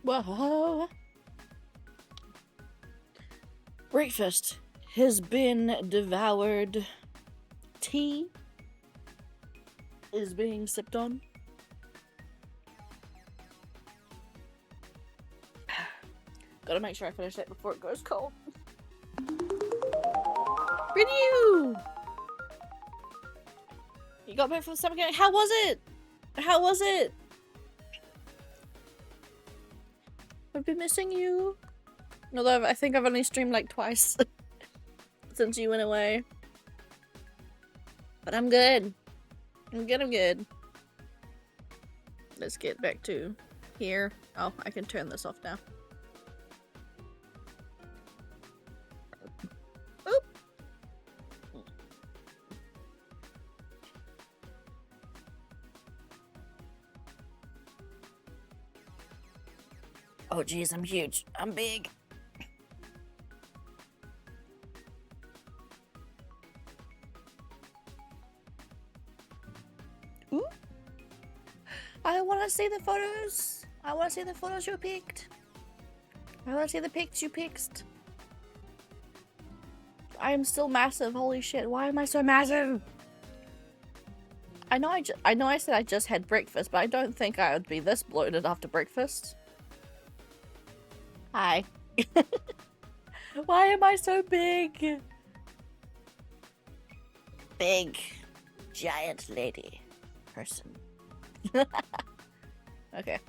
Whoa. Breakfast has been devoured. Tea is being sipped on. Gotta make sure I finish that before it goes cold. Renew! You got back from the summer camp? How was it? How was it? I've been missing you. Although I think I've only streamed like twice since you went away. But I'm good. I'm good. Let's get back to here. Oh, I can turn this off now. Oop. Oh geez, I'm huge. I'm big. Ooh. I want to see the photos. I want to see the photos you picked. I want to see the pics you picked. I am still massive. Holy shit! Why am I so massive? I know I said I just had breakfast, but I don't think I would be this bloated after breakfast. Hi. Why am I so big? Big, giant lady person. Okay.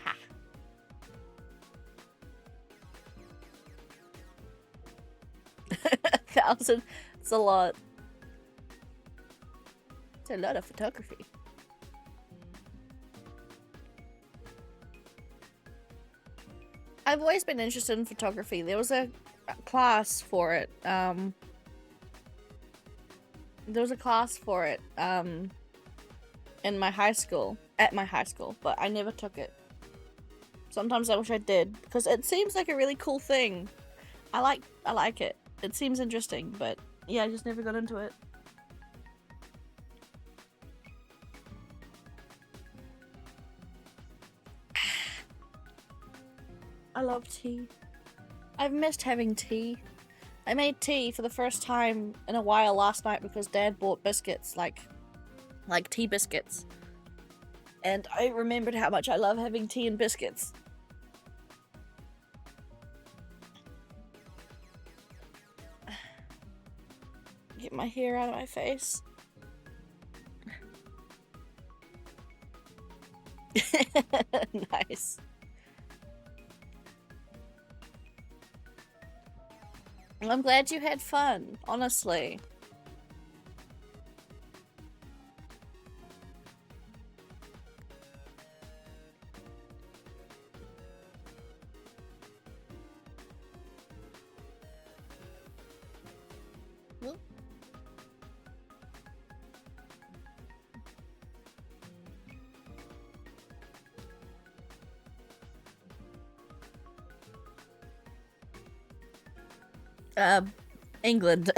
Ha. $1,000. It's a lot. It's a lot of photography. I've always been interested in photography. There was a class for it. There was a class for it in my high school, at my high school, but I never took it. Sometimes I wish I did, because it seems like a really cool thing. I like it. It seems interesting, but yeah, I just never got into it. I love tea. I've missed having tea. I made tea for the first time in a while last night because Dad bought biscuits, like tea biscuits. And I remembered how much I love having tea and biscuits. Get my hair out of my face. Nice. I'm glad you had fun, honestly. England.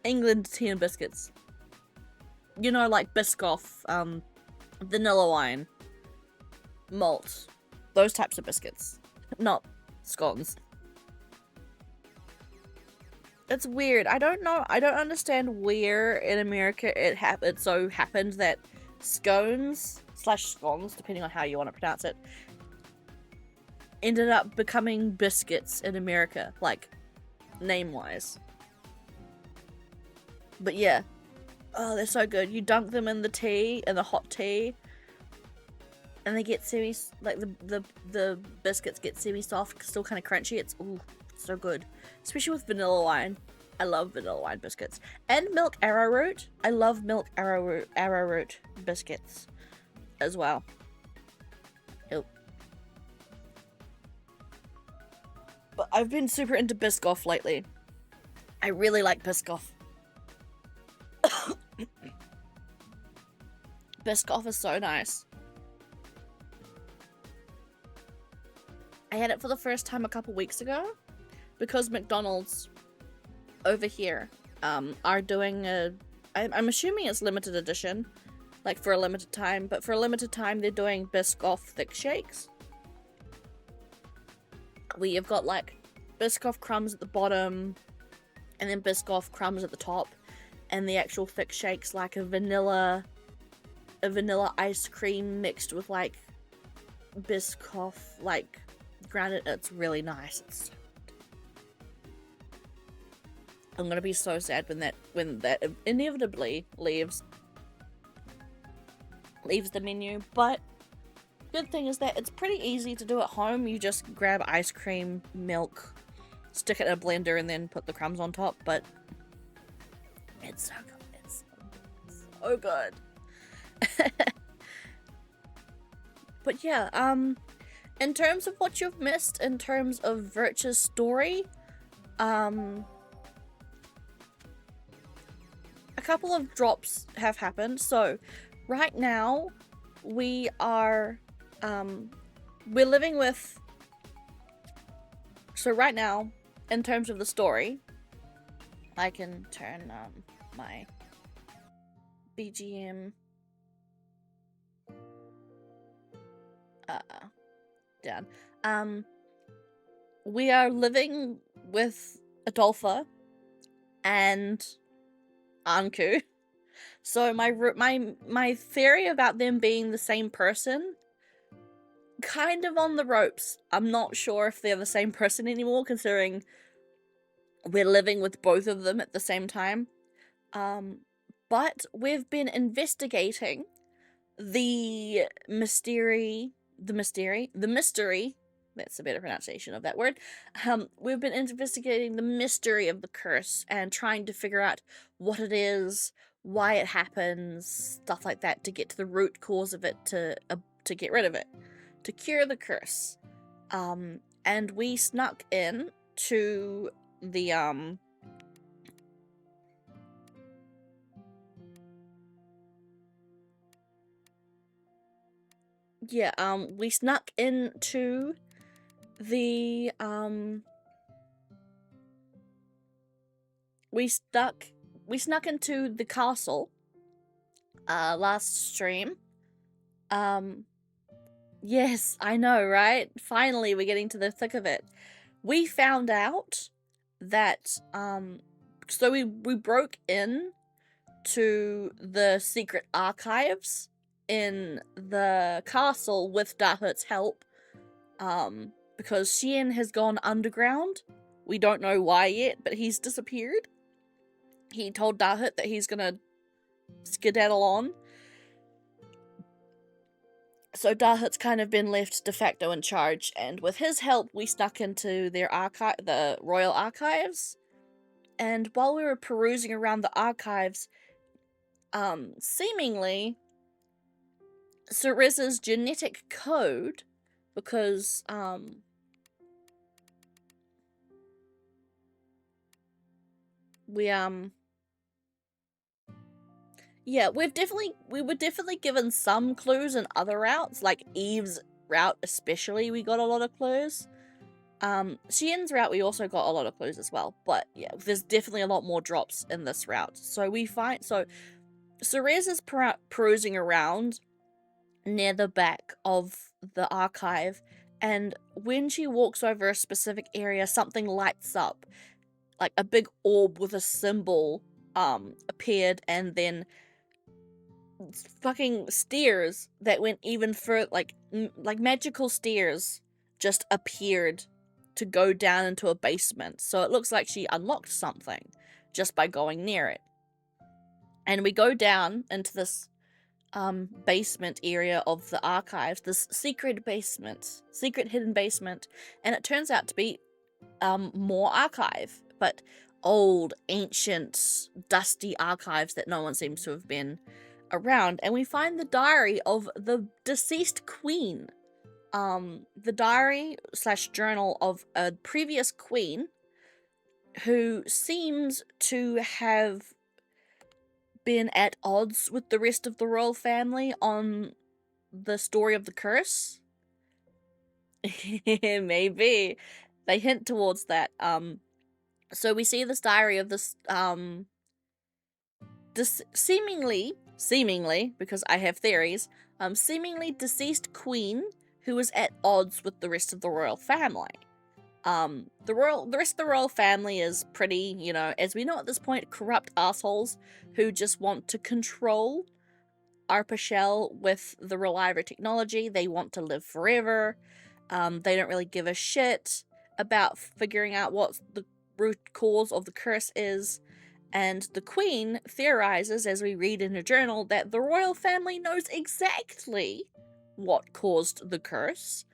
England tea and biscuits. You know, like Biscoff, vanilla wine, malt, those types of biscuits, not scones. It's weird. I don't know. I don't understand where in America it so happened that scones / scones, depending on how you want to pronounce it, ended up becoming biscuits in America, like, name-wise. But yeah. Oh, they're so good. You dunk them in the tea, in the hot tea, and they get semi, like, the biscuits get semi-soft, still kind of crunchy. It's, ooh, so good. Especially with vanilla wine. I love vanilla wine biscuits. And milk arrowroot. I love milk arrowroot biscuits as well. But I've been super into Biscoff lately. I really like Biscoff. Biscoff is so nice. I had it for the first time a couple weeks ago because McDonald's over here are doing I'm assuming it's limited edition, like for a limited time, but for a limited time they're doing Biscoff thick shakes. We have got like Biscoff crumbs at the bottom and then Biscoff crumbs at the top, and the actual thick shakes like a vanilla ice cream mixed with like Biscoff like grounded. It's really nice. I'm gonna be so sad when that inevitably leaves the menu, but good thing is that it's pretty easy to do at home. You just grab ice cream, milk, stick it in a blender, and then put the crumbs on top, but it's so good. It's so good. But yeah, in terms of what you've missed, in terms of Virche's story, a couple of drops have happened. So right now we are we're living with, so right now in terms of the story, I can turn my BGM down. We are living with Adolpha and Anku. So my theory about them being the same person, kind of on the ropes. I'm not sure if they're the same person anymore, considering we're living with both of them at the same time. But we've been investigating the mystery, that's a better pronunciation of that word. We've been investigating the mystery of the curse and trying to figure out what it is, why it happens, stuff like that, to get to the root cause of it, to get rid of it, to cure the curse. And we snuck in to the we snuck into the we snuck into the castle last stream. Yes, I know, right? Finally we're getting to the thick of it. We found out that so we broke in to the secret archives in the castle with Dahut's help, because Xian has gone underground. We don't know why yet, but he's disappeared. He told Dahut that he's gonna skedaddle on. So Dahut's kind of been left de facto in charge, and with his help we snuck into their the royal archives. And while we were perusing around the archives, seemingly Cereza's genetic code, because we were definitely given some clues in other routes, like Eve's route especially. We got a lot of clues. Xian's route we also got a lot of clues as well, but yeah, there's definitely a lot more drops in this route. So Cereza's perusing around near the back of the archive, and when she walks over a specific area, something lights up, like a big orb with a symbol appeared, and then fucking stairs that went even further, like magical stairs just appeared to go down into a basement. So it looks like she unlocked something just by going near it. And we go down into this basement area of the archives, this secret hidden basement, and it turns out to be more archive, but old, ancient, dusty archives that no one seems to have been around. And we find the diary of the deceased queen, the diary / journal of a previous queen who seems to have been at odds with the rest of the royal family on the story of the curse. Maybe. They hint towards that. So we see this diary of this seemingly, because I have theories, seemingly deceased queen who was at odds with the rest of the royal family. The rest of the royal family is pretty, as we know at this point, corrupt assholes who just want to control Arpachel with the Reliver technology. They want to live forever. They don't really give a shit about figuring out what the root cause of the curse is. And the queen theorizes, as we read in her journal, that the royal family knows exactly what caused the curse,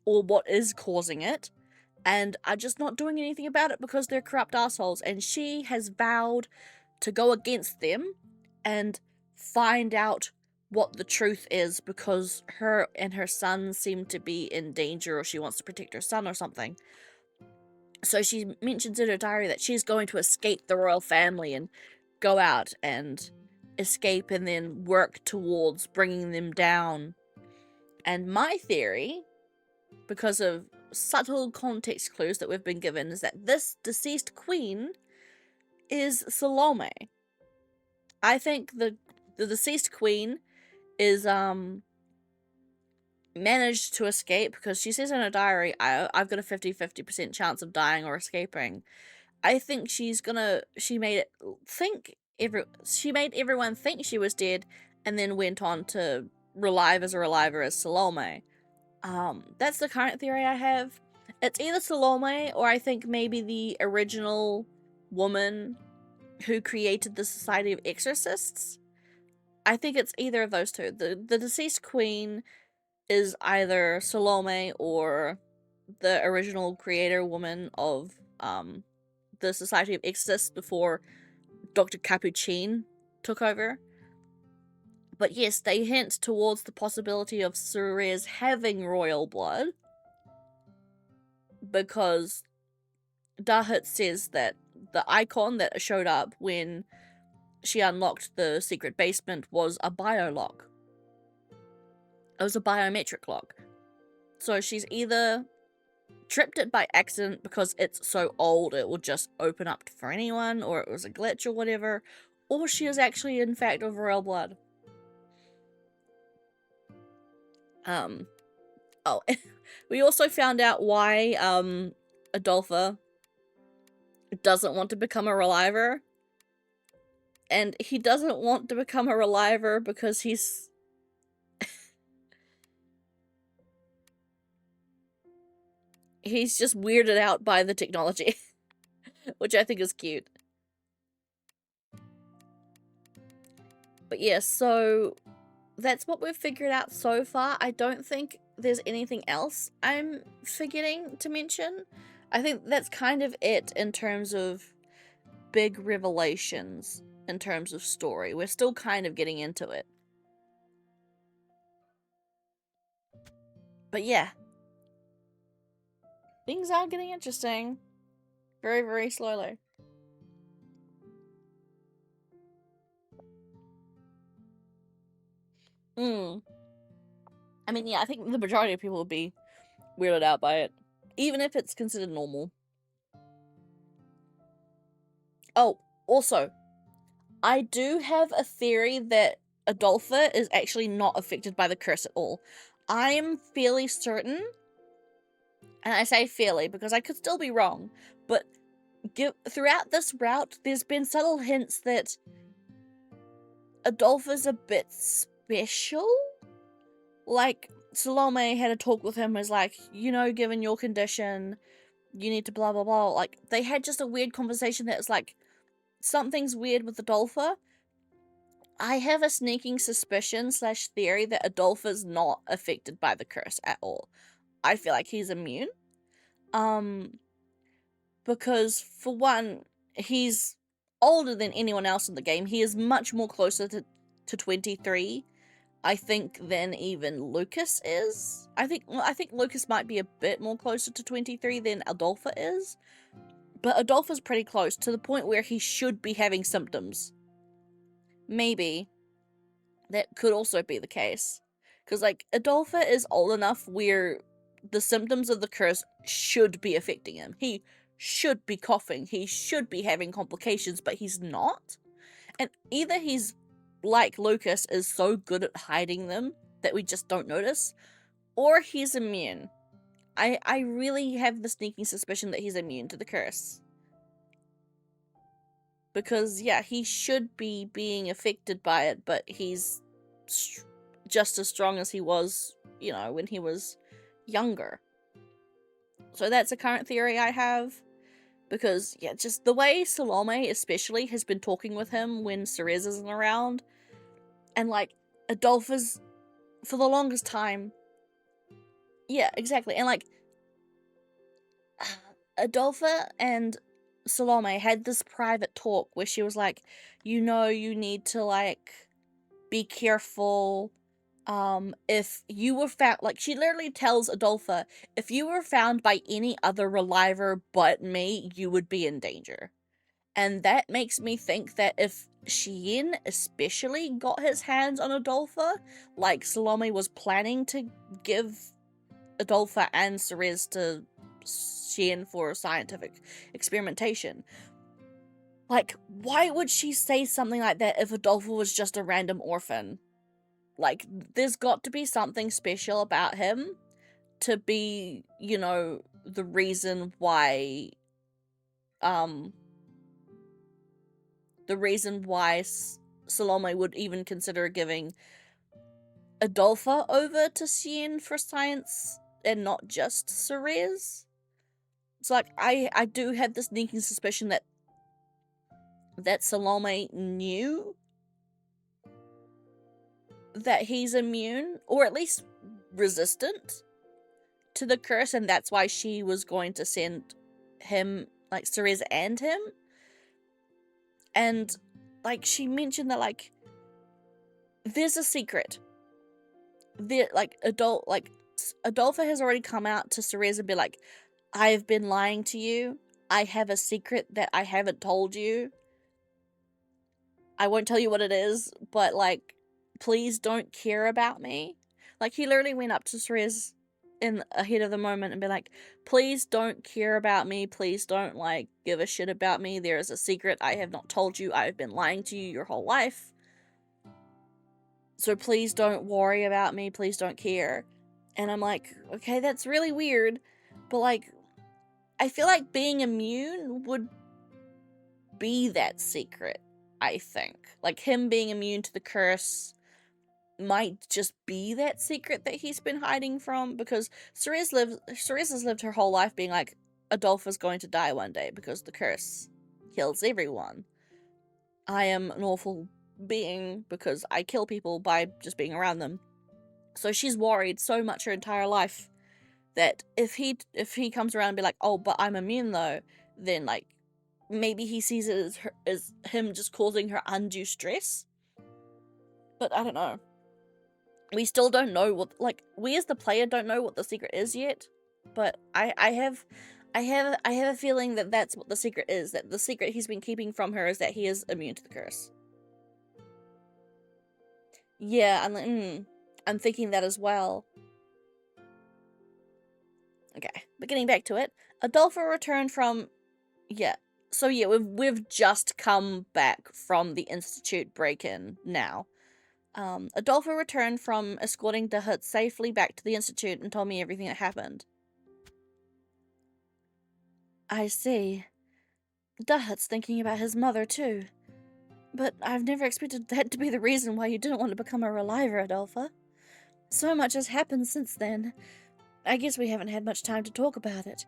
or what is causing it, and are just not doing anything about it because they're corrupt assholes. And she has vowed to go against them and find out what the truth is, because her and her son seem to be in danger, or she wants to protect her son or something. So she mentions in her diary that she's going to escape the royal family and go out and escape and then work towards bringing them down. And my theory, because of subtle context clues that we've been given, is that this deceased queen is Salome. I think the deceased queen is managed to escape, because she says in her diary, I've got a 50-50% chance of dying or escaping. I think she made everyone think she was dead, and then went on to relive as a reliver as Salome. That's the current theory I have. It's either Salome, or I think maybe the original woman who created the Society of Exorcists. I think it's either of those two. The deceased queen is either Salome or the original creator woman of the Society of Exorcists before Dr. Capuchin took over. But yes, they hint towards the possibility of Soraya having royal blood, because Dahut says that the icon that showed up when she unlocked the secret basement was a bio lock. It was a biometric lock. So she's either tripped it by accident because it's so old it will just open up for anyone, or it was a glitch or whatever, or she is actually in fact of royal blood. Oh, we also found out why Adolpha doesn't want to become a reliver. And he doesn't want to become a reliver because he's just weirded out by the technology, which I think is cute. But yeah, so that's what we've figured out so far. I don't think there's anything else I'm forgetting to mention. I think that's kind of it in terms of big revelations, in terms of story. We're still kind of getting into it. But yeah, things are getting interesting. Very, very slowly. I mean, yeah, I think the majority of people would be weirded out by it, even if it's considered normal. Oh, also, I do have a theory that Adolpha is actually not affected by the curse at all. I am fairly certain, and I say fairly because I could still be wrong, but throughout this route, there's been subtle hints that Adolpha's a bit special. Like, Salome had a talk with him, was like, given your condition, you need to blah blah blah. Like, they had just a weird conversation that was like, something's weird with Adolpha. I have a sneaking suspicion / theory that Adolpha's not affected by the curse at all. I feel like he's immune. Because for one, he's older than anyone else in the game. He is much more closer to 23, I think, than even Lucas is. I think Lucas might be a bit more closer to 23 than Adolpha is. But Adolpha's pretty close, to the point where he should be having symptoms. Maybe. That could also be the case. Because, like, Adolpha is old enough where the symptoms of the curse should be affecting him. He should be coughing. He should be having complications, but he's not. And either he's, like Lucas, is so good at hiding them that we just don't notice, or he's immune. I really have the sneaking suspicion that he's immune to the curse. Because, yeah, he should be being affected by it, but he's just as strong as he was, you know, when he was younger. So that's a current theory I have. Because, yeah, just the way Salome especially has been talking with him when Ceres isn't around. And, like, Adolpha's, for the longest time... Yeah, exactly. And, like, Adolpha and Salome had this private talk where she was like, you know, you need to, like, be careful. If you were found, like, she literally tells Adolpha, if you were found by any other reliver but me, you would be in danger. And that makes me think that if Chien especially got his hands on Adolpha, like Salome was planning to give Adolpha and Ceres to Chien for scientific experimentation, like, why would she say something like that if Adolpha was just a random orphan? Like, there's got to be something special about him to be, you know, the reason why, Salome would even consider giving Adolpha over to Chien for science and not just Ceres. It's like, I do have this sneaking suspicion that Salome knew that he's immune, or at least resistant to the curse, and that's why she was going to send him, like, Ceres and him. And, like, she mentioned that, like, there's a secret. Adolpha has already come out to Ceres and be like, I've been lying to you. I have a secret that I haven't told you. I won't tell you what it is, but, like, please don't care about me. Like, he literally went up to Ceres in ahead of the moment and be like, please don't care about me. Please don't, like, give a shit about me. There is a secret I have not told you. I've been lying to you your whole life. So please don't worry about me. Please don't care. And I'm like, okay, that's really weird. But, like, I feel like being immune would be that secret, I think. Like, him being immune to the curse might just be that secret that he's been hiding from, because Ceres has lived her whole life being like, Adolpha's going to die one day because the curse kills everyone. I am an awful being because I kill people by just being around them. So she's worried so much her entire life that if he comes around and be like, oh, but I'm immune though, then, like, maybe he sees it as him just causing her undue stress. But I don't know. We still don't know what, like, we as the player don't know what the secret is yet. But I have a feeling that that's what the secret is. That the secret he's been keeping from her is that he is immune to the curse. Yeah, I'm like, I'm thinking that as well. Okay, but getting back to it, Adolpha returned from, yeah. So yeah, we've just come back from the Institute break-in now. Adolpha returned from escorting Dahut safely back to the Institute and told me everything that happened. I see. Dahut's thinking about his mother too. But I've never expected that to be the reason why you didn't want to become a reliver, Adolpha. So much has happened since then. I guess we haven't had much time to talk about it.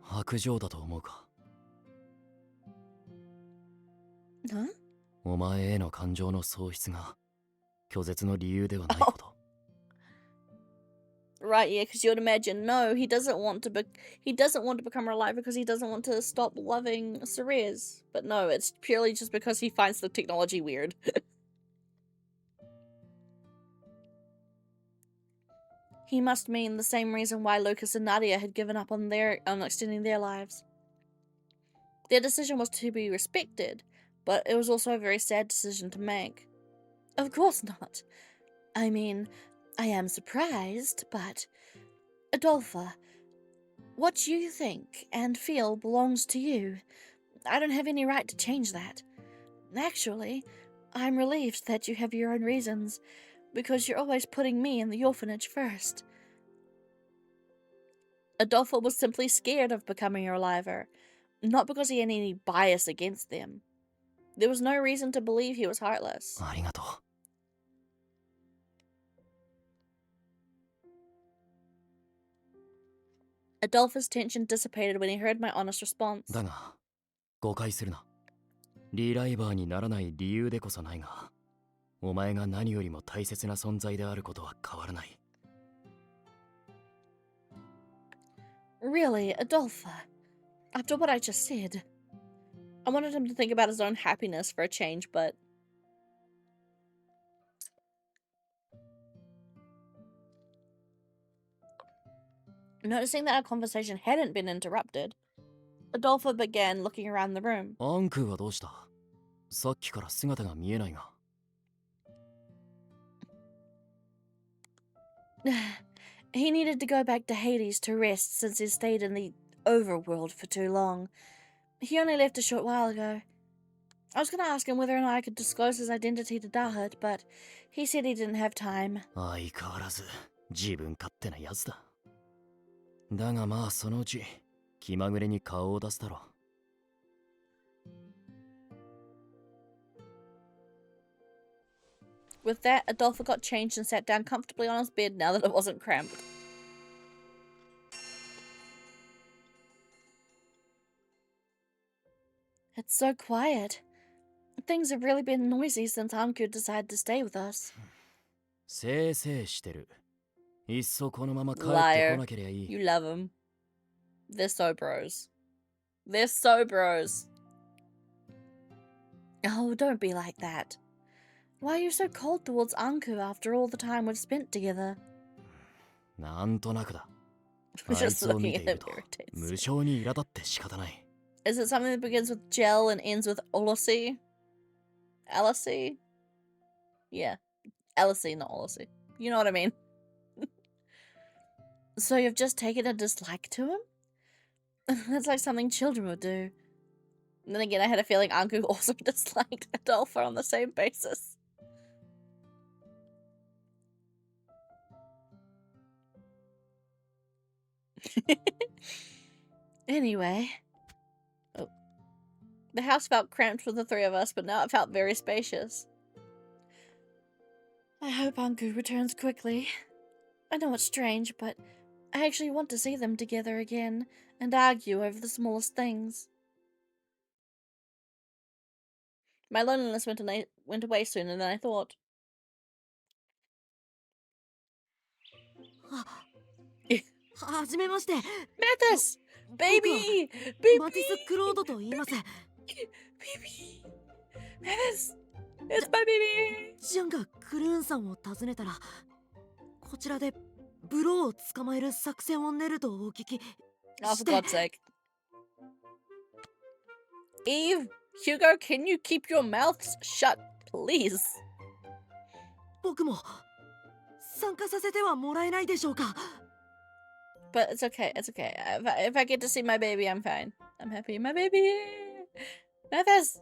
白状だと思うか? Huh? お前への感情の喪失が拒絶の理由ではないこと。 Right, yeah, because you would imagine, no, he doesn't want to become a reliver because he doesn't want to stop loving Ceres. But no, it's purely just because he finds the technology weird. He must mean the same reason why Lucas and Nadia had given up on extending their lives. Their decision was to be respected, but it was also a very sad decision to make. Of course not. I mean, I am surprised, but Adolpha, what you think and feel belongs to you. I don't have any right to change that. Actually, I'm relieved that you have your own reasons, because you're always putting me in the orphanage first. Adolpha was simply scared of becoming a Liver, not because he had any bias against them. There was no reason to believe he was heartless. ありがと Adolpha's tension dissipated when he heard my honest response. う。だが、誤解するな。リライバーにならない理由でこそないが、お前が何よりも大切な存在であることは変わらない。Really, Adolpha? After what I just said. I wanted him to think about his own happiness for a change, but... Noticing that our conversation hadn't been interrupted, Adolpha began looking around the room. アンクーはどうした？さっきから姿が見えないが。He needed to go back to Hades to rest since he stayed in the overworld for too long. He only left a short while ago. I was going to ask him whether or not I could disclose his identity to Dahut, but he said he didn't have time. 相変わらず自分勝手なやつだ。だがまあそのうち気まぐれに顔を出すだろう。With that, Adolpha got changed and sat down comfortably on his bed now that it wasn't cramped. It's so quiet. Things have really been noisy since Anku decided to stay with us. せいせいしてる。いっそこのまま帰ってこ Liar. なけりゃいい。 You love him. They're so bros. They're so bros. Oh, don't be like that. Why are you so cold towards Anku after all the time we've spent together? なんとなくだ。 We're あい just つを looking 見て at いる him と irritates. 無性に苛立って仕方ない。 Is it something that begins with gel and ends with Olosi? Alice? Yeah. Alice, not Olosi. You know what I mean? So you've just taken a dislike to him? That's like something children would do. And then again, I had a feeling Anku also disliked Adolpha on the same basis. Anyway. Oh. The house felt cramped for the three of us, but now it felt very spacious. I hope Anku returns quickly. I know it's strange, but I actually want to see them together again and argue over the smallest things. My loneliness went away sooner than I thought. はじめまして。 Mathis! 僕は Baby! Baby! マティス・クロードと言います。 Baby! Mathis! It's my baby! ジャンがクルーンさんを訪ねたら、こちらでブローを捕まえる作戦を練るとお聞き Oh, し for て、 God's sake. Eve! Hugo, can you keep your mouths shut, please? 僕も参加させてはもらえないでしょうか。 But it's okay, it's okay. If I get to see my baby, I'm fine. I'm happy. My baby! Mathis!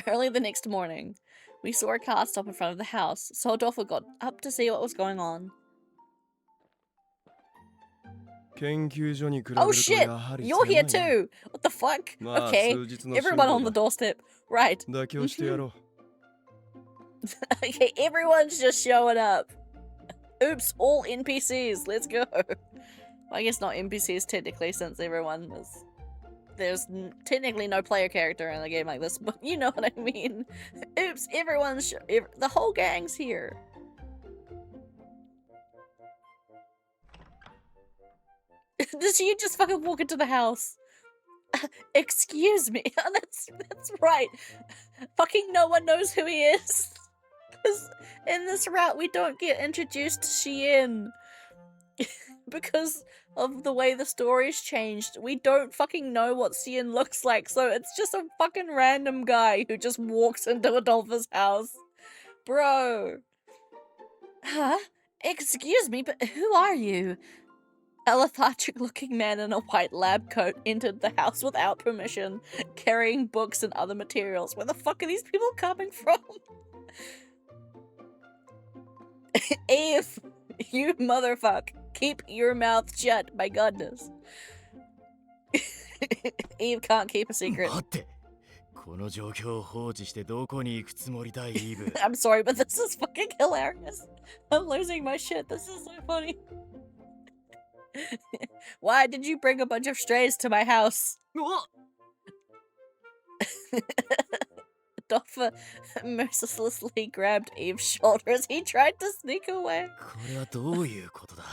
Early the next morning, we saw a car stop in front of the house, so Adolpha got up to see what was going on. Oh shit! You're here too! What the fuck? Okay, everyone on the doorstep. Right. Okay, everyone's just showing up. Oops, all NPCs. Let's go. Well, I guess not NPCs technically, since everyone is... There's technically no player character in a game like this, but you know what I mean. Oops, everyone's... the whole gang's here. Does she just fucking walk into the house? Excuse me. That's right. Fucking no one knows who he is. Because in this route, we don't get introduced to Shien. Because of the way the story's changed, we don't fucking know what Shien looks like, so it's just a fucking random guy who just walks into Adolpha's house. Bro. Huh? Excuse me, but who are you? A lethargic-looking man in a white lab coat entered the house without permission, carrying books and other materials. Where the fuck are these people coming from? Eve, you motherfuck. Keep your mouth shut, my goodness. Eve can't keep a secret. 待って。この状況を放置してどこに行くつもりだ、イーブ。I'm sorry, but this is fucking hilarious. I'm losing my shit. This is so funny. Why did you bring a bunch of strays to my house? Adolpha mercilessly grabbed Eve's shoulders. He tried to sneak away. これはどういうことだ。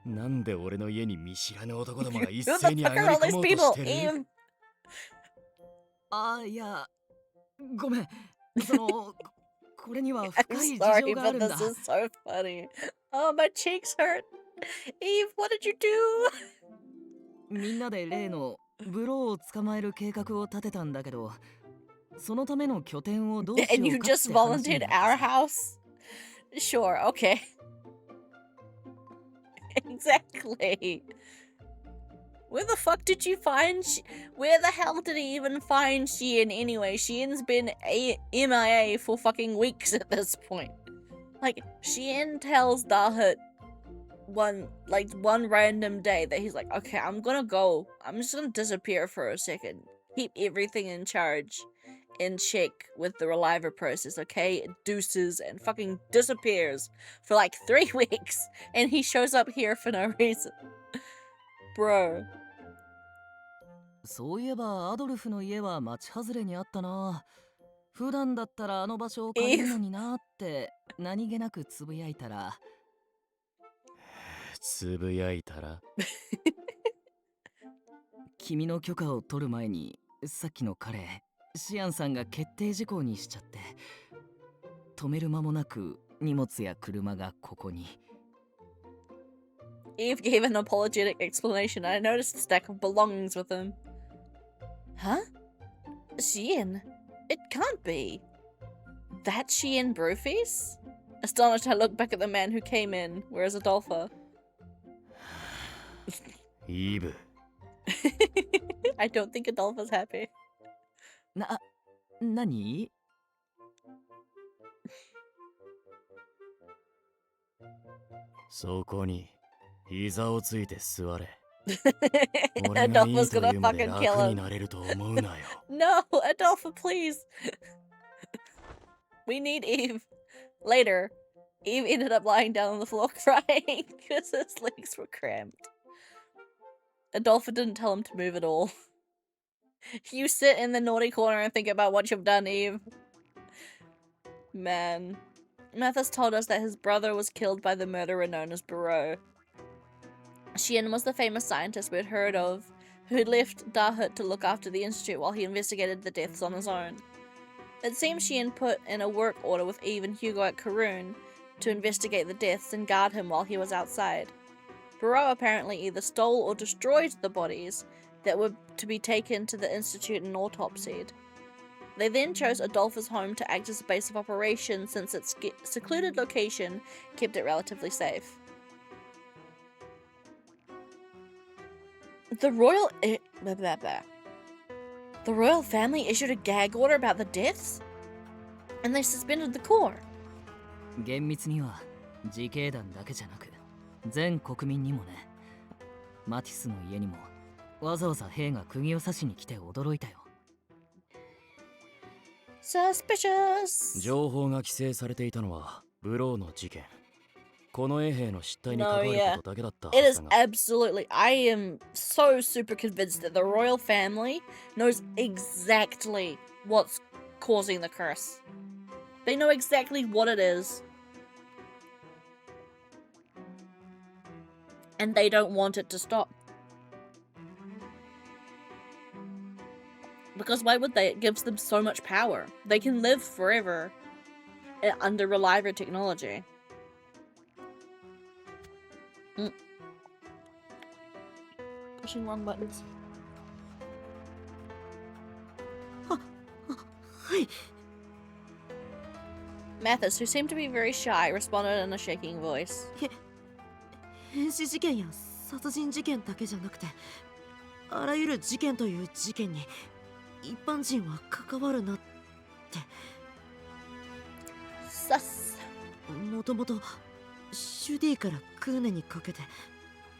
なんで俺の家に見知らぬ男ども Who が一 the 斉に上 fuck が are り all 込 these もうと people? してる Eve! あ、いや、ごめん。その、これには深 I'm い事 sorry, 情があ but るん this だ。 is so funny. Oh, my cheeks hurt. Eve, what did you do? みんなで例のブローを捕まえる計画を立てたんだけど、そのための拠点をどうし And よ you うかっ just て話に volunteered なって our さ。 house? Sure, okay. Exactly. Where the fuck did you find where the hell did he even find Shein anyway? Shein's been MIA for fucking weeks at this point. Like, Shein tells Dahut one random day that he's like, okay, I'm gonna go. I'm just gonna disappear for a second. Keep everything in check with the reliver process, okay? Deuces and fucking disappears for like 3 weeks. And he shows up here for no reason. Bro. そういえばアドルフの家は町外れにあったな。普段だったらあの場所を借りるのになって何気なくつぶやいたら。つぶやいたら君の許可を取る前にさっきの彼シアンさんが決定事項にしちゃって止める間もなく荷物や車がここに。 Eve gave an apologetic explanation. I noticed a stack of belongings with him. Huh? Shein? It can't be. That Shein Brewfeast? Astonished, I looked back at the man who came in. Where's Adolpha? イーブ。 I don't think Adolpha's happy. 何？そこに膝をついて座れ。俺がいい Adolpha's と gonna いうまで fucking 楽 kill に him. なれると思うなよ。No, Adolpha, please. We need Eve. Later, Eve ended up lying down on the floor crying because his legs were cramped. Adolpha didn't tell him to move at all. You sit in the naughty corner and think about what you've done, Eve. Man. Mathis told us that his brother was killed by the murderer known as Barreau. Shein was the famous scientist we'd heard of, who'd left Dahut to look after the institute while he investigated the deaths on his own. It seems Shein put in a work order with Eve and Hugo at Karun to investigate the deaths and guard him while he was outside. Barreau apparently either stole or destroyed the bodies that were to be taken to the institute and autopsied. They then chose Adolpha's home to act as a base of operations since its secluded location kept it relatively safe. The royal family issued a gag order about the deaths? And they suspended the core. 厳密には自警団だけじゃなく全国民にもね。マティスの家にもわざわざ兵が釘を刺しに来て驚いたよ。Suspicious. 情報が規制されていたのはブローの事件。この衛兵の失態に関わることだけだったは It ず is だが。 absolutely. I am so super convinced that the royal family knows exactly what's causing the curse. They know exactly what it is. And they don't want it to stop. Because why would they? It gives them so much power. They can live forever under reliver technology. Pushing wrong buttons. はい。Mathis, who seemed to be very shy, responded in a shaking voice. 変死事件や殺人事件だけじゃなくて、あらゆる事件という事件に一般人は関わるなって。Sus. もともとシュディからクーネにかけて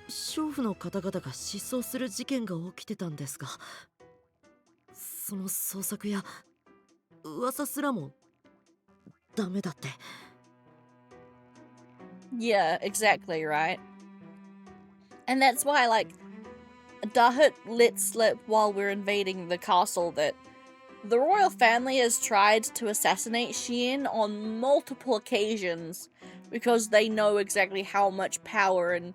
娼婦の方々が失踪する事件が起きてたんですが、その捜索や噂すらもダメだって。 Yeah, exactly, right? And that's why, like, Dahut let slip while we're invading the castle that the royal family has tried to assassinate Shien on multiple occasions because they know exactly how much power and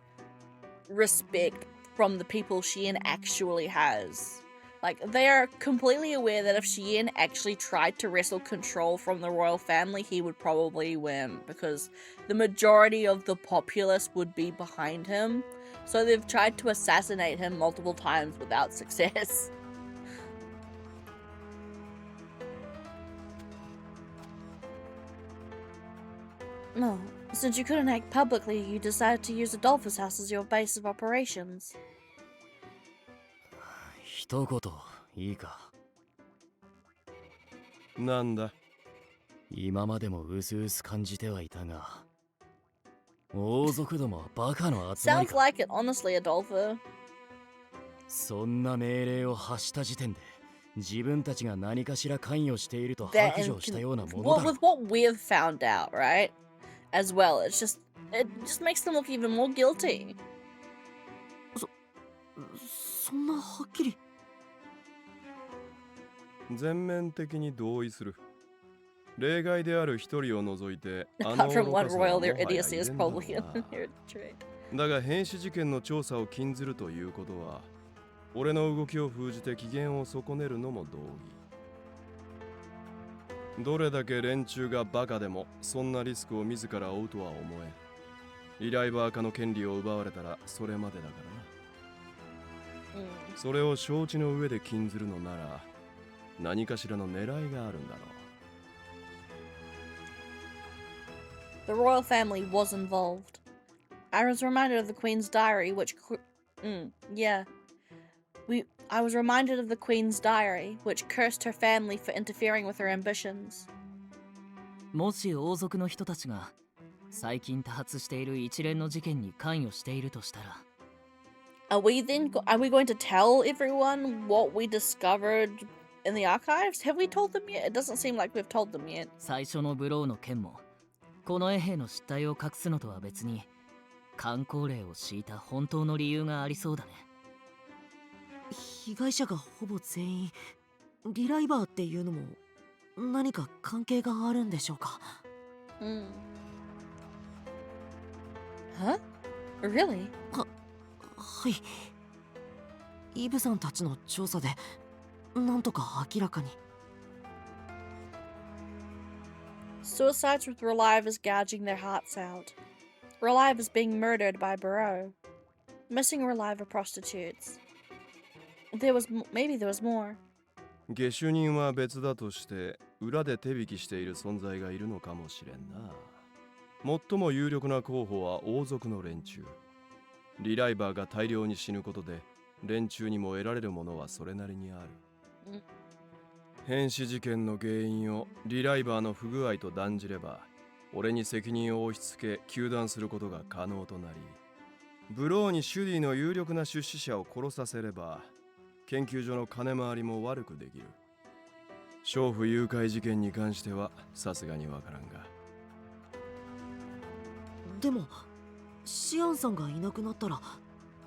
respect from the people Shien actually has. Like, they are completely aware that if Shien actually tried to wrestle control from the royal family, he would probably win because the majority of the populace would be behind him. So they've tried to assassinate him multiple times without success. No, since you couldn't act publicly, you decided to use Adolphus House as your base of operations. 一言いいか。なんだ。今までもうすうす感じてはいたが、王族どもはバカの集まり Sounds か。 like it, honestly, Adolfo. そんな命令を発した時点で自分たちが何かしら関与していると That 白 and 状したようなもの well, だろ with what we've found out, right? As well, it just makes them look even more guilty. そんなはっきり。全面的に同意する。例外である一人を除いて、Apart from 愚 one かさは royal, もは their や idiocy 遺 is 伝だろう probably an な。 inherited trait. だが変死事件の調査を禁ずるということは、俺の動きを封じて機嫌を損ねるのも同義。どれだけ連中がバカでもそんなリスクを自ら負うとは思えん。依頼バー化の権利を奪われたらそれまでだからな。それを承知の上で禁ずるのなら何かしらの狙いがあるんだろう。 The royal family was involved. I was reminded of the Queen's diary, which I was reminded of the Queen's diary, which cursed her family for interfering with her ambitions. もし王族の人たちが最近多発している一連の事件に関与しているとしたら、 Are we going to tell everyone what we discovered in the archives? Have we told them yet? It doesn't seem like we've told them yet. 最初のブローの件もこの衛兵の失態を隠すのとは別に箝口令を敷いた本当の理由がありそうだね。被害者がほぼ全員リライバーっていうのも何か関係があるんでしょうか。Huh? Really? はい。イブさんたちの調査でなんとか明らかに。 Suicides with Relive is gouging their hearts out. Relive is being murdered by Barreau. Missing Relive are prostitutes. Maybe there was more. 下手人は別だとして裏で手引きしている存在がいるのかもしれんな。最も有力な候補は王族の連中。リライバーが大量に死ぬことで連中にも得られるものはそれなりにある。変死事件の原因をリライバーの不具合と断じれば俺に責任を押し付け糾弾することが可能となり、ブローにシュディの有力な出資者を殺させれば研究所の金回りも悪くできる。娼婦誘拐事件に関してはさすがにわからんが。でもシアンさんがいなくなったら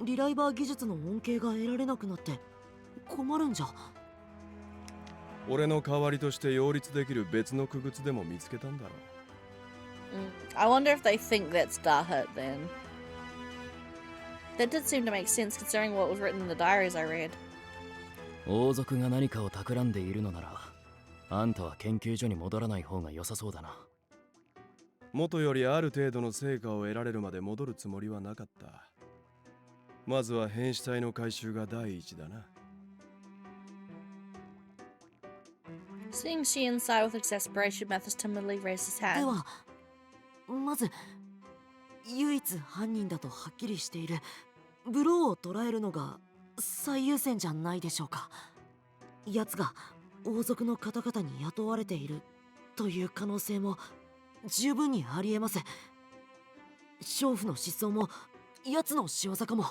リライバー技術の恩恵が得られなくなって困るんじゃ。俺の代わりとして擁立できる別の傀儡でも見つけたんだろう。I wonder if they think that's Dahut then. That did seem to make sense considering what was written in the diaries I read. 王族が何かを企んでいるのなら、あんたは研究所に戻らない方が良さそうだな。元よりある程度の成果を得られるまで戻るつもりはなかった。まずは変死体の回収が第一だな。Seeing Sheehan sigh with exasperation, Mathis timidly raised his で hand. はまず唯一犯人だとはっきりしているブローを捕らえるのが最優先じゃないでしょうか。奴が王族の方々に雇われているという可能性も十分にありえます。娼婦の失踪も奴の仕業かも。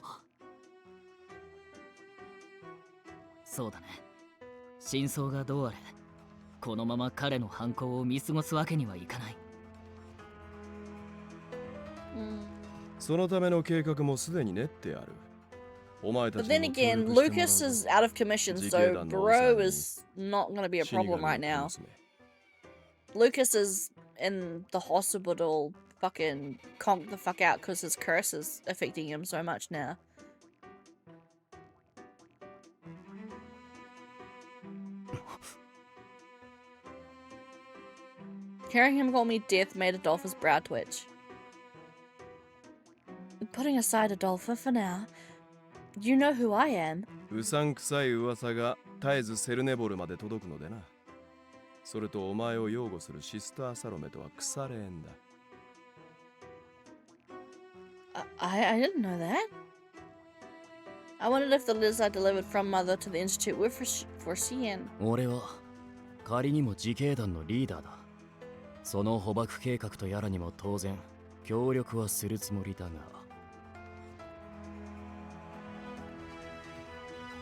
そうだね。真相がどうあれ、このまま彼の犯行を見過ごすわけにはいかない。そのための計画もすでに練ってある。お前た But ち then にも協 again, 力してもらう Lucas ぞ is out of commission, 自 so 警団の王さん Barreau に is not going to be a 死神 problem を right 小 now. 娘 Lucas is in the hospital fucking conked the fuck out because his curse is affecting him so much now. Hearing him call me death made Adolfo's brow twitch. Putting aside Adolfo for now, you know who I am. うさんくさい噂が絶えずセルネボルまで届くのでな。それとお前を擁護するシスターサロメとは腐れ縁だ。I didn't know that. I wondered if the letters I delivered from Mother to the Institute were for Cian. 俺は仮にも自警団のリーダーだ。その捕獲計画とやらにも当然協力はするつもりだが。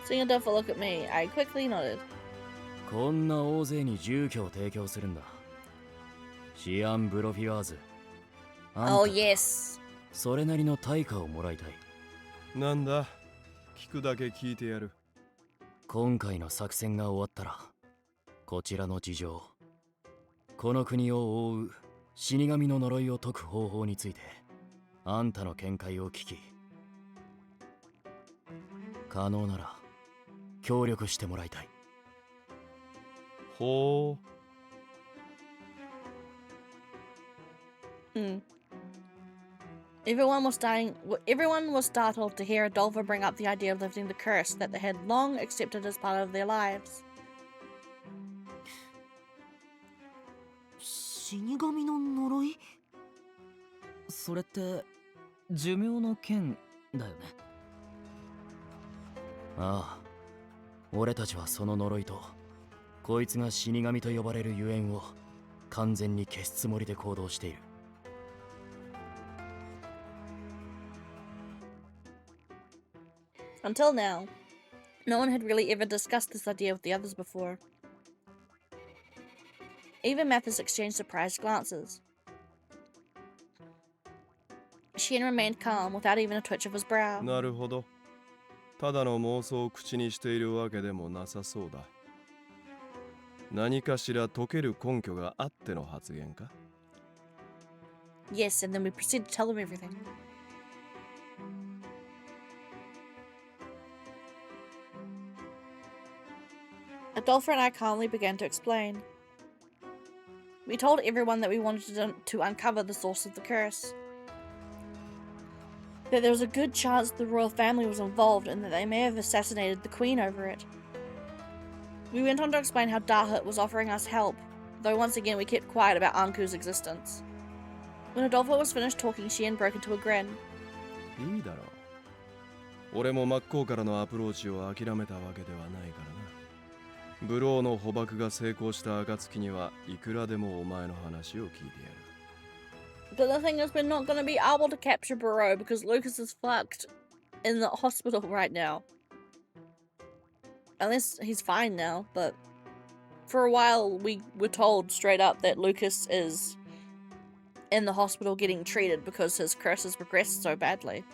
Seeing Adolfo look at me, I quickly nodded. こんな大勢に住居を提供するんだ。シアン・ブロフィワーズ。あんた Oh, yes. それなりの対価をもらいたい。なんだ、聞くだけ聞いてやる。今回の作戦が終わったら、こちらの事情、この国を覆う死神の呪いを解く方法について、あんたの見解を聞き、可能なら協力してもらいたい。ほう。Everyone was startled to hear Adolfo bring up the idea of lifting the curse that they had long accepted as part of their lives. 死神の呪い？それって寿命の剣だよね。ああ、俺たちはその呪いと、こいつが死神と呼ばれるゆえんを完全に消すつもりで行動している。Until now, no one had really ever discussed this idea with the others before. Even Mathis exchanged surprised glances. Shien remained calm, without even a twitch of his brow. なるほど。ただの妄想を口にしているわけでもなさそうだ。何かしら解ける根拠があっての発言か？ Yes, and then we proceeded to tell them everything. Adolfo and I calmly began to explain. We told everyone that we wanted to uncover the source of the curse. That there was a good chance the royal family was involved and that they may have assassinated the queen over it. We went on to explain how Dahut was offering us help, though once again we kept quiet about Anku's existence. When Adolfo was finished talking, Shien broke into a grin. いいだろう。俺も真っ向からのアプローチを諦めたわけではないからな。ブローの捕獲が成功した暁にはいくらでもお前の話を聞いてやる。But the thing is, we're not going to be able to capture Barreau because Lucas is fucked in the hospital right now. Unless he's fine now, but for a while we were told straight up that Lucas is in the hospital getting treated because his curse has regressed so badly.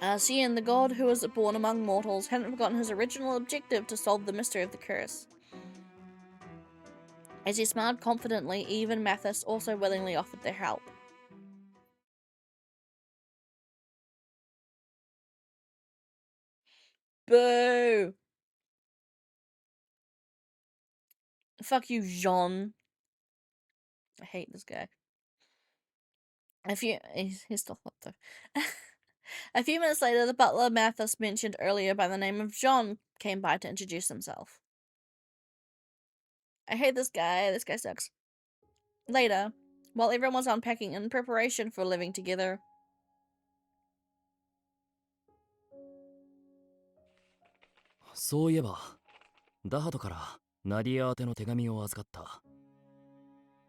Xian, the god who was born among mortals, hadn't forgotten his original objective to solve the mystery of the curse. As he smiled confidently, Eve and Mathis also willingly offered their help. Boo! Fuck you, Jean. I hate this guy. He's still hot though. A few minutes later, the butler Mathis mentioned earlier by the name of Jean came by to introduce himself. I hate this guy. This guy sucks. Later, while everyone was unpacking in preparation for living together. そういえばダハトからナディア宛ての手紙を預かった。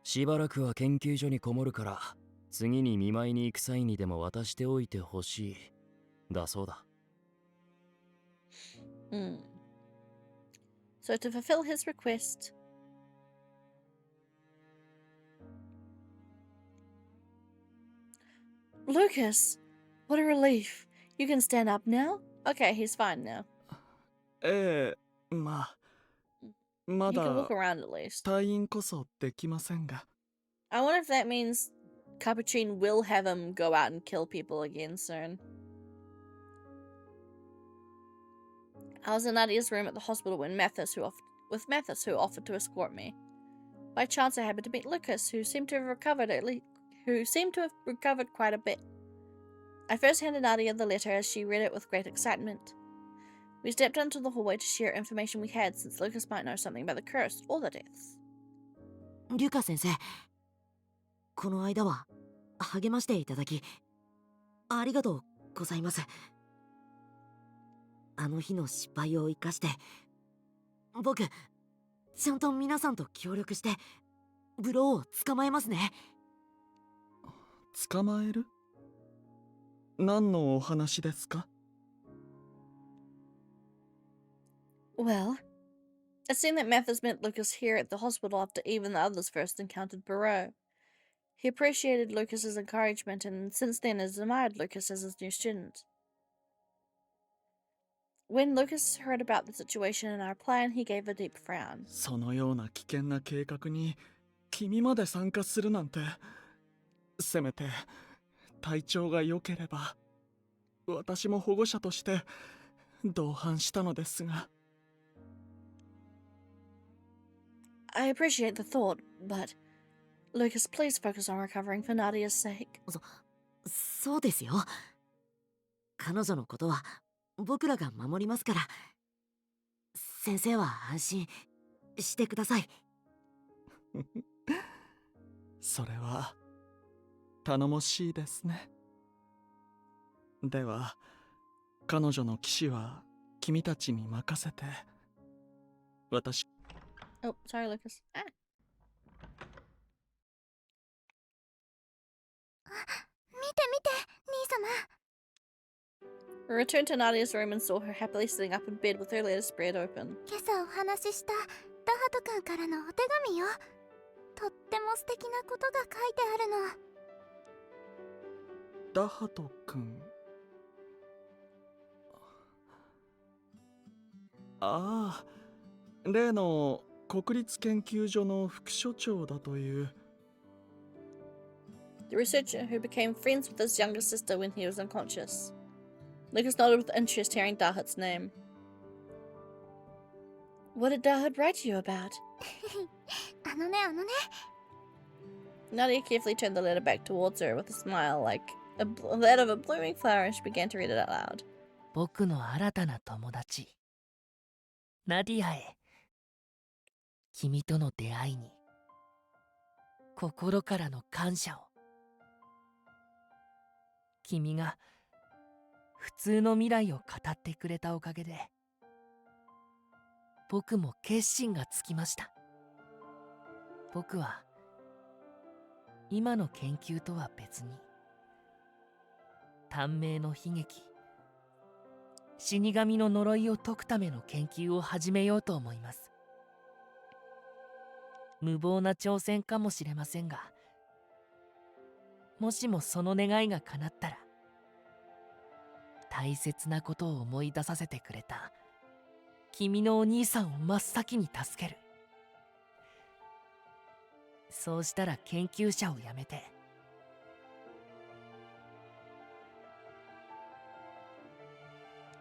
しばらくは研究所にこもるから次に見舞いに行く際にでも渡しておいてほしいだそうだ。So to fulfill his request, Lucas, what a relief. You can stand up now? Okay, he's fine now. ええ、まあ、ま He can だ walk around at least. 退院こそできませんが。I wonder if that means Capuchin will have him go out and kill people again soon. I was in Nadia's room at the hospital when Mathis, who offered to escort me. By chance, I happened to meet Lucas, who seemed to have recovered quite a bit. I first handed Nadia the letter as she read it with great excitement. We stepped into the hallway to share information we had, since Lucas might know something about the curse or the deaths. リュカ先生、この間は励ましていただきありがとうございます。あの日の失敗を生かして僕ちゃんと皆さんと協力してブローを捕まえますね。捕まえる？何のお話ですか？ Well, it seemed that Mathis met Lucas here at the hospital after even the others first encountered Barreau. He appreciated Lucas's encouragement and since then has admired Lucas as his new student. When Lucas heard about the situation and our plan, he gave a deep frown. そのような危険な計画に君まで参加するなんて。せめて体調が良ければ私も保護者として同伴したのですが。I appreciate the thought, but Lucas, please focus on recovering for Nadia's sake. そうですよ。彼女のことは僕らが守りますから先生は安心してください。それは頼もしいですね。では彼女の騎士は君たちに任せて私。 Oh, sorry, Lucas. Ah. 見て見て、兄様。 We returned to Nadia's room and saw her happily sitting up in bed with her letter spread open. 今朝お話ししたダハト君からのお手紙よ。とっても素敵なことが書いてあるの。ダハト君。ああ、例の国立研究所の副所長だという。 The researcher who became friends with his younger sister when he was unconscious. Lucas nodded with interest hearing Dahat's name. What did Dahat write to you about? あのね。 Nadia carefully turned the letter back towards her with a smile like that of a blooming flower and she began to read it out loud. 僕の新たな友達ナディアへ、君との出会いに心からの感謝を。君が普通の未来を語ってくれたおかげで僕も決心がつきました。僕は今の研究とは別に短命の悲劇、死神の呪いを解くための研究を始めようと思います。無謀な挑戦かもしれませんが、もしもその願いが叶ったら、大切なことを思い出させてくれた君のお兄さんを真っ先に助ける。そうしたら研究者を辞めて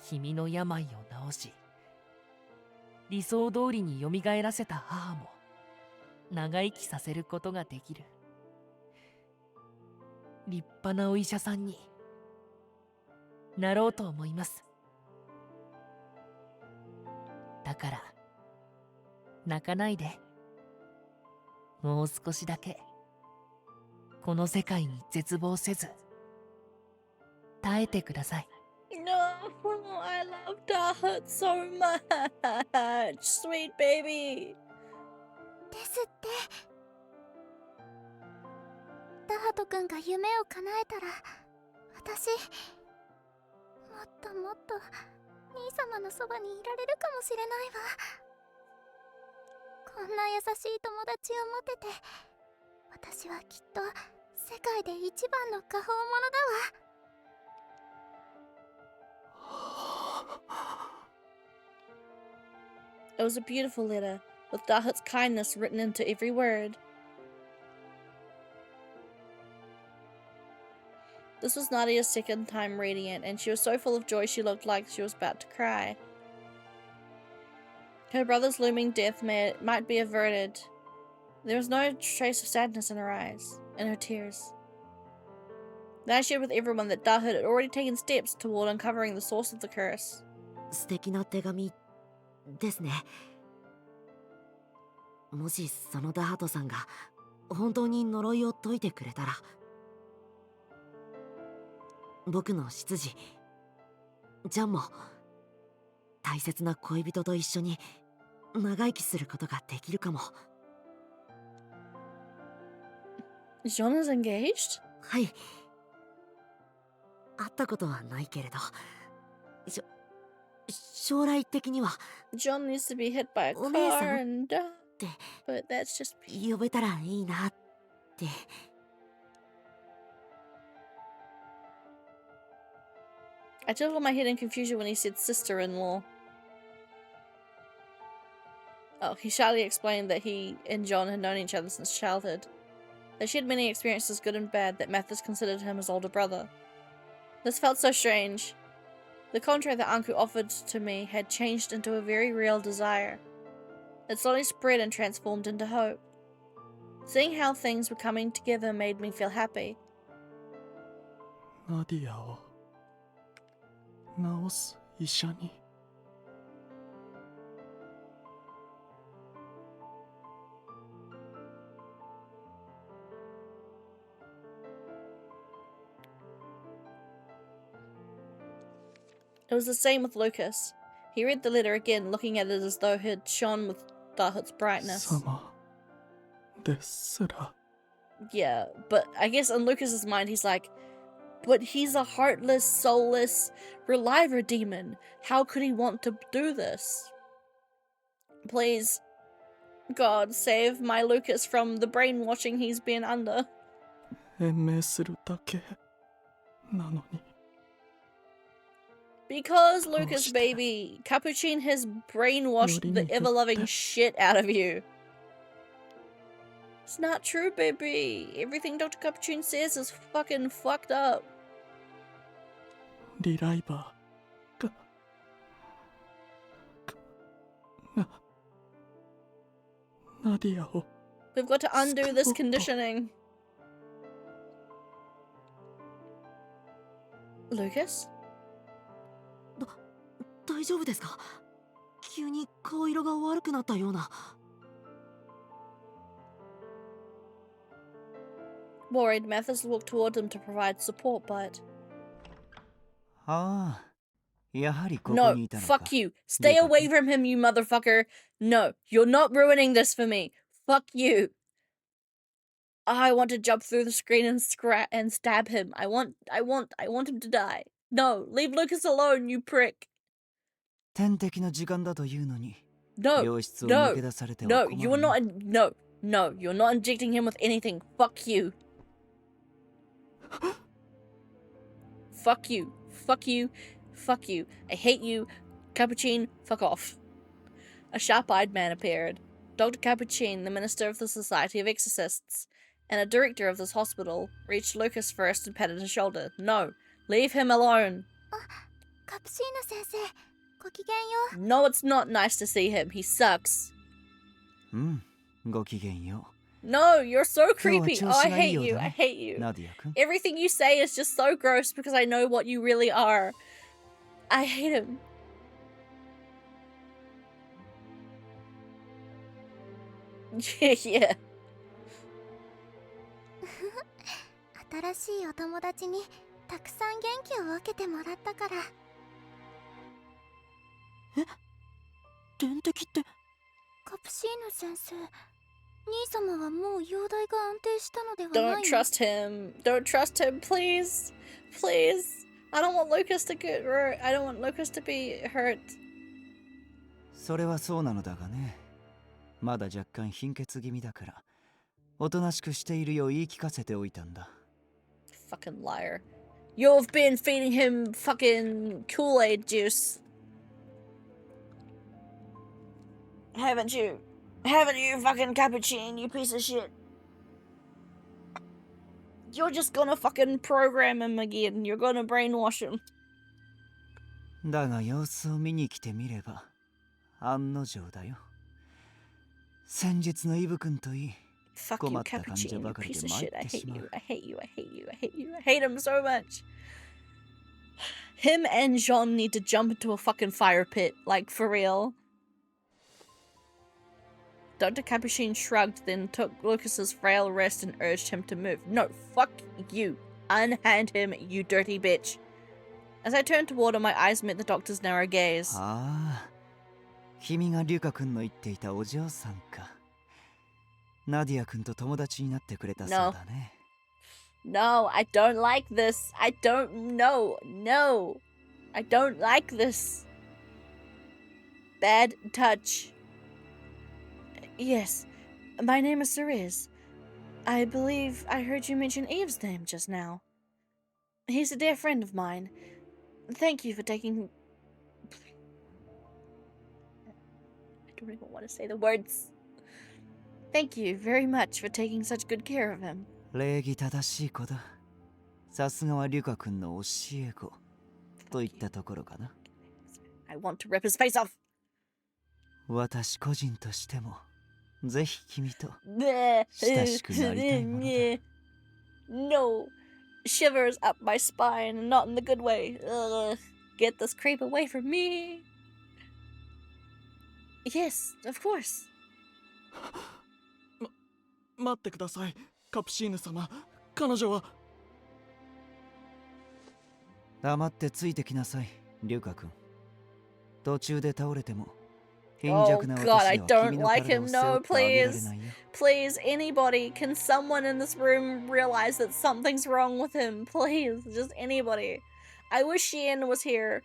君の病を治し、理想通りによみがえらせた母も長生きさせることができる立派なお医者さんになろうと思います。だから泣かないでもう少しだけこの世界に絶望せず耐えてください。 No, I love Dahut so much. Sweet baby. ですって。ダハト君が夢を叶えたら、私もっともっと兄様のそばにいられるかもしれないわ。こんな優しい友達を持てて、私はきっと世界で一番の果報者だわ。It was a beautiful letter, with Dahut's kindness written into every word. This was Nadia's second time reading it, and she was so full of joy she looked like she was about to cry. Her brother's looming death might be averted. There was no trace of sadness in her eyes, in her tears. Then I shared with everyone that Dahut had already taken steps toward uncovering the source of the curse. 素敵な手紙ですね。もしそのダハトさんが本当に呪いを解いてくれたら、僕の執事ジャンも大切な恋人と一緒に長生きすることができるかも。John is engaged? はい。会ったことはないけれど、将来的には John needs to be hit by a Oh, car Lisa. and die. But that's just... 呼べたらいいなって。I tilted my head in confusion when he said sister-in-law. Oh, he shyly explained that he and John had known each other since childhood. They shared many experiences, good and bad, that Mathis considered him his older brother. This felt so strange. The contract that Anku offered to me had changed into a very real desire. It slowly spread and transformed into hope. Seeing how things were coming together made me feel happy. ナディアを治す医者に。It was the same with Lucas. He read the letter again, looking at it as though it had shone with Dahut's brightness. 様ですら。 Yeah, but I guess in Lucas's mind he's like, but he's a heartless, soulless reliver demon. How could he want to do this? Please, God, save my Lucas from the brainwashing he's been under. 延命するだけなのに。 Because, Lucas, baby, Capuchin has brainwashed the ever-loving shit out of you. It's not true, baby. Everything Dr. Capuchin says is fucking fucked up. リライバーがナディアを We've got to undo this conditioning. Lucas? 大丈夫ですか？急に顔色が悪くなったような。Worried, Mathis walked toward him to provide support, but... ああ、やはりここ No, にいたのか。 fuck you. Stay away from him, you motherfucker. No, you're not ruining this for me. Fuck you. I want to jump through the screen and stab him. I want him to die. No, leave Lucas alone, you prick. 天敵の時間だというのに。 No, 病室を no, 抜け出されては no, 困る you are な。 not, no, no, you're not injecting him with anything. Fuck you. Fuck you. Fuck you. Fuck you. I hate you. Capuchin, fuck off. A sharp-eyed man appeared. Dr. Capuchin, the minister of the Society of Exorcists, and a director of this hospital, reached Lucas first and patted his shoulder. No, leave him alone. カプシーナ先生、ごきげんよう。 No, it's not nice to see him. He sucks. うん、ごきげんよ No, you're so う。今 creepy. 日 Oh, は調 I 子がい hate いよう you. だ I ね。 hate you. ナディア君。 Everything you say is just so gross because I know what you really are. I hate him. Yeah. 新しいお友達にたくさん元気を分けてもらったから。点滴って。カプシーヌ先生、兄様はもう容体が安定したのではない Don't の？ trust him. Don't trust him, please. Please. I don't want Lucas to get hurt. I don't want Lucas to be hurt. それはそうなのだがね。まだ若干貧血気味だから、おとなしくしているよう言い聞かせておいたんだ。Fucking liar. You've been feeding him fucking Kool-Aid juice. Haven't you? Haven't you, fucking Capuchin, you piece of shit? You're just gonna fucking program him again. You're gonna brainwash him. だが様子を見に来てみれば、案の定だよ。先日のイブ君といい、 Fuck you, 困った患者 Capuchin, ば you かり piece で of 参っ shit. I てし hate ま you. う。 I hate you. I hate you. I hate you. I hate you. I hate him so much. Him and Jean need to jump into a fucking fire pit. Like, for real. Dr. Capuchin shrugged, then took Lucas's frail wrist and urged him to move. No, fuck you. Unhand him, you dirty bitch. As I turned toward him, my eyes met the doctor's narrow gaze. ああ、君がリュカ君の言っていたお嬢さんか。ナディア君と友達になってくれたそうだね。No, I don't like this. I don't know. No. I don't like this. Bad touch. Yes, my name is Cerise. I believe I heard you mention Eve's name just now. He's a dear friend of mine. Thank you for taking... I don't even want to say the words. Thank you very much for taking such good care of him. 礼儀正しい子だ。さすがはリュカ君の教え子といったところかな。I want to rip his face off. 私個人としてもぜひ君と No. 親しくなりたいものだ。No. Shivers up my spine, not in the good way. Ugh. Get this creep away from me. Yes, of course. 待ってください、カプシーヌ様。彼女は。黙ってついてきなさい、リュカ君。途中で倒れても貧 Oh 弱な god, 私 I では君 don't の like 体 him. を背負 No, ってあげられ please. ないよ。 Please, anybody. Can someone in this room realize that something's wrong with him? Please, just anybody. I wish Shien was here.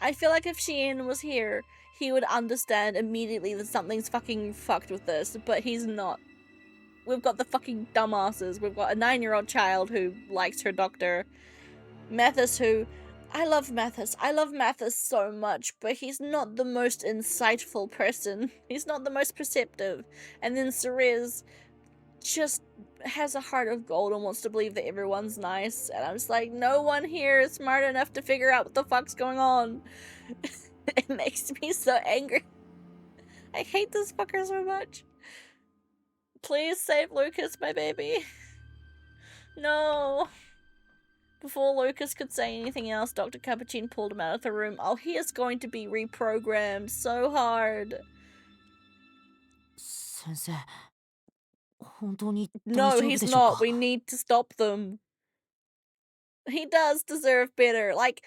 I feel like if Shien was here, he would understand immediately that something's fucking fucked with this, but he's not. We've got the fucking dumbasses. We've got a 9-year-old child who likes her doctor. Mathis who... I love Mathis. I love Mathis so much, but he's not the most insightful person. He's not the most perceptive. And then Cerise just has a heart of gold and wants to believe that everyone's nice. And I'm just like, no one here is smart enough to figure out what the fuck's going on. It makes me so angry. I hate this fucker so much. Please save Lucas, my baby. No. Before Lucas could say anything else, Dr. Capuchin pulled him out of the room. Oh, he is going to be reprogrammed so hard. 先生、本当に大 No, 丈夫 he's でしょう not. か？ We need to stop them. He does deserve better. Like,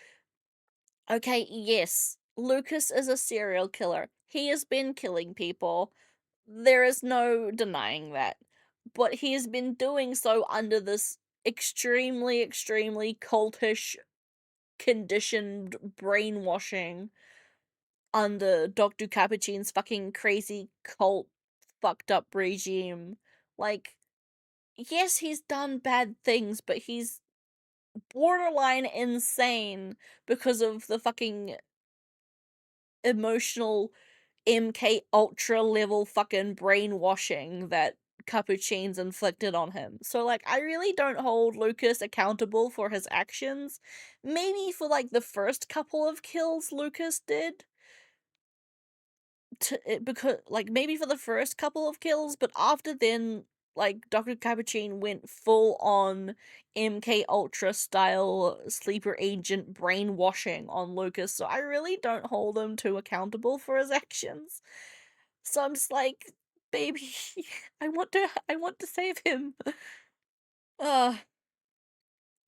okay, yes, Lucas is a serial killer. He has been killing people. There is no denying that. But he has been doing so under this extremely, extremely cultish, conditioned brainwashing under Dr. Capuchin's fucking crazy cult fucked up regime. Like, yes, he's done bad things, but he's borderline insane because of the fucking emotional MK Ultra level fucking brainwashing that Capuchin's inflicted on him. So, like, I really don't hold Lucas accountable for his actions. Maybe for, like, the first couple of kills Lucas did. Because, like, maybe for the first couple of kills, but after then, like, Dr. Capuchin went full on MK Ultra style sleeper agent brainwashing on Lucas, so I really don't hold him too accountable for his actions. So I'm just like, baby, I want to save him.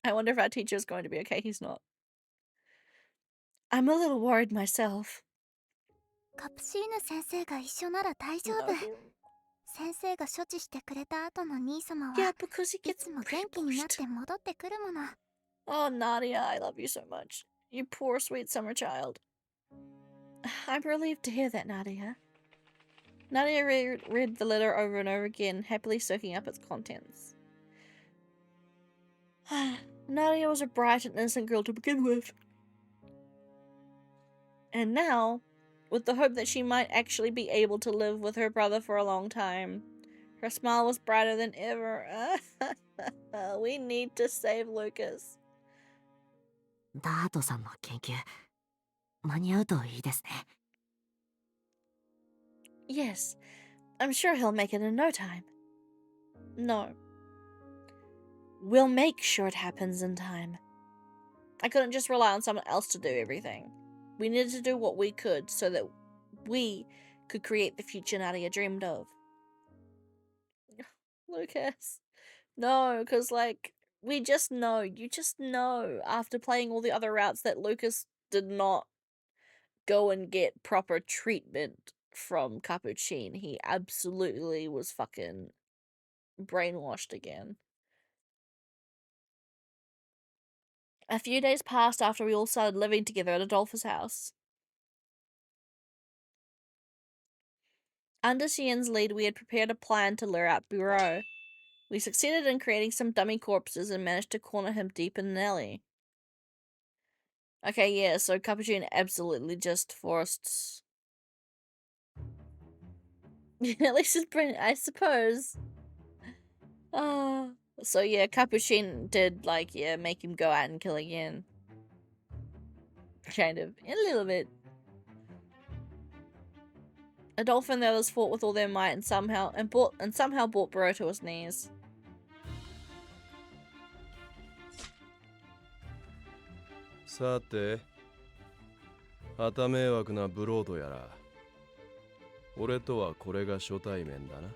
I wonder if our teacher is going to be okay. He's not. I'm a little worried myself. カプシーヌ先生が一緒なら大丈夫。 No. 先生が処置してくれた後の兄様は Yeah, because he い gets つも元気になっ brainwashed. て戻ってくるもの。 Oh, Nadia, I love you so much. You poor, sweet summer child. I'm relieved to hear that, Nadia. Nadia read the letter over and over again, happily soaking up its contents. Nadia was a bright and innocent girl to begin with. And now, with the hope that she might actually be able to live with her brother for a long time, her smile was brighter than ever. We need to save Lucas. ダートさんの研究間に合うといいですね。 Yes, I'm sure he'll make it in no time. No. We'll make sure it happens in time. I couldn't just rely on someone else to do everything. We needed to do what we could so that we could create the future Nadia dreamed of. Lucas. No, because, like, we just know, you just know after playing all the other routes that Lucas did not go and get proper treatment from Capuchin. He absolutely was fucking brainwashed again. A few days passed after we all started living together at Adolphus' house. Under Xian's lead, we had prepared a plan to lure out Bureau. We succeeded in creating some dummy corpses and managed to corner him deep in an alley. Okay, yeah, so Capuchin absolutely just forced... At least it's brilliant, I suppose. So yeah, Capuchin did, like, yeah, make him go out and kill again. Kind of. A little bit. Adolphe and the others fought with all their might and somehow brought Burrow to his knees. Sate, 旗迷惑なブロードやら。俺とはこれが初対面だな。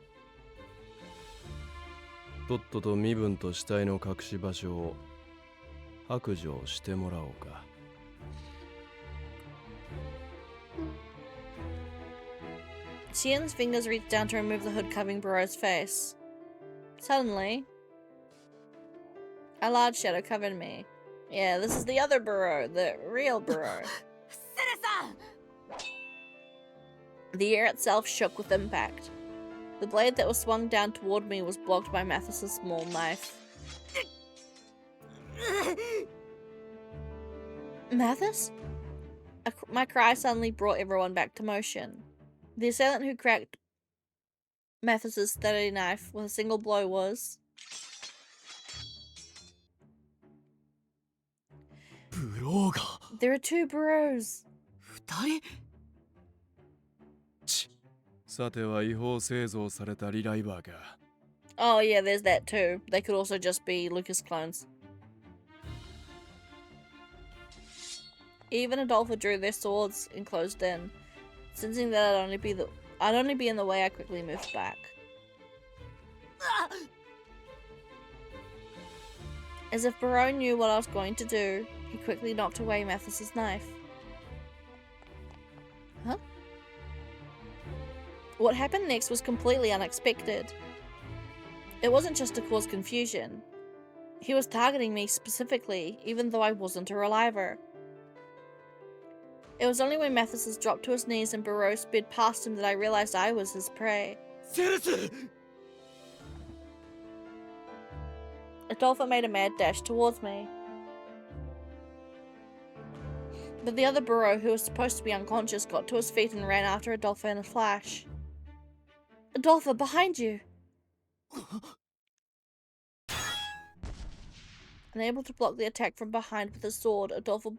とっとと身分と死体の隠し場所を白状してもらおうか。Xian's fingers reached down to remove the hood covering Burrow's face. Suddenly, a large shadow covered me. Yeah, this is the other Burrow, the real Burrow. The air itself shook with impact. The blade that was swung down toward me was blocked by Mathis's small knife. Mathis? My cry suddenly brought everyone back to motion. The assailant who cracked Mathis's steady knife with a single blow was... There are two Burrows. さては違法製造されたリライバーか。Oh yeah, there's that too. They could also just be Lucas clones. Even Adolphe drew their swords and closed in, sensing that I'd only be in the way. I quickly moved back. As if Burrow knew what I was going to do, he quickly knocked away Mathis's knife. Huh? What happened next was completely unexpected. It wasn't just to cause confusion. He was targeting me specifically, even though I wasn't a reliver. It was only when Mathis dropped to his knees and Burrow sped past him that I realized I was his prey. Adolphe made a mad dash towards me. But the other Burrow, who was supposed to be unconscious, got to his feet and ran after Adolphe in a flash. Adolphe, behind you! Unable to block the attack from behind with his sword, Adolphe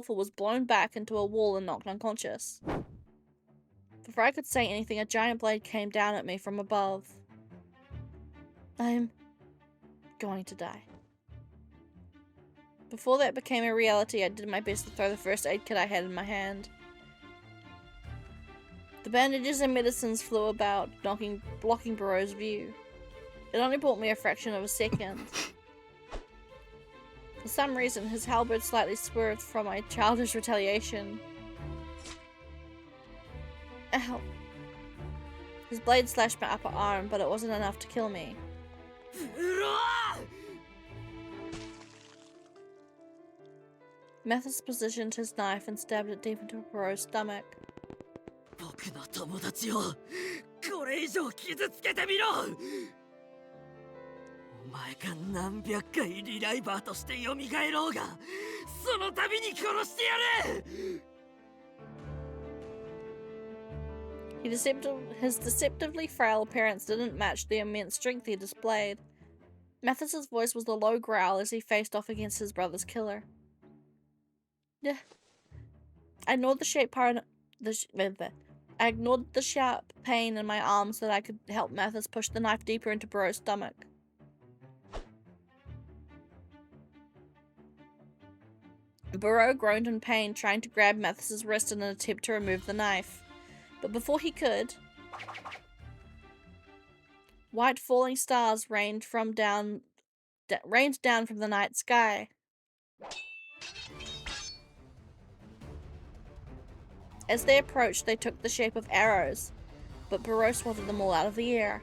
was blown back into a wall and knocked unconscious. Before I could say anything, a giant blade came down at me from above. I'm going to die. Before that became a reality, I did my best to throw the first aid kit I had in my hand. The bandages and medicines flew about, blocking Burrow's view. It only brought me a fraction of a second. For some reason, his halberd slightly swerved from my childish retaliation. Ow. His blade slashed my upper arm, but it wasn't enough to kill me. Mathis positioned his knife and stabbed it deep into Burrow's stomach. 僕の友達をこれ以上傷つけてみろ。お前が何百回リライバーとして蘇ろうが、その度に殺してやれ。His deceptively frail appearance didn't match the immense strength he displayed. Mathis's voice was a low growl as he faced off against his brother's killer. I ignored I ignored the sharp pain in my arm so that I could help Mathis push the knife deeper into Burrow's stomach. Burrow groaned in pain, trying to grab Mathis's wrist in an attempt to remove the knife. But before he could, white falling stars rained down from the night sky. As they approached, they took the shape of arrows, but Burrow swatted them all out of the air.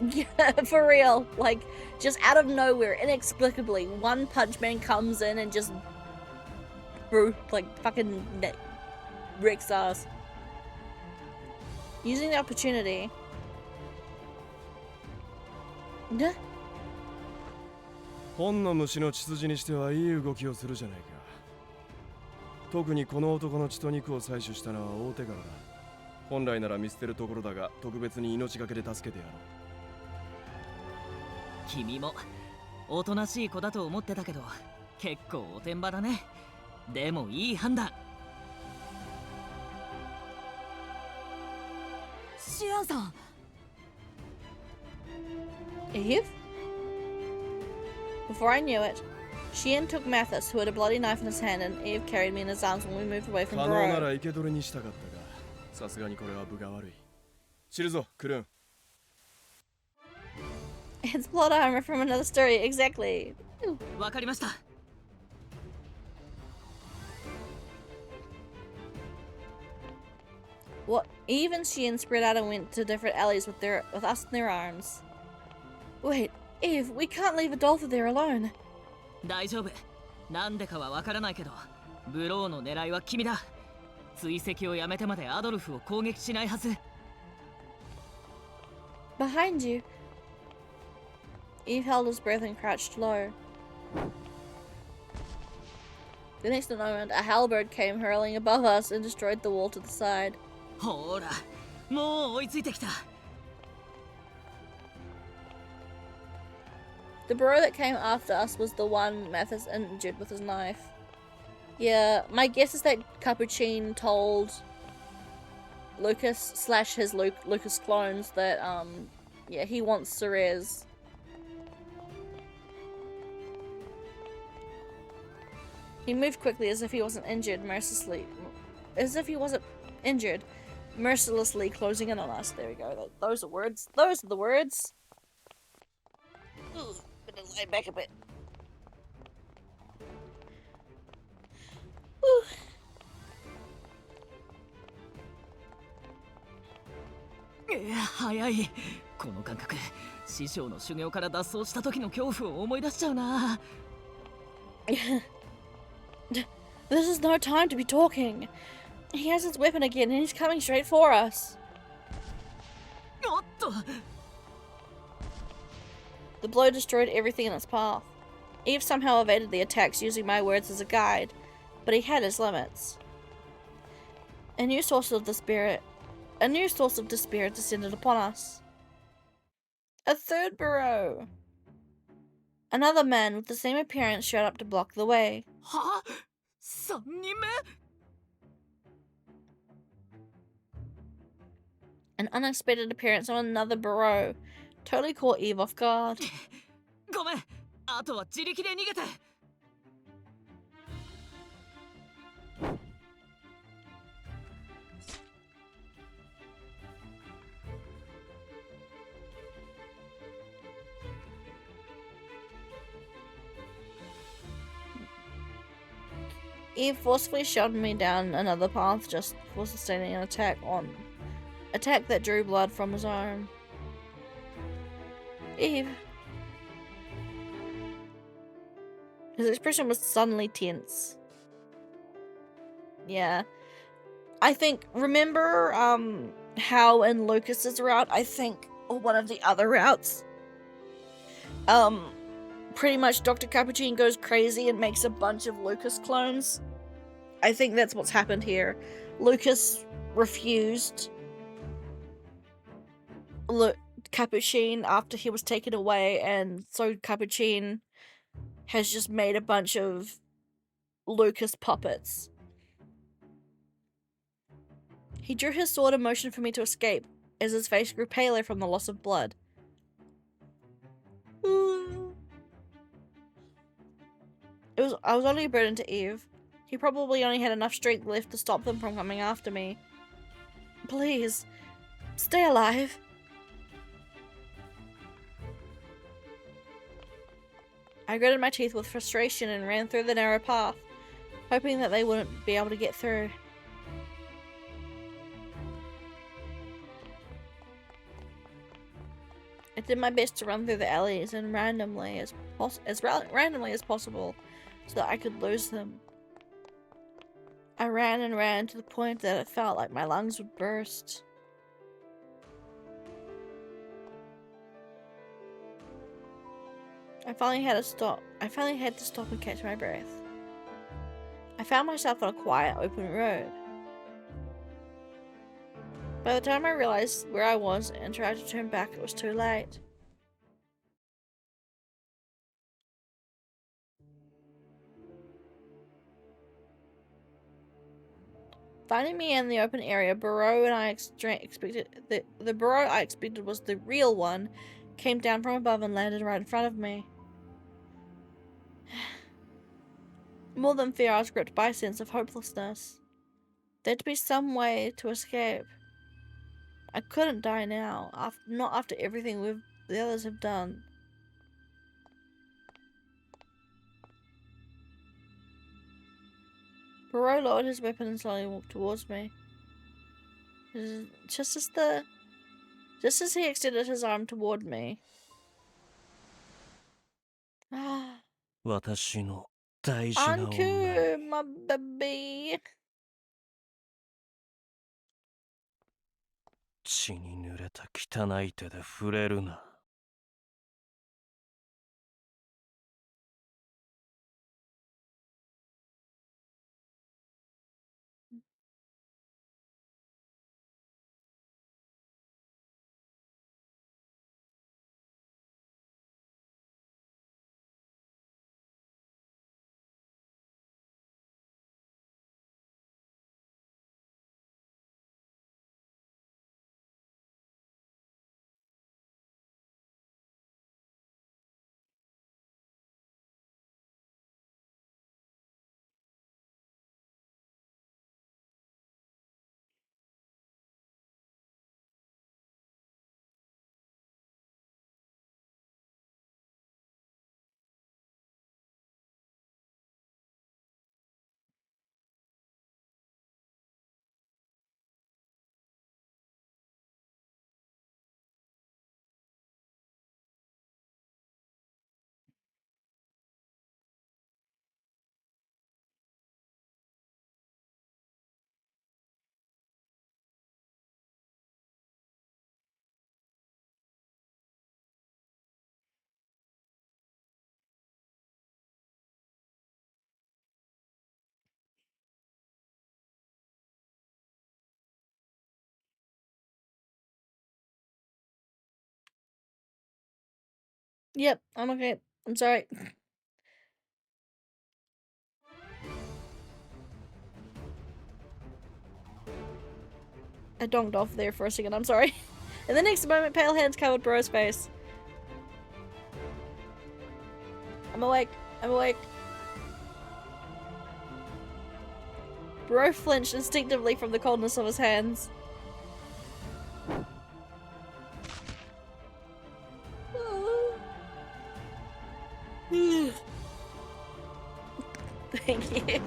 Yeah, for real. Like, just out of nowhere, inexplicably, One Punch Man comes in and just fucking wrecks us. Using the opportunity. Yeah. 本の虫の血筋にしてはいい動きをするじゃないか。特にこの男の血と肉を採取したのは大手柄だ。本来なら見捨てるところだが、特別に命がけで助けてやろう。君もおとなしい子だと思ってたけど、結構おてんばだね。でもいい判断。シアンさん。Eve? Before I knew it, Shion took Mathis, who had a bloody knife in his hand, and Eve carried me in his arms when we moved away from 可能なら Burrow. 生け捕りにしたかったが、さすがにこれは分が悪い。知るぞ、クルーン。It's plot armor from another story, exactly. わかりました。What? Eve and Shion spread out and went to different alleys with us in their arms. Wait, Eve, we can't leave Adolfo there alone. 大丈夫。なんでかはわからないけど、ブローの狙いは君だ。追跡をやめてまでアドルフを攻撃しないはず。Behind you. Eve held his breath and crouched low. The next moment, a halberd came hurling above us and destroyed the wall to the side. ほら、もう追いついてきた。The burrow that came after us was the one Mathis injured with his knife. Yeah, my guess is that Capuchin told Lucas / his Lucas clones that, yeah, he wants Cerez. He moved quickly as if he wasn't injured, mercilessly closing in on us. There we go. Those are words. Those are the words. Ooh, gonna lay back a bit. Whew. 早い。この感覚、師匠の修行から脱走した時の恐怖を思い出しちゃうな。This is no time to be talking. He has his weapon again and he's coming straight for us. おっと。 The blow destroyed everything in its path. Eve somehow evaded the attacks using my words as a guide, but he had his limits. A new source of despair descended upon us. A third burrow. Another man with the same appearance showed up to block the way. はあ、3人目 An unexpected appearance of another burrow totally caught Eve off guard. ごめん、あとは自力で逃げて。Eve forcefully shoved me down another path just for sustaining an attack that drew blood from his arm. Eve. His expression was suddenly tense. Yeah. I think, remember how in Lucas's route, I think, or one of the other routes, pretty much Dr. Capuchin goes crazy and makes a bunch of Lucas clones? I think that's what's happened here. Lucas refused Capuchin after he was taken away, and so Capuchin has just made a bunch of Lucas puppets. He drew his sword and motioned for me to escape, as his face grew paler from the loss of blood. I was only a burden to Eve. He probably only had enough strength left to stop them from coming after me. Please, stay alive. I gritted my teeth with frustration and ran through the narrow path, hoping that they wouldn't be able to get through. I did my best to run through the alleys and randomly as possible, so that I could lose them. I ran and ran to the point that it felt like my lungs would burst. I finally had to stop and catch my breath. I found myself on a quiet, open road. By the time I realized where I was and tried to turn back, it was too late. Finding me in the open area, Burrow and I expected the Burrow I expected was the real one, came down from above and landed right in front of me. More than fear, I was gripped by a sense of hopelessness. There'd to be some way to escape. I couldn't die now, not after everything the others have done. Burrow lowered his weapon and slowly walked towards me. Just as he extended his arm toward me. 私の大事な女 Anku, my baby. 血に濡れた汚い手で触れるな。Yep, I'm okay. I'm sorry. I donked off there for a second, I'm sorry. In the next moment, pale hands covered Burrow's face. I'm awake. I'm awake. Burrow flinched instinctively from the coldness of his hands. Thank you.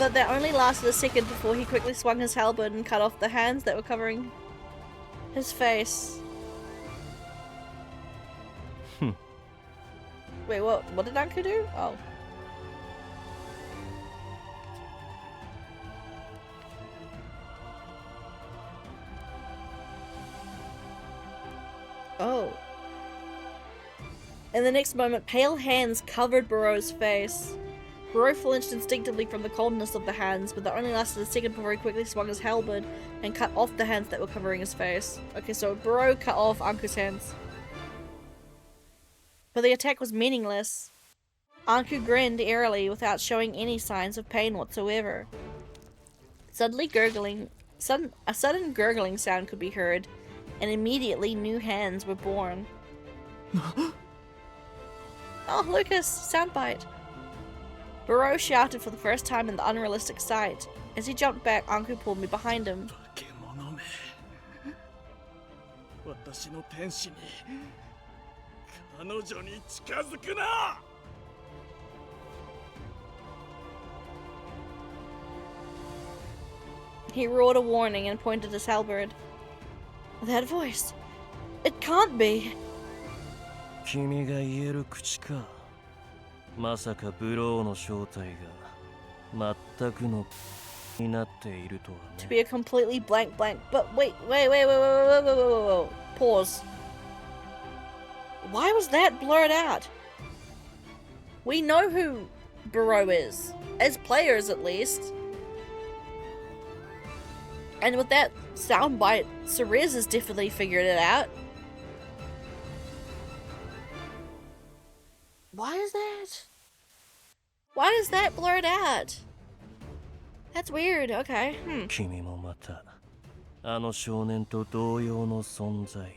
But that only lasted a second before he quickly swung his halberd and cut off the hands that were covering his face. Wait, what? What did Anku do? Oh. Oh. In the next moment, pale hands covered Barrow's face. Barrow flinched instinctively from the coldness of the hands, but that only lasted a second before he quickly swung his halberd and cut off the hands that were covering his face. Okay, so Barrow cut off Anku's hands. But the attack was meaningless. Anku grinned airily without showing any signs of pain whatsoever. A sudden gurgling sound could be heard, and immediately new hands were born. Oh, Lucas! Soundbite! Barrow shouted for the first time in the unrealistic sight. As he jumped back, Anku pulled me behind him. He roared a warning and pointed his halberd. That voice! It can't be! 君が言える口か。まさかブローの正体が全くのになっているとはね。 To be a completely blank. But wait. Pause. Why was that blurred out? We know who Barrow is. As players, at least. And with that soundbite, Cerez has definitely figured it out. Why is that? Why is that blurred out? That's weird. Okay. 君もまたあの少年と同様の存在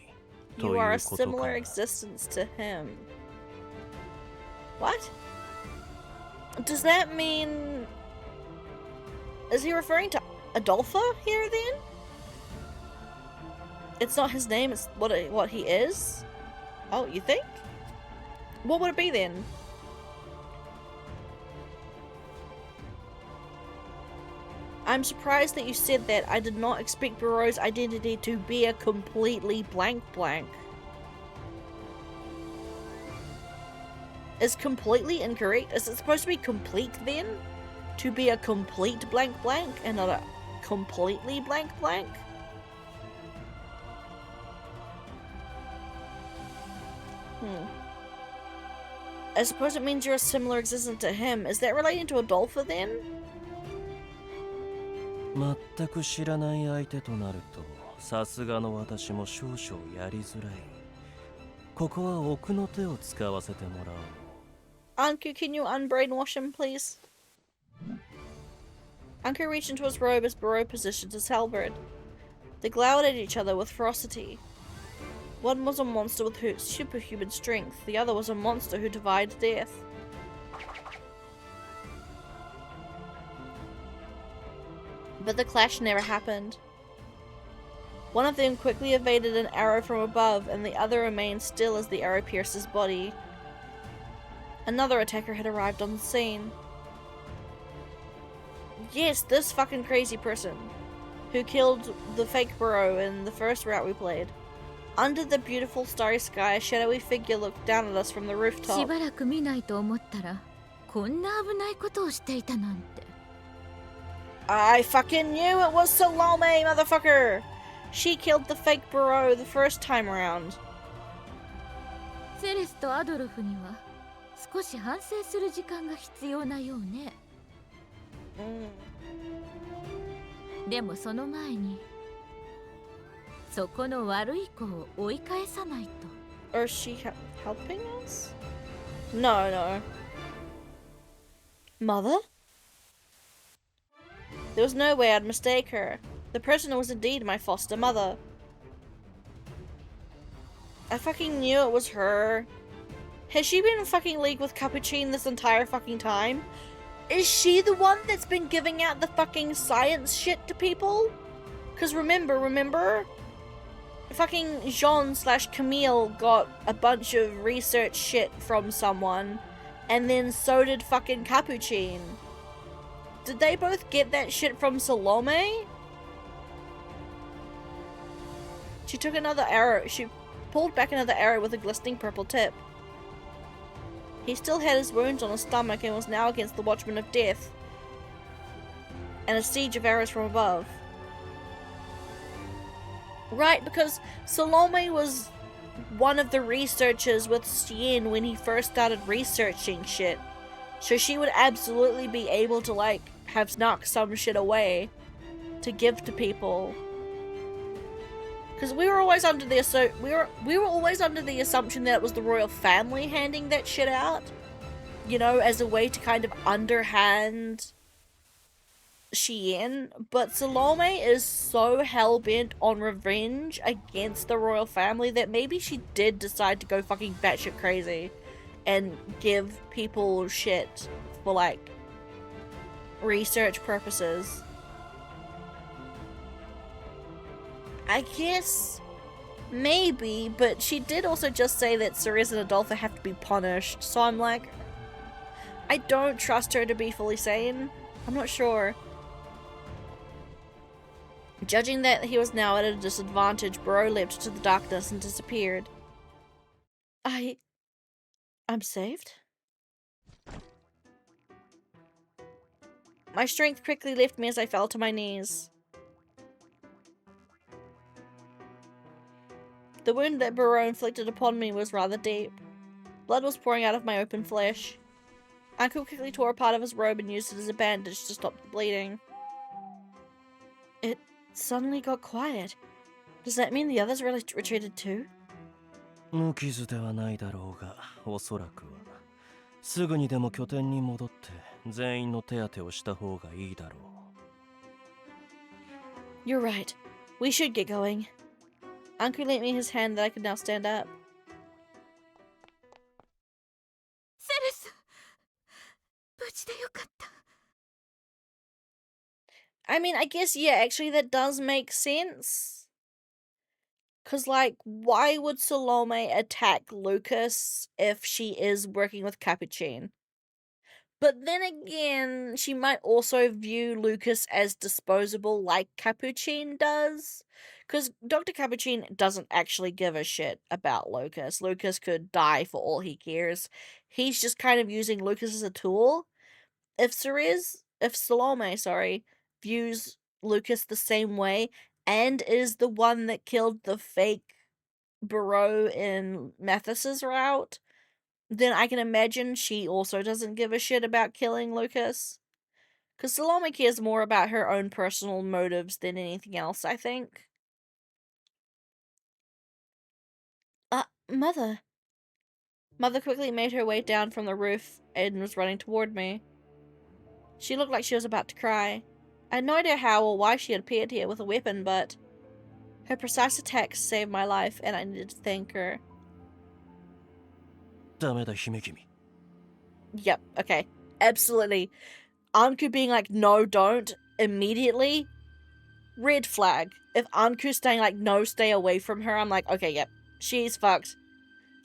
という You are a ことか similar existence to him. What? Does that mean... Is he referring to Adolpha here then? It's not his name, it's what he is? Oh, you think? What would it be then? I'm surprised that you said that. I did not expect Barrow's identity to be a completely blank. Is completely incorrect? Is it supposed to be complete then? To be a complete blank and not a completely blank? I suppose it means you're a similar existence to him. Is that relating to Adolpha then? 全く知らない相手となるとさすがの私も少々やりづらい。ここは奥の手を使わせてもらおう。 Anku, can you unbrainwash him, please? Anku reached into his robe as Barrow positioned his halberd. They glowered at each other with ferocity. One was a monster with superhuman strength, the other was a monster who defied death. But the clash never happened. One of them quickly evaded an arrow from above, and the other remained still as the arrow pierced his body. Another attacker had arrived on the scene. Yes, this fucking crazy person who killed the fake Barrow in the first route we played. Under the beautiful starry sky, a shadowy figure looked down at us from the rooftop. しばらく見ないと思ったらこんな危ないことをしていたなんて。 I fucking knew it was Salome, motherfucker! She killed the fake Barrow the first time around. セレスとアドルフには少し反省する時間が必要なようね。でもその前にそこの悪い子を追い返さないと。 Or is she helping us? No. Mother? There was no way I'd mistake her. The prisoner was indeed my foster mother. I fucking knew it was her. Has she been in fucking league with Capuchin this entire fucking time? Is she the one that's been giving out the fucking science shit to people? Cause remember? Fucking Jean/Camille got a bunch of research shit from someone, and then so did fucking Capuchin. Did they both get that shit from Salome? She took another arrow. She pulled back another arrow with a glistening purple tip. He still had his wounds on his stomach and was now against the Watchman of Death and a siege of arrows from above. Right, because Salome was one of the researchers with Stien when he first started researching shit. So she would absolutely be able to, like, have snuck some shit away to give to people. Because we were always under the we were always under the assumption that it was the royal family handing that shit out, you know, as a way to kind of underhand Shien. But Salome is so hell-bent on revenge against the royal family that maybe she did decide to go fucking batshit crazy and give people shit for, like, research purposes. I guess maybe, but she did also just say that Ceres and Adolpha have to be punished, so I'm like, I don't trust her to be fully sane. I'm not sure. Judging that he was now at a disadvantage, Burrow leapt into the darkness and disappeared. I'm saved? My strength quickly left me as I fell to my knees. The wound that Burrow inflicted upon me was rather deep. Blood was pouring out of my open flesh. Uncle quickly tore a part of his robe and used it as a bandage to stop the bleeding. It suddenly got quiet. Does that mean the others retreated too? 無傷ではないだろうが、おそらくは。すぐにでも拠点に戻って全員の手当てをした方がいいだろう。 You're right. We should get going. Uncle lent me his hand that I could now stand up. セレス、無事でよかった。 I mean, I guess, yeah, actually that does make sense. Cause, like, why would Salome attack Lucas if she is working with Capuchin? But then again, she might also view Lucas as disposable like Capuchin does. Because Dr. Capuchin doesn't actually give a shit about Lucas. Lucas could die for all he cares. He's just kind of using Lucas as a tool. If Salome, views Lucas the same way and is the one that killed the fake Burrow in Mathis's route, then I can imagine she also doesn't give a shit about killing Lucas. Because Salome cares more about her own personal motives than anything else, I think. Mother. Mother quickly made her way down from the roof and was running toward me. She looked like she was about to cry. I had no idea how or why she had appeared here with a weapon, but her precise attacks saved my life, and I needed to thank her. ダメだ、姫君。 Yep, okay. Absolutely. Anku being like, no, don't, immediately, red flag. If Anku's staying like, no, stay away from her, I'm like, okay, yep, she's fucked.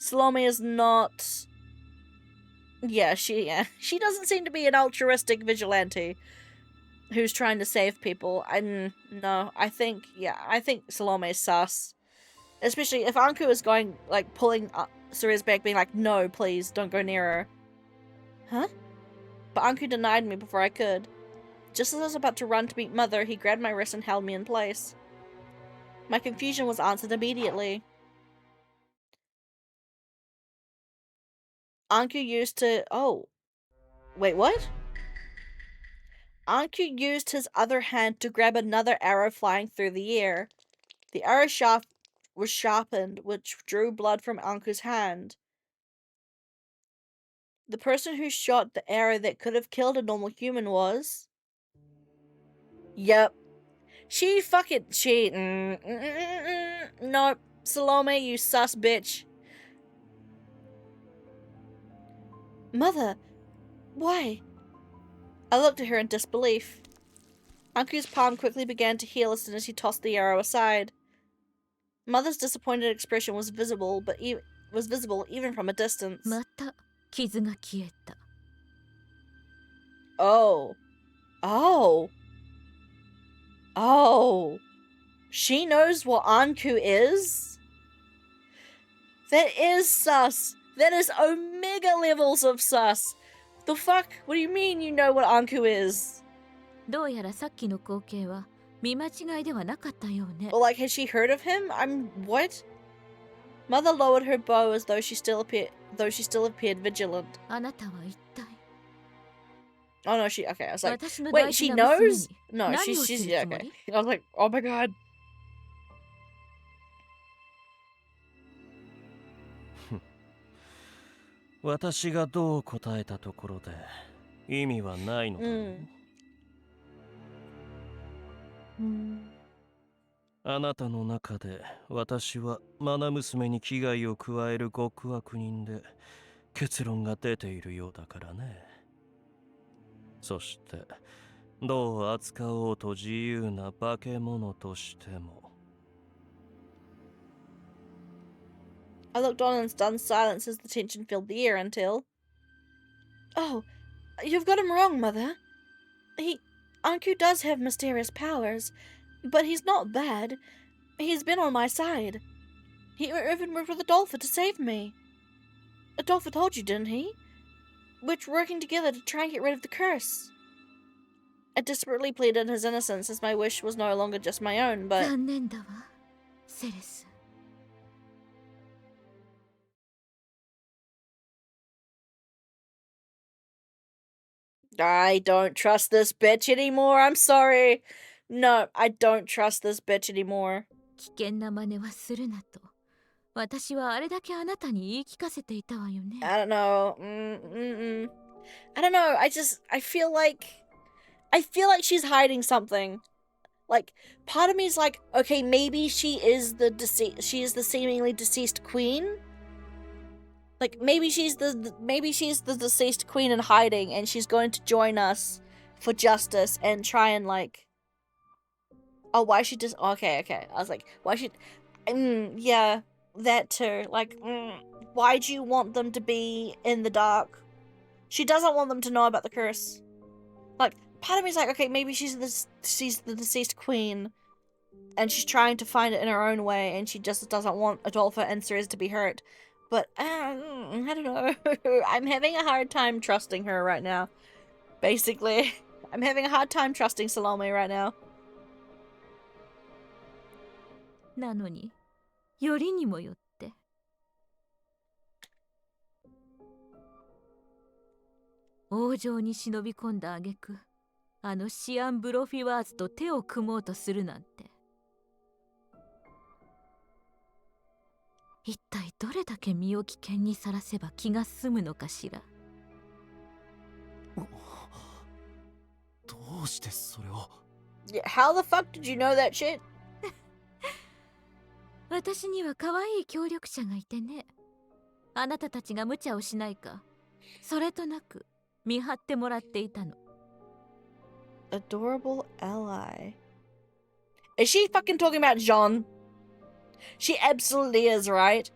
Salome is not... Yeah, she doesn't seem to be an altruistic vigilante who's trying to save people. No, I think Salome is sus. Especially if Anku is going, like, pulling Ceres back, being like, no, please, don't go near her. Huh? But Anku denied me before I could. Just as I was about to run to meet Mother, he grabbed my wrist and held me in place. My confusion was answered immediately. Anku used to... Oh. Wait, what? Anku used his other hand to grab another arrow flying through the air. The arrow shaft was sharpened, which drew blood from Anku's hand. The person who shot the arrow that could have killed a normal human was... Yep. She... No, Salome, you sus bitch. Mother, why? I looked at her in disbelief. Anku's palm quickly began to heal as soon as he tossed the arrow aside. Mother's disappointed expression was visible, even from a distance. また傷が消えた。 Oh. Oh. Oh. She knows what Anku is? That is sus. That is omega levels of sus. The fuck? What do you mean you know what Anku is? どうやらさっきの光景は見間違いではなかったようね。 Well, like, has she heard of him? What? Mother lowered her bow as though she still appeared vigilant. あなたは一体 Oh no, okay, I was like, 私の wait, 大 she 事な娘に knows? No, 何をす she's, る yeah, つも okay. り？ I was like, oh my god. 私がどう答えたところで意味はないのだろう。あなたの中で私は愛娘に危害を加える極悪人で結論が出ているようだからね。そしてどう扱おうと自由な化け物としても。I looked on in stunned silence as the tension filled the air until... Oh, you've got him wrong, Mother. Anku does have mysterious powers, but he's not bad. He's been on my side. He even worked with Adolpha to save me. Adolpha told you, didn't he? We're working together to try and get rid of the curse. I desperately pleaded his innocence as my wish was no longer just my own, but... 残念だわ、セレス。 I don't trust this bitch anymore. I'm sorry. No, I don't trust this bitch anymore. 危険な真似はするなと。私はあれだけあなたに言い聞かせていたわよね。 I don't know. I don't know. I feel like she's hiding something. Like, part of me is like, okay, maybe she is the seemingly deceased queen. Like, maybe she's the deceased queen in hiding, and she's going to join us for justice and try and, like... Oh, why she just... Okay. I was like, why she... yeah, that too. Like, why do you want them to be in the dark? She doesn't want them to know about the curse. Like, part of me is like, okay, maybe she's the deceased queen, and she's trying to find it in her own way, and she just doesn't want Adolpha and Ceres to be hurt. But, I don't know. I'm having a hard time trusting her right now. Basically. I'm having a hard time trusting Salome right now. なのに、よりにもよって。王城に忍び込んだ挙句、あのシアン・ブロフィワーズと手を組もうとするなんて。一体どれだけ身を危険にさらせば気が済むのかしら。どうしてそれを？ Yeah, how the fuck did you know that shit? 私には可愛い協力者がいてね。あなたたちが無茶をしないか、それとなく見張ってもらっていたの。Adorable ally. Is she fucking talking about Jean? She absolutely is, right?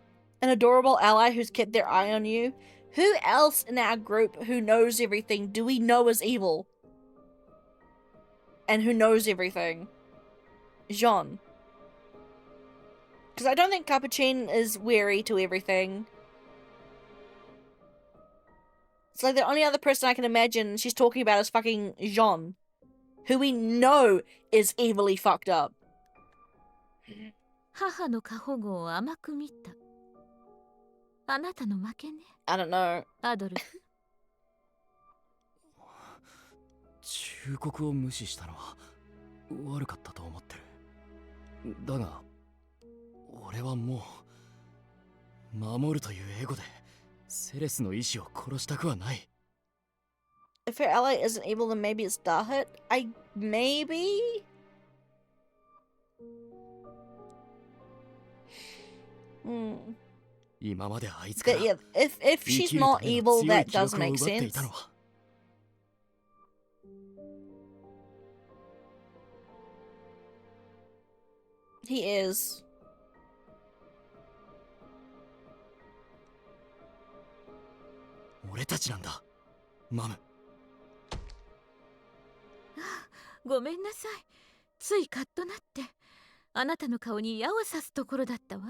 An adorable ally who's kept their eye on you. Who else in our group who knows everything do we know is evil? And who knows everything? Jean. Because I don't think Capuchin is wary to everything. It's like the only other person I can imagine she's talking about is fucking Jean. Who we know is evilly fucked up. 母の過保護を甘く見た。あなたの負けね。I don't know. アドルフ。忠告を無視したのは悪かったと思ってる。だが俺はもう守るというエゴでセレスの意志を殺したくはない。 If her ally isn't evil, then maybe it's Dahat? Maybe? Hmm. 今まであいつから Yeah, if she's not evil, that does make sense. He is. 俺たちなんだ、マム。ごめんなさい。ついカッとなって。あなたの顔に矢を刺すところだったわ。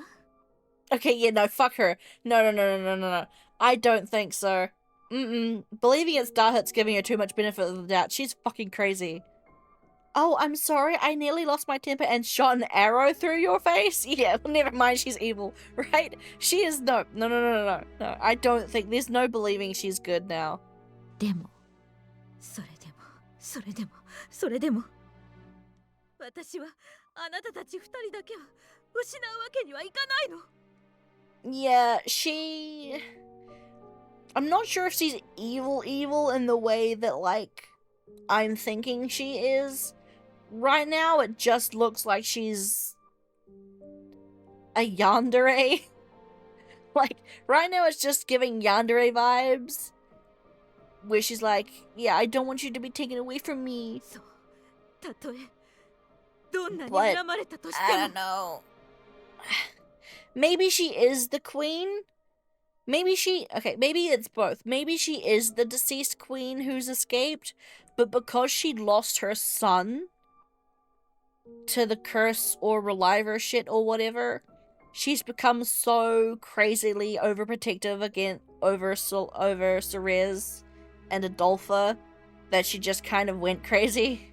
Okay, yeah, no, fuck her. No, no, no, no, no, no, no. I don't think so. Believing it's Darhut's giving her too much benefit of the doubt. She's fucking crazy. Oh, I'm sorry. I nearly lost my temper and shot an arrow through your face. Yeah, never mind. She's evil, right? She is no. No. I don't think there's no believing she's good now. でも、それでも、それでも、それでも。私はあなたたち二人だけは失うわけにはいかないの。Yeah, I'm not sure if she's evil in the way that, like, I'm thinking she is. Right now, it just looks like she's a yandere. Like, right now it's just giving yandere vibes. Where she's like, yeah, I don't want you to be taken away from me. そう、たとえどんなに But 恨まれたとして I も。 don't know. Maybe she is the queen? Maybe it's both. Maybe she is the deceased queen who's escaped, but because she lost her son to the curse or reliver shit or whatever, she's become so crazily overprotective over Ceres and Adolpha that she just kind of went crazy.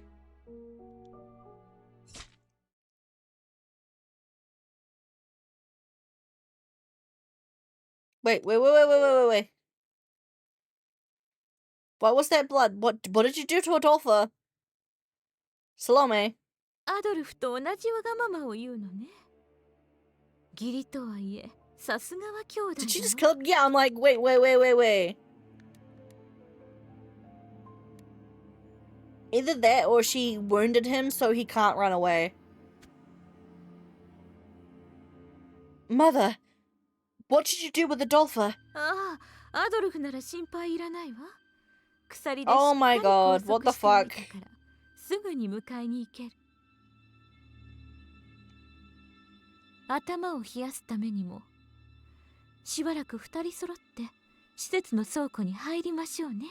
Wait. What was that blood? What did you do to Adolpha? Salome. アドルフと同じわがままを言うのね。義理とはいえ、さすがは兄弟 Did she だ just わ。 kill him? Yeah, I'm like, wait. Either that or she wounded him so he can't run away. Mother, what did you do with Adolpha? ああ、アドルフなら心配いらないわ。鎖でしっ Oh か my り拘 god, what 束 the しておい fuck? たから、すぐに迎えに行ける。頭を冷やすためにも、しばらく二人揃って施設の倉庫に入りましょうね。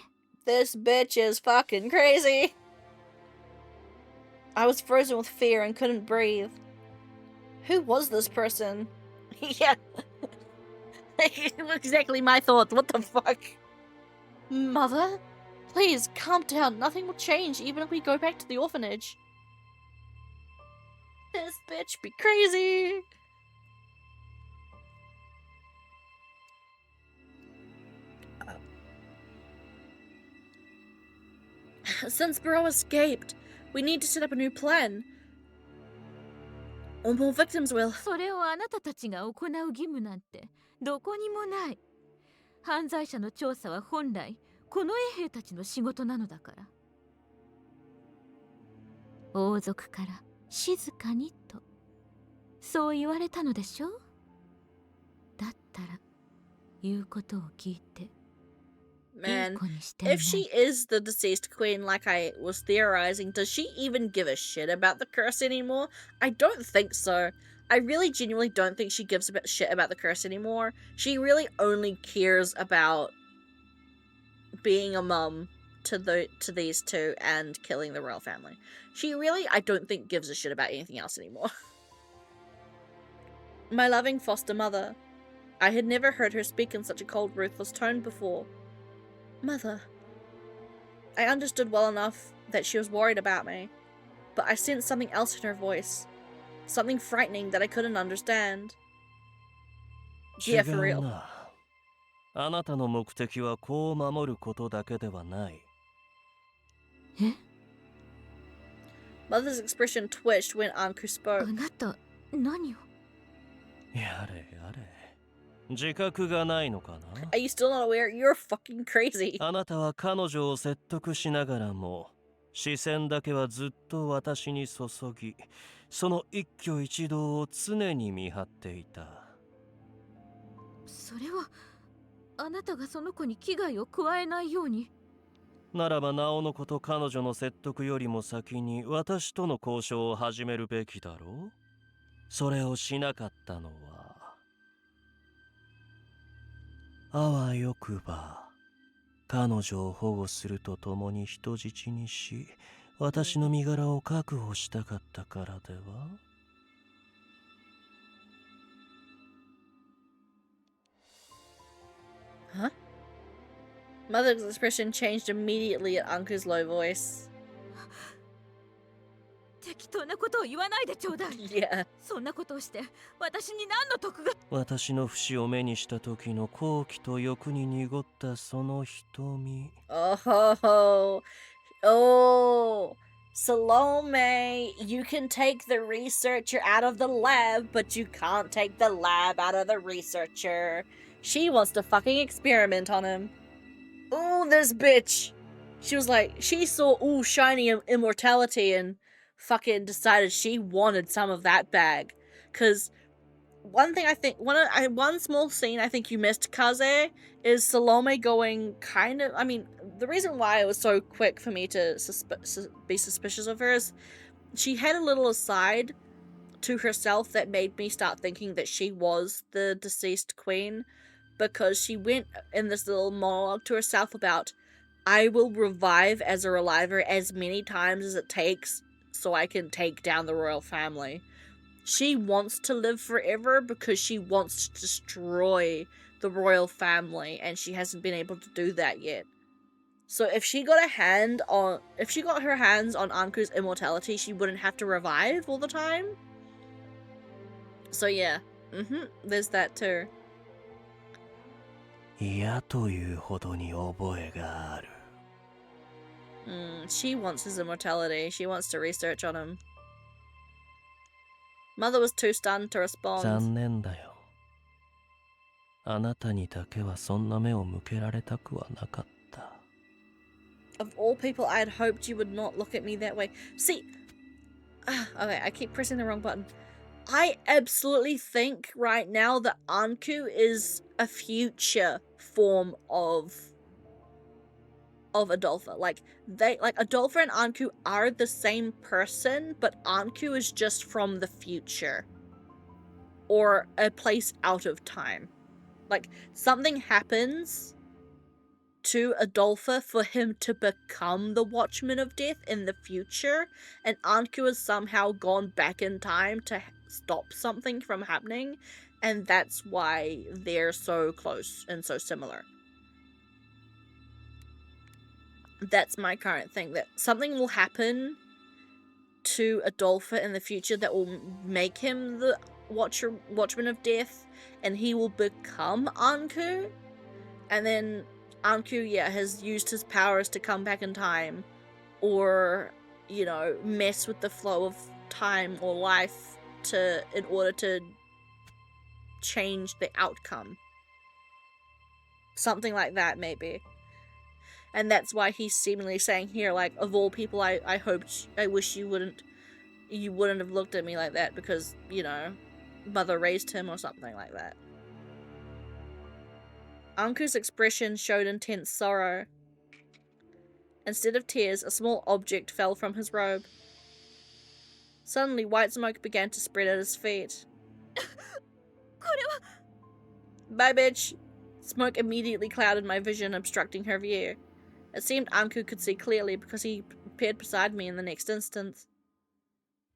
This bitch is fucking crazy. I was frozen with fear and couldn't breathe. Who was this person? Yeah. Exactly my thoughts. What the fuck? Mother? Please, calm down. Nothing will change even if we go back to the orphanage. This bitch be crazy. Since Burrow escaped, we need to set up a new plan. Or more victims will. それをあなたたちが行う義務なんてどこにもない。犯罪者の調査は本来この衛兵たちの仕事なのだから。王族から静かにとそう言われたのでしょ。だったら言うことを聞いて。 Man, if she is the deceased queen like I was theorizing, does she even give a shit about the curse anymore? I don't think so. I really genuinely don't think she gives a shit about the curse anymore. She really only cares about being a mum to these two and killing the royal family. She really, I don't think, gives a shit about anything else anymore. My loving foster mother. I had never heard her speak in such a cold, ruthless tone before. Mother. I understood well enough that she was worried about me, but I sensed something else in her voice. Something frightening that I couldn't understand. Yeah, for 違う real. な。あなたの目的は子を守ることだけではない。え？ Mother's expression twitched when Anku あ spoke. なた何を？やれやれ。自覚がないのかな？ Are you still not aware? You're fucking crazy. あなたは彼女を説得しながらも、視線だけはずっと私に注ぎ、その一挙一動を常に見張っていた。それはあなたがその子に危害を加えないように。ならばなおのこと彼女の説得よりも先に私との交渉を始めるべきだろう。それをしなかったのはあわよくば彼女を保護するとともに人質にし私の身柄を確保したかったからでは？ Huh? Mother's expression changed immediately at Anku's low voice. 適当なことを言わないでちょうだい。Yeah. そんなことをして私に何の得が。私の節を目にした時の好奇と欲に濁ったその瞳。Oh, oh, Salome, you can take the researcher out of the lab, but you can't take the lab out of the researcher. She wants to fucking experiment on him. Ooh, this bitch. She was like, she saw, ooh, shiny immortality and fucking decided she wanted some of that bag. Cause one thing I think, one small scene I think you missed, Kaze, is Salome going kind of, I mean, the reason why it was so quick for me to be suspicious of her is she had a little aside to herself that made me start thinking that she was the deceased queen, because she went in this little monologue to herself about, I will revive as a reliver as many times as it takes so I can take down the royal family. She wants to live forever because she wants to destroy the royal family, and she hasn't been able to do that yet. So if she got her hands on Anku's immortality, she wouldn't have to revive all the time. So yeah, there's that too. 嫌というほどに覚えがある。She wants his immortality. She wants to research on him. Mother was too stunned to respond. 残念だよ。あなたにだけはそんな目を向けられたくはなかった。Of all people, I had hoped you would not look at me that way. See, okay, I keep pressing the wrong button. I absolutely think right now that Anku is a future form of Adolpha. Like Adolpha and Anku are the same person, but Anku is just from the future or a place out of time. Like something happens to Adolpha for him to become the Watchman of Death in the future, and Anku has somehow gone back in time to stop something from happening, and that's why they're so close and so similar. That's my current thing, that something will happen to Adolpha in the future that will make him the Watchman of Death, and he will become Anku, and then Anku, has used his powers to come back in time, or, mess with the flow of time or life in order to change the outcome. Something like that, maybe. And that's why he's seemingly saying here, like, of all people, I wish you wouldn't have looked at me like that because, Mother raised him or something like that. Anku's expression showed intense sorrow. Instead of tears, a small object fell from his robe. Suddenly, white smoke began to spread at his feet. Bye, bitch! Smoke immediately clouded my vision, obstructing her view. It seemed Anku could see clearly because he appeared beside me in the next instant.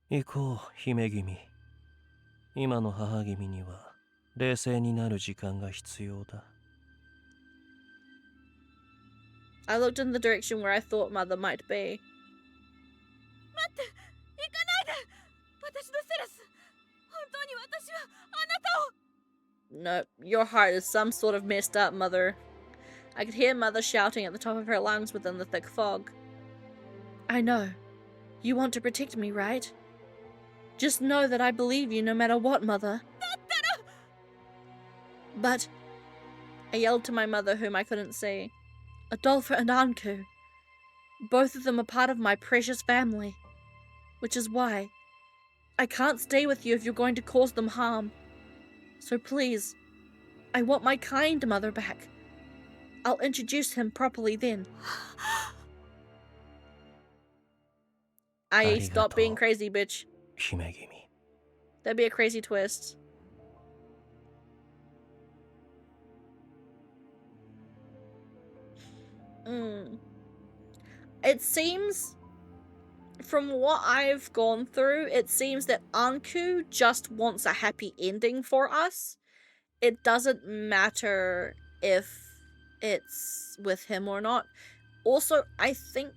行こう、姫君。今の母君には冷静になる時間が必要だ。I looked in the direction where I thought Mother might be. 待って、行かないで。私のセレス、本当に私はあなたを。No, your heart is some sort of messed up, Mother. I could hear Mother shouting at the top of her lungs within the thick fog. I know. You want to protect me, right? Just know that I believe you no matter what, Mother. But, I yelled to my mother, whom I couldn't see. Adolpha and Anku. Both of them are part of my precious family. Which is why I can't stay with you if you're going to cause them harm. So please, I want my kind mother back. I'll introduce him properly then. I stop being crazy, bitch. 姫君。 That'd be a crazy twist. It seems from what I've gone through, it seems that Anku just wants a happy ending for us. It doesn't matter if it's with him or not. Also, I think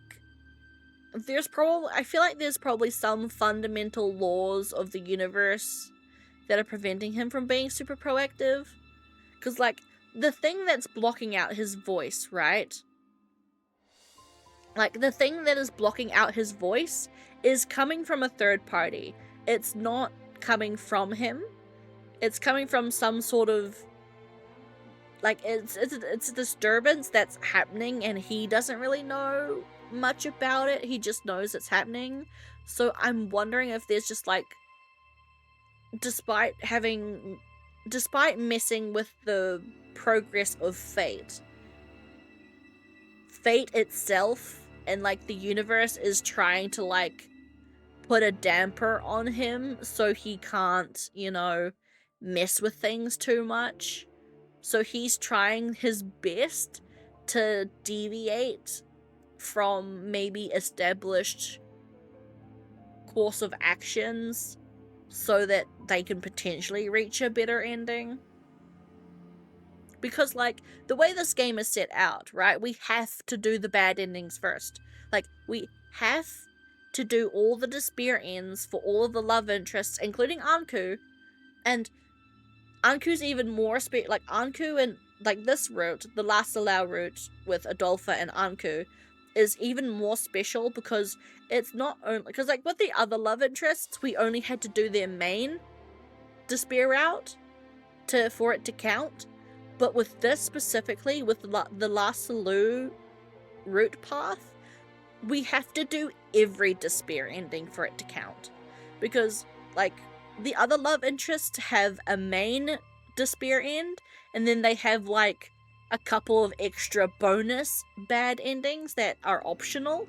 I feel like there's probably some fundamental laws of the universe that are preventing him from being super proactive. Because, like, the thing that's blocking out his voice, right? Like, the thing that is blocking out his voice is coming from a third party. It's not coming from him. It's coming from some sort of, like, it's a disturbance that's happening, and he doesn't really know much about it. He just knows it's happening. So I'm wondering if there's just, like, despite messing with the progress of fate itself and, like, the universe is trying to, like, put a damper on him so he can't, you know, mess with things too much. So he's trying his best to deviate from maybe established course of actions so that they can potentially reach a better ending. Because, like, the way this game is set out, right, we have to do the bad endings first. Like, we have to do all the despair ends for all of the love interests, including Anku, and Anku's even more like, Anku and, like, this route, the Last Allow route with Adolpha and Anku, is even more special because it's not only, because, like, with the other love interests, we only had to do their main despair route for it to count. But with this specifically, with the Last Salute route path, we have to do every despair ending for it to count. Because, like, the other love interests have a main despair end, and then they have, like, a couple of extra bonus bad endings that are optional.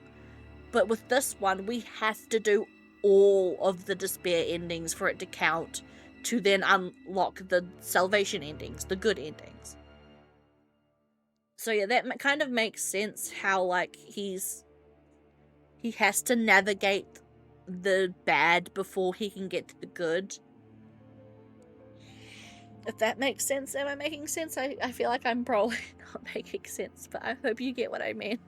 But with this one, we have to do all of the despair endings for it to count, to then unlock the salvation endings, the good endings. So yeah, that kind of makes sense how, like, he has to navigate the bad before he can get to the good. If that makes sense, am I making sense? I feel like I'm probably not making sense, but I hope you get what I mean.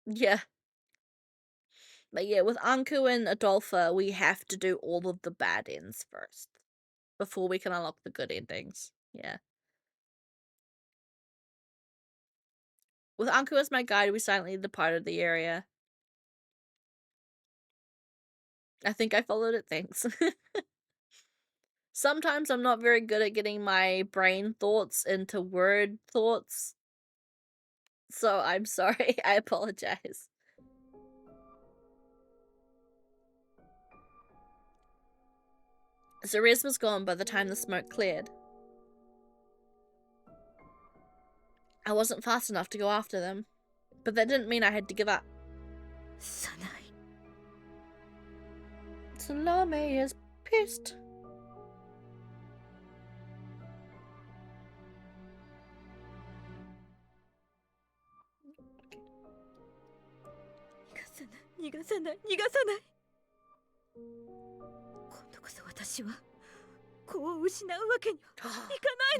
Yeah. But yeah, with Anku and Adolpha, we have to do all of the bad ends first before we can unlock the good endings. Yeah. With Anku as my guide, we silently departed the area. I think I followed it, thanks. Sometimes I'm not very good at getting my brain thoughts into word thoughts. So I'm sorry, I apologize. Ceres was gone by the time the smoke cleared. I wasn't fast enough to go after them, but that didn't mean I had to give up. Sanai. Salome is pissed.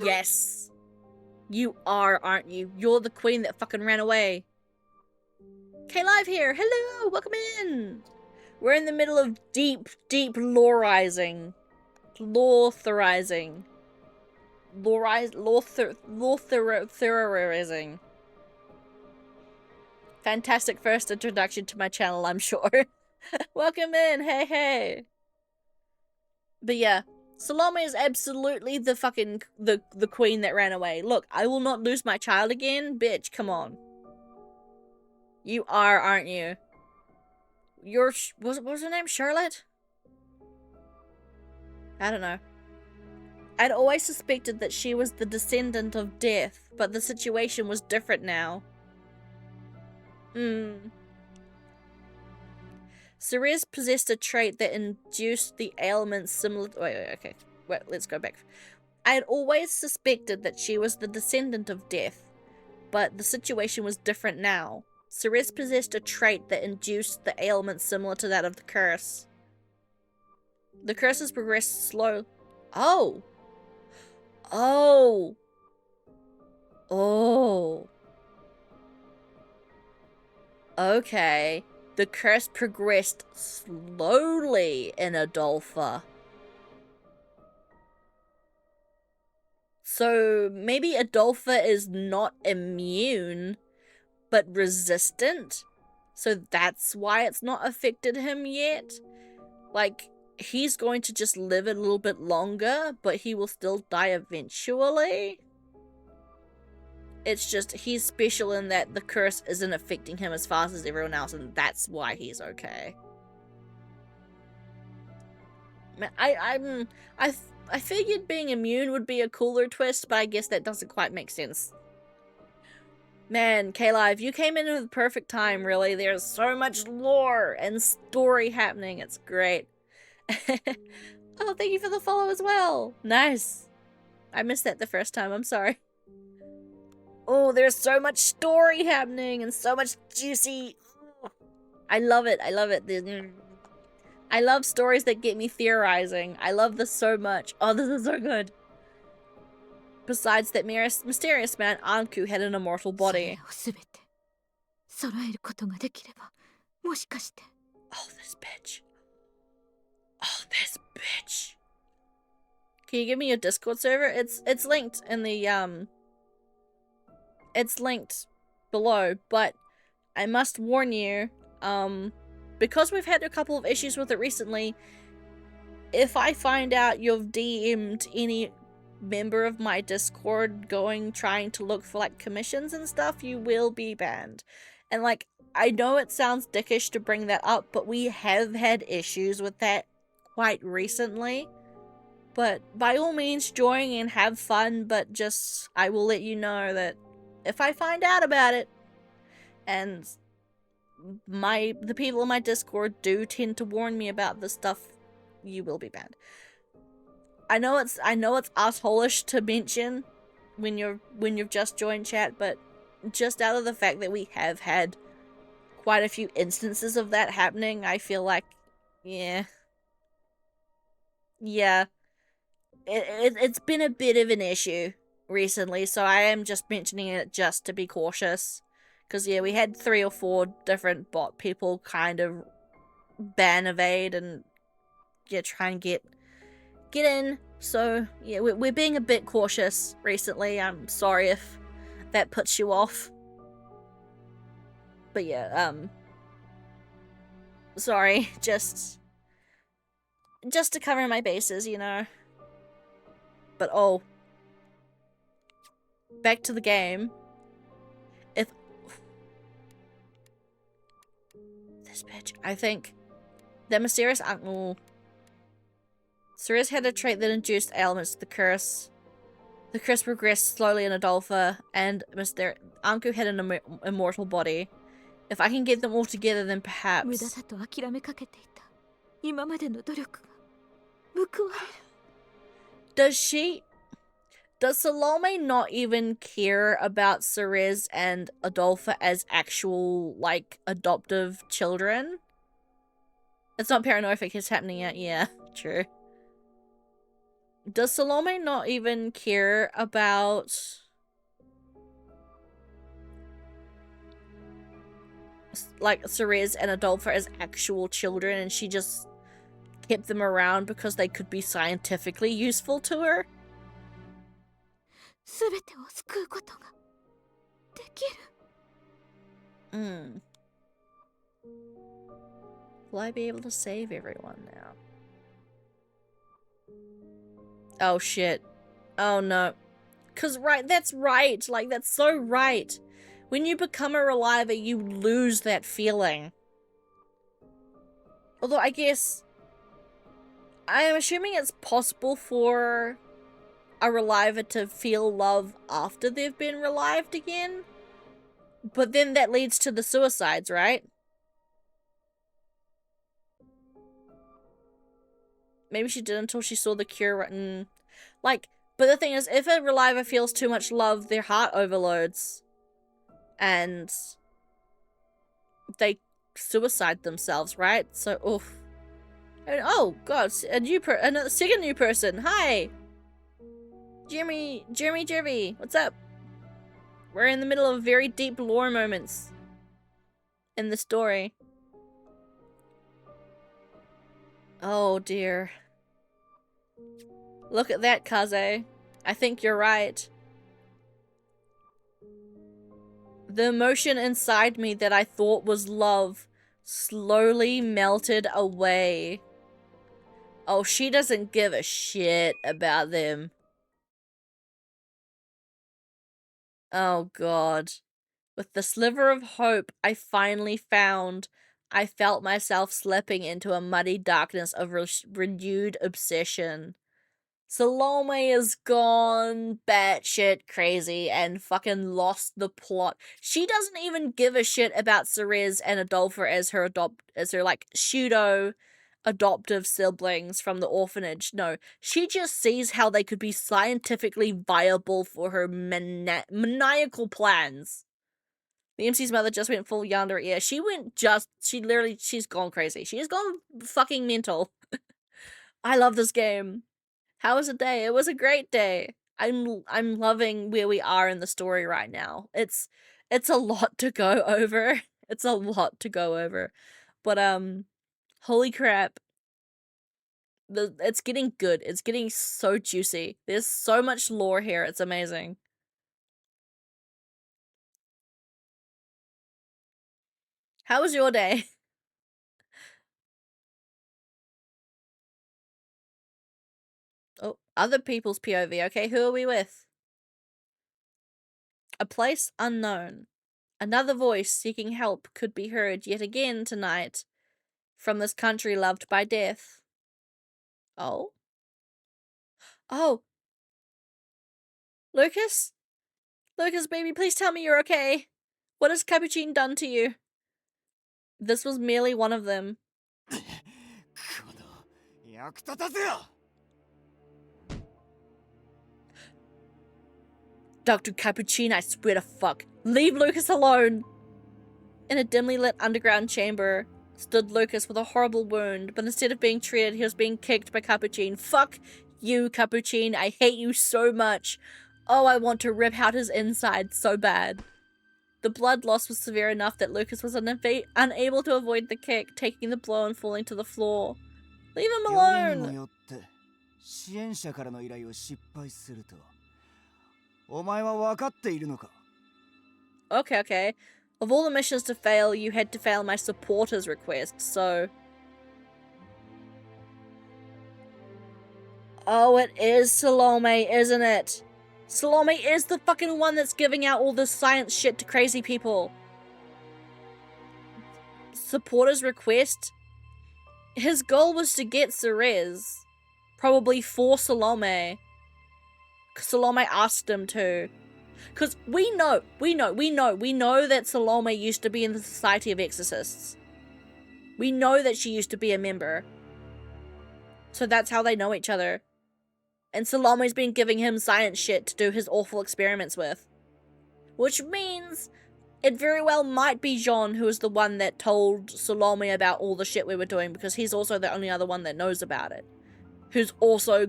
Yes. You are, aren't you? You're the queen that fucking ran away. K-Live here. Hello, welcome in. We're in the middle of deep loreizing. Loretherizing. Loretherizing. Fantastic first introduction to my channel, I'm sure. Welcome in, hey. But yeah, Salome is absolutely the fucking, the queen that ran away. Look, I will not lose my child again. Bitch, come on. You are, aren't you? You're, what was her name? Charlotte? I don't know. I'd always suspected that she was the descendant of death, but the situation was different now. Ceres possessed a trait that induced the ailments similar to... Wait, let's go back. I had always suspected that she was the descendant of death, but the situation was different now. Ceres possessed a trait that induced the ailment similar to that of the curse. The curse has progressed slow. Oh! Oh! Oh. Okay. The curse progressed slowly in Adolpha. So maybe Adolpha is not immune, but resistant? So that's why it's not affected him yet? Like, he's going to just live a little bit longer, but he will still die eventually? It's just, he's special in that the curse isn't affecting him as fast as everyone else, and that's why he's okay. Man, I figured being immune would be a cooler twist, but I guess that doesn't quite make sense. Man, K-Live, you came in at the perfect time, really. There's so much lore and story happening. It's great. Oh, thank you for the follow as well. Nice. I missed that the first time. I'm sorry. Oh, there's so much story happening and so much juicy. I love it. I love it. I love stories that get me theorizing. I love this so much. Oh, this is so good. Besides that mysterious man, Anku had an immortal body. Oh, this bitch. Oh, this bitch. Can you give me your Discord server? It's linked in the it's linked below, but I must warn you, because we've had a couple of issues with it recently, if I find out you've DM'd any member of my Discord trying to look for like commissions and stuff, you will be banned. And like, I know it sounds dickish to bring that up, but we have had issues with that quite recently. But by all means, join and have fun, but just, I will let you know that if I find out about it, and the people in my Discord do tend to warn me about this stuff, you will be banned. I know it's asshole-ish to mention when you've just joined chat, but just out of the fact that we have had quite a few instances of that happening, I feel like, yeah, it's been a bit of an issue recently, so I am just mentioning it just to be cautious. Because, yeah, we had 3 or 4 different bot people kind of ban evade and, yeah, try and get in. So, yeah, we're being a bit cautious recently. I'm sorry if that puts you off. But, yeah, sorry, just to cover my bases, you know. But, oh. Back to the game. This bitch. I think that mysterious uncle. Ceres had a trait that induced ailments to the curse. The curse progressed slowly in Adolpha, and Anku had an immortal body. If I can get them all together, then perhaps. Does Salome not even care about Ceres and Adolpha as actual, like, adoptive children? It's not paranoific, it's happening yet. Yeah, true. Does Salome not even care about... like, Ceres and Adolpha as actual children, and she just kept them around because they could be scientifically useful to her? Will I be able to save everyone now? Oh shit. Oh no. Cause that's right. Like, that's so right. When you become a Reliver, you lose that feeling. Although I guess I am assuming it's possible for a Reliver to feel love after they've been relived again. But then that leads to the suicides, right? Maybe she did until she saw the cure written. Like, but the thing is, if a Reliver feels too much love, their heart overloads. and they suicide themselves, right? So, oof. And, oh god, another second new person. Hi, Jeremy, what's up? We're in the middle of very deep lore moments in the story. Oh dear. Look at that, Kaze. I think you're right. The emotion inside me that I thought was love slowly melted away. Oh, she doesn't give a shit about them. Oh god. With the sliver of hope I finally found, I felt myself slipping into a muddy darkness of renewed obsession. Salome is gone batshit crazy and fucking lost the plot. She doesn't even give a shit about Ceres and Adolpha as her like pseudo adoptive siblings from the orphanage. No, she just sees how they could be scientifically viable for her maniacal plans. The MC's mother just went full yonder. Yeah, she's gone crazy. She's gone fucking mental. I love this game. How was the day? It was a great day. I'm loving where we are in the story right now. It's a lot to go over. It's a lot to go over. But holy crap. It's getting good. It's getting so juicy. There's so much lore here. It's amazing. How was your day? Oh, other people's POV. Okay, who are we with? A place unknown. Another voice seeking help could be heard yet again tonight from this country loved by death. Oh? Oh! Lucas? Lucas, baby, please tell me you're okay. What has Capucine done to you? This was merely one of them. Dr. Capucine, I swear to fuck. Leave Lucas alone! In a dimly lit underground chamber stood Lucas with a horrible wound, but instead of being treated, he was being kicked by Capucine. Fuck you, Capucine. I hate you so much. Oh, I want to rip out his inside so bad. The blood loss was severe enough that Lucas was unable to avoid the kick, taking the blow and falling to the floor. Leave him alone! Okay. Of all the missions to fail, you had to fail my supporter's request, so... Oh, it is Salome, isn't it? Salome is the fucking one that's giving out all this science shit to crazy people. Supporter's request? His goal was to get Ceres. Probably for Salome. Salome asked him to. Because we know that Salome used to be in the Society of Exorcists. We know that she used to be a member. So that's how they know each other. And Salome's been giving him science shit to do his awful experiments with. Which means it very well might be Jean who is the one that told Salome about all the shit we were doing, because he's also the only other one that knows about it. Who's also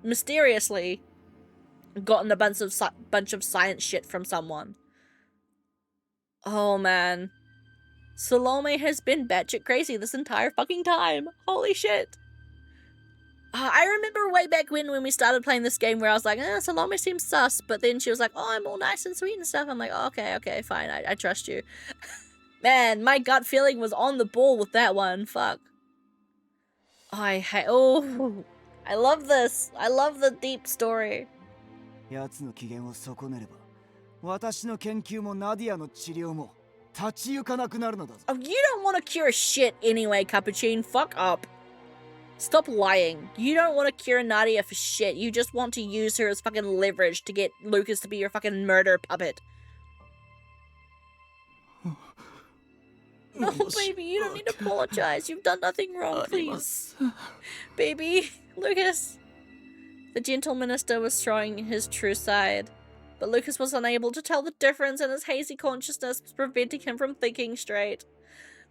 mysteriously gotten a bunch of science shit from someone. Oh man. Salome has been batshit crazy this entire fucking time. Holy shit. I remember way back when we started playing this game where I was like, Salome seems sus, but then she was like, oh, I'm all nice and sweet and stuff. I'm like, oh, okay, fine, I trust you. Man, my gut feeling was on the ball with that one. Fuck. Oh, I love this. I love the deep story. Oh, you don't want to cure shit anyway, Capucine. Fuck up. Stop lying. You don't want to cure Nadia for shit. You just want to use her as fucking leverage to get Lucas to be your fucking murder puppet. No, baby, you don't need to apologize. You've done nothing wrong, please. Baby, Lucas. The gentle minister was showing his true side. But Lucas was unable to tell the difference, and his hazy consciousness was preventing him from thinking straight.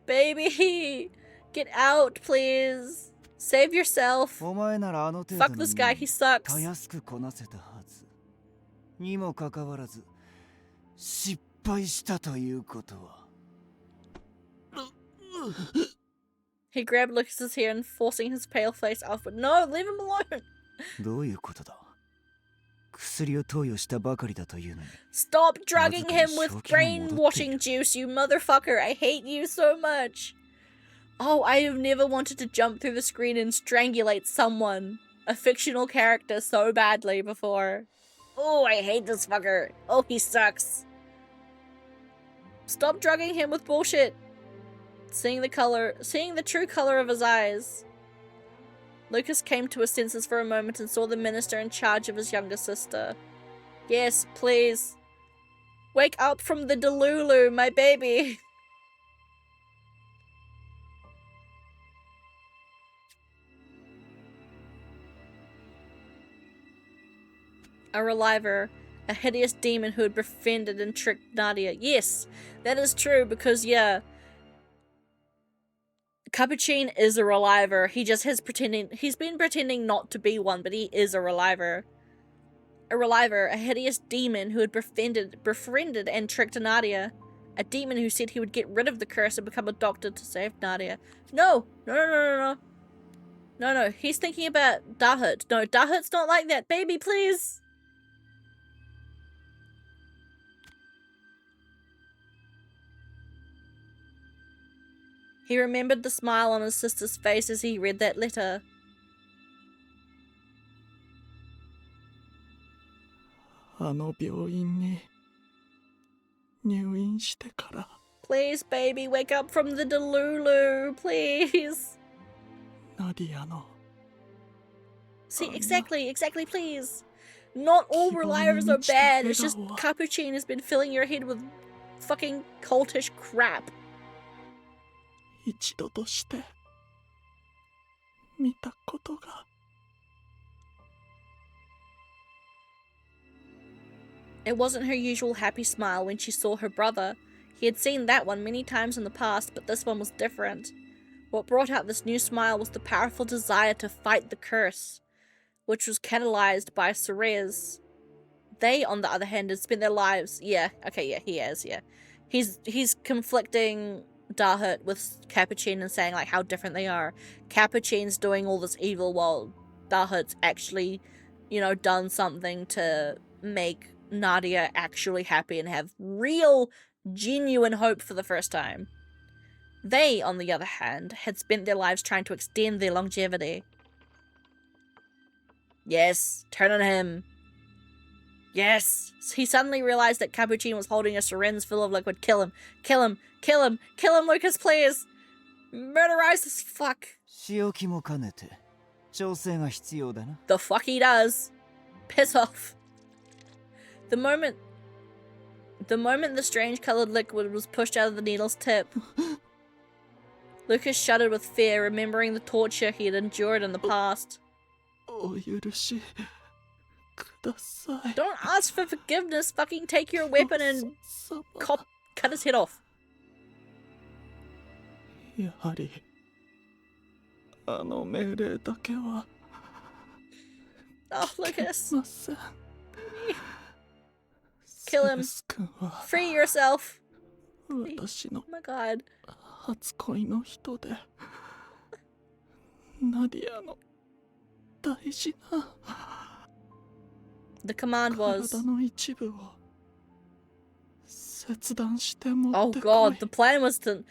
Baby! Get out, please! Save yourself! お前ならあの程 Fuck 度の this 任 guy, 務 he sucks. たやすくこなせたはずにもかかわらず失敗したということは He grabbed Lucas's hair and forcing his pale face outward. No, leave him alone! どういうことだ薬を投与したばかりだというのに Stop drugging him with brainwashing juice, you motherfucker! I hate you so much! Oh, I have never wanted to jump through the screen and strangulate someone, a fictional character, so badly before. Oh, I hate this fucker. Oh, he sucks. Stop drugging him with bullshit. Seeing the true color of his eyes. Lucas came to his senses for a moment and saw the minister in charge of his younger sister. Yes, please. Wake up from the delulu, my baby. A reliver, a hideous demon who had befriended and tricked Nadia. Yes, that is true because, yeah, Capuchin is a reliver. He's been pretending not to be one, but he is a reliver. A reliver, a hideous demon who had befriended and tricked Nadia. A demon who said he would get rid of the curse and become a doctor to save Nadia. No, he's thinking about Dahut. No, Dahut's not like that. Baby, please. He remembered the smile on his sister's face as he read that letter. Please, baby, wake up from the delulu, please. See, exactly, please. Not all reliers are bad, it's just Capuchin has been filling your head with fucking cultish crap. 一度として見たことが It wasn't her usual happy smile when she saw her brother. He had seen that one many times in the past, but this one was different. What brought out this new smile was the powerful desire to fight the curse, which was catalyzed by Cerez. They, on the other hand, had spent their lives... he is. He's conflicting Dahut with Capuchin and saying like how different they are. Capuchin's doing all this evil while Dahut's actually, done something to make Nadia actually happy and have real, genuine hope for the first time. They, on the other hand, had spent their lives trying to extend their longevity. Yes, turn on him. Yes. He suddenly realized that Capuchin was holding a syringe full of liquid. Kill him, Lucas, please. Murderize this fuck. The fuck he does. Piss off. The moment the strange colored liquid was pushed out of the needle's tip, Lucas shuddered with fear, remembering the torture he had endured in the past. Don't ask for forgiveness, fucking take your weapon and cut his head off. Oh, Lucas. Kill him. Free yourself. Oh my god. The command was... Oh god, the plan wasn't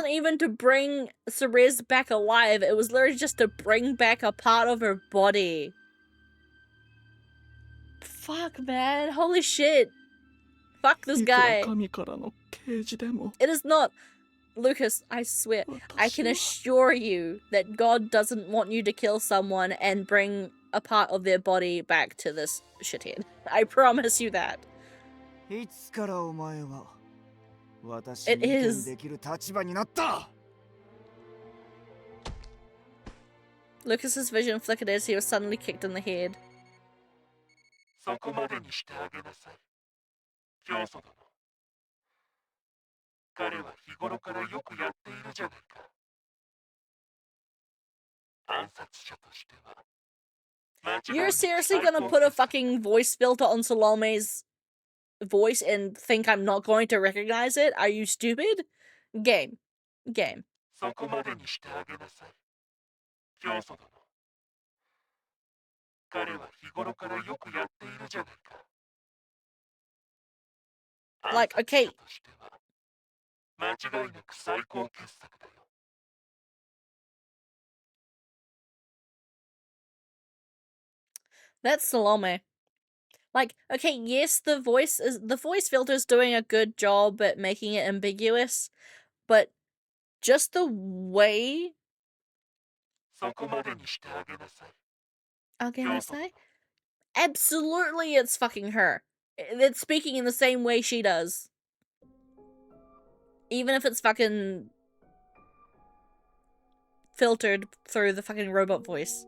even to bring Cerez back alive, it was literally just to bring back a part of her body. Fuck, man. Holy shit. Fuck this guy. It is not... Lucas, I swear, I can assure you that God doesn't want you to kill someone and bring a part of their body back to this shithead. I promise you that. It is. Lucas's vision flickered as he was suddenly kicked in the head. そこまでにしてあげなさい。教祖殿。彼は日頃からよくやっているじゃないか。暗殺者としては。You're seriously gonna put a fucking voice filter on Salome's voice and think I'm not going to recognize it? Are you stupid? Game. そこまでにしてあげなさい。教祖殿。彼は日頃からよくやっているじゃないか。Like, okay. としては間違いなく最高傑作だよ。That's Salome. Like, okay, yes, the voice filter is doing a good job at making it ambiguous, but just the way. そこまでにしてあげなさい。 Absolutely, it's fucking her. It's speaking in the same way she does. Even if it's fucking filtered through the fucking robot voice.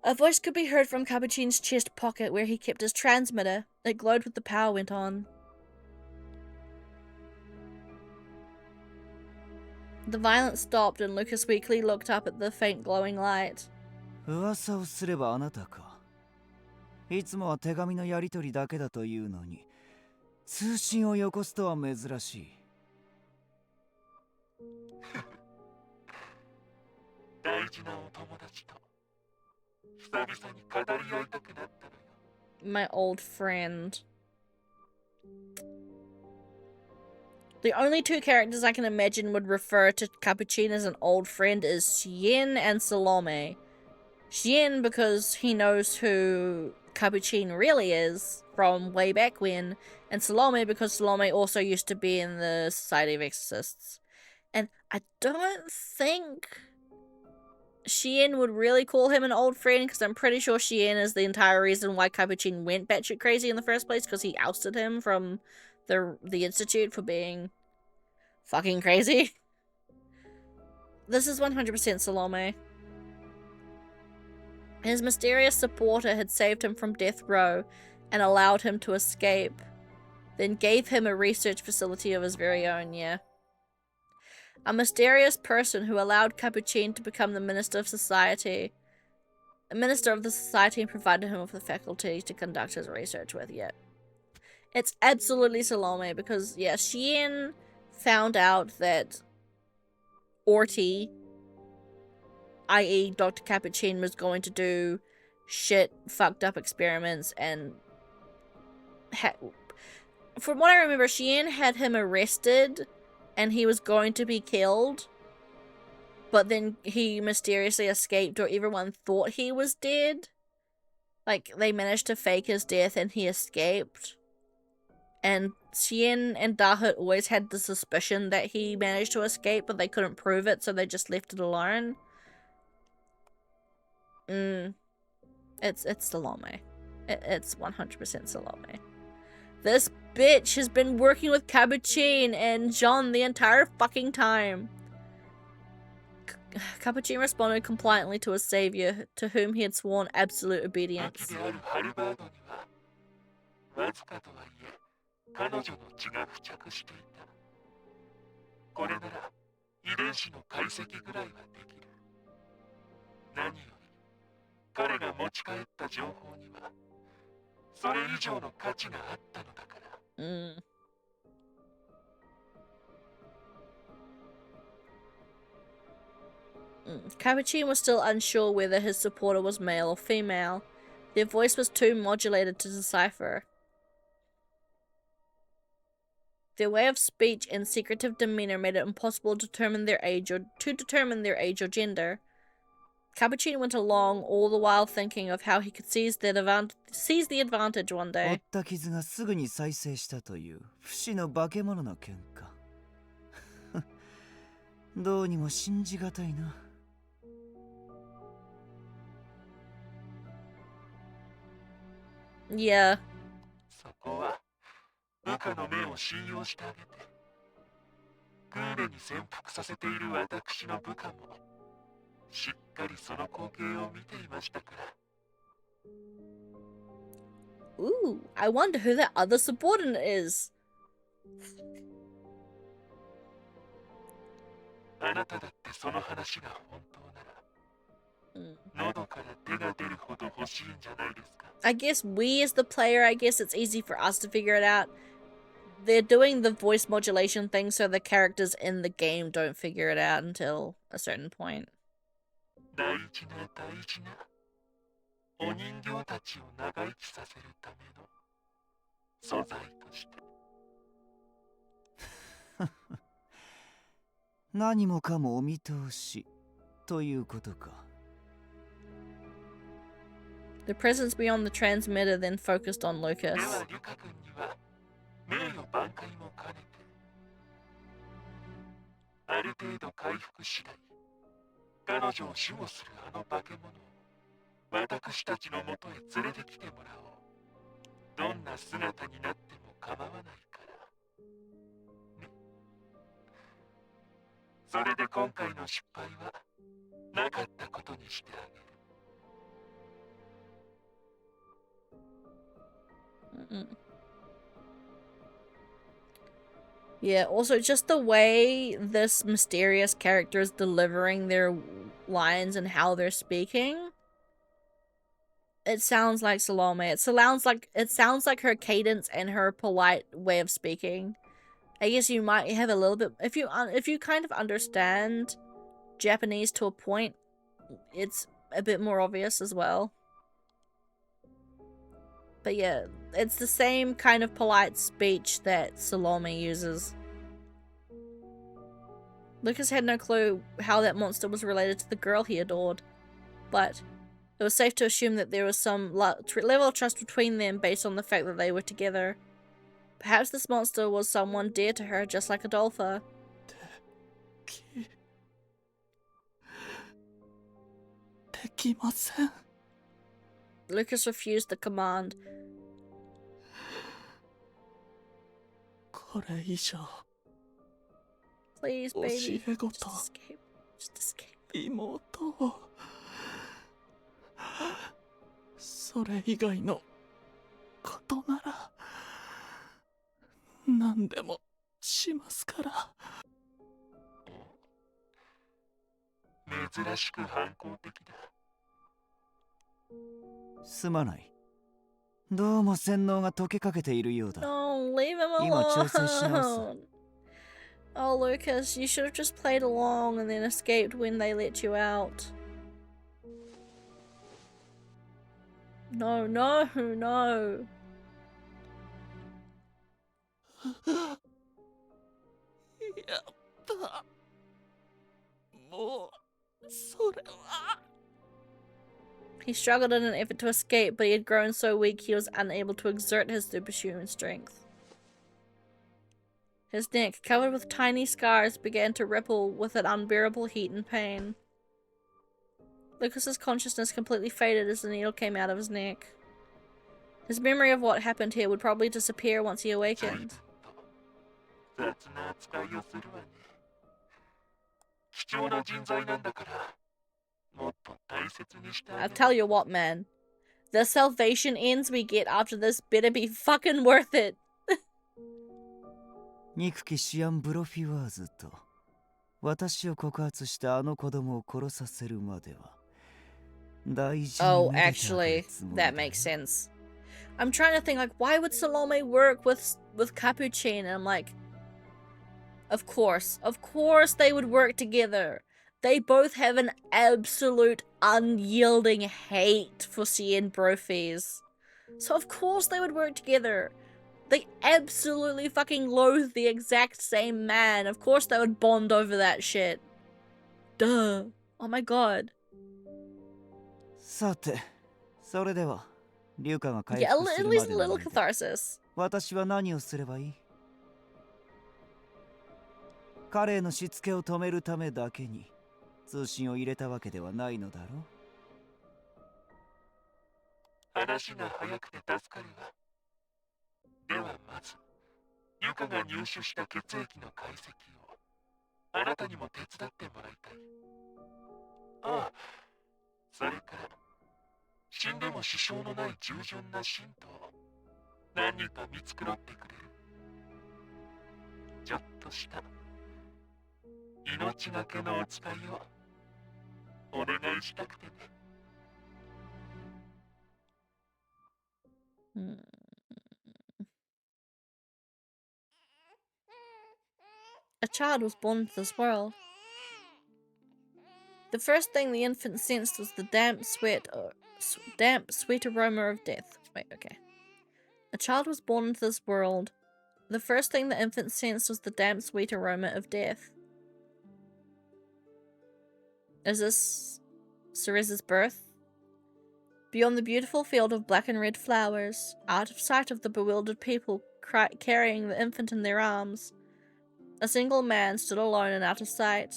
A voice could be heard from Capuchin's chest pocket where he kept his transmitter. It glowed with the power went on. The violence stopped and Lucas weakly looked up at the faint glowing light. 噂をすればあなたか。いつもは手紙のやり取りだけだというのに、通信をよこすとは珍しい。大事なお友達と久々に語り合いたくなったのよ。My old friend. The only two characters I can imagine would refer to Capuchin as an old friend is Xien and Salome. Xien because he knows who Capuchin really is from way back when, and Salome because Salome also used to be in the Society of Exorcists. And I don't think Xien would really call him an old friend because I'm pretty sure Xien is the entire reason why Capuchin went batshit crazy in the first place because he ousted him from the Institute for being fucking crazy. This is 100% Salome. His mysterious supporter had saved him from death row and allowed him to escape, then gave him a research facility of his very own, yeah. A mysterious person who allowed Capuchin to become the Minister of Society. The Minister of the Society and provided him with the faculty to conduct his research with, yeah. It's absolutely Salome because, yeah, Xien found out that Orti, i.e. Dr. Capuchin, was going to do shit, fucked up experiments and... From what I remember, Xien had him arrested and he was going to be killed, but then he mysteriously escaped, or everyone thought he was dead. Like, they managed to fake his death and he escaped. And Xien and Dahut always had the suspicion that he managed to escape, but they couldn't prove it, so they just left it alone. It's Salome. It's 100% Salome. This bitch has been working with Capuchin and Jean the entire fucking time. Capuchin responded compliantly to his savior, to whom he had sworn absolute obedience. 彼女の血が付着していた。これなら遺伝子の解析ぐらいはできる。何より彼が持ち帰った情報にはそれ以上の価値があったのだから。Capuchin was still unsure whether his supporter was male or female. Their voice was too modulated to decipher. Their way of speech and secretive demeanor made it impossible to determine their age or gender. Capuchin went along, all the while thinking of how he could seize the advantage one 負 day. った傷がすぐに再生したという不死の化け物の喧嘩。どうにも信じがたいな。Yeah. そこは部下の目を信用してあげて。クーネに潜伏させている私の部下もしっかりその光景を見ていましたから。Ooh, I wonder who that other subordinate is. あなただってその話が本当なら、喉から手が出るほど欲しいんじゃないですか。I guess we as the player, I guess it's easy for us to figure it out. They're doing the voice modulation thing so the characters in the game don't figure it out until a certain point. 大事な大事なお人形たちを長生きさせるための素材として。何もかもお見通しということか。The presence beyond the transmitter then focused on で Lucas. はリカ君には名誉挽回も兼ねて、ある程度回復次第、彼女を守護するあの化け物を私たちのもとへ連れてきてもらおう。どんな姿になっても構わないから。ね。それで今回の失敗はなかったことにしてあげる。Yeah, also just the way this mysterious character is delivering their lines and how they're speaking. It sounds like Salome. It sounds like her cadence and her polite way of speaking. I guess you might have a little bit if you kind of understand Japanese to a point, it's a bit more obvious as well. But yeah, it's the same kind of polite speech that Salome uses. Lucas had no clue how that monster was related to the girl he adored, but it was safe to assume that there was some level of trust between them based on the fact that they were together. Perhaps this monster was someone dear to her, just like Adolpha. Lucas refused the command. Please, baby. Just escape. Just escape. 妹をそれ以外のことなら何でもしますから。珍しく反抗的だ。すまない。どうも洗脳が溶けかけているようだ。No, leave him 今調整し直す。 alone. Oh, Lucas, you should have just played along and then escaped when they let you out. No, no, no. やった。もうそれは。He struggled in an effort to escape, but he had grown so weak he was unable to exert his superhuman strength. His neck, covered with tiny scars, began to ripple with an unbearable heat and pain. Lucas's consciousness completely faded as the needle came out of his neck. His memory of what happened here would probably disappear once he awakened. I'll tell you what, man. The salvation ends we get after this better be fucking worth it. 憎きシアン・ブロフィワーズと私を告発したあの子供を殺させるまでは大事に Oh, actually, that makes sense. I'm trying to think, like, why would Salome work with Capuchin? And I'm like, of course they would work together. They both have an absolute unyielding hate for Cien Brophies. So of course they would work together. They absolutely fucking loathe the exact same man. Of course they would bond over that shit. Duh. Oh my god. さて、それでは、リュウカが回 Yeah, 復す at る least ま a での little 間、 catharsis. 私は何をすればいい？彼へのしつけを止めるためだけに通信を入れたわけではないのだろう。話が早くて助かるわ。ではまず、ユカが入手した血液の解析をあなたにも手伝ってもらいたい。ああ、それから死んでも支障のない従順な信徒を何か見繕ってくれる。ちょっとした命がけのお使いをお願いしたくてね。Hmm. A child was born into this world. The first thing the infant sensed was the damp, sweet aroma of death. Wait, okay. A child was born into this world. The first thing the infant sensed was the damp, sweet aroma of death. Is this Cereza's birth? Beyond the beautiful field of black and red flowers, out of sight of the bewildered people carrying the infant in their arms, a single man stood alone and out of sight.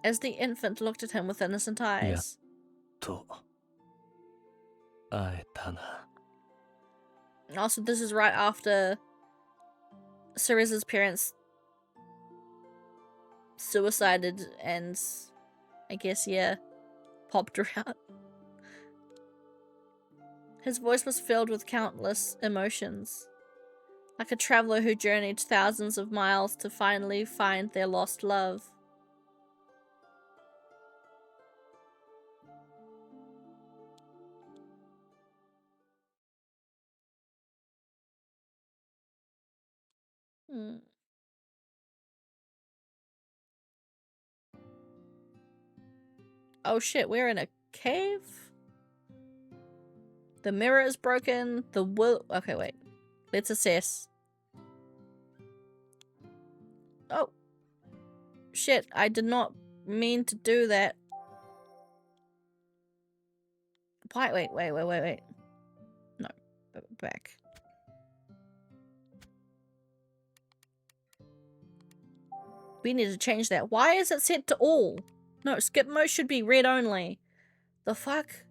As the infant looked at him with innocent eyes. と会えたな。 Also, this is right after Cereza's parents suicided and, I guess, yeah, popped her out. His voice was filled with countless emotions, like a traveler who journeyed thousands of miles to finally find their lost love. Hmm. Oh shit, we're in a cave? The mirror is broken, the will- okay, wait. Let's assess. Oh. Shit, I did not mean to do that. Wait. No, back. We need to change that. Why is it set to all? No, skip mode should be red only. The fuck?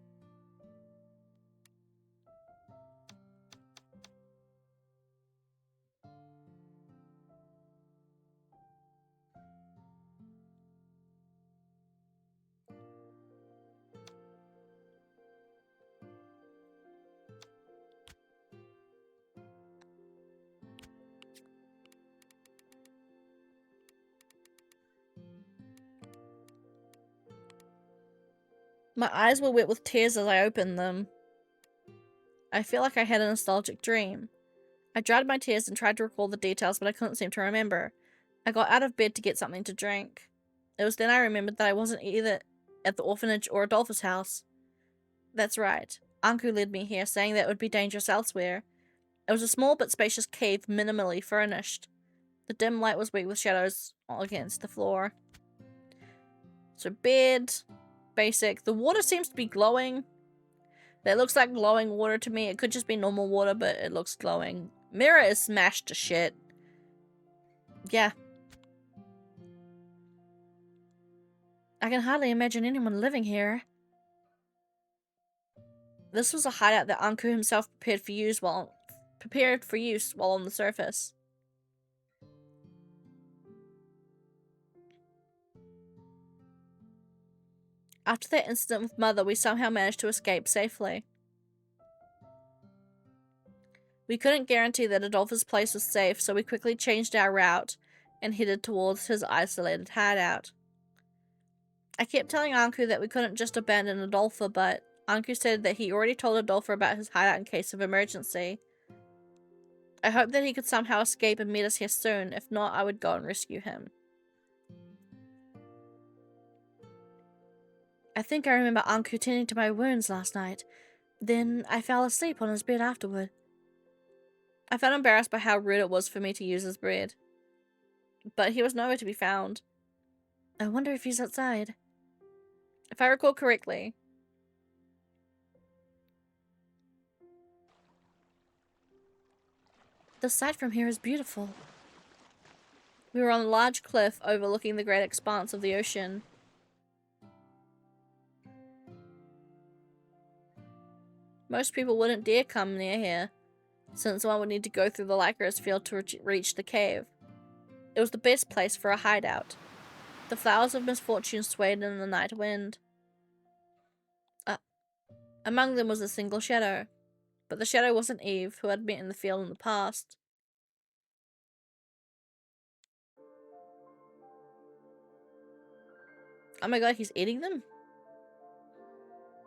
My eyes were wet with tears as I opened them. I feel like I had a nostalgic dream. I dried my tears and tried to recall the details, but I couldn't seem to remember. I got out of bed to get something to drink. It was then I remembered that I wasn't either at the orphanage or Adolphus' house. That's right. Anku led me here, saying that it would be dangerous elsewhere. It was a small but spacious cave, minimally furnished. The dim light was weak with shadows all against the floor. So bed, basic. The water seems to be glowing. That looks like glowing water to me. It could just be normal water, but it looks glowing. Mirror is smashed to shit. Yeah. I can hardly imagine anyone living here. This was a hideout that Anku himself prepared for use while on the surface. After that incident with Mother, we somehow managed to escape safely. We couldn't guarantee that Adolphus' place was safe, so we quickly changed our route and headed towards his isolated hideout. I kept telling Anku that we couldn't just abandon Adolpha, but Anku said that he already told Adolpha about his hideout in case of emergency. I hoped that he could somehow escape and meet us here soon. If not, I would go and rescue him. I think I remember Anku tending to my wounds last night. Then I fell asleep on his bed afterward. I felt embarrassed by how rude it was for me to use his bed. But he was nowhere to be found. I wonder if he's outside. If I recall correctly, the sight from here is beautiful. We were on a large cliff overlooking the great expanse of the ocean. Most people wouldn't dare come near here, since one would need to go through the Lycurus field to reach the cave. It was the best place for a hideout. The flowers of misfortune swayed in the night wind. Among them was a single shadow, but the shadow wasn't Eve, who I'd met in the field in the past. Oh my god, he's eating them?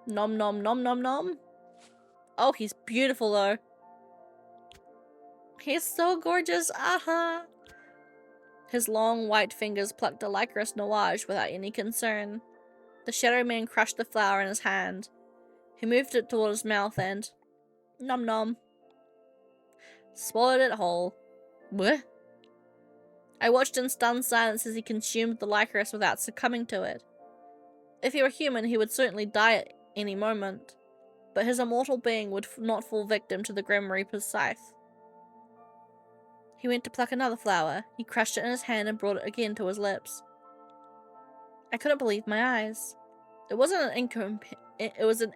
Nom nom nom nom nom. Oh, he's beautiful though. He's so gorgeous, aha! His long white fingers plucked a licorice nuage without any concern. The shadow man crushed the flower in his hand. He moved it toward his mouth and... nom nom. Swallowed it whole. What? I watched in stunned silence as he consumed the licorice without succumbing to it. If he were human, he would certainly die at any moment, but his immortal being would not fall victim to the Grim Reaper's scythe. He went to pluck another flower. He crushed it in his hand and brought it again to his lips. I couldn't believe my eyes. It was an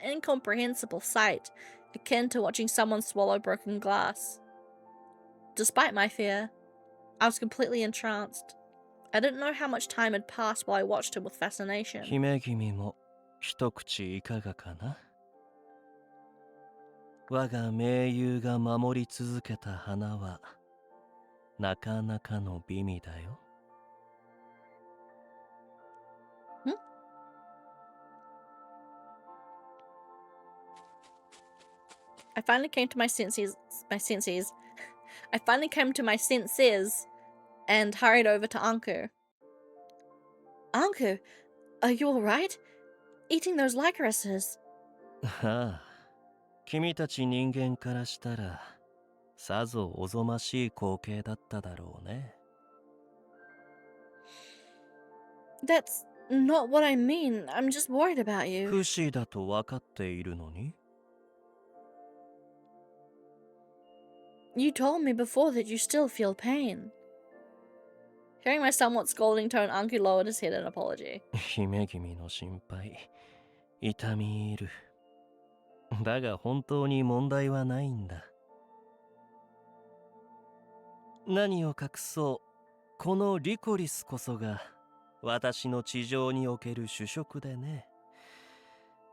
incomprehensible sight, akin to watching someone swallow broken glass. Despite my fear, I was completely entranced. I didn't know how much time had passed while I watched him with fascination. 姫君も一口いかがかな。我が盟友が守り続けた花はなかなかの美味だよ。I finally came to my senses. I finally came to my senses and hurried over to Anku. Anku, are you alright? Eating those licorices. ああ、君たち人間からしたらさぞおぞましい光景だっただろうね。That's not what I mean. I'm just worried about you. 不死だと分かっているのに。You told me before that you still feel pain. Hearing my somewhat scolding tone, Anku lowered his head in apology. 姫君の心配、痛み入る。だが本当に問題はないんだ。何を隠そう、このリコリスこそが私の地上における主食でね。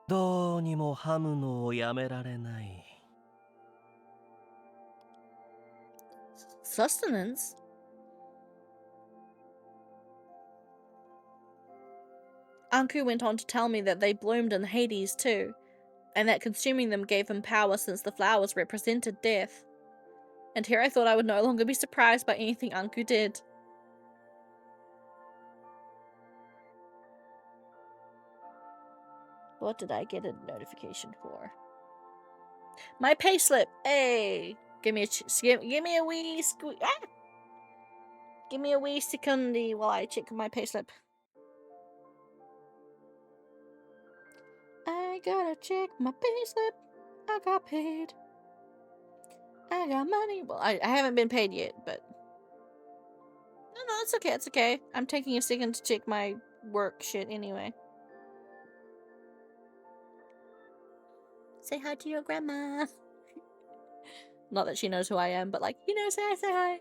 どうにもハムのをやめられない。Sustenance? Anku went on to tell me that they bloomed in Hades too, and that consuming them gave him power since the flowers represented death. And here I thought I would no longer be surprised by anything Anku did. What did I get a notification for? My payslip! Hey! Give me a wee Give me a wee secundi while I check my payslip. I gotta check my payslip. I got paid. I got money. Well, I haven't been paid yet, but... No, it's okay, it's okay. I'm taking a second to check my work shit anyway. Say hi to your grandma. Not that she knows who I am, but like, you know, say hi.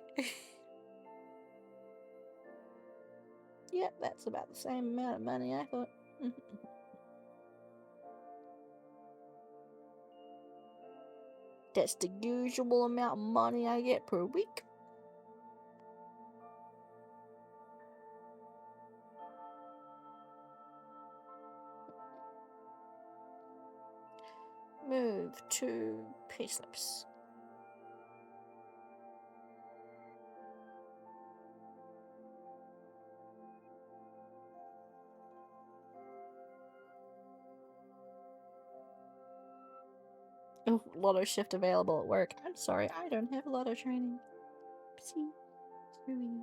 Yep, that's about the same amount of money I thought. That's the usual amount of money I get per week. Move to payslips. Oh, lotto shift available at work. I'm sorry, I don't have lotto training. See? Screwy.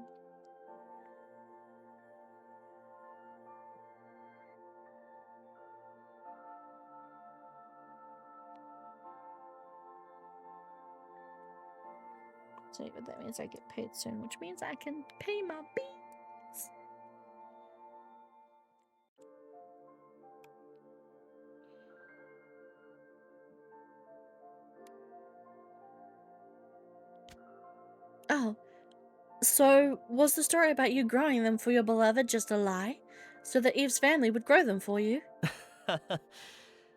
So that means I get paid soon, which means I can pay my bills. Oh, so was the story about you growing them for your beloved just a lie? So that Eve's family would grow them for you?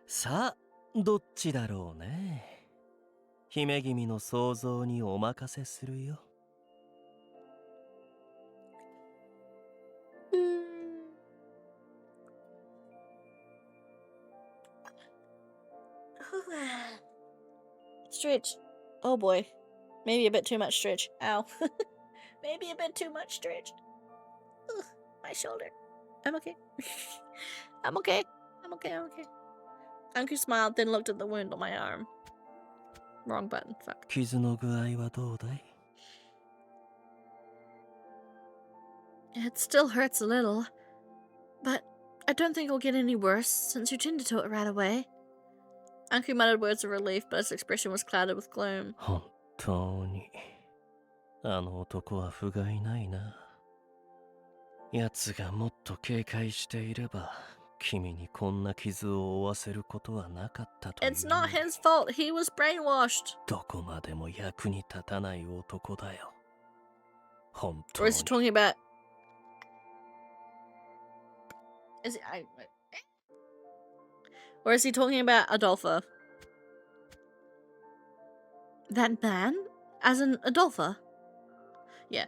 さあ、どっちだろうね。姫君の想像にお任せするよ。Stretch. Oh boy. Maybe a bit too much stretch. Ow. Maybe a bit too much stretch. Ugh, my shoulder. I'm okay. I'm okay. I'm okay. I'm okay. Uncle smiled, then looked at the wound on my arm. Wrong button. Fuck. 傷の具合はどうだい？ It still hurts a little, but I don't think it'll get any worse since you tended to it right away. Uncle muttered words of relief, but his expression was clouded with gloom. 本当にあの男は不甲斐ないな。奴がもっと警戒していれば君にこんな傷を負わせることはなかったという。 It's not his fault. He was brainwashed. どこまでも役に立たない男だよ。本当 Or に。 is he talking about... Or is he talking about Adolpha? That man? As in Adolpha? Yeah.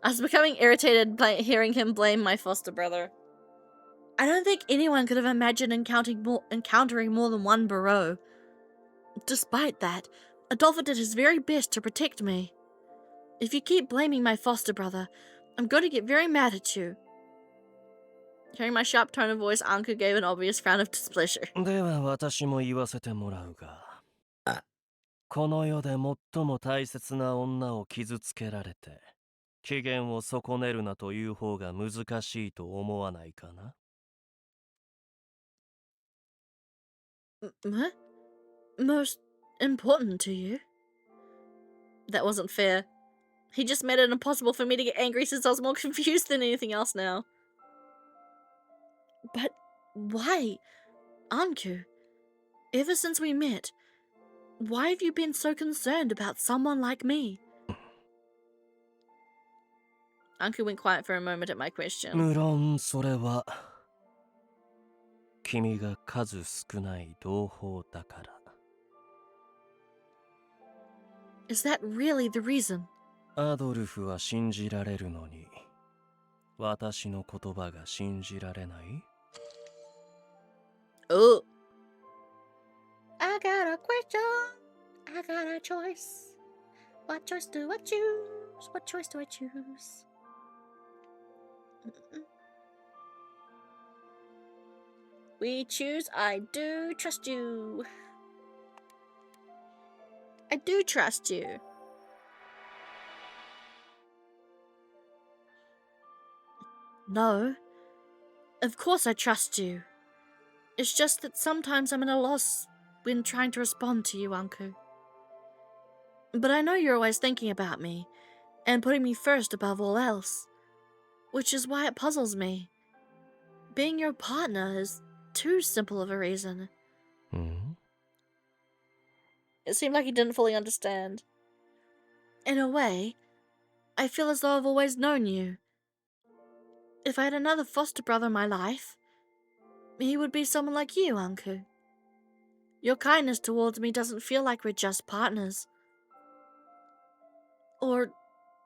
I was becoming irritated by hearing him blame my foster brother. I don't think anyone could have imagined encountering more than one Barreau. Despite that, Adolpha did his very best to protect me. If you keep blaming my foster brother, I'm going to get very mad at you. Hearing my sharp tone of voice, Anku gave an obvious frown of displeasure. では私も言わせてもらうが、この世で最も大切な女を傷つけられて機嫌を損ねるなという方が難しいと思わないかな？ Most important to you? That wasn't fair. He just made it impossible for me to get angry since I was more confused than anything else now. But why? Anku, ever since we met, why have you been so concerned about someone like me? Anku went quiet for a moment at my question. 無論それは君が数少ない同胞だから。 Is that really the reason? アドルフは信じられるのに私の言葉が信じられない？ Oh. I got a question. I got a choice. What choice do I choose? What choice do I choose? We choose I do trust you. I do trust you. No. Of course I trust you. It's just that sometimes I'm at a loss when trying to respond to you, Anku. But I know you're always thinking about me, and putting me first above all else. Which is why it puzzles me. Being your partner is too simple of a reason. It seemed like he didn't fully understand. In a way, I feel as though I've always known you. If I had another foster brother in my life, he would be someone like you, Anku. Your kindness towards me doesn't feel like we're just partners. Or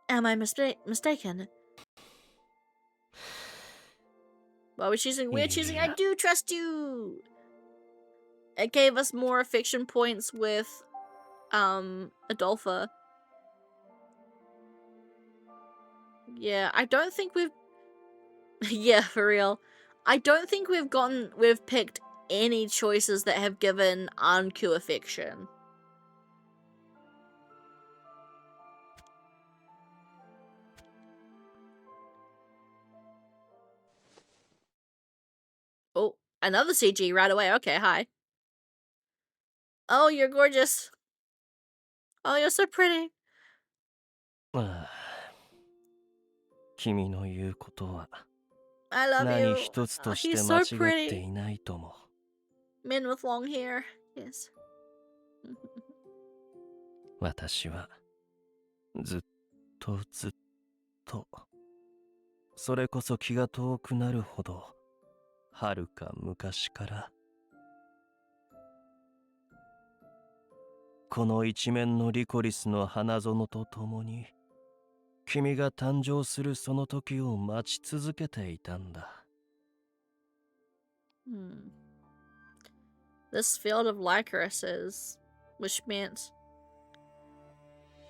am I mistaken? Well, we're choosing I do trust you. It gave us more affection points with Adolpha. Yeah, I don't think we've yeah, for real. I don't think we've picked any choices that have given Anku affection. Oh, another CG right away. Okay, hi. Oh, you're gorgeous. Oh, you're so pretty. ああ、君の言うことは I love 何 you. 一つと Oh, し he's て so 間違って pretty. いないとも。 Men with long hair. Yes. 私はずっとそれこそ気が遠くなるほどはるか昔からこの一面のリコリスの花園とともに君が誕生するその時を待ち続けていたんだ。This field of lycorises, which meant.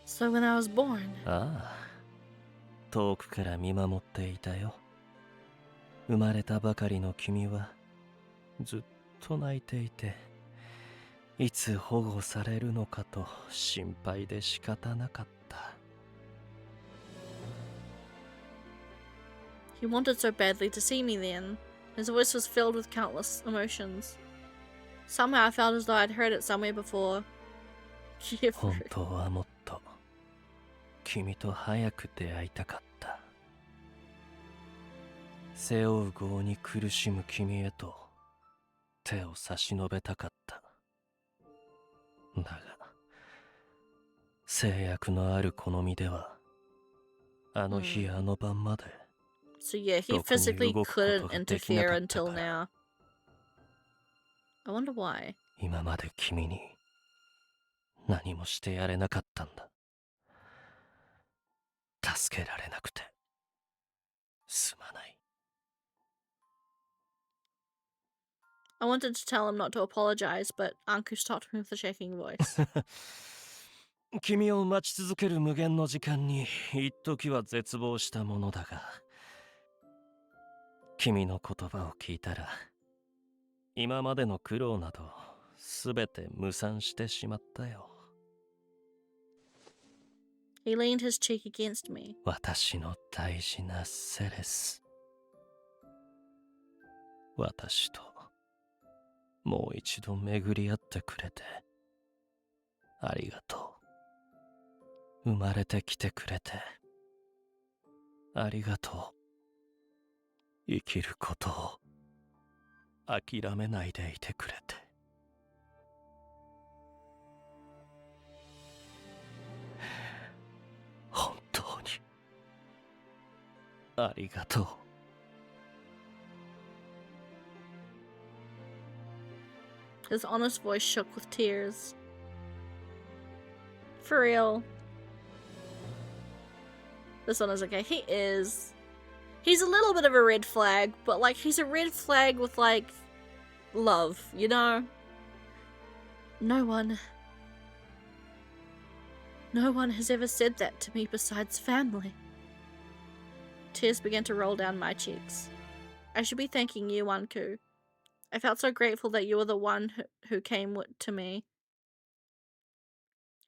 So when I was born. ああ、遠くから見守っていたよ。生まれたばかりの君はずっと泣いていて、いつ保護されるのかと心配で仕方なかった。He wanted so badly to see me then. His voice was filled with countless emotions. Somehow I felt as though I'd heard it somewhere before. 本当はもっと君と早く出会いたかった。背負う業に苦しむ君へと手を差し伸べたかった。だが制約のある好みではあの日あの晩まで So yeah, he physically couldn't interfere until now. I wonder why. 今まで君に何もしてやれなかったんだ。助けられなくてすまない。I wanted to tell him not to apologize, but Anku stopped me with a shaking voice. 君を待ち続ける無限の時間に一時は絶望したものだが、君の言葉を聞いたら今までの苦労などすべて無賛してしまったよ。He leaned his cheek against me. 私の大事なセレス、私ともう一度巡り合ってくれてありがとう。生まれてきてくれてありがとう。生きることを諦めないでいてくれて。本当にありがとう。His honest voice shook with tears. For real. This one is okay. He is. He's a little bit of a red flag, but like he's a red flag with like love, you know? No one has ever said that to me besides family. Tears began to roll down my cheeks. I should be thanking you, Anku. I felt so grateful that you were the one who came to me.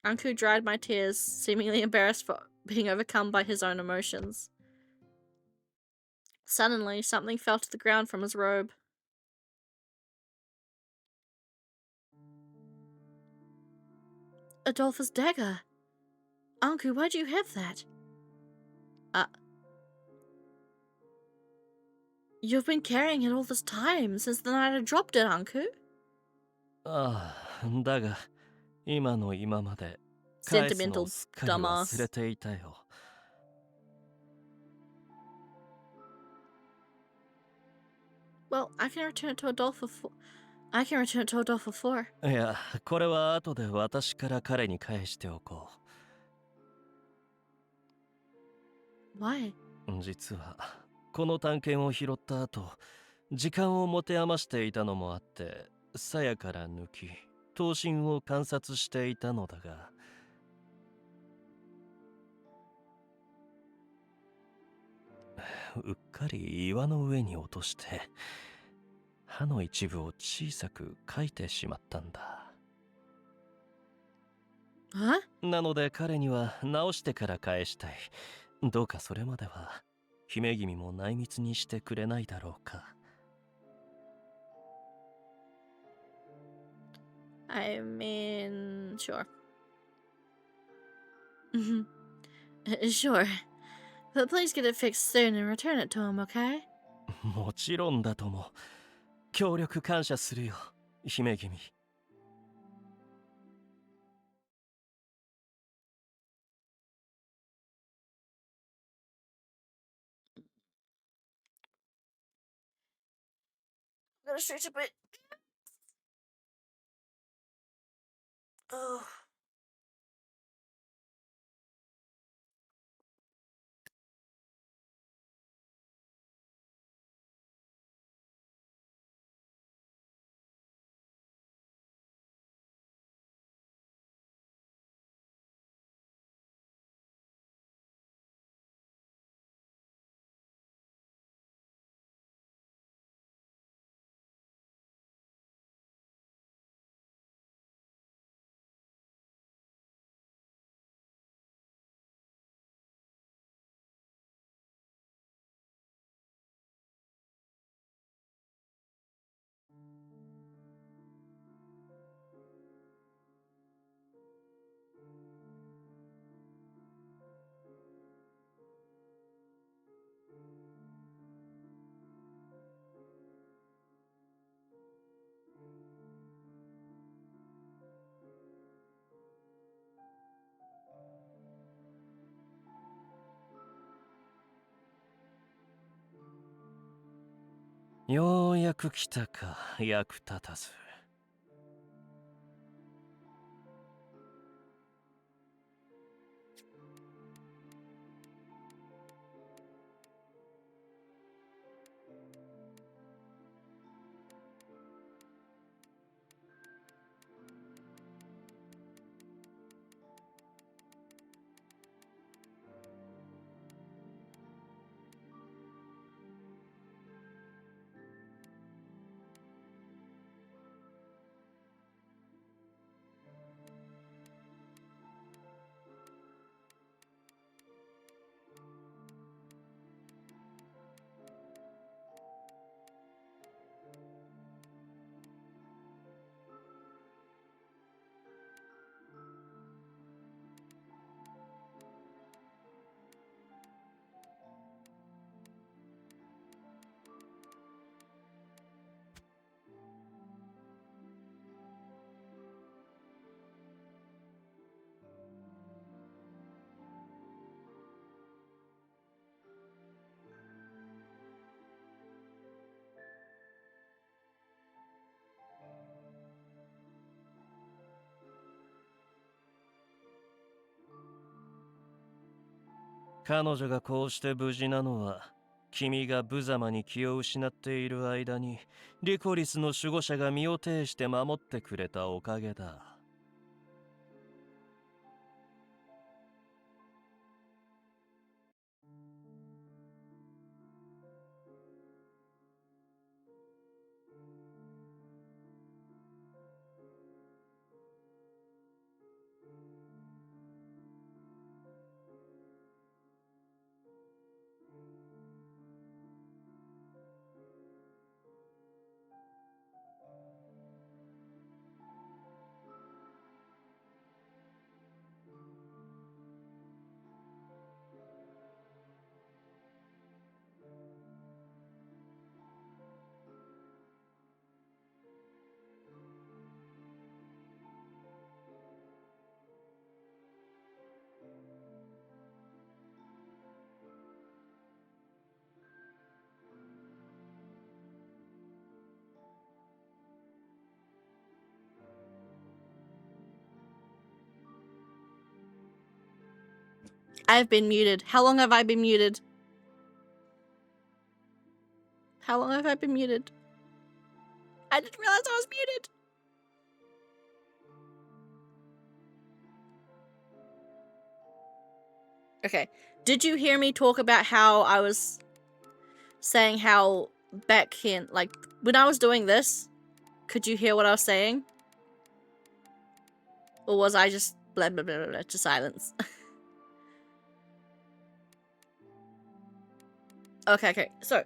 Anku dried my tears, seemingly embarrassed for being overcome by his own emotions. Suddenly, something fell to the ground from his robe. Adolphus' dagger. Anku, why'd you have that? You've been carrying it all this time, since the night I dropped it, Anku? ああ、だが今の今まで返すのをすっかり忘れていたよ。Well, I can return it to Adolpho for. いや、これは後で私から彼に返しておこう。Why? 実はこの探検を拾った後、時間を持て余していたのもあって、鞘から抜き、刀身を観察していたのだが、うっかり岩の上に落として、歯の一部を小さく描いてしまったんだ。なので彼には直してから返したい。どうかそれまでは姫君も内密にしてくれないだろうか。I mean, sure. Sure. But please get it fixed soon and return it to him, okay? もちろんだとも。協力感謝するよ、姫君。I'm gonna stretch a bit. Oh. ようやく来たか、役立たず。彼女がこうして無事なのは、君が無様に気を失っている間に、リコリスの守護者が身を挺して守ってくれたおかげだ。I've been muted. How long have I been muted? How long have I been muted? I didn't realize I was muted. Okay. Did you hear me talk about how I was saying how back in, like, when I was doing this, could you hear what I was saying? Or was I just blah blah blah blah, blah to silence? Okay. So,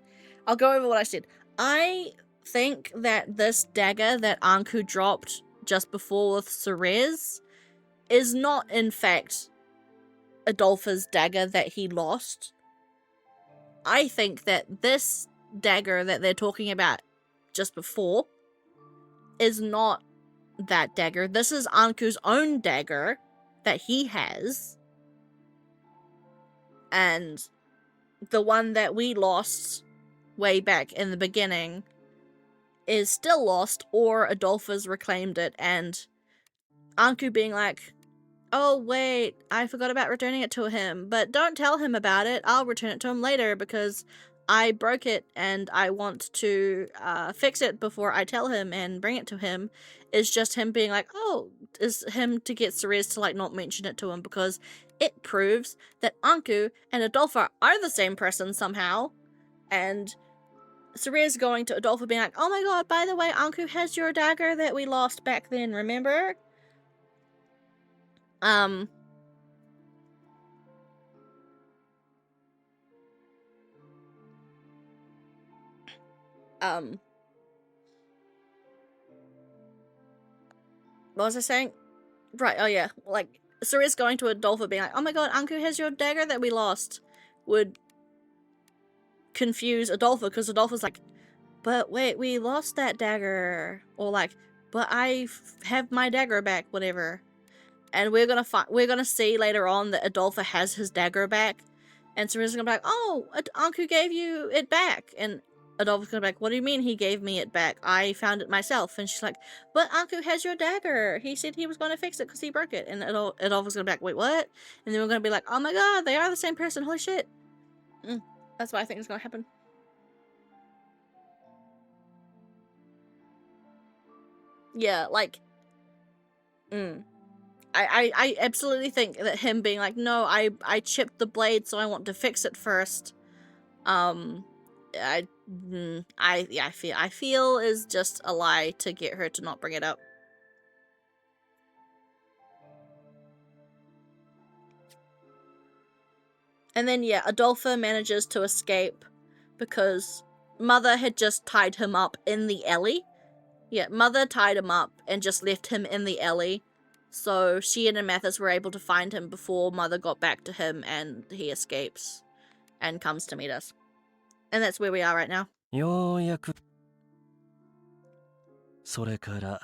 I'll go over what I said. I think that this dagger that Anku dropped just before with Cerez is not, in fact, Adolphus' dagger that he lost. I think that this dagger that they're talking about just before is not that dagger. This is Anku's own dagger that he has. And the one that we lost way back in the beginning is still lost, or Adolphus reclaimed it, and Anku being like, oh wait, I forgot about returning it to him, but don't tell him about it, I'll return it to him later because I broke it and I want to fix it before I tell him and bring it to him, is just him being like, oh, is him to get Cerez to like not mention it to him, because it proves that Anku and Adolpha are the same person somehow, and Cerez going to Adolpha being like, oh my god, by the way, Anku has your dagger that we lost back then, remember? What was I saying? Right, oh yeah, like, Cerez going to Adolpha being like, oh my god, Anku has your dagger that we lost, would confuse Adolpha, because Adolpha's like, but wait, we lost that dagger, or like, but I have my dagger back, whatever. And we're gonna see later on that Adolpha has his dagger back, and Cerez is gonna be like, oh, Anku gave you it back, and Adolfo's gonna be like, what do you mean he gave me it back? I found it myself. And she's like, but Anku has your dagger. He said he was gonna fix it because he broke it. And Adolfo's gonna be like, wait, what? And then we're gonna be like, oh my god, they are the same person. Holy shit. That's what I think is gonna happen. Yeah, like, I absolutely think that him being like, no, I chipped the blade, so I want to fix it first. I feel is just a lie to get her to not bring it up. And then yeah, Adolfo manages to escape because Mother had just tied him up in the alley. Yeah, Mother tied him up and just left him in the alley. So Sheehan and Mathis were able to find him before Mother got back to him, and he escapes and comes to meet us. And that's where we are right now. ようやくそれから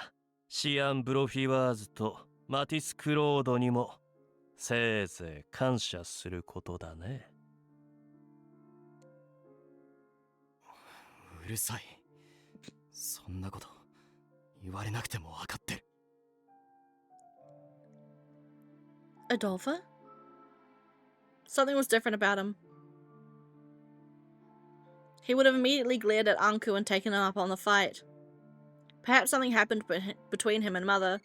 シアン・ブロフィワーズとマティス・クロードにもせいぜい感謝することだね。うるさい。そんなこと言われなくても分かってる。Adolfo? Something was different about him. He would have immediately glared at Anku and taken him up on the fight. Perhaps something happened between him and Mother.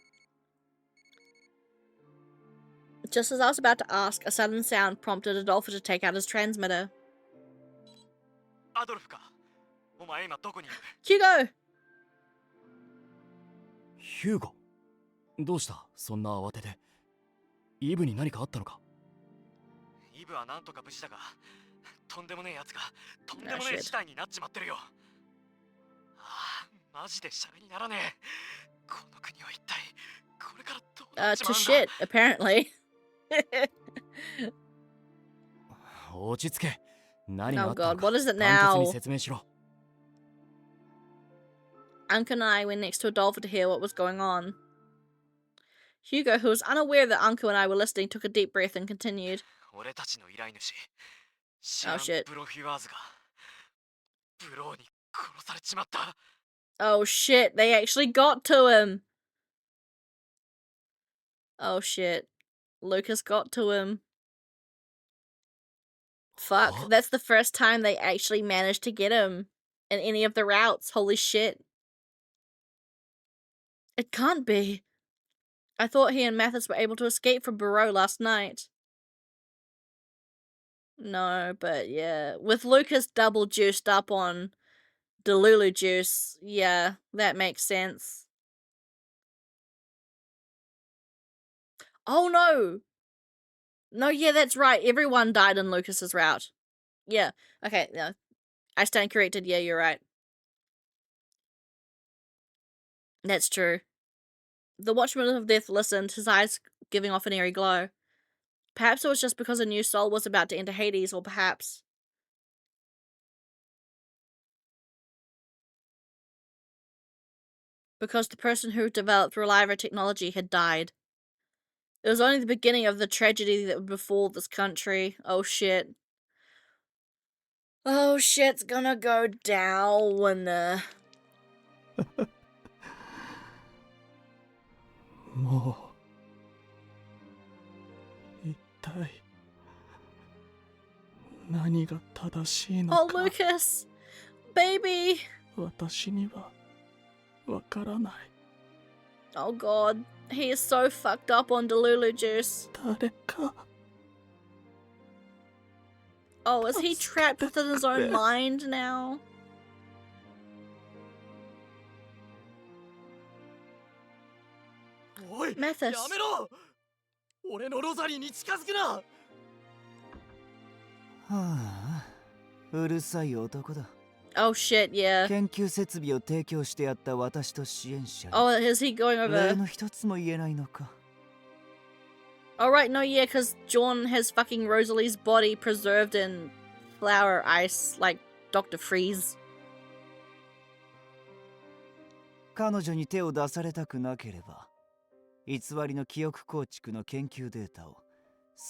Just as I was about to ask, a sudden sound prompted Adolfo to take out his transmitter. Hugo! ヒューゴ、どうした？そんな慌てて。イブに何かあったのか？イブはなんとか無事だが、とんでもねえやつがとんでもねえ事態になっちまってるよ。ああ、マジでシャレにならねえ。この国は一体これからどうなっちま To うんだ。 shit, apparently. 落ち着け。何があ Oh ったの god, か what is it 簡潔 now? に説明しろ。Anka and I went next to Adolfo to hear what was going on. Hugo, who was unaware that Anku and I were listening, took a deep breath and continued. 俺たちの依頼主、シ Oh アン shit. ブロフィワーズがブローに殺されちまった。 Oh shit, they actually got to him. Oh shit. Lucas got to him. Fuck, that's the first time they actually managed to get him in any of the routes. Holy shit. It can't be. I thought he and Mathis were able to escape from Bureau last night. No, but yeah. With Lucas double juiced up on Delulu juice, yeah, that makes sense. Oh no! No, yeah, that's right. Everyone died in Lucas's route. Yeah, okay, no. I stand corrected. Yeah, you're right. That's true. The Watchman of Death listened, his eyes giving off an eerie glow. Perhaps it was just because a new soul was about to enter Hades, or perhaps... because the person who developed Reliver technology had died. It was only the beginning of the tragedy that would befall this country. Oh shit. Oh shit's gonna go down. もう一体何が正しいの Oh, か Lucas! Baby! 私にはわからない。 Oh god. He is so fucked up on Delulu juice. 誰か Oh, is he trapped within his own mind now? おい、 Mathis. やめろ。俺のロザリーに近づくな。はあ、うるさい男だ。 Oh shit, yeah. 研究設備を提供してやった私と支援者に Oh, is he going 例 over... の一つも言えないのか。 Oh right, no, yeah, because John has fucking Rosalie's body preserved in flower ice, like Dr. Freeze. 彼女に手を出されたくなければ、偽りの記憶構築の研究データを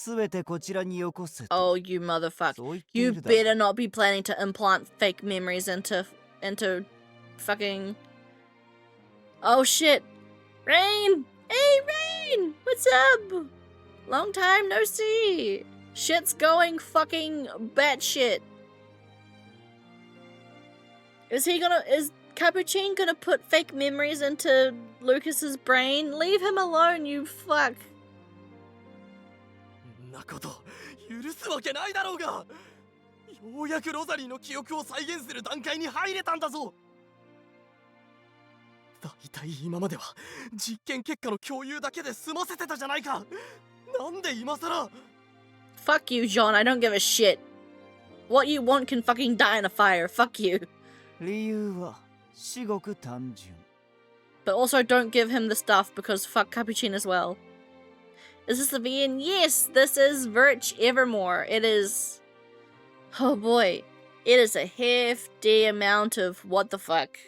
全てこちらによこせと。 Oh, you motherfucker. そう言ってい You るだろう。 better not be planning to implant fake memories into fucking... Oh shit. Rain! Hey, Rain! What's up? Long time no see. Shit's going fucking batshit. Is Capuchin gonna put fake memories into Lucas's brain? Leave him alone, you fuck. んなこと許すわけないだろうが。ようやくロザリーの記憶を再現する段階に入れたんだぞ。だいたい今までは実験結果の共有だけで済ませてたじゃないか。なんで今さら。 Fuck you, John. I don't give a shit. What you want can fucking die in a fire. Fuck you. 理由は至極単純。 But also don't give him the stuff because fuck Capuchin as well. Is this the VN? Yes, this is Virche Evermore. It is... Oh boy. It is a hefty amount of what the fuck.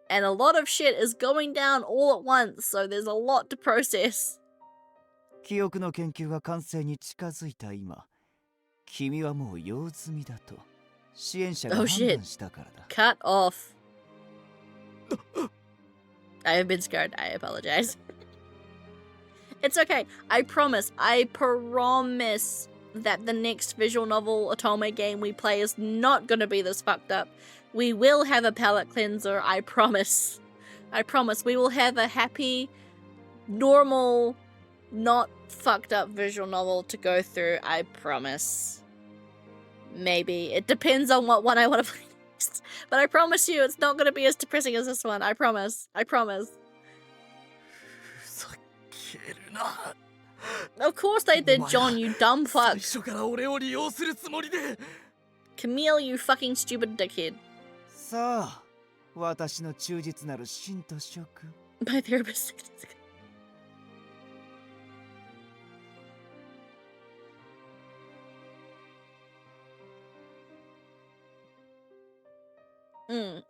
And a lot of shit is going down all at once, so there's a lot to process. 記憶の研究が完成に近づいた今、君はもう用済みだと支援者が Oh 判 shit. 断したからだ。 Cut off. I have been scared. I apologize. It's okay. I promise that the next visual novel Otome game we play is not gonna be this fucked up. We will have a palate cleanser, I promise. I promise. We will have a happy, normal, not fucked up visual novel to go through, I promise. Maybe. It depends on what one I want to play next. But I promise you, it's not gonna be as depressing as this one. I promise. I promise. Of course they did, John, you dumb fuck. 最初から俺を利用するつもりで。 Camille, you fucking stupid dickhead. さあ、私の忠実なる信と職。 My therapist.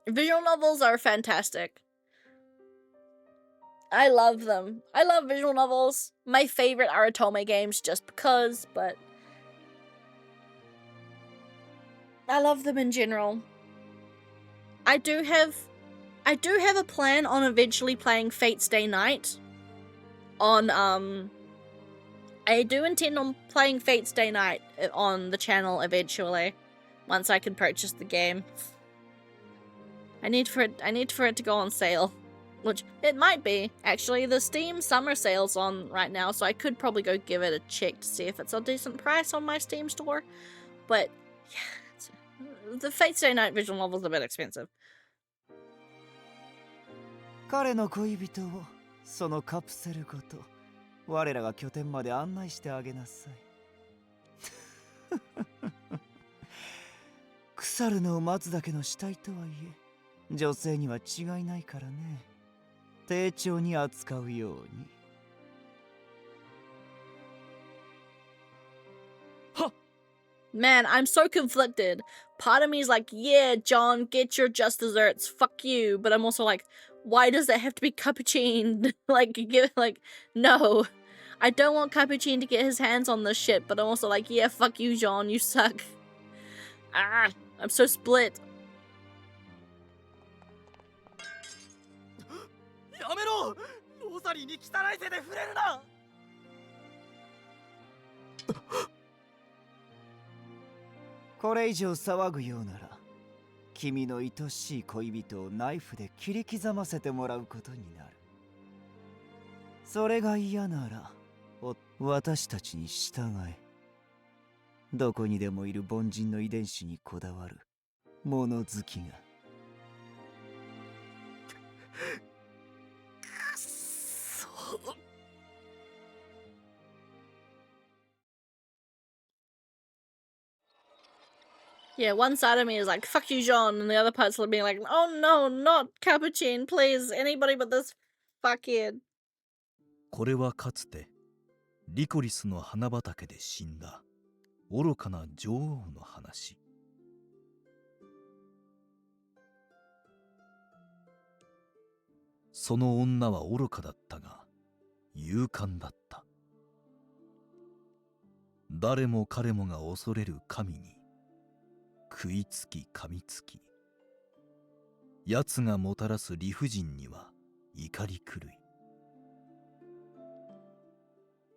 Visual novels are fantastic. I love them. I love visual novels. My favorite are Otome games just because, but I love them in general. I do have a plan on eventually playing Fate's Day Night on I do intend on playing Fate's Day Night on the channel eventually once I can purchase the game. I need for it to go on sale, which it might be. Actually, the Steam summer sale's on right now, so I could probably go give it a check to see if it's a decent price on my Steam store. But yeah, the Fate's Day Night visual novel's a bit expensive. 彼の恋人をそのカプセルごと我らが拠点まで案内してあげなさい。腐るのを待つだけの死体とはいえ、女性には違いないからね。丁重に扱うように。Man, I'm so conflicted. Part of me is like, yeah, John, get your just desserts, fuck you. But I'm also like, why does that have to be Capuchin? No. I don't want Capuchin to get his hands on this shit, but I'm also like, yeah, fuck you, John, you suck. Ah, I'm so split. やめろ！ロザリーに汚い手で触れるな！これ以上騒ぐようなら、君の愛しい恋人をナイフで切り刻ませてもらうことになる。それが嫌なら、私たちに従え。どこにでもいる凡人の遺伝子にこだわる物好きが。くそ。Yeah, one side of me is like, fuck you, John, and the other part's being like, oh no, not Capuchin, please, anybody but this fuckhead. これはかつてリコリスの花畑で死んだ愚かな女王の話。その女は愚かだったが勇敢だった。誰も彼もが恐れる神に食いつき噛みつき、奴がもたらす理不尽には怒り狂い。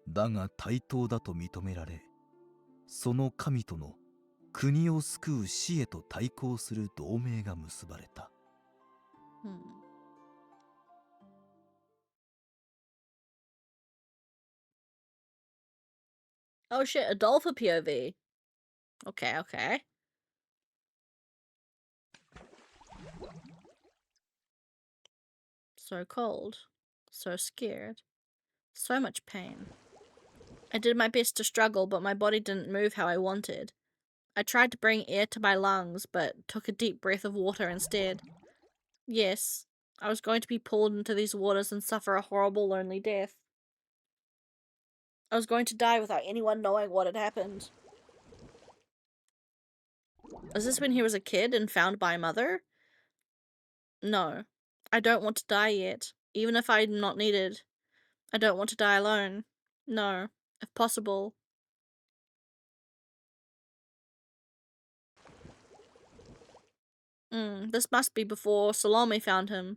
だが対等だと認められ、その神との国を救う死へと対抗する同盟が結ばれた。Oh shit, Adolpha POV. Okay, okay. So cold. So scared. So much pain. I did my best to struggle, but my body didn't move how I wanted. I tried to bring air to my lungs, but took a deep breath of water instead. Yes, I was going to be pulled into these waters and suffer a horrible, lonely death. I was going to die without anyone knowing what had happened. Is this when he was a kid and found by mother? No. I don't want to die yet, even if I'm not needed. I don't want to die alone. No. If possible. This must be before Salome found him.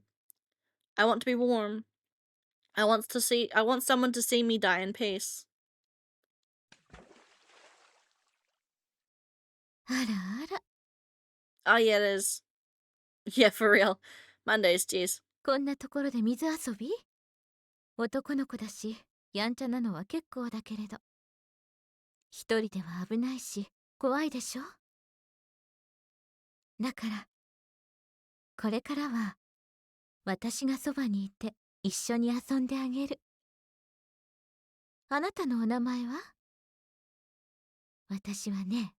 I want to be warm. I want someone to see me die in peace. あらあら。 Oh yeah, it is. Yeah, for real. Mondays, jeez. こんなところで水遊び？男の子だし、やんちゃなのは結構だけれど。一人では危ないし、怖いでしょ？だから、これからは、私がそばにいて一緒に遊んであげる。あなたのお名前は？私はね、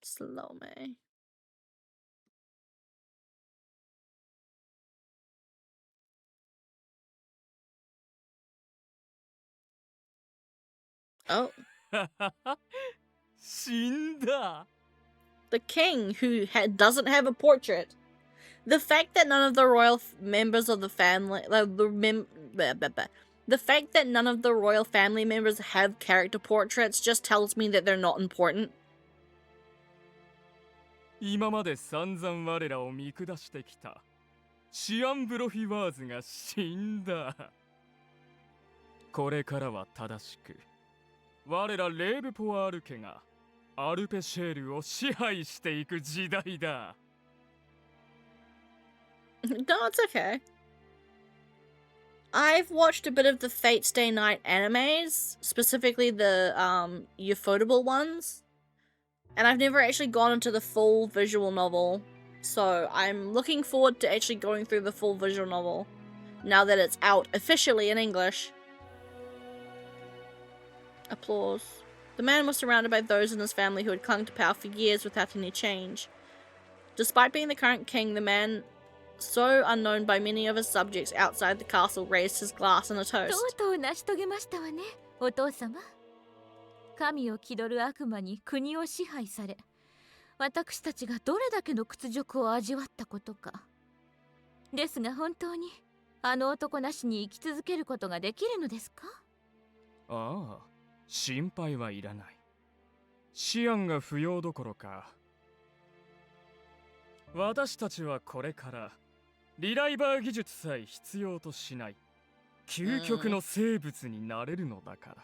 Salome. Oh. 死んだ。 The king, who doesn't have a portrait. The fact that none of the royal members of the family, the fact that none of the royal family members have character portraits just tells me that they're not important. 今まで散々我らを見下してきたシアンブロフィワーズが死んだ。これからは正しく、我らレーブポワール家がアルペシェールを支配していく時代だ。No, it's okay. I've watched a bit of the Fate Stay Night animes, specifically the Ufotable ones, and I've never actually gone into the full visual novel, so I'm looking forward to actually going through the full visual novel, now that it's out officially in English. Applause. The man was surrounded by those in his family who had clung to power for years without any change. Despite being the current king, the man, so unknown by many of his subjects outside the castle, raised his glass in a と toast. うとう成し遂げましたわね、お父様。神を気取る悪魔に国を支配され、私たちがどれだけの屈辱を味わったことか。ですが本当にあの男なしに生き続けることができるのですか？ああ、心配はいらない。シアンが不要どころか、私たちはこれからリライバー技術さえ必要としない究極の生物になれるのだから。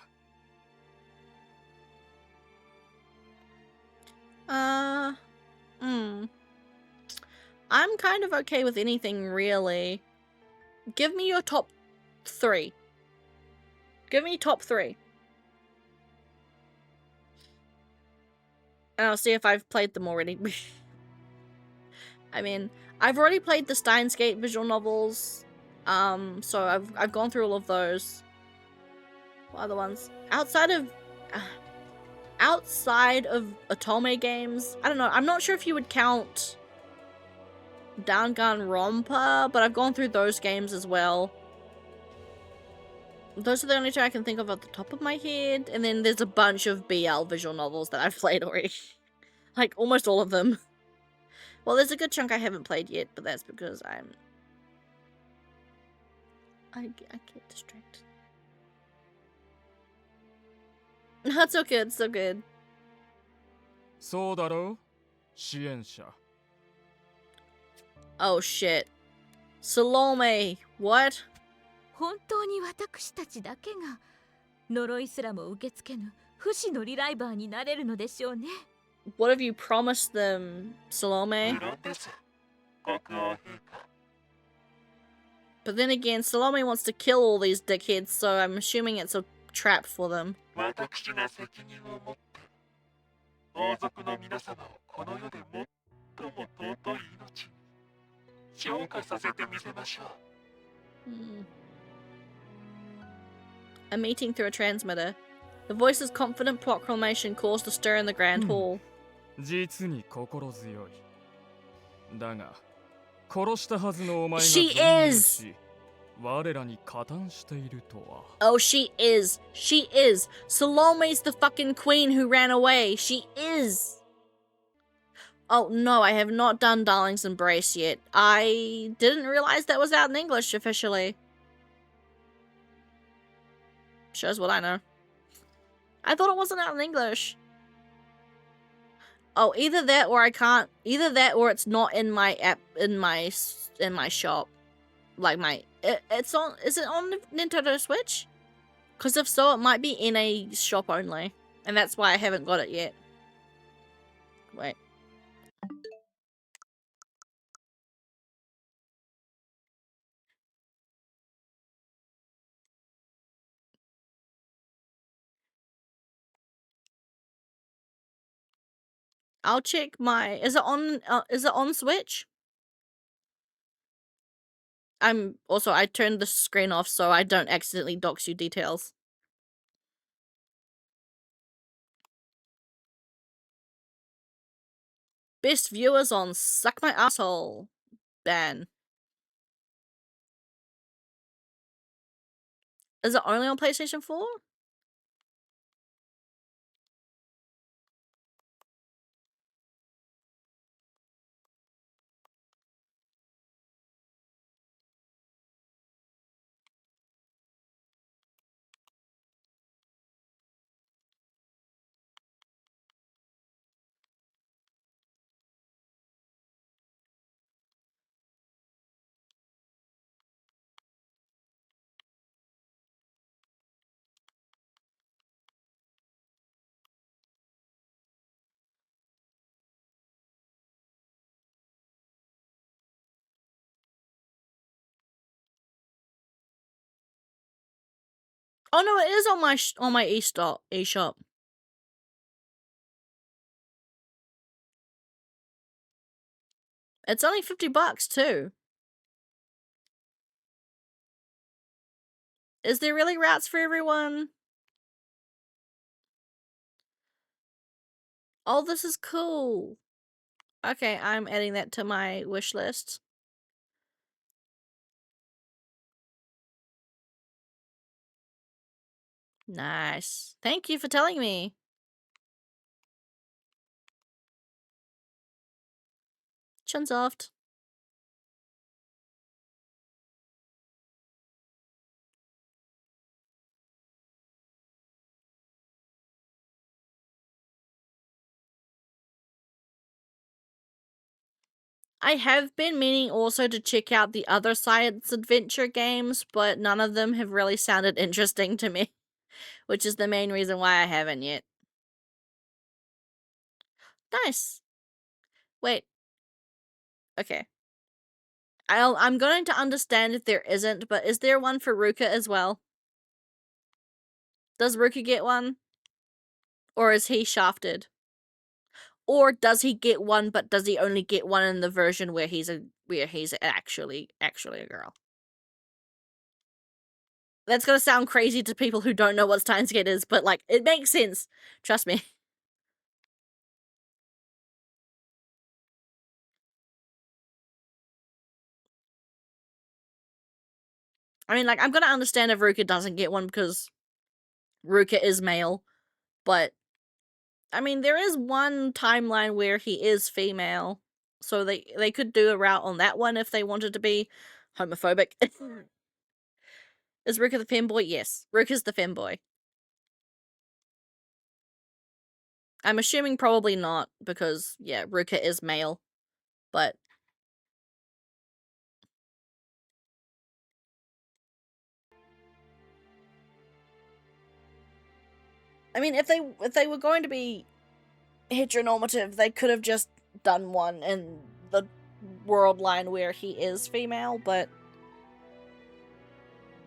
I'm kind of okay with anything, really. Give me your top 3. Give me top 3. And I'll see if I've played them already. I mean, I've already played the Steins Gate visual novels, so I've gone through all of those. What other ones? Outside of Otome games, I don't know. I'm not sure if you would count Danganronpa, but I've gone through those games as well. Those are the only two I can think of off the top of my head, and then there's a bunch of BL visual novels that I've played already. Like, almost all of them. Well, there's a good chunk I haven't played yet, but that's because I'm I get distracted. That's so good, so good. そうだろう支援者 Oh shit. Salome, what? 本当に私たちだけが呪いすらも受け付けぬ不死のリライバーになれるのでしょうね。 What have you promised them, Salome? 無論です国王陛下 But then again, Salome wants to kill all these dickheads, so I'm assuming it's a trap for them. 私が責任を持って王族の皆様をこの世で最も尊い命に昇華させてみせましょう A meeting through a transmitter. The voice's confident proclamation caused a stir in the grand hall. 実に心強いだが殺したはずのお前が She 存命 is! し我らに加担しているとは Oh, she is. She is. Salome's the fucking queen who ran away. She is. Oh, no, I have not done Darling's Embrace yet. I didn't realize that was out in English officially. Shows what I know. I thought it wasn't out in English. Oh, either that or I can't. Either that or it's not in my app, in my shop. Like my... It's on... Is it on Nintendo Switch? Because if so, it might be in a shop only. And that's why I haven't got it yet. Wait. I'll check my... Is it on Switch? I turned the screen off so I don't accidentally dox you details. Best viewers on Suck My Asshole. Ban. Is it only on PlayStation 4? Oh no, it is on my eShop. It's only $50 too. Is there really routes for everyone? Oh, this is cool. Okay, I'm adding that to my wish list. Nice. Thank you for telling me. Chunsoft. I have been meaning also to check out the other science adventure games, but none of them have really sounded interesting to me, which is the main reason why I haven't yet. Nice. Wait. Okay. I'm going to understand if there isn't, but is there one for Ruka as well? Does Ruka get one? Or is he shafted? Or does he get one, but does he only get one in the version where he's actually a girl? That's gonna sound crazy to people who don't know what Steins Gate is, but like it makes sense. Trust me. I mean, like, I'm gonna understand if Ruka doesn't get one because Ruka is male, but I mean, there is one timeline where he is female, so they could do a route on that one if they wanted to be homophobic. Is Ruka the femboy? Yes, Ruka's the femboy. I'm assuming probably not because yeah, Ruka is male, but I mean, if they were going to be heteronormative, they could have just done one in the world line where he is female, but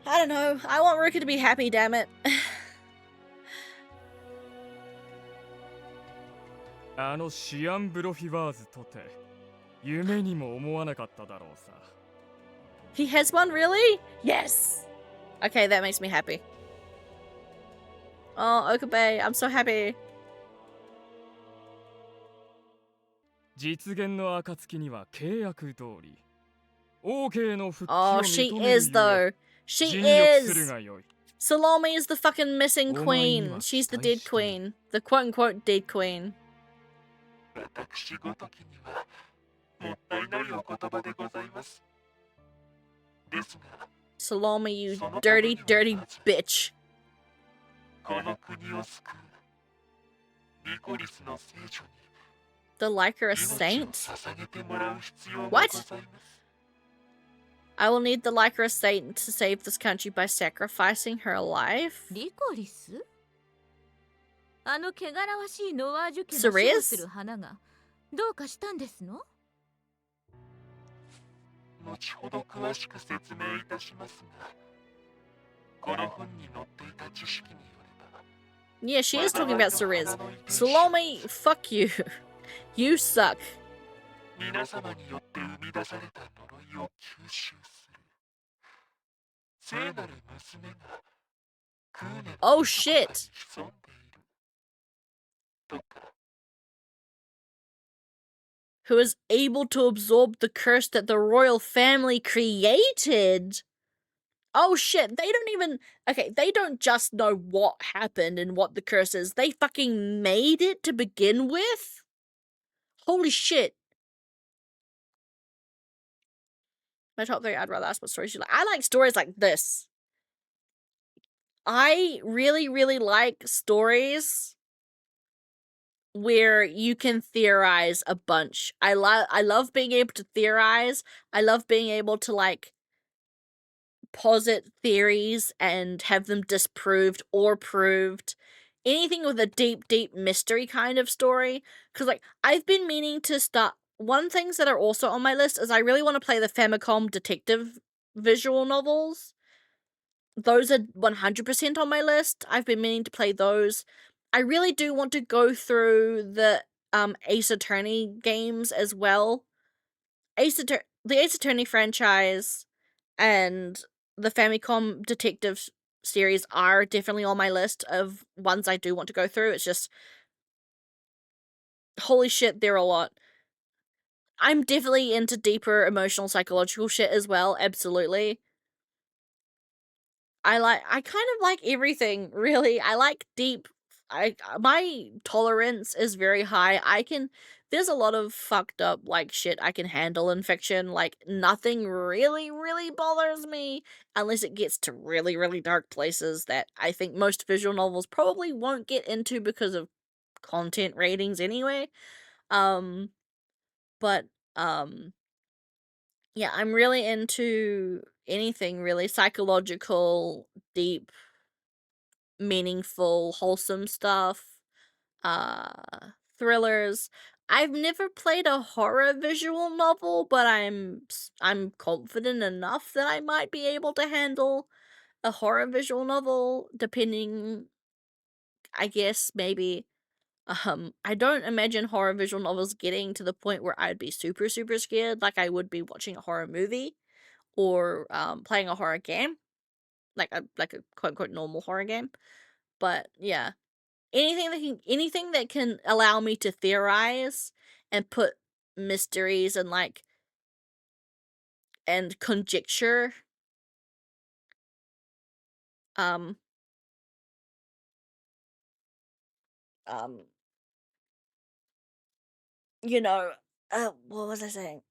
I don't know. I want Ruka to be happy, damn it. あのシアンブロフィバーズとて夢にも思わなかっただろうさ。He has one, really? Yes! Okay, that makes me happy. Oh, Okabe, I'm so happy. 実現の暁には契約通り、OK の復帰 Oh, を she 認める is, though. ゆえ、 She 尽力する is! がよい。 Salome is the fucking missing お前に queen. は She's the 期待 dead している。 queen. The quote-unquote dead queen. 私ごときにはもったいないお言葉でございます。ですが、 Salome, you dirty, dirty bitch. この国を救うニコリスの聖女に The like her a 命を saint? 捧げてもらう必要が What? ございます。 I will need the like her a saint to save this country by sacrificing her life? リコリス？あの汚らわしいノワージュ家の Cerise? 守護する花がどうかしたんですの？後ほど詳しく説明いたしますが、この本に載っていた知識によれば、 Yeah, she is talking about Cerise. Salome, fuck you. You suck. 皆様によって生み出された呪いを吸収する聖なる娘がクーネの Oh shit. 潜んでいるとか。 Who is able to absorb the curse that the royal family created? Oh shit, they don't even... Okay, they don't just know what happened and what the curse is. They fucking made it to begin with? Holy shit. My top 3, I'd rather ask what stories you like. I like stories like this. I really, really like stories where you can theorize a bunch. I love being able to theorize. I love being able to like posit theories and have them disproved or proved. Anything with a deep, deep mystery kind of story. Because like I've been meaning to start. One things that are also on my list is I really want to play the Famicom detective visual novels. Those are 100% on my list. I've been meaning to play those. I really do want to go through the Ace Attorney games as well. The Ace Attorney franchise and the Famicom detective series are definitely on my list of ones I do want to go through. It's just holy shit, they're a lot. I'm definitely into deeper emotional psychological shit as well, absolutely. I kind of like everything, really. I like deep. My tolerance is very high. There's a lot of fucked up like shit I can handle in fiction. Like nothing really, really bothers me unless it gets to really, really dark places that I think most visual novels probably won't get into because of content ratings anyway. But yeah, I'm really into anything really psychological, deep, meaningful, wholesome stuff. Thrillers. I've never played a horror visual novel, but I'm confident enough that I might be able to handle a horror visual novel depending, I guess maybe I don't imagine horror visual novels getting to the point where I'd be super super scared like I would be watching a horror movie or playing a horror game, like a quote unquote normal horror game. But yeah, anything that can allow me to theorize and put mysteries and like and conjecture um um you know what was I saying?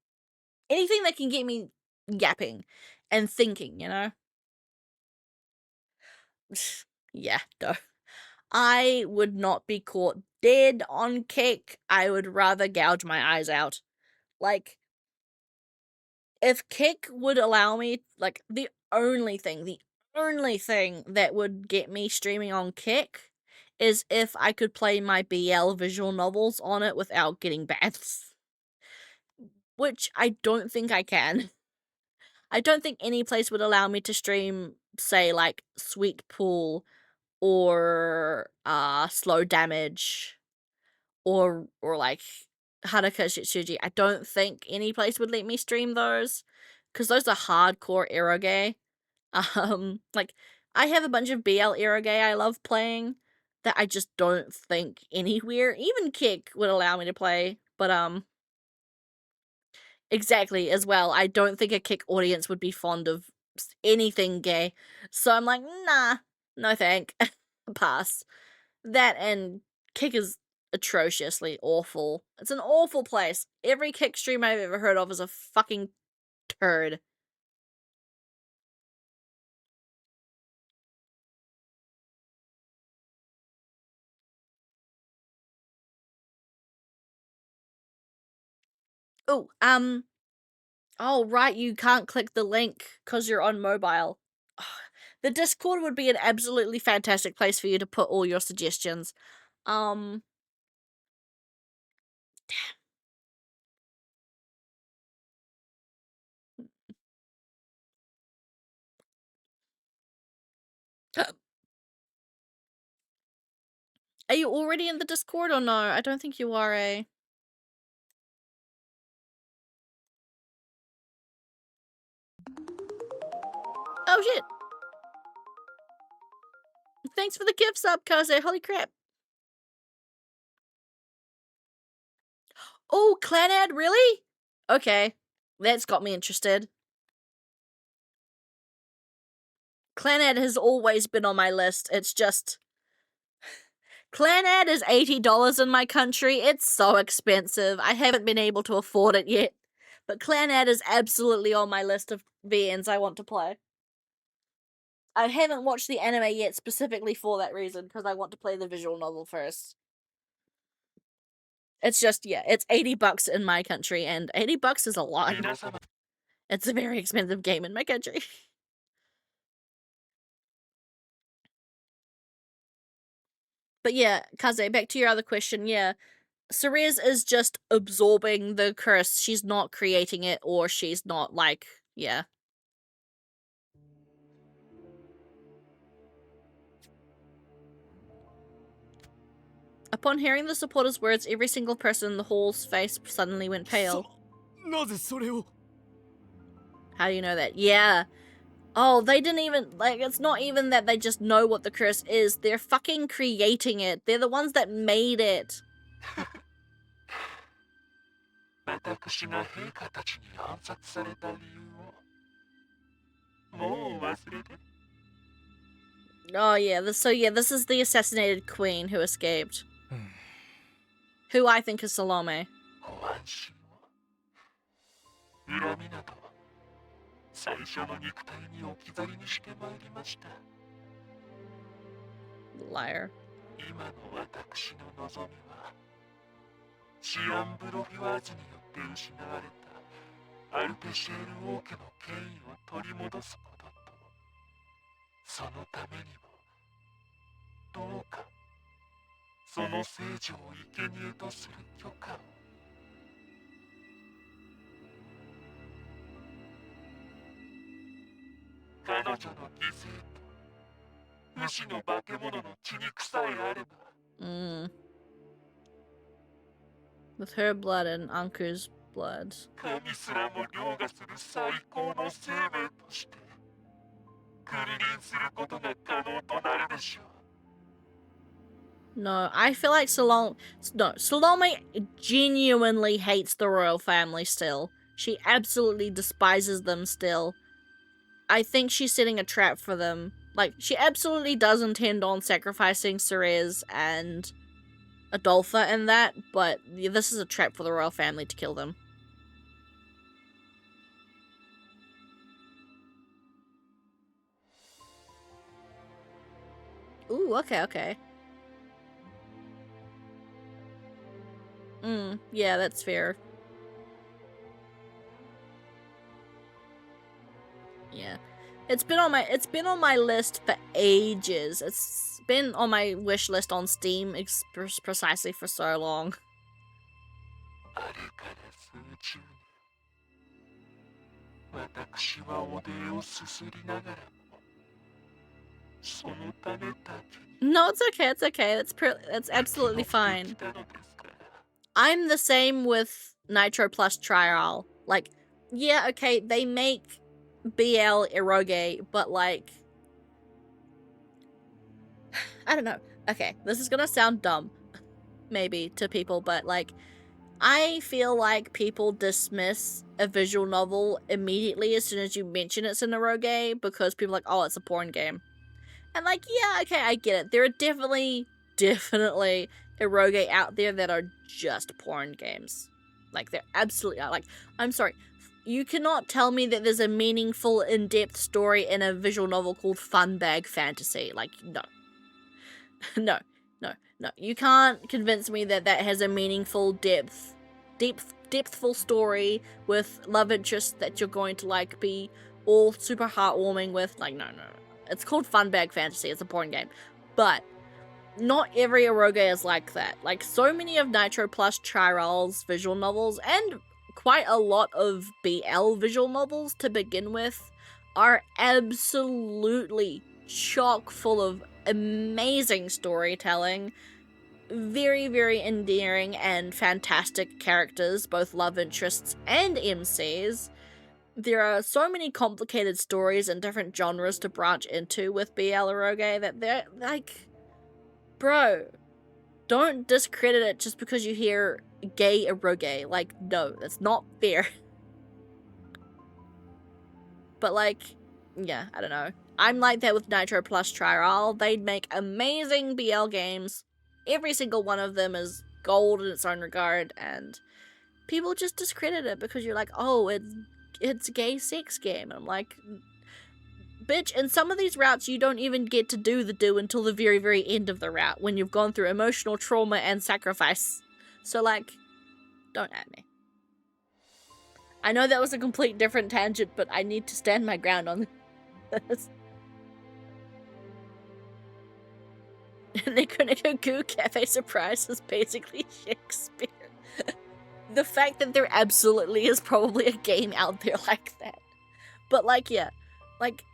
Anything that can get me yapping and thinking, you know? Yeah, no. I would not be caught dead on Kick. I would rather gouge my eyes out. Like, if Kick would allow me, like, the only thing that would get me streaming on Kick is if I could play my BL visual novels on it without getting bans. Which I don't think I can. I don't think any place would allow me to stream, say, like, Sweet Pool or Slow Damage or like Haruka Shitsuji. I don't think any place would let me stream those because those are hardcore eroge. Like, I have a bunch of BL eroge I love playing that I just don't think anywhere, even Kick, would allow me to play. But exactly, as well, I don't think a Kick audience would be fond of anything gay. So I'm like, nah, no thank. Pass. That and Kick is atrociously awful. It's an awful place. Every Kick stream I've ever heard of is a fucking turd. Oh, oh, right, you can't click the link because you're on mobile. The Discord would be an absolutely fantastic place for you to put all your suggestions. Damn. Are you already in the Discord or no? I don't think you are, eh? Oh shit! Thanks for the gift sub, Kaze. Holy crap. Oh, clan ad, really? Okay. That's got me interested. Clan ad has always been on my list. It's just... Clan ad is $80 in my country. It's so expensive. I haven't been able to afford it yet. But Clan ad is absolutely on my list of VNs I want to play. I haven't watched the anime yet specifically for that reason, because I want to play the visual novel first. It's just, yeah, it's $80 in my country, and $80 is a lot. It's a very expensive game in my country. But yeah, Kaze, back to your other question, yeah. Ceres is just absorbing the curse. She's not creating it, or she's not, like, yeah. Upon hearing the supporters' words, every single person in the hall's face suddenly went pale. How do you know that? Yeah. Oh, they didn't even, like, it's not even that they just know what the curse is. They're fucking creating it. They're the ones that made it. Oh yeah, this is the assassinated queen who escaped. Who I think is Salome. Liar. シオンブロフィワーズによって失われたアルペシエル王家の権威を取り戻すことと、そのためにもどうかその聖女を生贄とする許可を。彼女の犠牲と不死の化け物の血肉さえあれば。With her blood and Anku's blood. 神すらも凌駕する最高の生命として君臨することが可能となるでしょう。No, I feel like Salome genuinely hates the royal family still. She absolutely despises them still. I think she's setting a trap for them. Like, she absolutely does intend on sacrificing Ceres and Adolpha and that, but this is a trap for the royal family to kill them. Ooh, okay. Yeah, that's fair. Yeah. It's been on my list for ages. It's been on my wish list on Steam precisely for so long. あれから数十年私はおでをすすりながらもそのためだけ No, it's okay. That's absolutely fine. I'm the same with Nitro Plus Trial. Like, yeah, okay, they make BL eroge, but like, I don't know. Okay, this is gonna sound dumb, maybe, to people, but like, I feel like people dismiss a visual novel immediately as soon as you mention it's an eroge because people are like, oh, it's a porn game. And like, yeah, okay, I get it. There are definitely eroge out there that are just porn games. Like, they're absolutely not. Like, I'm sorry. You cannot tell me that there's a meaningful, in-depth story in a visual novel called Fun Bag Fantasy. Like, no. No. You can't convince me that that has a meaningful, depthful story with love interests that you're going to, like, be all super heartwarming with. Like, no. It's called Fun Bag Fantasy. It's a porn game. But not every eroge is like that. Like, so many of Nitro Plus Chiral's visual novels, and quite a lot of BL visual novels to begin with, are absolutely chock full of amazing storytelling, very, very endearing and fantastic characters, both love interests and MCs. There are so many complicated stories and different genres to branch into with BL eroge that they're like, bro, don't discredit it just because you hear gay eroge. Like, no, that's not fair. But like, yeah, I don't know. I'm like that with Nitro Plus Trial. They'd make amazing BL games. Every single one of them is gold in its own regard, and people just discredit it because you're like, oh, it's a gay sex game. And I'm like, bitch, in some of these routes you don't even get to do the do until the very, very end of the route when you've gone through emotional trauma and sacrifice. So like, don't at me. I know that was a complete different tangent, but I need to stand my ground on this. Nico Goo Cafe Surprise is basically Shakespeare. The fact that there absolutely is probably a game out there like that. But like, yeah, like,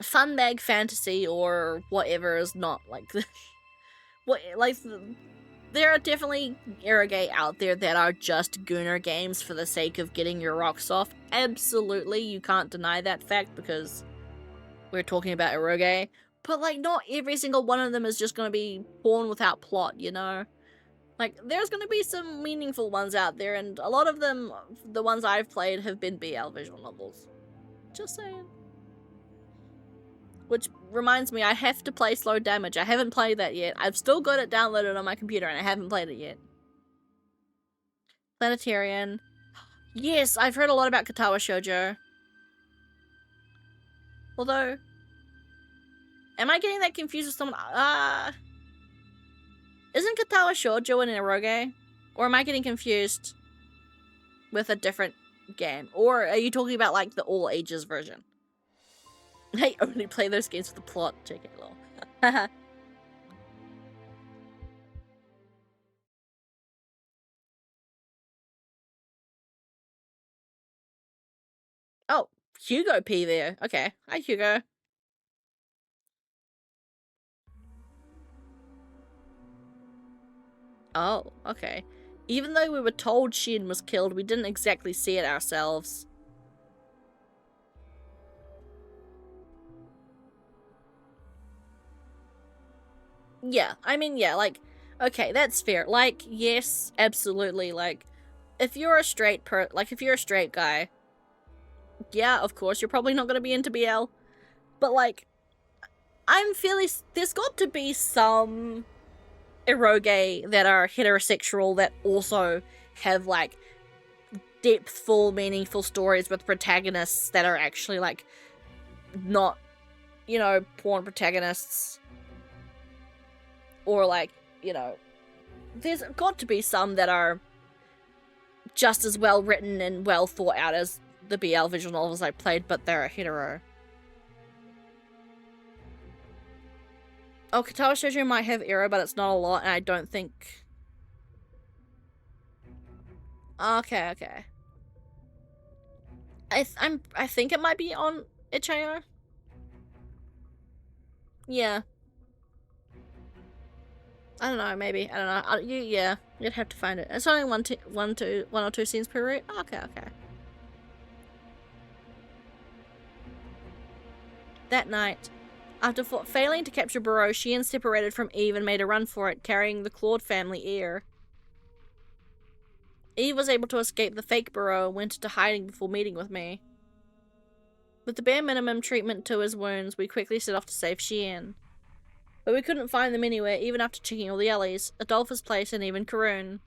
Fun Bag Fantasy or whatever is not like the there are definitely eroge out there that are just gooner games for the sake of getting your rocks off. Absolutely, you can't deny that fact because we're talking about eroge. But like, not every single one of them is just gonna be porn without plot, you know? Like, there's gonna be some meaningful ones out there, and a lot of them, the ones I've played, have been BL visual novels. Just saying. Which reminds me, I have to play Slow Damage. I haven't played that yet. I've still got it downloaded on my computer and I haven't played it yet. Planetarian. Yes, I've heard a lot about Katawa Shoujo. Although, am I getting that confused with someone? Isn't Katawa Shoujo an eroge? Or am I getting confused with a different game? Or are you talking about like the all ages version? I only play those games for the plot. JK lol. Oh, Hugo P there. Okay. Hi, Hugo. Oh, okay. Even though we were told Shin was killed, we didn't exactly see it ourselves. Yeah, I mean, yeah, like, okay, that's fair. Like, yes, absolutely, like, if you're a straight if you're a straight guy, yeah, of course, you're probably not gonna be into BL. But, like, there's got to be some eroge that are heterosexual that also have, like, depthful, meaningful stories with protagonists that are actually, like, not, you know, porn protagonists. Or like, you know, there's got to be some that are just as well written and well thought out as the BL visual novels I played, but they're a hetero. Oh, Katawa Shoujo might have error, but it's not a lot, and I don't think... Okay, okay. I think it might be on itch.io. Yeah. I don't know, maybe. I don't know. Yeah, you'd have to find it. It's only one or two scenes per read. Okay, okay. That night, after failing to capture Burrow, Shien separated from Eve and made a run for it, carrying the Claude family heir. Eve was able to escape the fake Burrow and went into hiding before meeting with me. With the bare minimum treatment to his wounds, we quickly set off to save Shien. But we couldn't find them anywhere, even after checking all the alleys, Adolphus Place, and even Karun.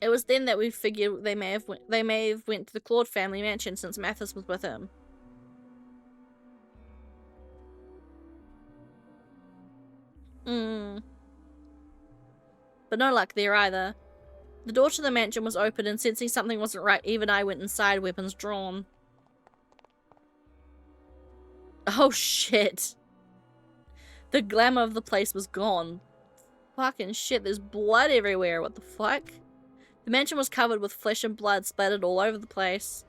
It was then that we figured they may have went to the Claude family mansion since Mathis was with him. But no luck there either. The door to the mansion was open, and sensing something wasn't right, even I went inside, weapons drawn. Oh shit. The glamour of the place was gone. Fucking shit, there's blood everywhere, what the fuck? The mansion was covered with flesh and blood splattered all over the place.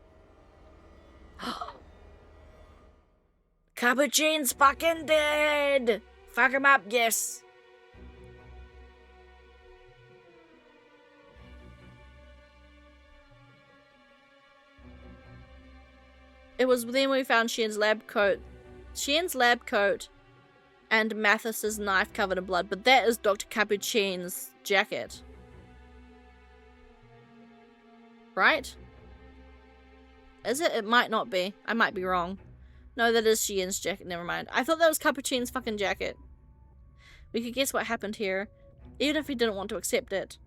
Capuchin's fucking dead! Fuck him up, yes! It was then we found Shien's lab coat. And Mathis's knife covered in blood, but that is Dr. Capuchin's jacket. Right? Is it? It might not be. I might be wrong. No, that is Shien's jacket. Never mind. I thought that was Capuchin's fucking jacket. We could guess what happened here, even if we didn't want to accept it.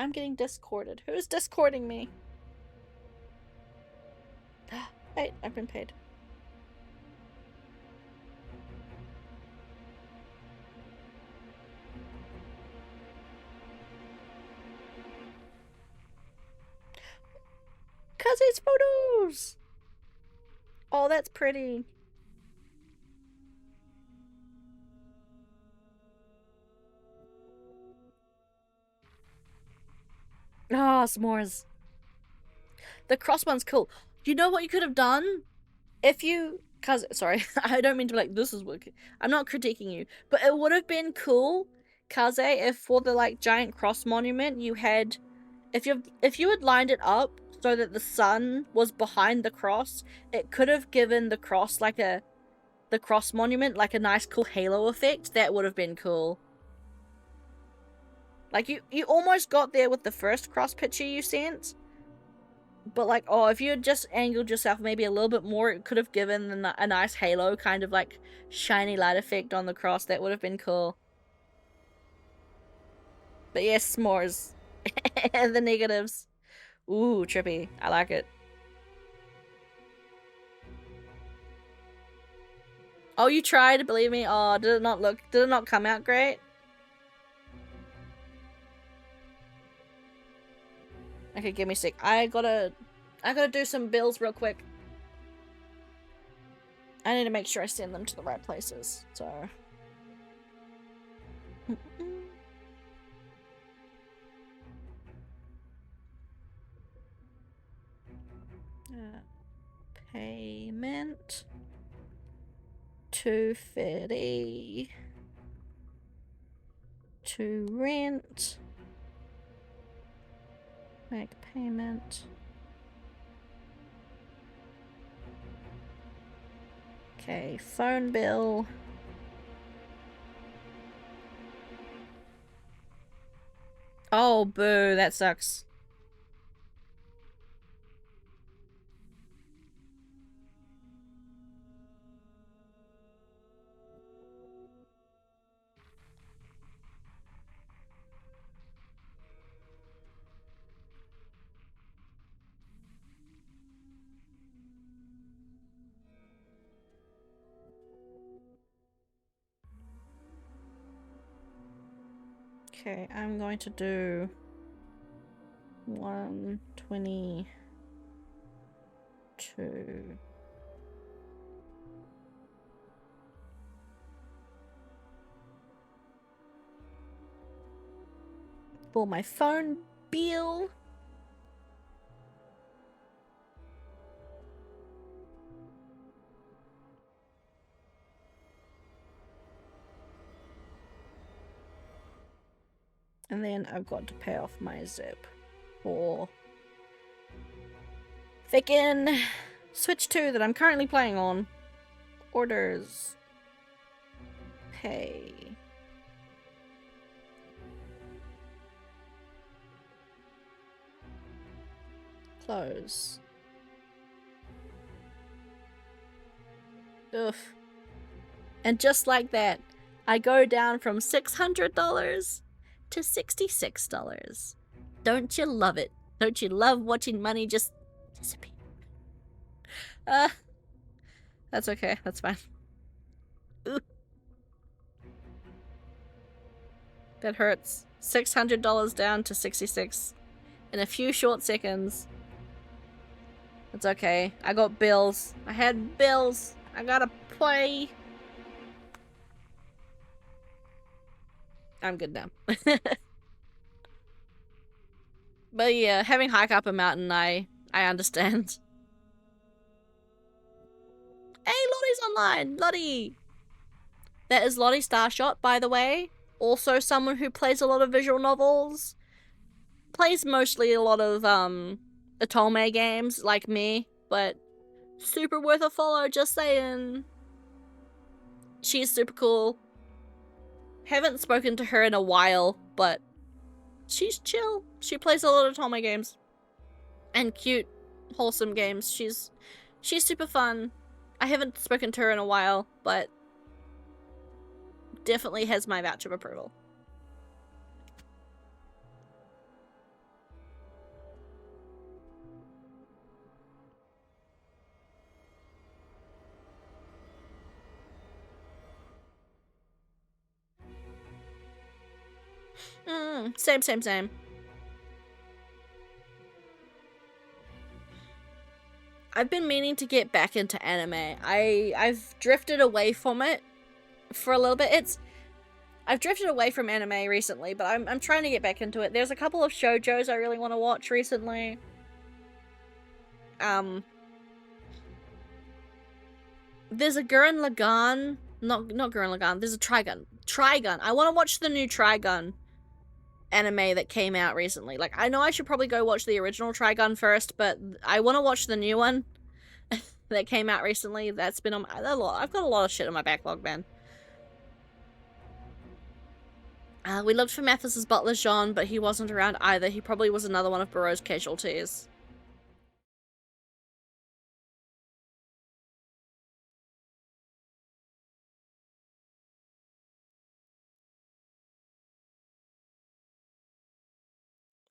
I'm getting discorded. Who's discording me? Hey, I've been paid. Cause it's photos! Oh, that's pretty. Ah, oh, s'mores. The cross one's cool. You know what you could have done? If you... Cause, sorry, I don't mean to be like, this is what... I'm not critiquing you. But it would have been cool, Kaze, if for the, like, giant cross monument, you had... If you had lined it up so that the sun was behind the cross, it could have given the cross, like, the cross monument, like, a nice cool halo effect. That would have been cool. Like, you almost got there with the first cross picture you sent. But, like, oh, if you had just angled yourself maybe a little bit more, it could have given a nice halo, kind of, like, shiny light effect on the cross. That would have been cool. But yes, s'mores. The negatives. Ooh, trippy. I like it. Oh, you tried, believe me? Oh, did it not come out great? Okay, give me a sec. I gotta do some bills real quick. I need to make sure I send them to the right places, so... Payment... 230... To rent... Make payment... Okay, phone bill... Oh, boo, that sucks. Okay, I'm going to do 122. For my phone bill. And then I've got to pay off my zip for Thicken Switch 2 that I'm currently playing on. Orders. Pay. Close. Ugh. And just like that, I go down from $600 to $66. Don't you love it? Don't you love watching money just disappear? That's okay. That's fine. Ooh. That hurts. $600 down to 66 in a few short seconds. It's okay. I got bills. I had bills. I gotta play. I'm good now. But yeah, having hike up a mountain, I understand. Hey, Lottie's online! Lottie! That is Lottie Starshot, by the way. Also someone who plays a lot of visual novels. Plays mostly a lot of, Otome games, like me. But super worth a follow, just saying. She's super cool. Haven't spoken to her in a while, but she's chill. She plays a lot of Otome games. And cute, wholesome games. She's super fun. I haven't spoken to her in a while, but definitely has my vouch of approval. Same. I've been meaning to get back into anime. I've drifted away from it for a little bit. I've drifted away from anime recently, but I'm trying to get back into it. There's a couple of shoujos I really want to watch recently. There's a Gurren Lagann. Not Gurren Lagann. There's a Trigun. I want to watch the new Trigun anime that came out recently. Like, I know I should probably go watch the original Trigun first, but I want to watch the new one that came out recently. That's been on I've got a lot of shit on my backlog, man. We looked for Mathis's butler, Jean, but he wasn't around either. He probably was another one of Barreau's casualties.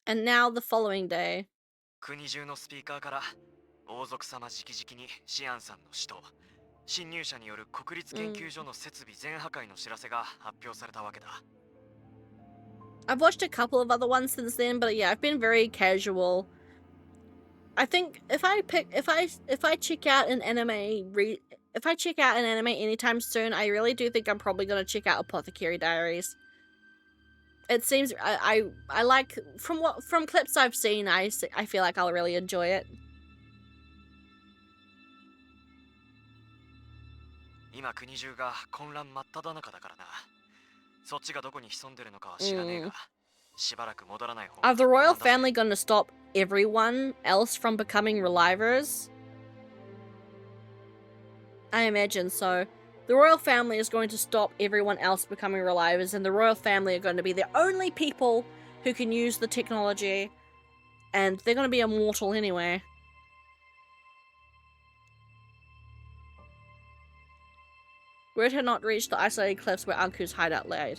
And now the following day. 国中のスピーカーから王族様直々にシアンさんの死と侵入者による国立研究所の設備全破壊の知らせが発表されたわけだ。I've watched a couple of other ones since then, but yeah, I've been very casual. I think if I check out an anime anytime soon, I really do think I'm probably gonna check out Apothecary Diaries. It seems I like from clips I've seen, I feel like I'll really enjoy it. 今国中が混乱真っ只中だからな。そっちがどこに潜んでるのかは知らねえが、しばらく戻らない方が。Are the royal family going to stop everyone else from becoming relivers? I imagine so. The royal family is going to stop everyone else becoming relivers, and the royal family are going to be the only people who can use the technology, and they're going to be immortal anyway. Word had not reached the isolated cliffs where Anku's hideout lay.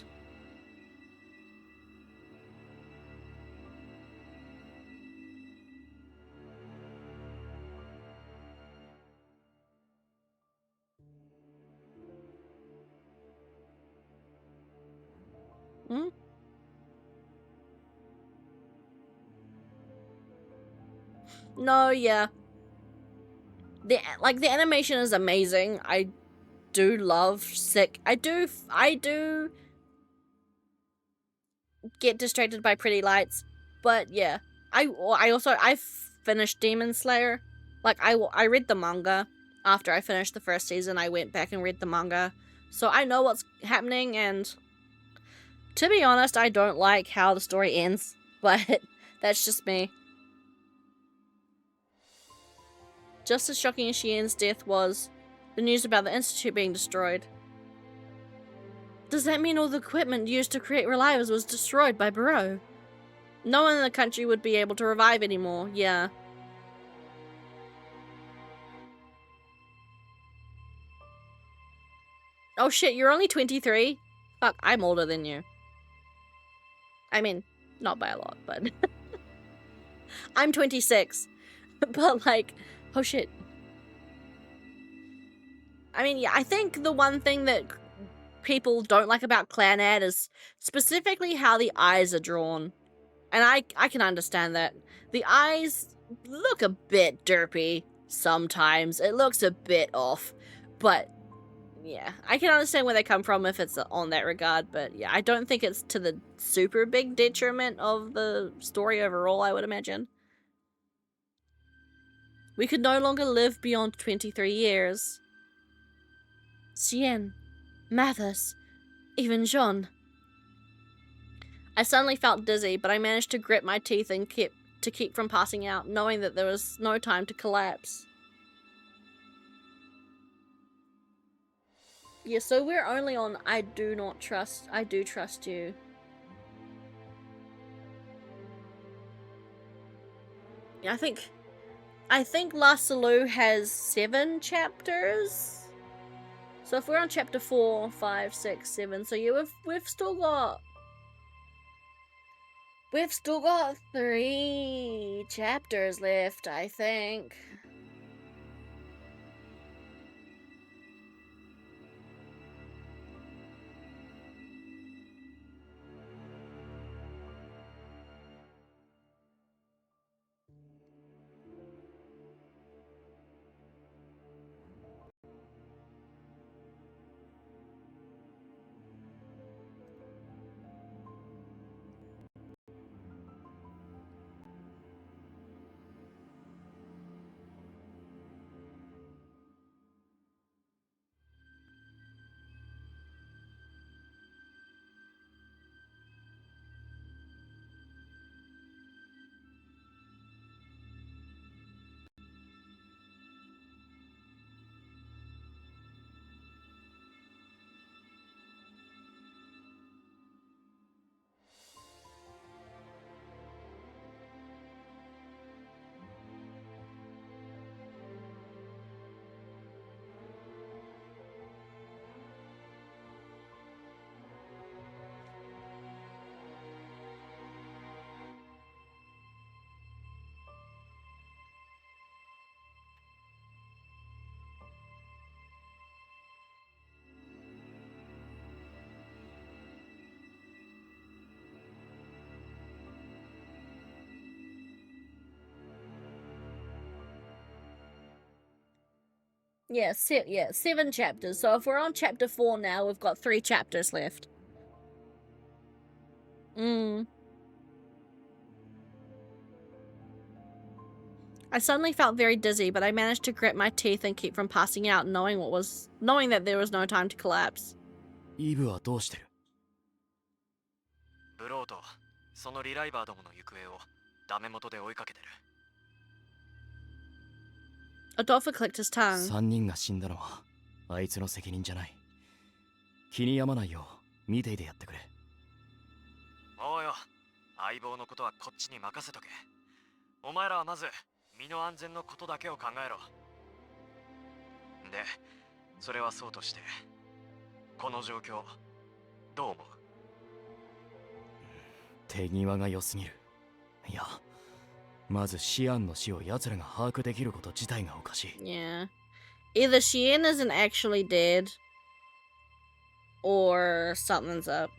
No, yeah. The animation is amazing. I do love sick. I do get distracted by pretty lights, but yeah. I finished Demon Slayer. Like I read the manga after I finished the first season. I went back and read the manga. So I know what's happening, and to be honest, I don't like how the story ends, but that's just me. Just as shocking as Shien's death was, the news about the Institute being destroyed. Does that mean all the equipment used to create revivers was destroyed by Barreau? No one in the country would be able to revive anymore, yeah. Oh shit, you're only 23? Fuck, I'm older than you. I mean, not by a lot, but... I'm 26. But like, oh shit. I mean, yeah, I think the one thing that people don't like about Clanad is specifically how the eyes are drawn. And I can understand that. The eyes look a bit derpy sometimes. It looks a bit off. But, yeah. I can understand where they come from if it's on that regard. But, yeah, I don't think it's to the super big detriment of the story overall, I would imagine. We could no longer live beyond 23 years. Cien, Mathis, even Jean. I suddenly felt dizzy, but I managed to grit my teeth and keep from passing out, knowing that there was no time to collapse. Yeah, so we're only on I do trust you. Yeah, I think La Salou has 7 chapters. So if we're on chapter 4, 5, 6, 7, so yeah, we've still got 3 chapters left, I think. Yeah, 7 chapters. So if we're on chapter 4 now, we've got 3 chapters left. I suddenly felt very dizzy, but I managed to grit my teeth and keep from passing out, knowing that there was no time to collapse. イブはどうしてる？ブローとそのリライバーどもの行方をダメ元で追いかけてる。Adolfo clicked his tongue. 3人が死んだのはあいつの責任じゃない。気に病まないよう見ていてやってくれ。おうよ、相棒のことはこっちに任せとけ。お前らはまず身の安全のことだけを考えろ。で、それはそうとして、この状況どう思う？手際が良すぎる。いや、まずシアンの死を奴らが把握できること自体がおかしい。Yeah. Either Shien isn't actually dead, or something's up.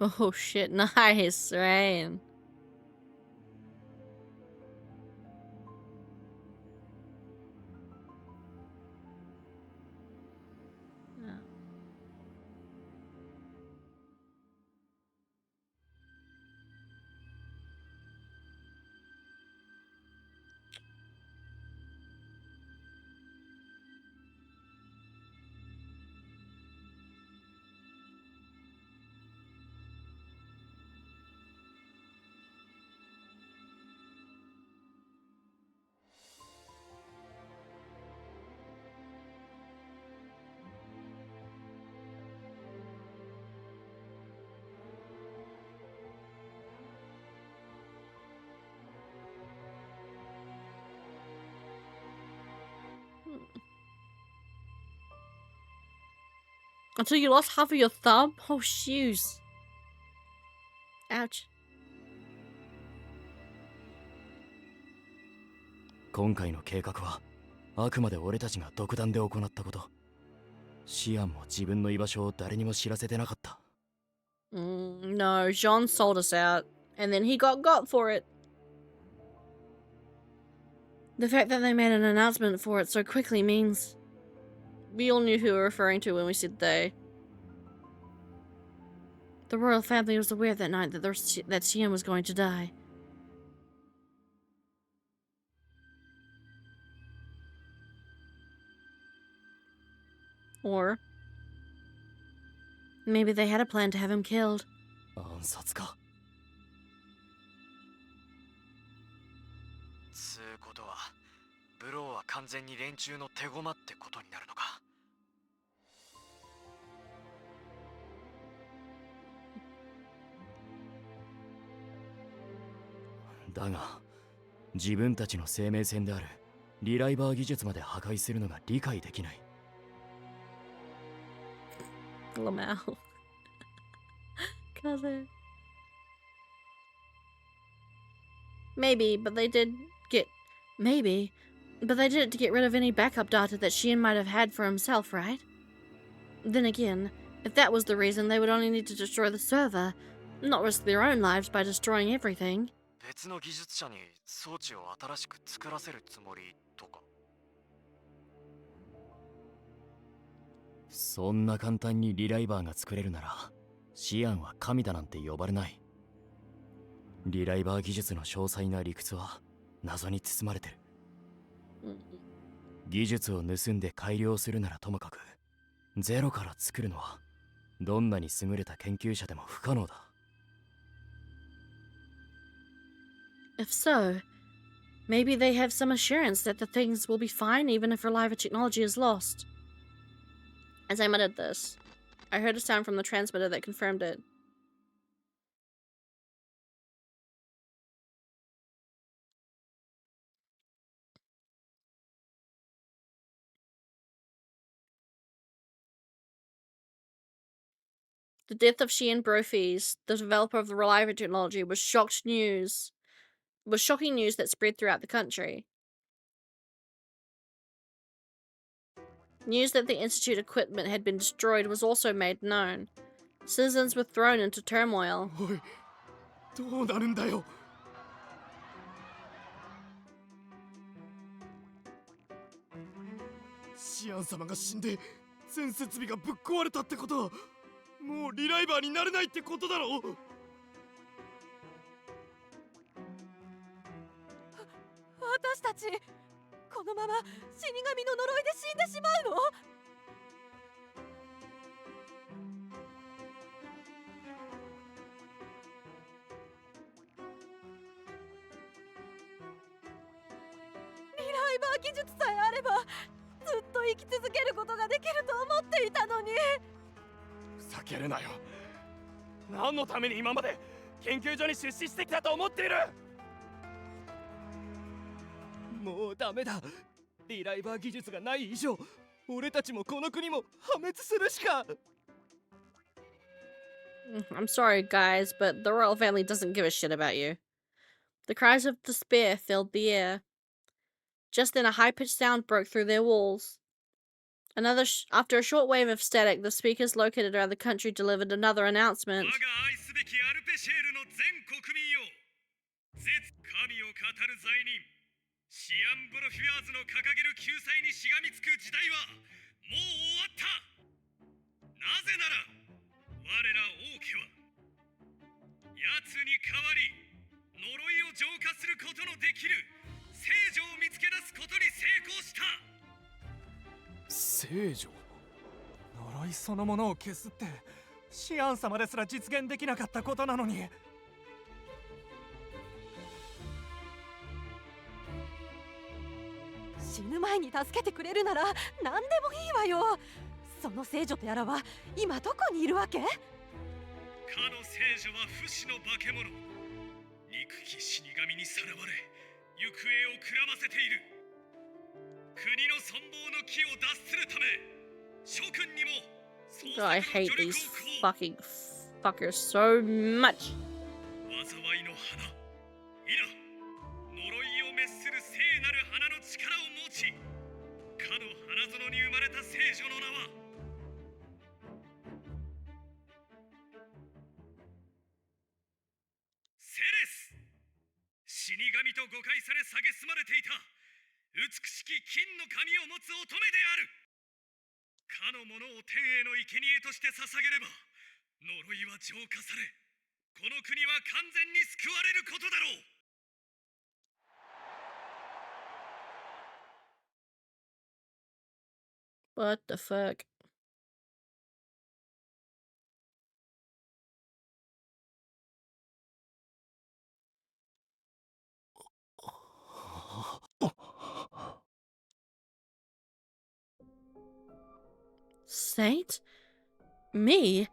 Oh shit, nice, right? Until you lost half of your thumb? Oh, shoes. Ouch. 今回の計画はあくまで俺たちが独断で行ったこと。シアンも自分の居場所を誰にも知らせてなかった。No, Jean sold us out, and then he got for it. The fact that they made an announcement for it so quickly means we all knew who we were referring to when we said they. The royal family was aware that night that Xian was going to die. Or maybe they had a plan to have him killed. 暗殺か。つうことは、ブローは完全に連中の手駒ってことになるのか。だが、自分たちの生命線であるリライバー技術まで破壊するのが理解できない。Lamau. Cousin. Maybe, but they did it to get rid of any backup data that Xian might have had for himself, right? Then again, if that was the reason, they would only need to destroy the server, not risk their own lives by destroying everything. 別の技術者に装置を新しく作らせるつもりとか。そんな簡単にリライバーが作れるなら、シアンは神だなんて呼ばれない。リライバー技術の詳細な理屈は謎に包まれてる。技術を盗んで改良するならともかく、ゼロから作るのはどんなに優れた研究者でも不可能だ。If so, maybe they have some assurance that the things will be fine even if reliable technology is lost. As I muttered this, I heard a sound from the transmitter that confirmed it. The death of Xian Brophies, the developer of the reliable technology, was shocking news that spread throughout the country. News that the Institute equipment had been destroyed was also made known. Citizens were thrown into turmoil. どうなるんだよ。シアン様が死んで全設備がぶっ壊れたってこと。もうリライバーになれないってことだろ。私たちこのまま死神の呪いで死んでしまうの？リライバー技術さえあればずっと生き続けることができると思っていたのに。避けるなよ。何のために今まで研究所に出資してきたと思っている。もうダメだ。リライバー技術がない以上、俺たちもこの国も破滅するしか。I'm sorry, guys, but the royal family doesn't give a shit about you. The cries of despair filled the air. Just then, a high-pitched sound broke through their walls. After a short wave of static, the speakers located around the country delivered another announcement. シアンブロフィアーズの掲げる救済にしがみつく時代はもう終わった。なぜなら我ら王家は奴に代わり呪いを浄化することのできる聖女を見つけ出すことに成功した。聖女、呪いそのものを消すってシアン様ですら実現できなかったことなのに。死ぬ前に助けてくれるなら何でもいいわよ。その聖女とやらは今どこにいるわけ？かの聖女は不死の化け物、憎き死神にさらわれ行方をくらませている。国の存亡の木を脱するため諸君にも God, I hate these fucking fuckers so much. 災いの花、いら呪いを滅する聖なる花の力を持ち、かの花園に生まれた聖女の名はセレス。死神と誤解され蔑まれていた美しき金の髪を持つ乙女である。かの者を天への生贄として捧げれば呪いは浄化され、この国は完全に救われることだろう。What the fuck? Saint? Me?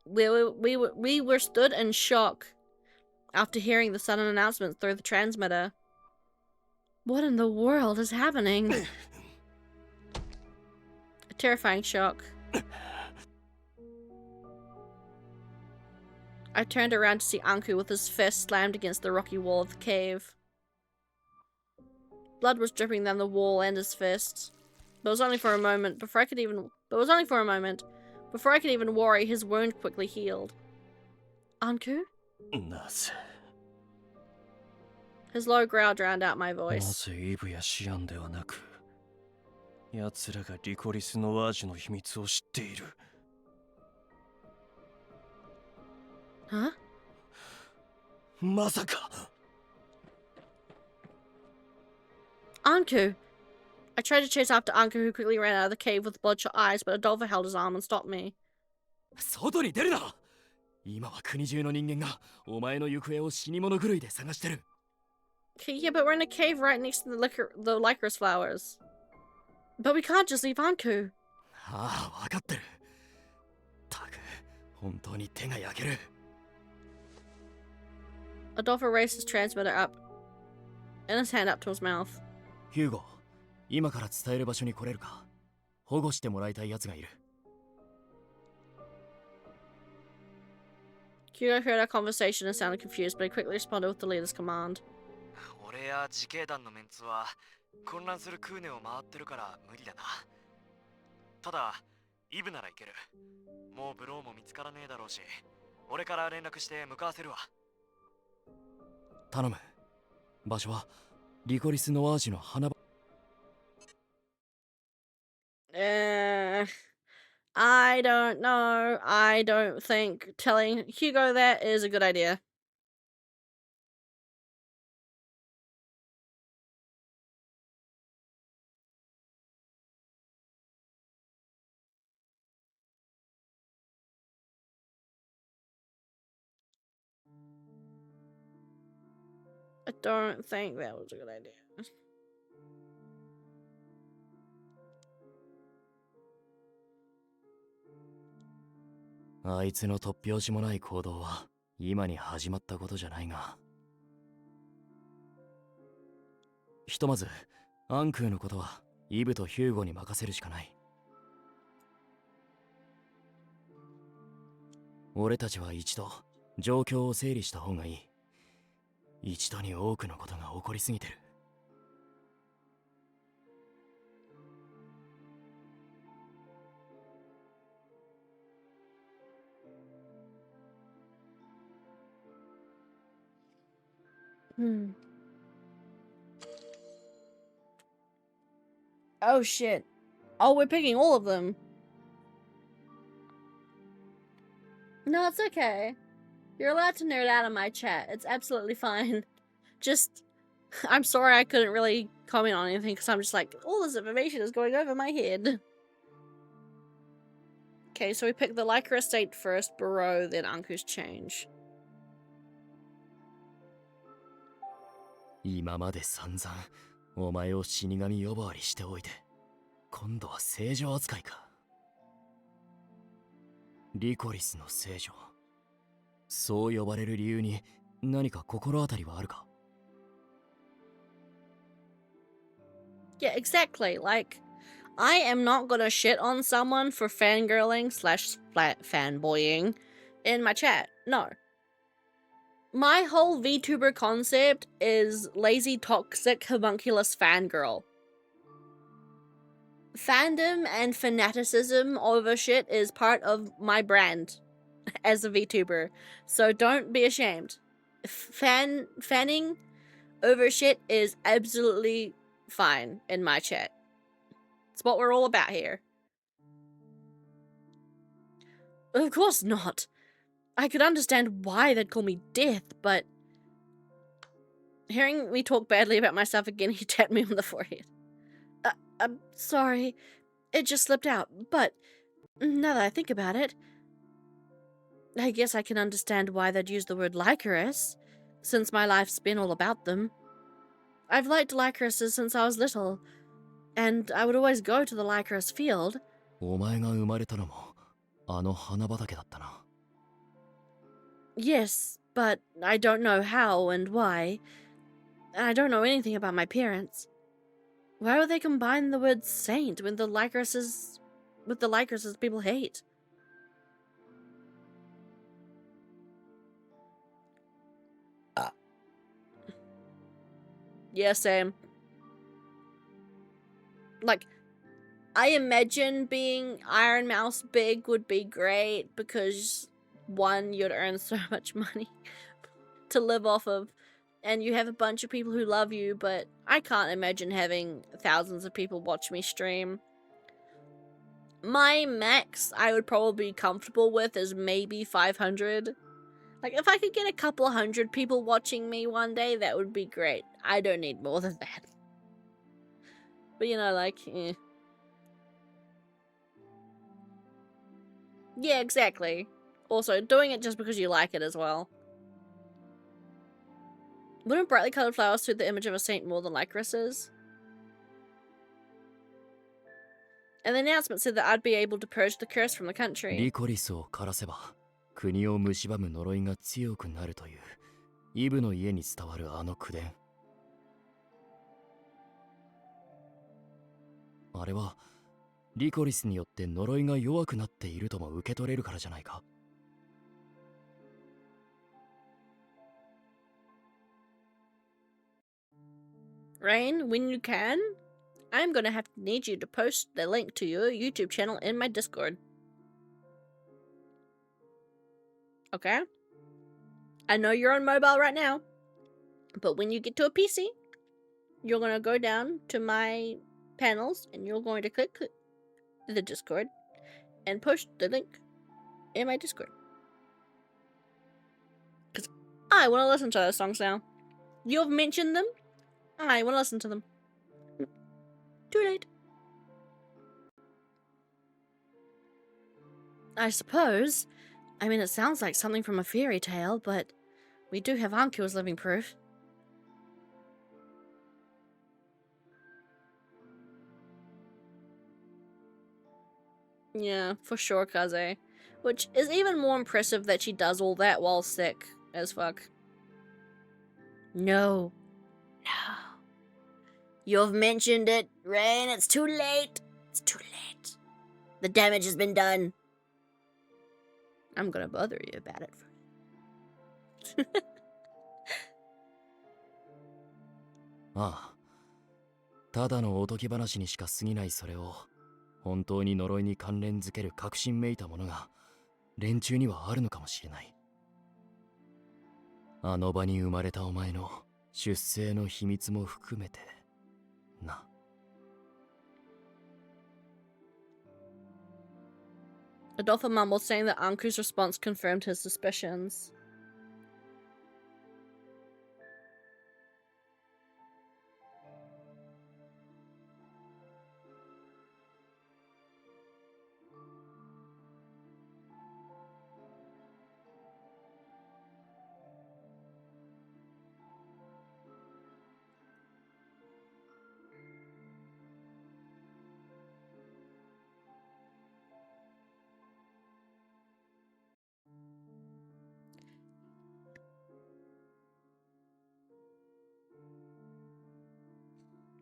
We were stood in shock after hearing the sudden announcement through the transmitter. What in the world is happening? A terrifying shock. I turned around to see Anku with his fist slammed against the rocky wall of the cave. Blood was dripping down the wall and his fist. But it was only for a moment. Before I could even worry, his wound quickly healed. Anku? His low growl drowned out my voice. 奴らがリコリスのワージュの秘密を知っている。Huh? まさか。Anku! I tried to chase after Anku, who quickly ran out of the cave with bloodshot eyes, but Adolfo held his arm and stopped me. 外に出るな。今は国中の人間がお前の行方を死に物狂いで探してる。Okay, yeah, but we're in a cave right next to the licorice flowers. But we can't just leave Anku. ああ、わかってる。たく、本当に手が焼ける。Adolfo raised his transmitter up, and his hand up to his mouth. ヒューゴ、今から伝える場所に来れるか。保護してもらいたい奴がいる。Hugo heard our conversation and sounded confused, but he quickly responded with the leader's command. 俺や自警団のメンツは混乱するクーネを回ってるから無理だな。ただ、イブなら行ける。もうブローも見つからねえだろうし、俺から連絡して向かわせるわ。頼む。場所はリコリス・ノワージュの花場。I don't know. I don't think telling Hugo that is a good idea. I don't think that was a good idea. あいつの突拍子もない行動は今に始まったことじゃないが、ひとまずアンクーのことはイブとヒューゴに任せるしかない。俺たちは一度状況を整理した方がいい。一度に多くのことが起こりすぎてる。Oh shit. Oh, we're picking all of them. No, it's okay. You're allowed to nerd out on my chat. It's absolutely fine. Just, I'm sorry I couldn't really comment on anything because I'm just like, all this information is going over my head. Okay, so we picked the Lycra Estate first, Barrow, then Anku's Change. 今まで散々お前を死神呼ばわりしておいて、今度は聖女扱いか。リコリスの聖女、そう呼ばれる理由に何か心当たりはあるか？ Yeah, exactly. Like, I am not gonna shit on someone for fangirling / fanboying in my chat. No. My whole VTuber concept is lazy, toxic, homunculus fangirl. Fandom and fanaticism over shit is part of my brand as a VTuber. So don't be ashamed. Fanning over shit is absolutely fine in my chat. It's what we're all about here. Of course not. I could understand why they'd call me Death, but hearing me talk badly about myself again, he tapped me on the forehead. I'm sorry. It just slipped out, but now that I think about it, I guess I can understand why they'd use the word Lycaris, since my life's been all about them. I've liked Lycarises since I was little, and I would always go to the Lycaris field. お前が生まれたのもあの花畑だったな。Yes, but I don't know how and why. And I don't know anything about my parents. Why would they combine the word saint with the Lycarises people hate? Yeah, same. Like, I imagine being Iron Mouse big would be great because, one, you'd earn so much money to live off of, and you have a bunch of people who love you, but I can't imagine having thousands of people watch me stream. My max I would probably be comfortable with is maybe 500. Like, if I could get a couple hundred people watching me one day, that would be great. I don't need more than that. But, you know, like, eh. Yeah, exactly. Also, doing it just because you like it as well. Wouldn't brightly colored flowers suit the image of a saint more than Lycarises? And the announcement said that I'd be able to purge the curse from the country. リコリスを枯らせば国を蝕む呪いが強くなるというイブの家に伝わるあの口伝。あれはリコリスによって呪いが弱くなっているとも受け取れるからじゃないか。Rain, when you can, I'm gonna have to need you to post the link to your YouTube channel in my Discord. Okay? I know you're on mobile right now, but when you get to a PC, you're gonna go down to my panels and you're going to click the Discord, and push the link in my Discord. Because I want to listen to those songs now. You've mentioned them. I want to listen to them. Too late. I suppose. I mean, it sounds like something from a fairy tale, but we do have Anku as living proof. Yeah, for sure, Kaze. Which is even more impressive that she does all that while sick as fuck. No. No. You've mentioned it, Rain. It's too late. It's too late. The damage has been done. I'm gonna bother you about it. ああ、ただのおとぎ話にしか過ぎないそれを本当に呪いに関連づける確信めいたものが連中にはあるのかもしれない。あの場に生まれたお前の出生の秘密も含めてな。Adolfo mumbled, saying that Anku's response confirmed his suspicions.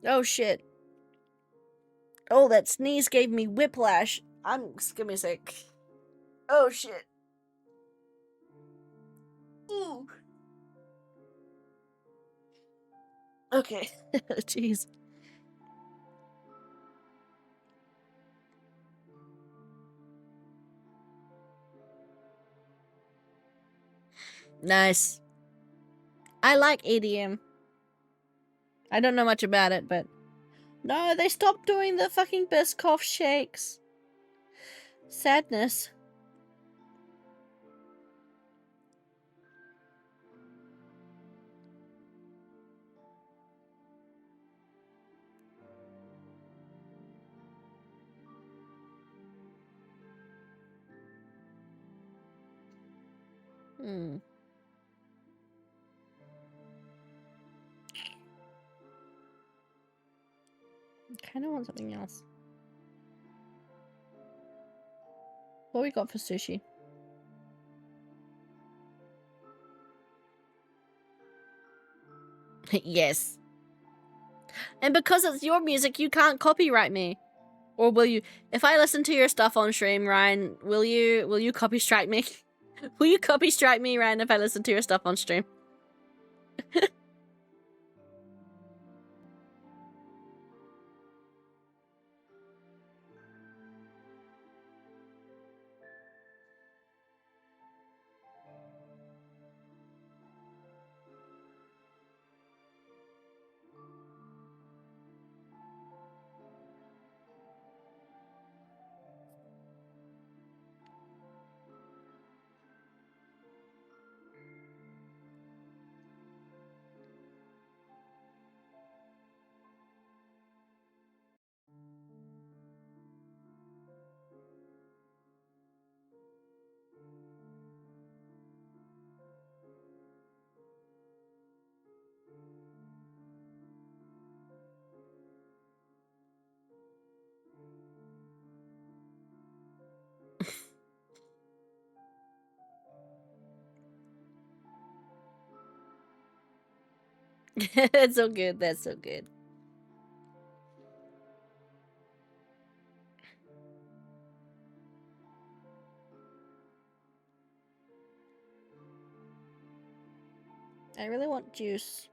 Oh shit. Oh, that sneeze gave me whiplash. Give me a sec. Oh shit. Ooh. Okay. Jeez. Nice. I like EDM. I don't know much about it, but... No, they stopped doing the fucking Biscoff shakes. Sadness. Hmm. I kind of want something else. What we got for sushi? Yes. And because it's your music, you can't copyright me. Or will you? If I listen to your stuff on stream, Ryan, will you copy strike me? Will you copy strike me, Ryan, if I listen to your stuff on stream? That's so good. That's so good. I really want juice.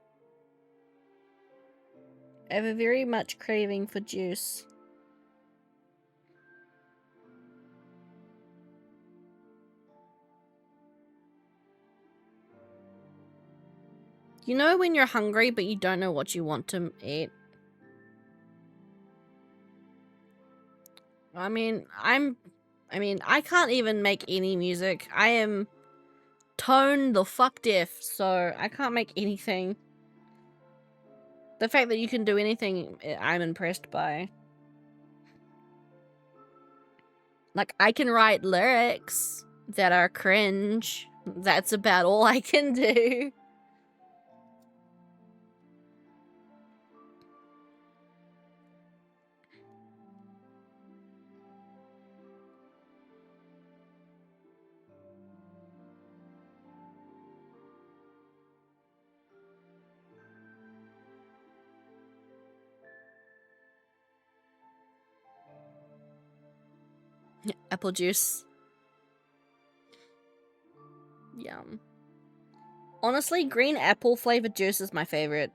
I have a very much craving for juice. You know when you're hungry but you don't know what you want to eat? I mean, I mean, I can't even make any music. I am tone the fuck deaf, so I can't make anything. The fact that you can do anything, I'm impressed by. Like, I can write lyrics that are cringe. That's about all I can do. Apple juice. Yum. Honestly, green apple flavored juice is my favorite.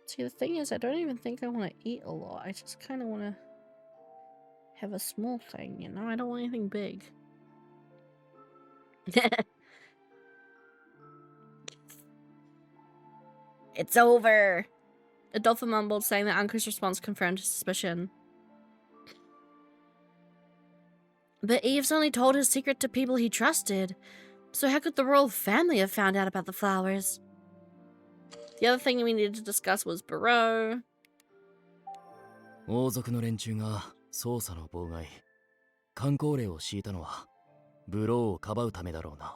See, the thing is, I don't even think I want to eat a lot. I just kind of want to have a small thing, you know? I don't want anything big. It's over! Adolpha mumbled, saying that Uncle's response confirmed his suspicion. But Eve's only told his secret to people he trusted. So how could the royal family have found out about the flowers? The other thing we needed to discuss was Barreau. 王族の連中が捜査の妨害、観光令を敷いたのはブローをかばうためだろうな。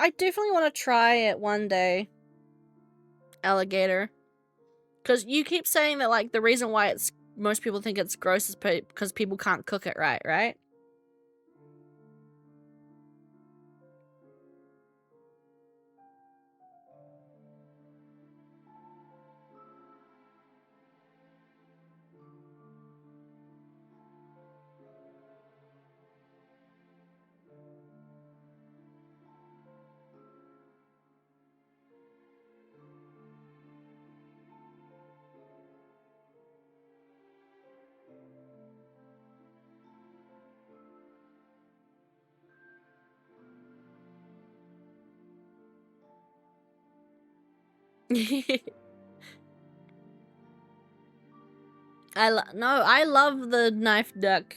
I definitely want to try it one day. Alligator. Because you keep saying that, like, the reason why most people think it's gross is because people can't cook it right? I love the knife duck.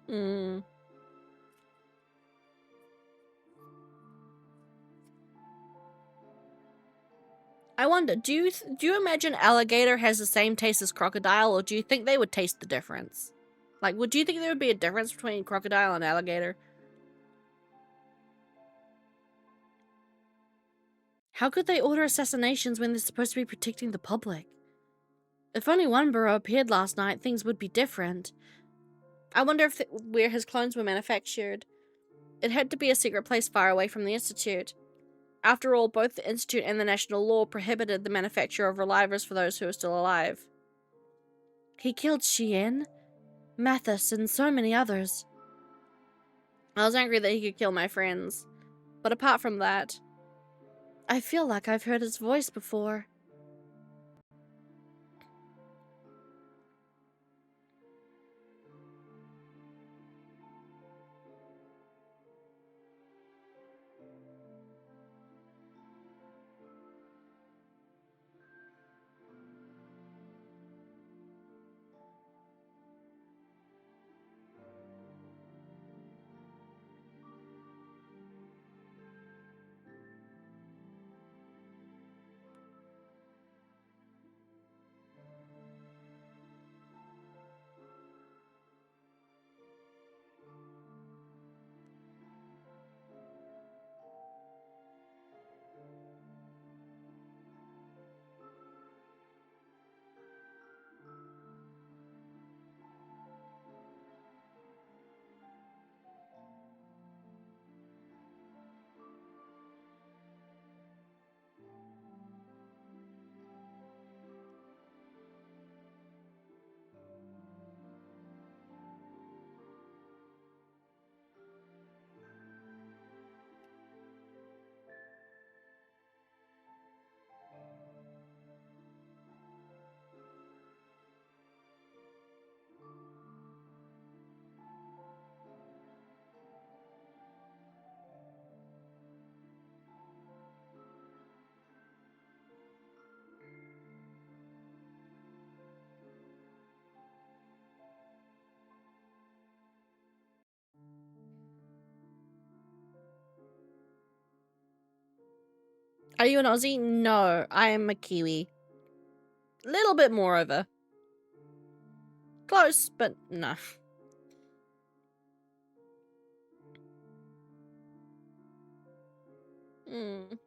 Hmm. I wonder, do you imagine alligator has the same taste as crocodile, or do you think they would taste the difference? Like, do you think there would be a difference between crocodile and alligator? How could they order assassinations when they're supposed to be protecting the public? If only one burrow appeared last night, things would be different. I wonder if where his clones were manufactured. It had to be a secret place far away from the Institute. After all, both the Institute and the national law prohibited the manufacture of revivers for those who were still alive. He killed Chien, Mathis, and so many others. I was angry that he could kill my friends. But apart from that, I feel like I've heard his voice before. Are you an Aussie? No, I am a Kiwi. Little bit more over. Close, but no.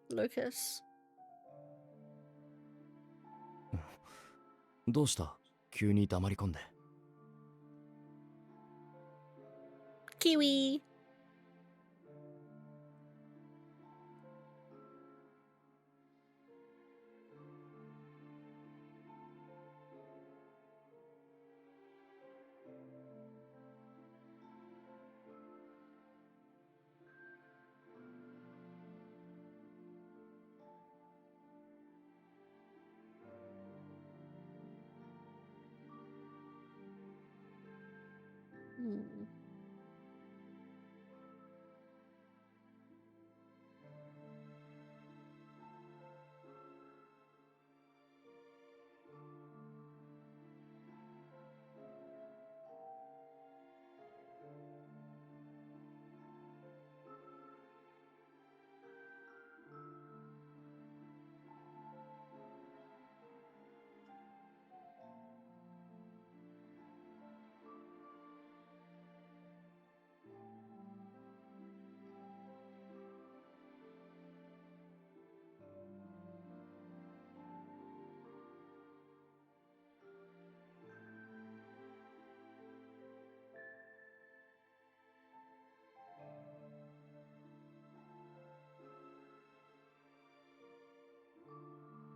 Lucas. どうした急に黙り込んで。Kiwi.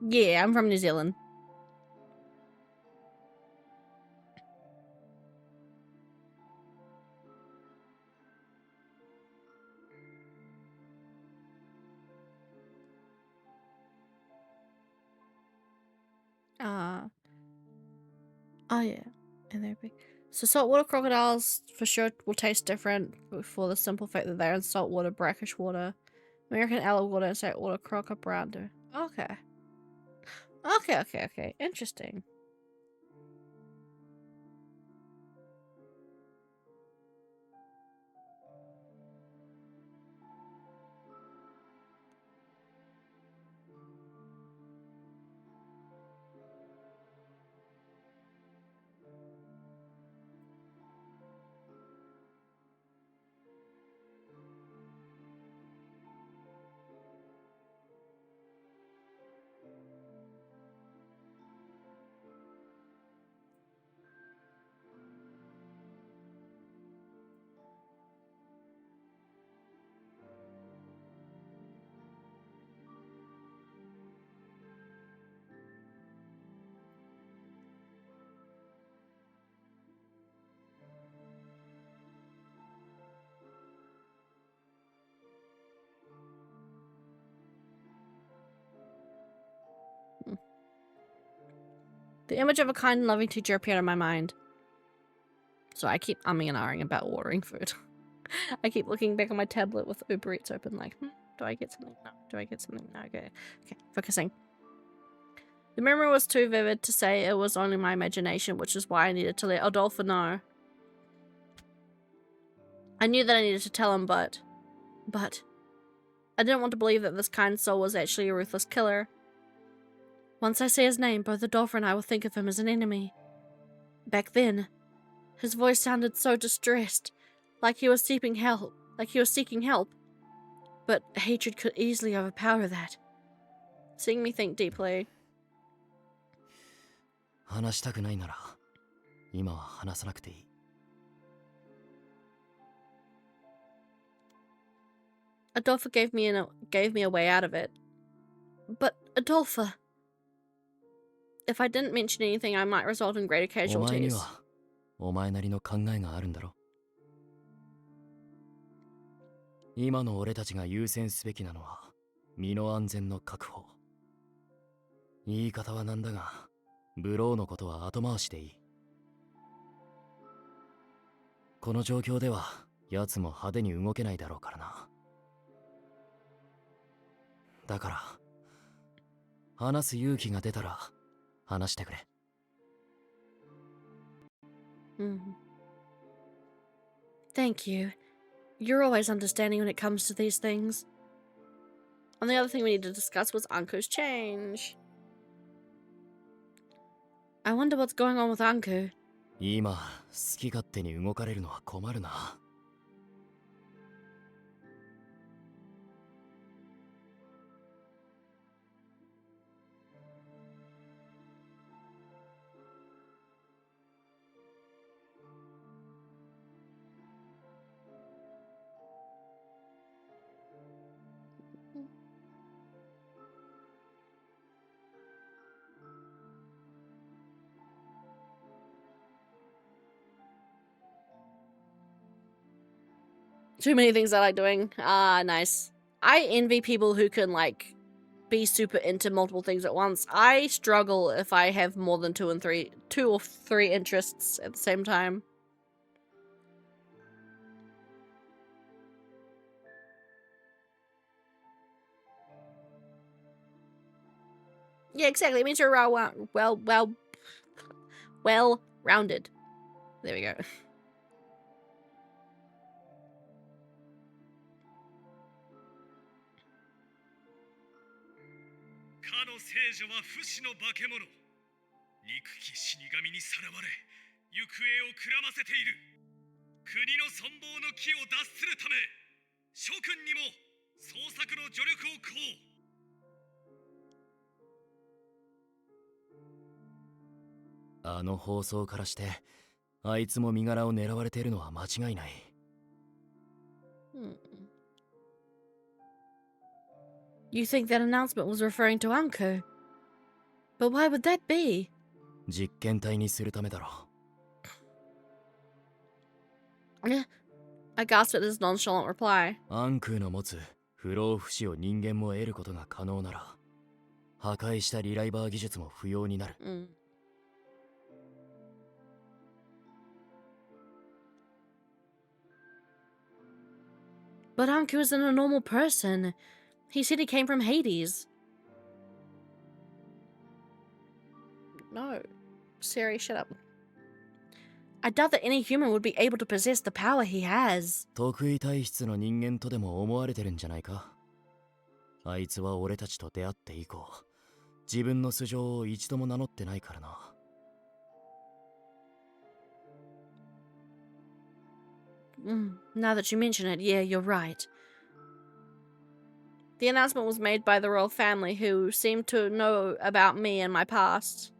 Yeah, I'm from New Zealand. Oh yeah, and they're big. So saltwater crocodiles for sure will taste different for the simple fact that they're in saltwater, brackish water. American alligator and saltwater croc are browner. Okay. Okay. Interesting. The image of a kind and loving teacher appeared in my mind. So I keep umming and ahhing about ordering food. I keep looking back on my tablet with Uber Eats open like, do I get something? No. Do I get something? No. Okay. Okay, focusing. The memory was too vivid to say it was only my imagination, which is why I needed to let Adolfo know. I knew that I needed to tell him, but I didn't want to believe that this kind soul was actually a ruthless killer. Once I say his name, both Adolfo and I will think of him as an enemy. Back then, his voice sounded so distressed, like he was seeking help. But hatred could easily overpower that. Seeing me think deeply. 話したくないなら今は話さなくていい。Adolfo gave me a way out of it. But Adolfo, if I didn't mention anything, I might result in greater お前に casualties. はお前なりの考えがあるんだろ。今の俺たちが優先すべきなのは身の安全の確保。言い方はなんだが、ブローのことは後回しでいい。この状況では奴も派手に動けないだろうからな。だから話す勇気が出たら話してくれ。Thank you. You're always understanding when it comes to these things. And the other thing we need to discuss was Anku's change. I wonder what's going on with Anku. 今好き勝手に動かれるのは困るな。Too many things I like doing. Ah, nice. I envy people who can, like, be super into multiple things at once. I struggle if I have more than two or three interests at the same time. Yeah, exactly. It means you're well-rounded. There we go. かの聖女は不死の化け物。憎き死神にさらわれ、行方をくらませている。国の存亡の木を脱するため、諸君にも創作の助力を請おう。あの放送からしてあいつも身柄を狙われているのは間違いない。You think that announcement was referring to Anko? But why would that be? 実験体にするためだろう。I gasped at this nonchalant reply. アンクーの持つ不老不死を人間も得ることが可能なら、破壊したリライバー技術も不要になる。But Anku isn't a normal person. He said he came from Hades. No. Siri, shut up. I doubt that any human would be able to possess the power he has. 特異体質の人間とでも思われてるんじゃないか。あいつは俺たちと出会って以降、自分の素性を一度も名乗ってないからな。Now that you mention it, yeah, you're right. The announcement was made by the royal family, who seemed to know about me and my past.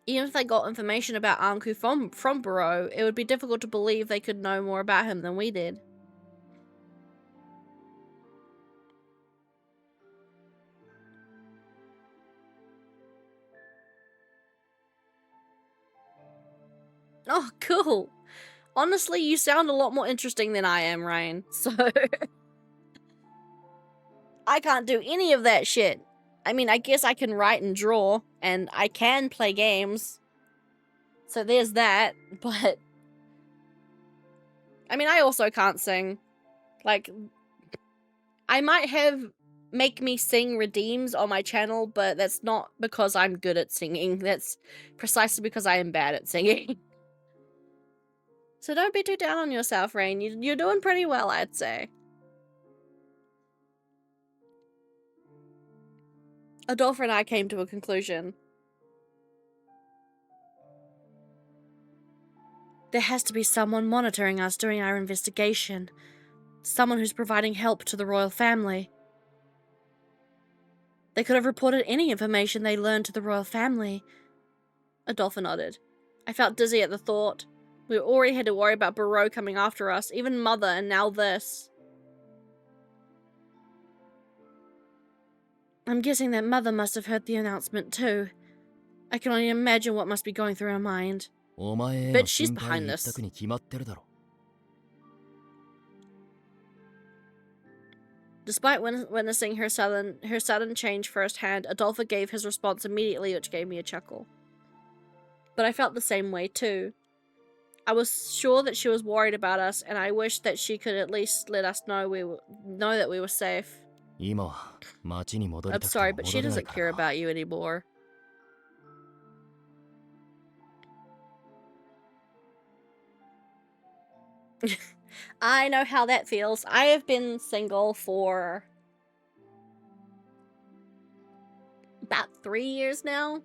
Even if they got information about Anku from Barreau, it would be difficult to believe they could know more about him than we did. Oh, cool. Honestly, you sound a lot more interesting than I am, Ryan. So I can't do any of that shit. I mean, I guess I can write and draw, and I can play games. So there's that, but... I mean, I also can't sing. Like, I might have Make Me Sing redeems on my channel, but that's not because I'm good at singing. That's precisely because I am bad at singing. So don't be too down on yourself, Rain. You're doing pretty well, I'd say. Adolpha and I came to a conclusion. There has to be someone monitoring us during our investigation. Someone who's providing help to the royal family. They could have reported any information they learned to the royal family. Adolpha nodded. I felt dizzy at the thought. We already had to worry about Barreau coming after us, even Mother, and now this. I'm guessing that Mother must have heard the announcement too. I can only imagine what must be going through her mind. But she's behind this. Despite witnessing her sudden change firsthand, Adolpha gave his response immediately, which gave me a chuckle. But I felt the same way too. I was sure that she was worried about us, and I wished that she could at least let us know that we were safe. I'm sorry, but she doesn't care about you anymore. I know how that feels. I have been single for about 3 years now.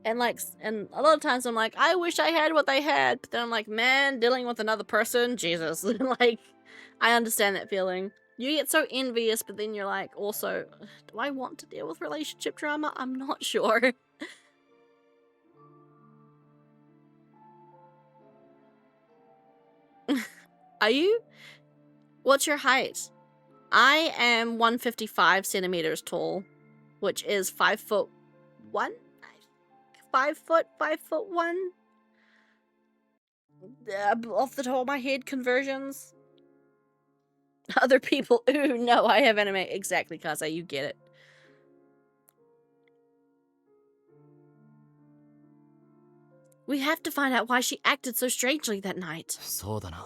And a lot of times I'm like, I wish I had what they had. But then I'm like, man, dealing with another person, Jesus. Like, I understand that feeling. You get so envious, but then you're like, also, do I want to deal with relationship drama? I'm not sure. Are you? What's your height? I am 155 centimeters tall, which is 5'1". 5'1". Off the top of my head, conversions. Other people, ooh, no, I have anime. Exactly, Kaze, you get it. We have to find out why she acted so strangely that night. そうだな。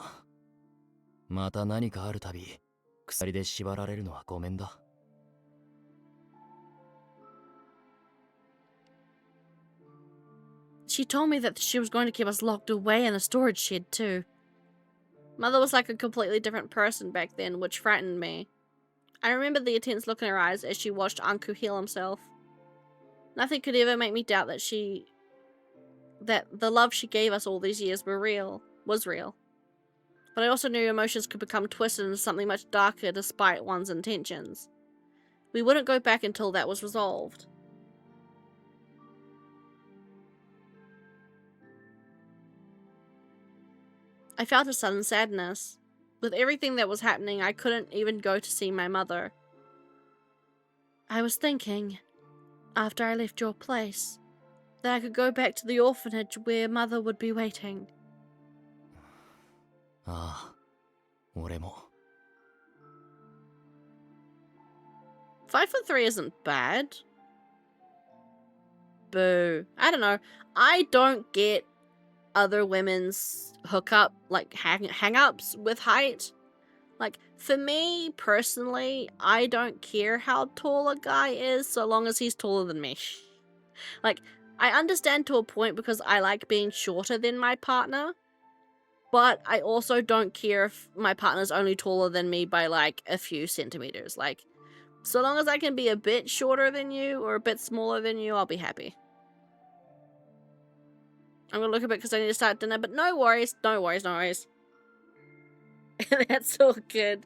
また何かあるたび、鎖で縛られるのはごめんだ。She told me that she was going to keep us locked away in a storage shed too. Mother was like a completely different person back then, which frightened me. I remember the intense look in her eyes as she watched Anku heal himself. Nothing could ever make me doubt that the love she gave us all these years was real. But I also knew emotions could become twisted into something much darker despite one's intentions. We wouldn't go back until that was resolved. I felt a sudden sadness. With everything that was happening, I couldn't even go to see my mother. I was thinking, after I left your place, that I could go back to the orphanage where Mother would be waiting. ああ、俺も。5'3" isn't bad. Boo. I don't know. I don't get other women's hookup, like hang-ups with height. Like, for me, personally, I don't care how tall a guy is, so long as he's taller than me. Like, I understand to a point because I like being shorter than my partner, but I also don't care if my partner's only taller than me by, like, a few centimeters. Like, so long as I can be a bit shorter than you or a bit smaller than you, I'll be happy. I'm gonna look a bit because I need to start dinner, but no worries, no worries, no worries. That's all good.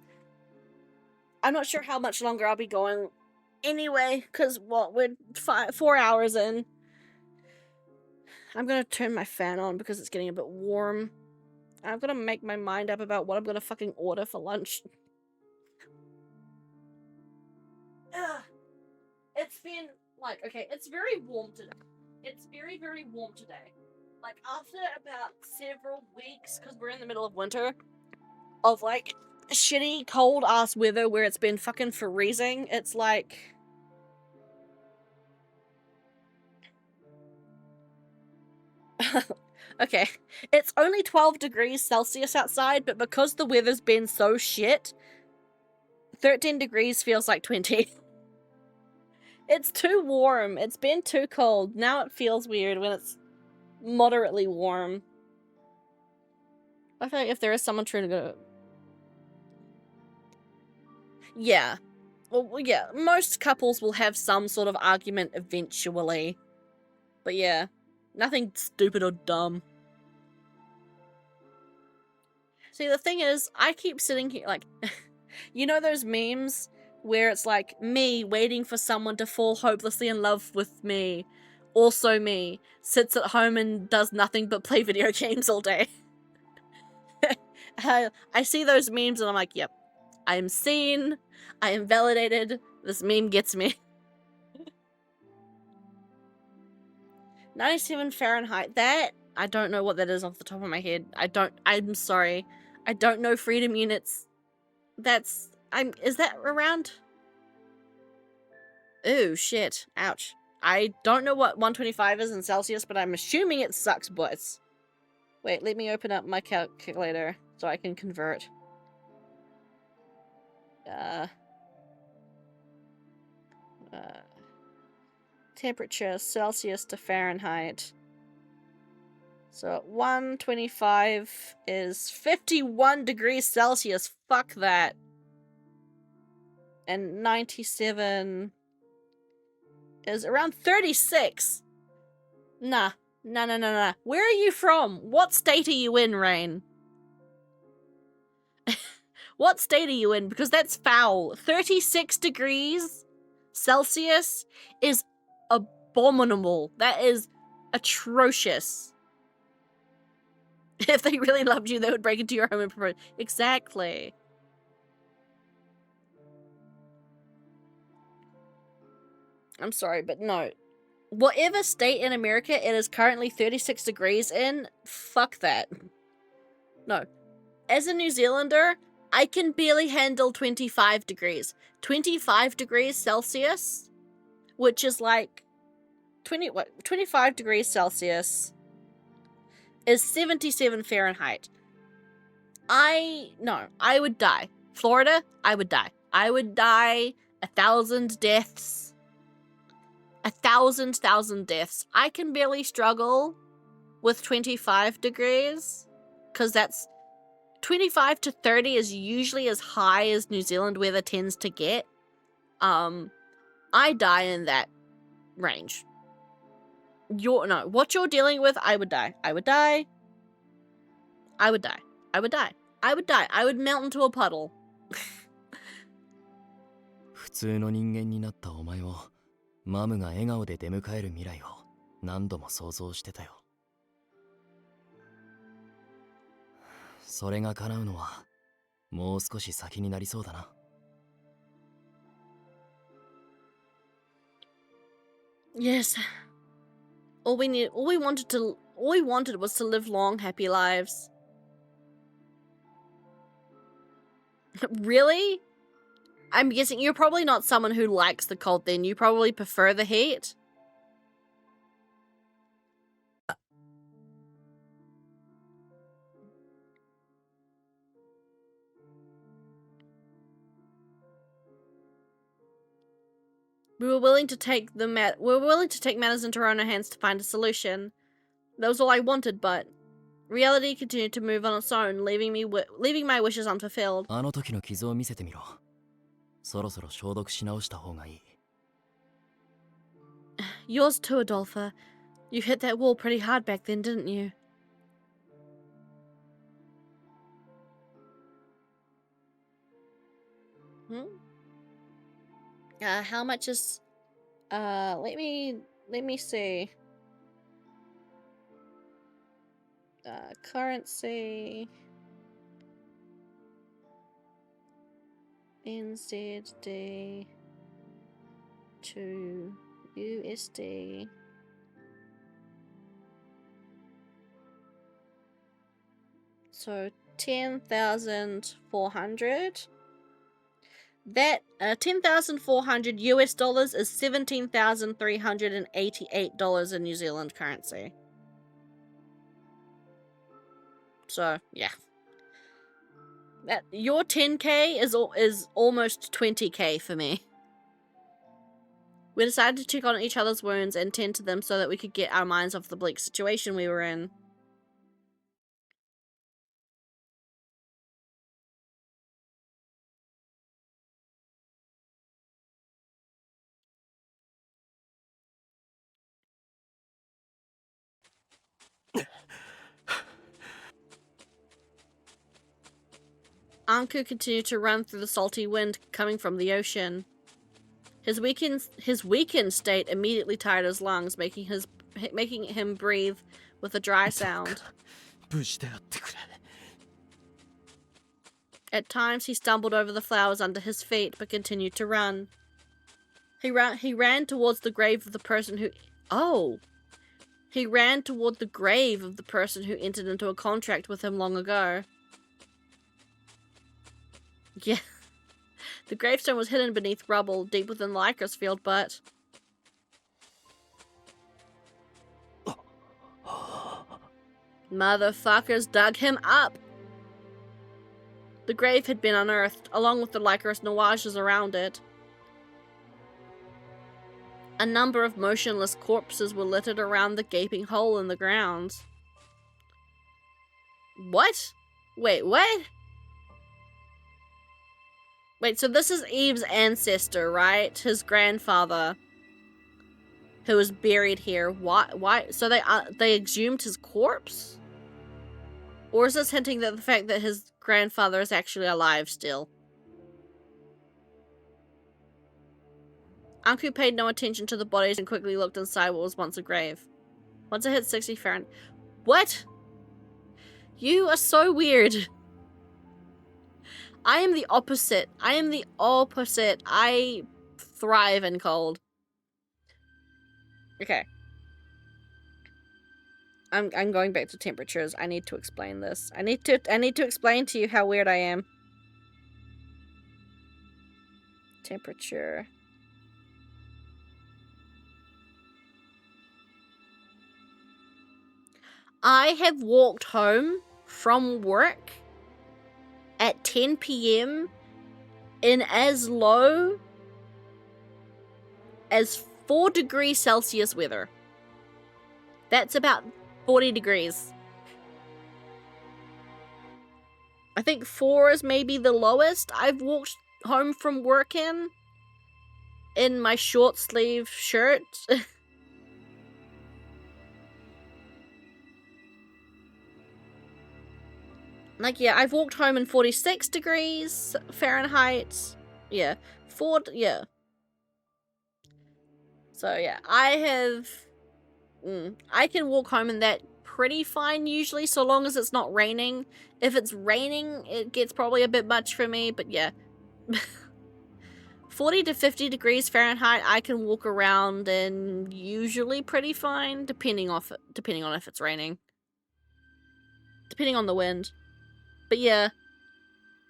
I'm not sure how much longer I'll be going anyway, because, well, we're 4 hours in. I'm gonna turn my fan on because it's getting a bit warm. I'm gonna make my mind up about what I'm gonna fucking order for lunch. It's been, like, okay, it's very warm today. It's very, very warm today. Like, after about several weeks, because we're in the middle of winter, of, like, shitty, cold-ass weather where it's been fucking freezing, it's like, Okay, it's only 12 degrees Celsius outside, but because the weather's been so shit, 13 degrees feels like 20. It's too warm. It's been too cold. Now it feels weird when it's moderately warm. I feel like if there is someone trying to go... Yeah. Well, yeah, most couples will have some sort of argument eventually. But yeah, nothing stupid or dumb. See, the thing is, I keep sitting here, like, you know those memes where it's like me waiting for someone to fall hopelessly in love with me, also me, sits at home and does nothing but play video games all day. I see those memes and I'm like, yep, I am seen, I am validated, this meme gets me. 97 Fahrenheit, that, I don't know what that is off the top of my head. I'm sorry. I don't know freedom units. Is that around? Ooh, shit. Ouch. I don't know what 125 is in Celsius, but I'm assuming it sucks butts. Wait, let me open up my calculator so I can convert. Temperature, Celsius to Fahrenheit. So 125 is 51 degrees Celsius. Fuck that. And 97 is around 36. Nah. Nah. Where are you from? What state are you in, Rain? What state are you in? Because that's foul. 36 degrees Celsius is abominable. That is atrocious. If they really loved you, they would break into your home and propose. Exactly. I'm sorry, but no. Whatever state in America it is currently 36 degrees in, fuck that. No. As a New Zealander, I can barely handle 25 degrees. 25 degrees Celsius, which is like 25 degrees Celsius is 77 Fahrenheit. I would die. Florida, I would die. I would die 1,000 deaths. 1,000 deaths. I can barely struggle with 25 degrees because that's 25 to 30 is usually as high as New Zealand weather tends to get. I die in that range. What you're dealing with, I would die. I would die. I would die. I would die. I would die. I would melt into a puddle. 普通の人間になったお前をマムが笑顔で出迎える未来を何度も想像してたよ。それが叶うのはもう少し先になりそうだな。Yes. All we wanted was to live long, happy lives. Really? I'm guessing you're probably not someone who likes the cold then. You probably prefer the heat? We were willing to take matters into our own hands to find a solution. That was all I wanted, but reality continued to move on its own, leaving my wishes unfulfilled. あの時の傷を見せてみろ。そろそろ消毒し直した方がいい。Yours too, Adolpha. You hit that wall pretty hard back then, didn't you? How much is... let me see. Currency... NZD to USD. So 10,400. That 10,400 US dollars is $17,388 in New Zealand currency. So, yeah. Your 10k is almost 20k for me. We decided to check on each other's wounds and tend to them so that we could get our minds off the bleak situation we were in. Anku continued to run through the salty wind coming from the ocean. His weakened state immediately tired his lungs, making him breathe with a dry sound. At times he stumbled over the flowers under his feet, but continued to run. He ran towards the grave of the person who... Oh! He ran toward the grave of the person who entered into a contract with him long ago. Yeah. The gravestone was hidden beneath rubble, deep within the Lycra's field, but... Motherfuckers dug him up! The grave had been unearthed, along with the Lycra's nuages around it. A number of motionless corpses were littered around the gaping hole in the ground. What? Wait, what? Wait, so this is Eve's ancestor, right? His grandfather, who was buried here. Why? So they exhumed his corpse? Or is this hinting that the fact that his grandfather is actually alive still? Anku paid no attention to the bodies and quickly looked inside what was once a grave. Once it hit 60 Fahrenheit. What? You are so weird. I am the opposite. I thrive in cold. Okay. I'm going back to temperatures. I need to explain this. I need to explain to you how weird I am. Temperature. I have walked home from work at 10 p.m. in as low as 4 degrees Celsius weather. That's about 40 degrees. I think 4 is maybe the lowest I've walked home from work in my short sleeve shirt. Like, yeah, I've walked home in 46 degrees Fahrenheit. Yeah. Yeah. So, yeah, I can walk home in that pretty fine usually, so long as it's not raining. If it's raining, it gets probably a bit much for me, but yeah. 40 to 50 degrees Fahrenheit, I can walk around in usually pretty fine, depending on if it's raining. Depending on the wind. But yeah.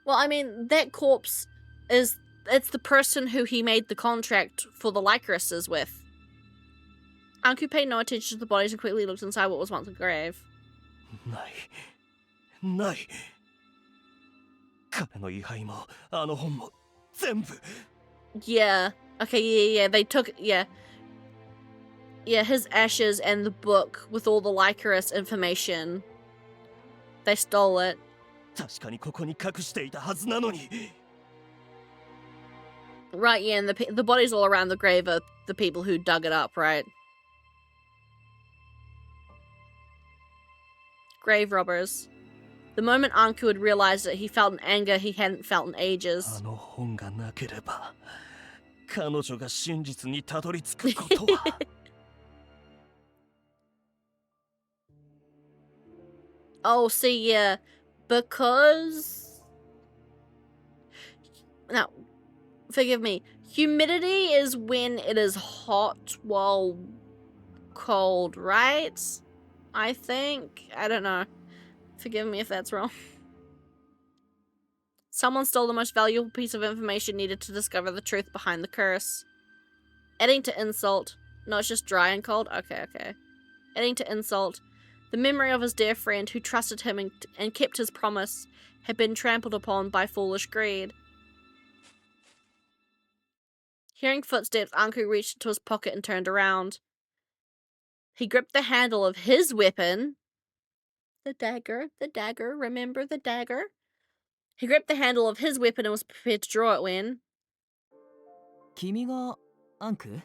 Well, I mean, that corpse it's the person who he made the contract for the Lycrases with. Anku paid no attention to the bodies and quickly looked inside what was once a grave. Yeah. Okay, yeah, they took, yeah. Yeah, his ashes and the book with all the Lycaris information. They stole it. Right, yeah, and the bodies all around the grave are the people who dug it up, right? Grave robbers. The moment Anku had realized it, he felt an anger he hadn't felt in ages. Oh, see, yeah, because... Now, forgive me. Humidity is when it is hot while cold, right? I think. I don't know. Forgive me if that's wrong. Someone stole the most valuable piece of information needed to discover the truth behind the curse. Adding to insult. No, it's just dry and cold? Okay. Adding to insult. The memory of his dear friend who trusted him and kept his promise had been trampled upon by foolish greed. Hearing footsteps, Anku reached into his pocket and turned around. He gripped the handle of his weapon. The dagger, remember the dagger? He gripped the handle of his weapon and was prepared to draw it when... 君がアンク？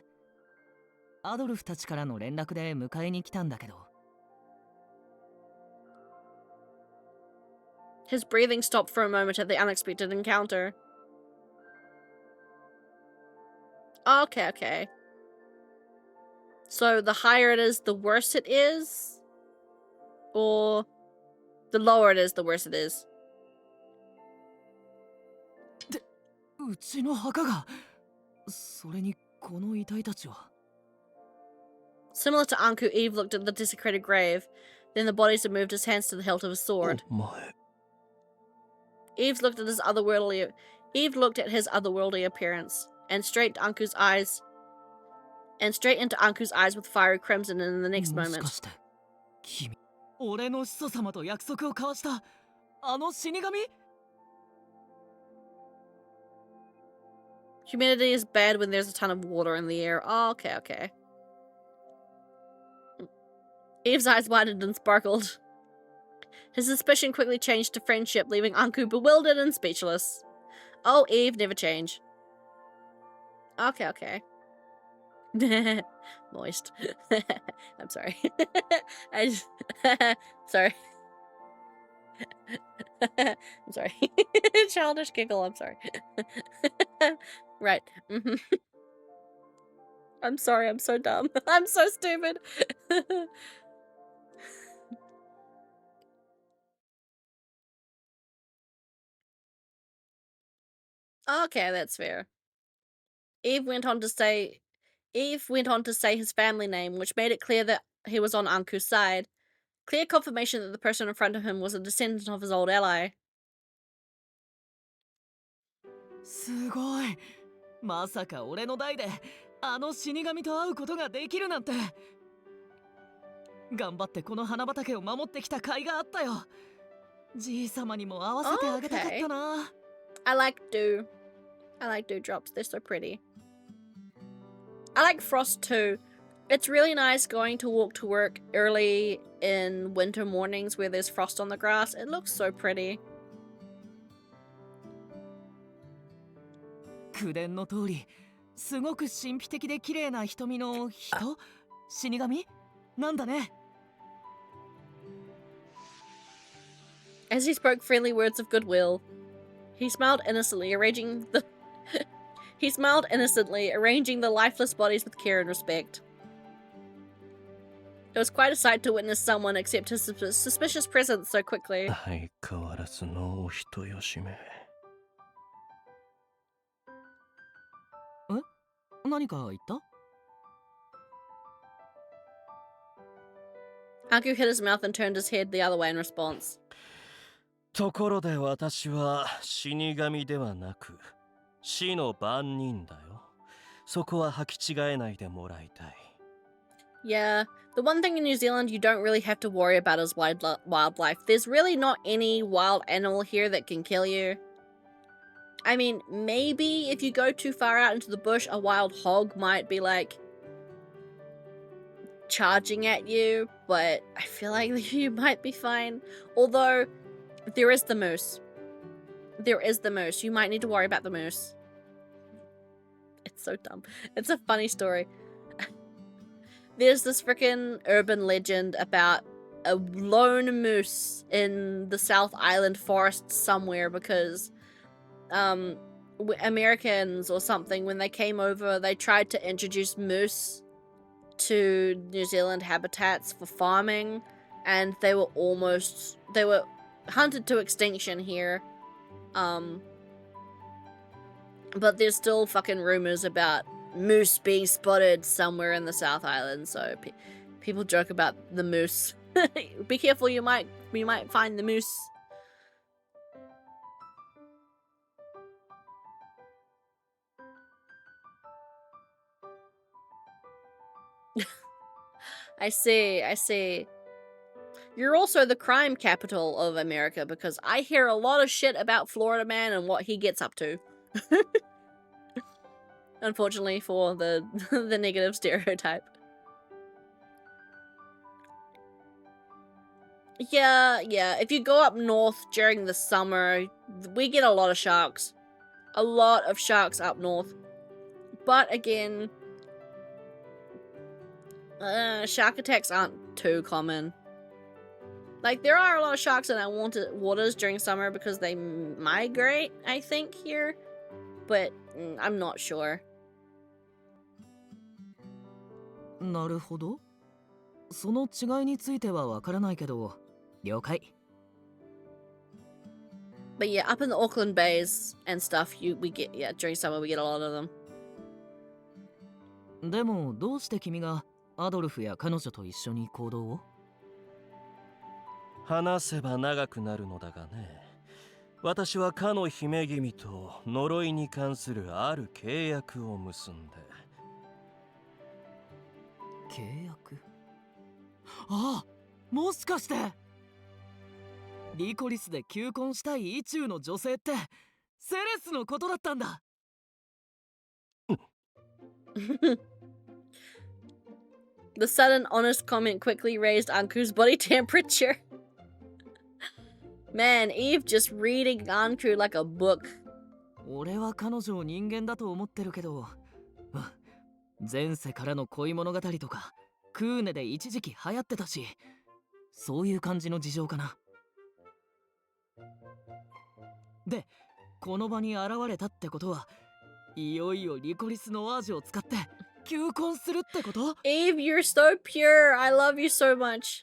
アドルフたちからの連絡で迎えに来たんだけど。His breathing stopped for a moment at the unexpected encounter. Okay, okay. So the higher it is, the worse it is? Or the lower it is, the worse it is? うちの墓が。それにこの遺体たちは。Similar to Anku, Eve looked at the desecrated grave. Then the bodies had moved his hands to the hilt of his sword. Eve looked at his otherworldly appearance, and straight into Anku's eyes with fiery crimson in the next moment. 君、俺の始祖様と約束を交わしたあの死神? Humidity is bad when there's a ton of water in the air. Oh, okay, okay. Eve's eyes widened and sparkled. His suspicion quickly changed to friendship, leaving Anku bewildered and speechless. Oh, Eve, never change. Okay, okay. Moist. I'm sorry. I just... sorry. I'm sorry. Childish giggle, I'm sorry. Right. I'm sorry, I'm so dumb. I'm so stupid. Okay, that's fair. Eve went on to say his family name, which made it clear that he was on Anku's side. Clear confirmation that the person in front of him was a descendant of his old ally. すごい。まさか俺の代であの死神と会うことができるなんて。頑張ってこの花畑を守ってきた甲斐があったよ。じい様にも会わせてあげたかったな。I like dew drops. They're so pretty. I like frost too. It's really nice going to walk to work early in winter mornings where there's frost on the grass. It looks so pretty. 口伝の通り、すごく神秘的で綺麗な瞳の人？死神？なんだね。As he spoke friendly words of goodwill, he smiled innocently, arranging the lifeless bodies with care and respect. It was quite a sight to witness someone accept his suspicious presence so quickly. 相変わらずのお人よしめ。何か言った？ Anku hit his mouth and turned his head the other way in response. ところで私は死神ではなく死の番人だよ。そこは履き違えないでもらいたい。Yeah, the one thing in New Zealand you don't really have to worry about is wildlife. There's really not any wild animal here that can kill you. I mean, maybe if you go too far out into the bush, a wild hog might be like charging at you, but I feel like you might be fine. Although, there is the moose. There is the moose. You might need to worry about the moose. It's so dumb. It's a funny story. There's this freaking urban legend about a lone moose in the South Island forest somewhere because Americans or something, when they came over, they tried to introduce moose to New Zealand habitats for farming, and they were hunted to extinction here. But there's still fucking rumors about moose being spotted somewhere in the South Island, so people joke about the moose. Be careful, you might find the moose. I see. You're also the crime capital of America because I hear a lot of shit about Florida Man and what he gets up to. Unfortunately for the the negative stereotype. Yeah, if you go up north during the summer, we get a lot of sharks. A lot of sharks up north. But again, shark attacks aren't too common. Like, there are a lot of sharks in our waters during summer because they migrate, I think, here. But I'm not sure. なるほど。その違いについてはわからないけど、了解。But yeah, up in the Auckland bays and stuff, we get during summer we get a lot of them. でもどうして君がアドルフや彼女と一緒に行動を？話せば長くなるのだがね。私はかの姫君と呪いに関するある契約を結んで。契約？ああ、もしかしてリコリスで求婚したい意中の女性ってセレスのことだったんだ。The sudden honest comment quickly raised Anku's body temperature. Man, Eve just reading Anku like a book. 俺は彼女を人間だと思ってるけど、前世からの恋物語とかクーネで一時期流行ってたし、そういう感じの事情かな。で、この場に現れたってことは、いよいよリコリスのアージュを使って求婚するってこと？ Eve, you're so pure. I love you so much.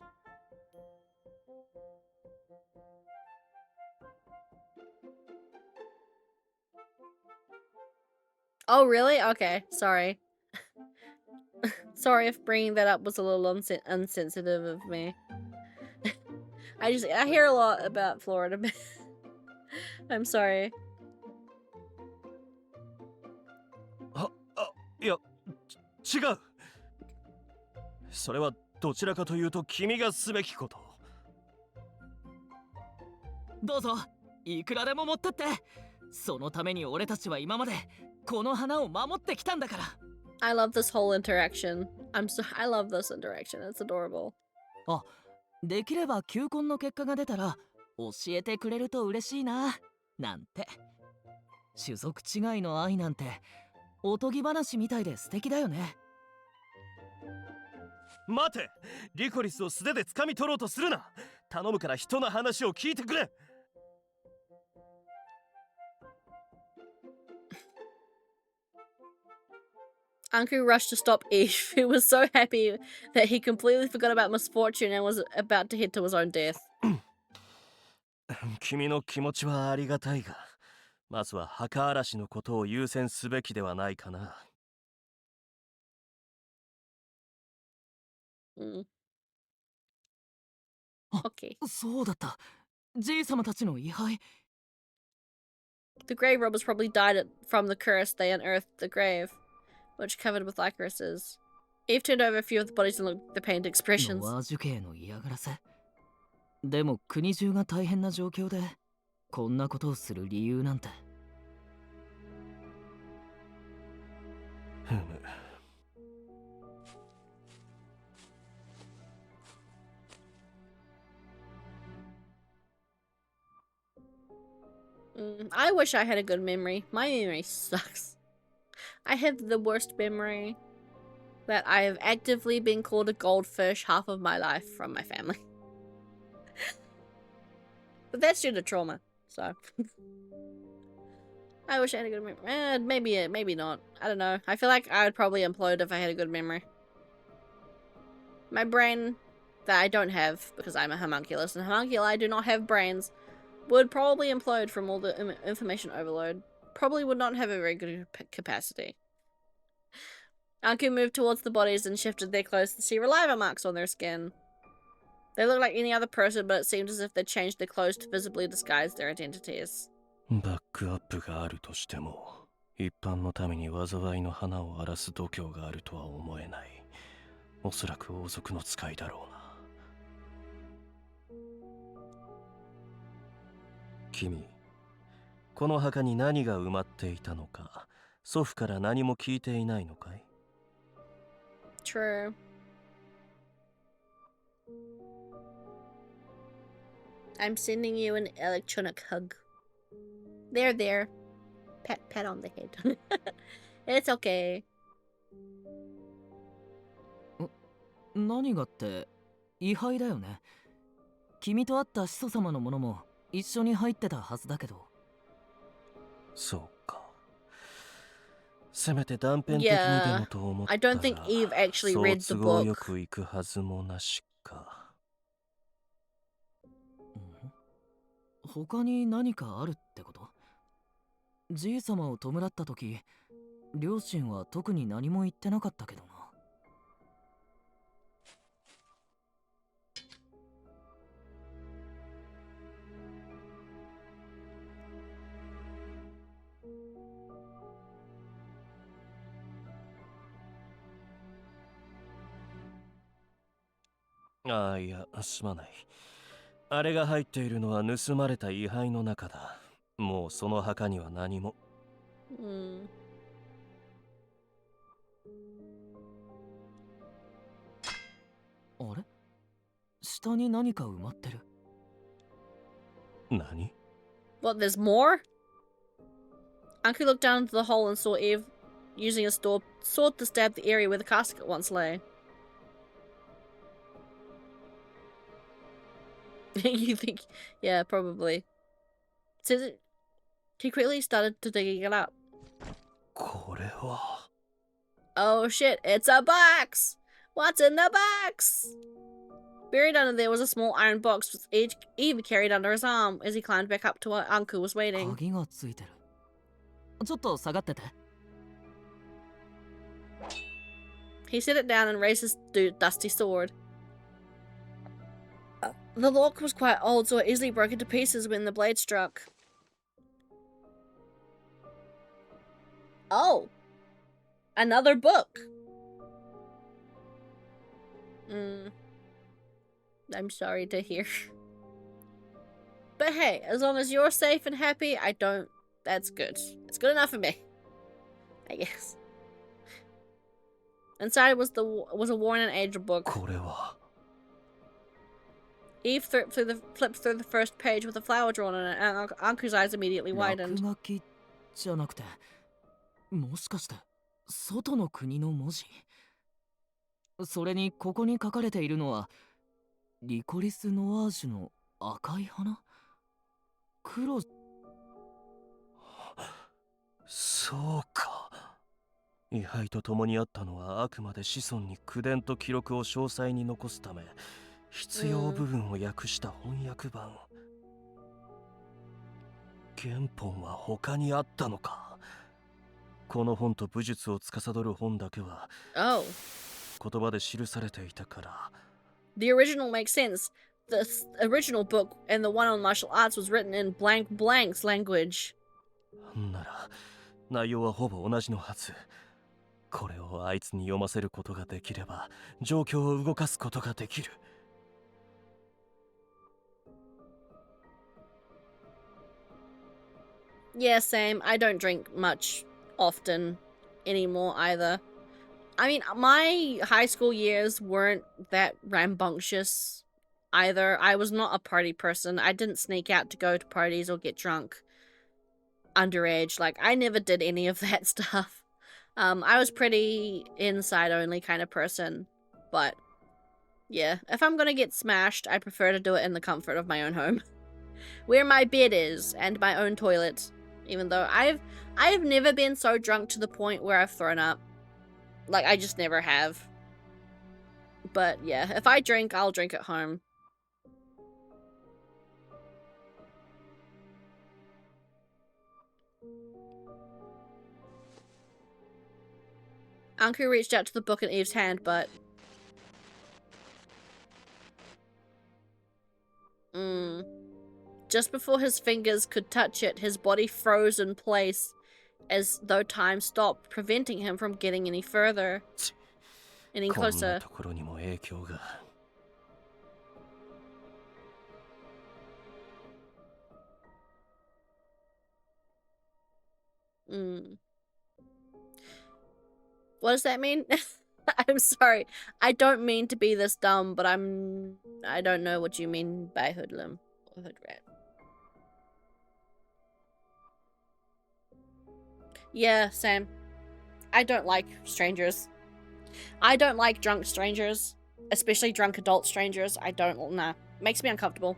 Oh, really? Okay, sorry. Sorry if bringing that up was a little insensitive of me. I hear a lot about Florida. I'm sorry. いや、違う。それはどちらかというと君がすべきこと。どうぞ、いくらでも持ってって。そのために俺たちは今までこの花を守ってきたんだから。I love this whole interaction. I love this interaction. It's adorable. あ、できれば求婚の結果が出たら教えてくれると嬉しいな、なんて。種族違いの愛なんておとぎ話みたいで素敵だよね。待て、リコリスを素手で掴み取ろうとするな。頼むから人の話を聞いてくれ。Anku rushed to stop Eve, who was so happy that he completely forgot about misfortune and was about to head to his own death. 君の気持ちはありがたいが、まずは墓荒らしのことを優先すべきではないかな。Okay. そうだった。J 様たちの位牌。The grave robbers probably died from the curse they unearthed the grave, which covered with licorices. Eve turned over a few of the bodies and looked at the pained expressions. ノワ樹系の嫌がらせ。でも国中が大変な状況でこんなことをする理由なんて。I wish I had a good memory. My memory sucks. I have the worst memory that I have actively been called a goldfish half of my life from my family. But that's due to trauma, so. I wish I had a good memory. Maybe not. I don't know. I feel like I would probably implode if I had a good memory. My brain, that I don't have, because I'm a homunculus, and homunculi do not have brains, would probably implode from all the information overload. Probably would not have a very good capacity. Anku moved towards the bodies and shifted their clothes to see reliver marks on their skin. They looked like any other person, but it seemed as if they changed their clothes to visibly disguise their identities. バックアップがあるとしても、一般のために災いの花を荒らす度胸があるとは思えない。おそらく王族の使いだろうな。君、この墓に何が埋まっていたのか、祖父から何も聞いていないのかい？ True. I'm sending you an electronic hug. There. Pat on the head. It's okay. 何がって位牌だよね。君と会った始祖様のものも一緒に入ってたはずだけど。そうか。せめて断片的にでもと思ったら、 I don't think Eve actually そう read the 都合よ book. くいくはずもなしか。他に何かあるってこと？じい様を弔った時、両親は特に何も言ってなかったけどな。ああ、いや、すまない。あれが入っているのは盗まれた位牌の中だ。もうその墓には何も。あれ？下に何か埋まってる。何？ What, there's more? Uncle looked down into the hole and saw Eve using a sword to stab the area where the casket once lay. You think? Yeah, probably. Says it. He quickly started to digging it up. これは。 Oh shit, it's a box! What's in the box? Buried under there was a small iron box with Eve carried under his arm as he climbed back up to where Uncle was waiting. 鍵がついてる。ちょっと下がってて。He set it down and raised his dusty sword. The lock was quite old, so it easily broke into pieces when the blade struck. Oh! Another book! I'm sorry to hear. But hey, as long as you're safe and happy, that's good. It's good enough for me, I guess. Inside was a worn and aged book. これは。 Eve flipped through the first page with a flower drawn on it, and Uncle's eyes immediately widened. 落書きじゃなくて、もしかして外の国の文字？それにここに書かれているのはリコリス・ノワージュの赤い花？黒。そうか。位牌と共にあったのはあくまで子孫に口伝と記録を詳細に残すため、必要部分を訳した翻訳版。原本は他にあったのか。この本と武術を司る本だけは、言葉で記されていたから。The original makes sense. The original book and the one on martial arts was written in blank's language. なら、内容はほぼ同じのはず。これをあいつに読ませることができれば、状況を動かすことができる。Yeah, same. I don't drink much often anymore either. I mean, my high school years weren't that rambunctious either. I was not a party person. I didn't sneak out to go to parties or get drunk underage. Like, I never did any of that stuff. I was pretty inside only kind of person. But yeah, if I'm gonna get smashed, I prefer to do it in the comfort of my own home. Where my bed is and my own toilet. Even though I've never been so drunk to the point where I've thrown up. Like, I just never have. But yeah, if I drink, I'll drink at home. Anku reached out to the book in Eve's hand, but... Just before his fingers could touch it, his body froze in place, as though time stopped, preventing him from getting any further. Any closer. Eve, Mm. What does that mean? I'm sorry. I don't mean to be this dumb, but I don't know what you mean by hoodlum or hood rat. Yeah, same. I don't like strangers. I don't like drunk strangers. Especially drunk adult strangers. I don't, nah. Makes me uncomfortable.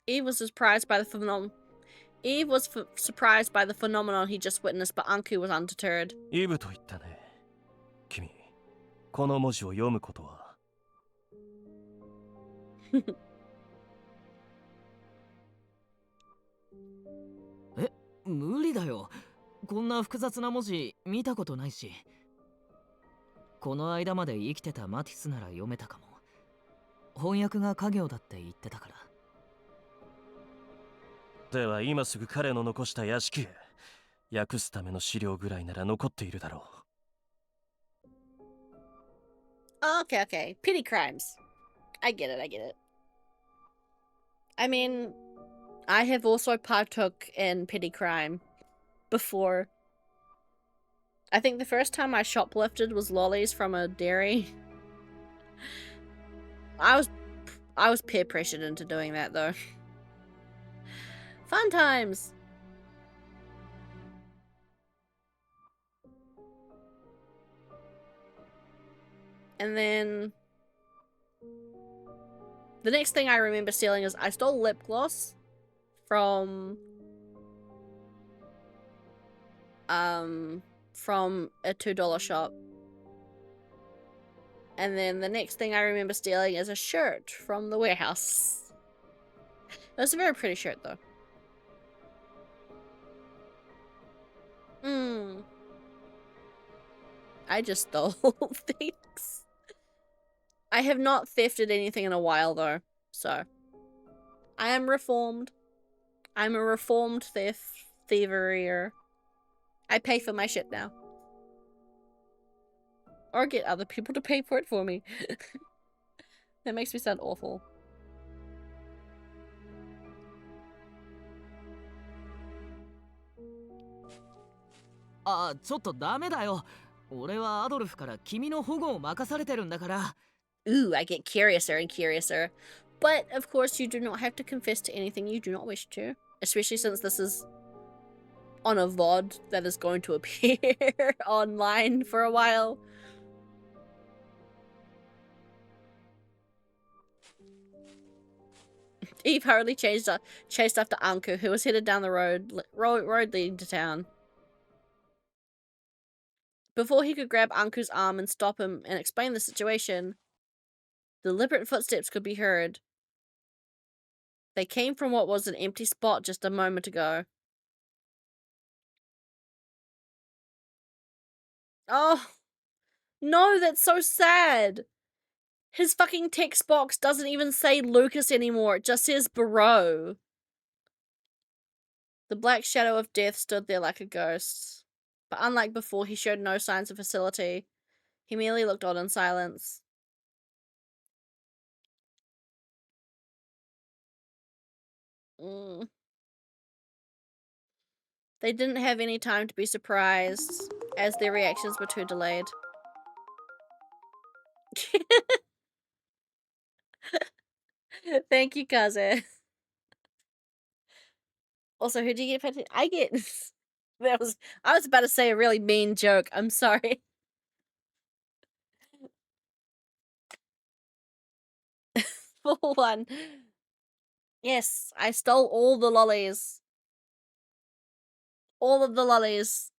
Eve was surprised by the phenomenon. Eve was surprised by the phenomenon he just witnessed, but Anku was undeterred. イブと言ったね。君、この文字を読むことはえ、無理だよ。こんな複雑な文字見たことないし。この間まで生きてたマティスなら読めたかも。翻訳が家業だって言ってたから。では今すぐ彼の残した屋敷へ。訳すための資料ぐらいなら残っているだろう。Okay, okay. Petty crimes. I get it, I get it. I mean, I have also partook in petty crime before. I think the first time I shoplifted was lollies from a dairy. I was peer pressured into doing that though. Fun times. And then the next thing I remember stealing is I stole lip gloss from a $2 shop. And then the next thing I remember stealing is a shirt from the warehouse. It was a very pretty shirt though. I just stole things. I have not thefted anything in a while though, so I am reformed. I'm a reformed thieverer. I pay for my shit now. Or get other people to pay for it for me. That makes me sound awful. Ah, ちょっとダメだよ。俺はアドルフから君の保護を任されてるんだから。Ooh, I get curiouser and curiouser. But, of course, you do not have to confess to anything you do not wish to. Especially since this is on a VOD that is going to appear online for a while. Eve hurriedly chased after Anku, who was headed down the road leading to town. Before he could grab Anku's arm and stop him and explain the situation, deliberate footsteps could be heard. They came from what was an empty spot just a moment ago. Oh, no, that's so sad. His fucking text box doesn't even say Lucas anymore. It just says Barreau. The black shadow of death stood there like a ghost. But unlike before, he showed no signs of facility. He merely looked on in silence. They didn't have any time to be surprised, as their reactions were too delayed. Thank you, Kaze. Also, who do you get paid? I get... I was about to say a really mean joke. I'm sorry. For one. Yes, I stole all the lollies. All of the lollies.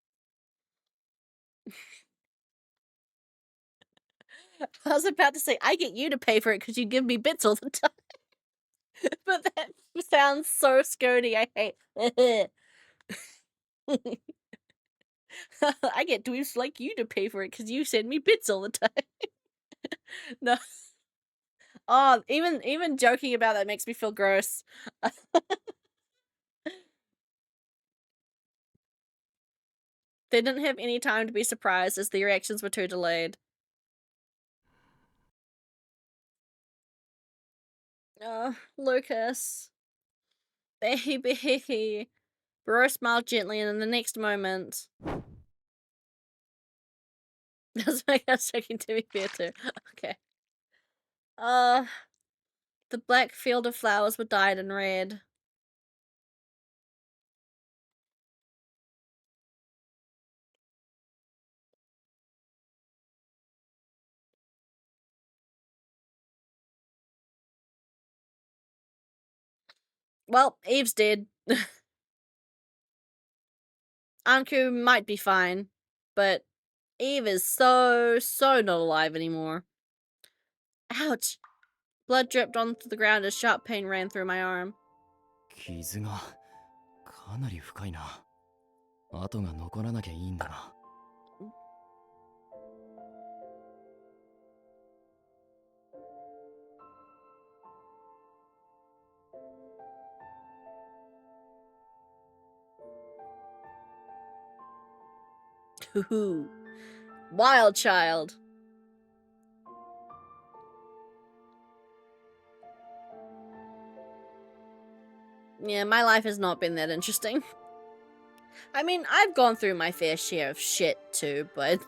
I was about to say, I get you to pay for it because you give me bits all the time. But that sounds so scody. I hate I get dweebs like you to pay for it because you send me bits all the time. No. Oh, even joking about that makes me feel gross. They didn't have any time to be surprised as the reactions were too delayed. Lucas. Baby. Bro smiled gently, and in the next moment, does make us talking to me fair too. Okay. The black field of flowers were dyed in red. Well, Eve's dead. Anku might be fine, but Eve is so not alive anymore. Ouch! Blood dripped onto the ground as sharp pain ran through my arm. 傷がかなり深いな。跡が残らなきゃいいんだな。Wild child. Yeah, my life has not been that interesting. I mean, I've gone through my fair share of shit too, but...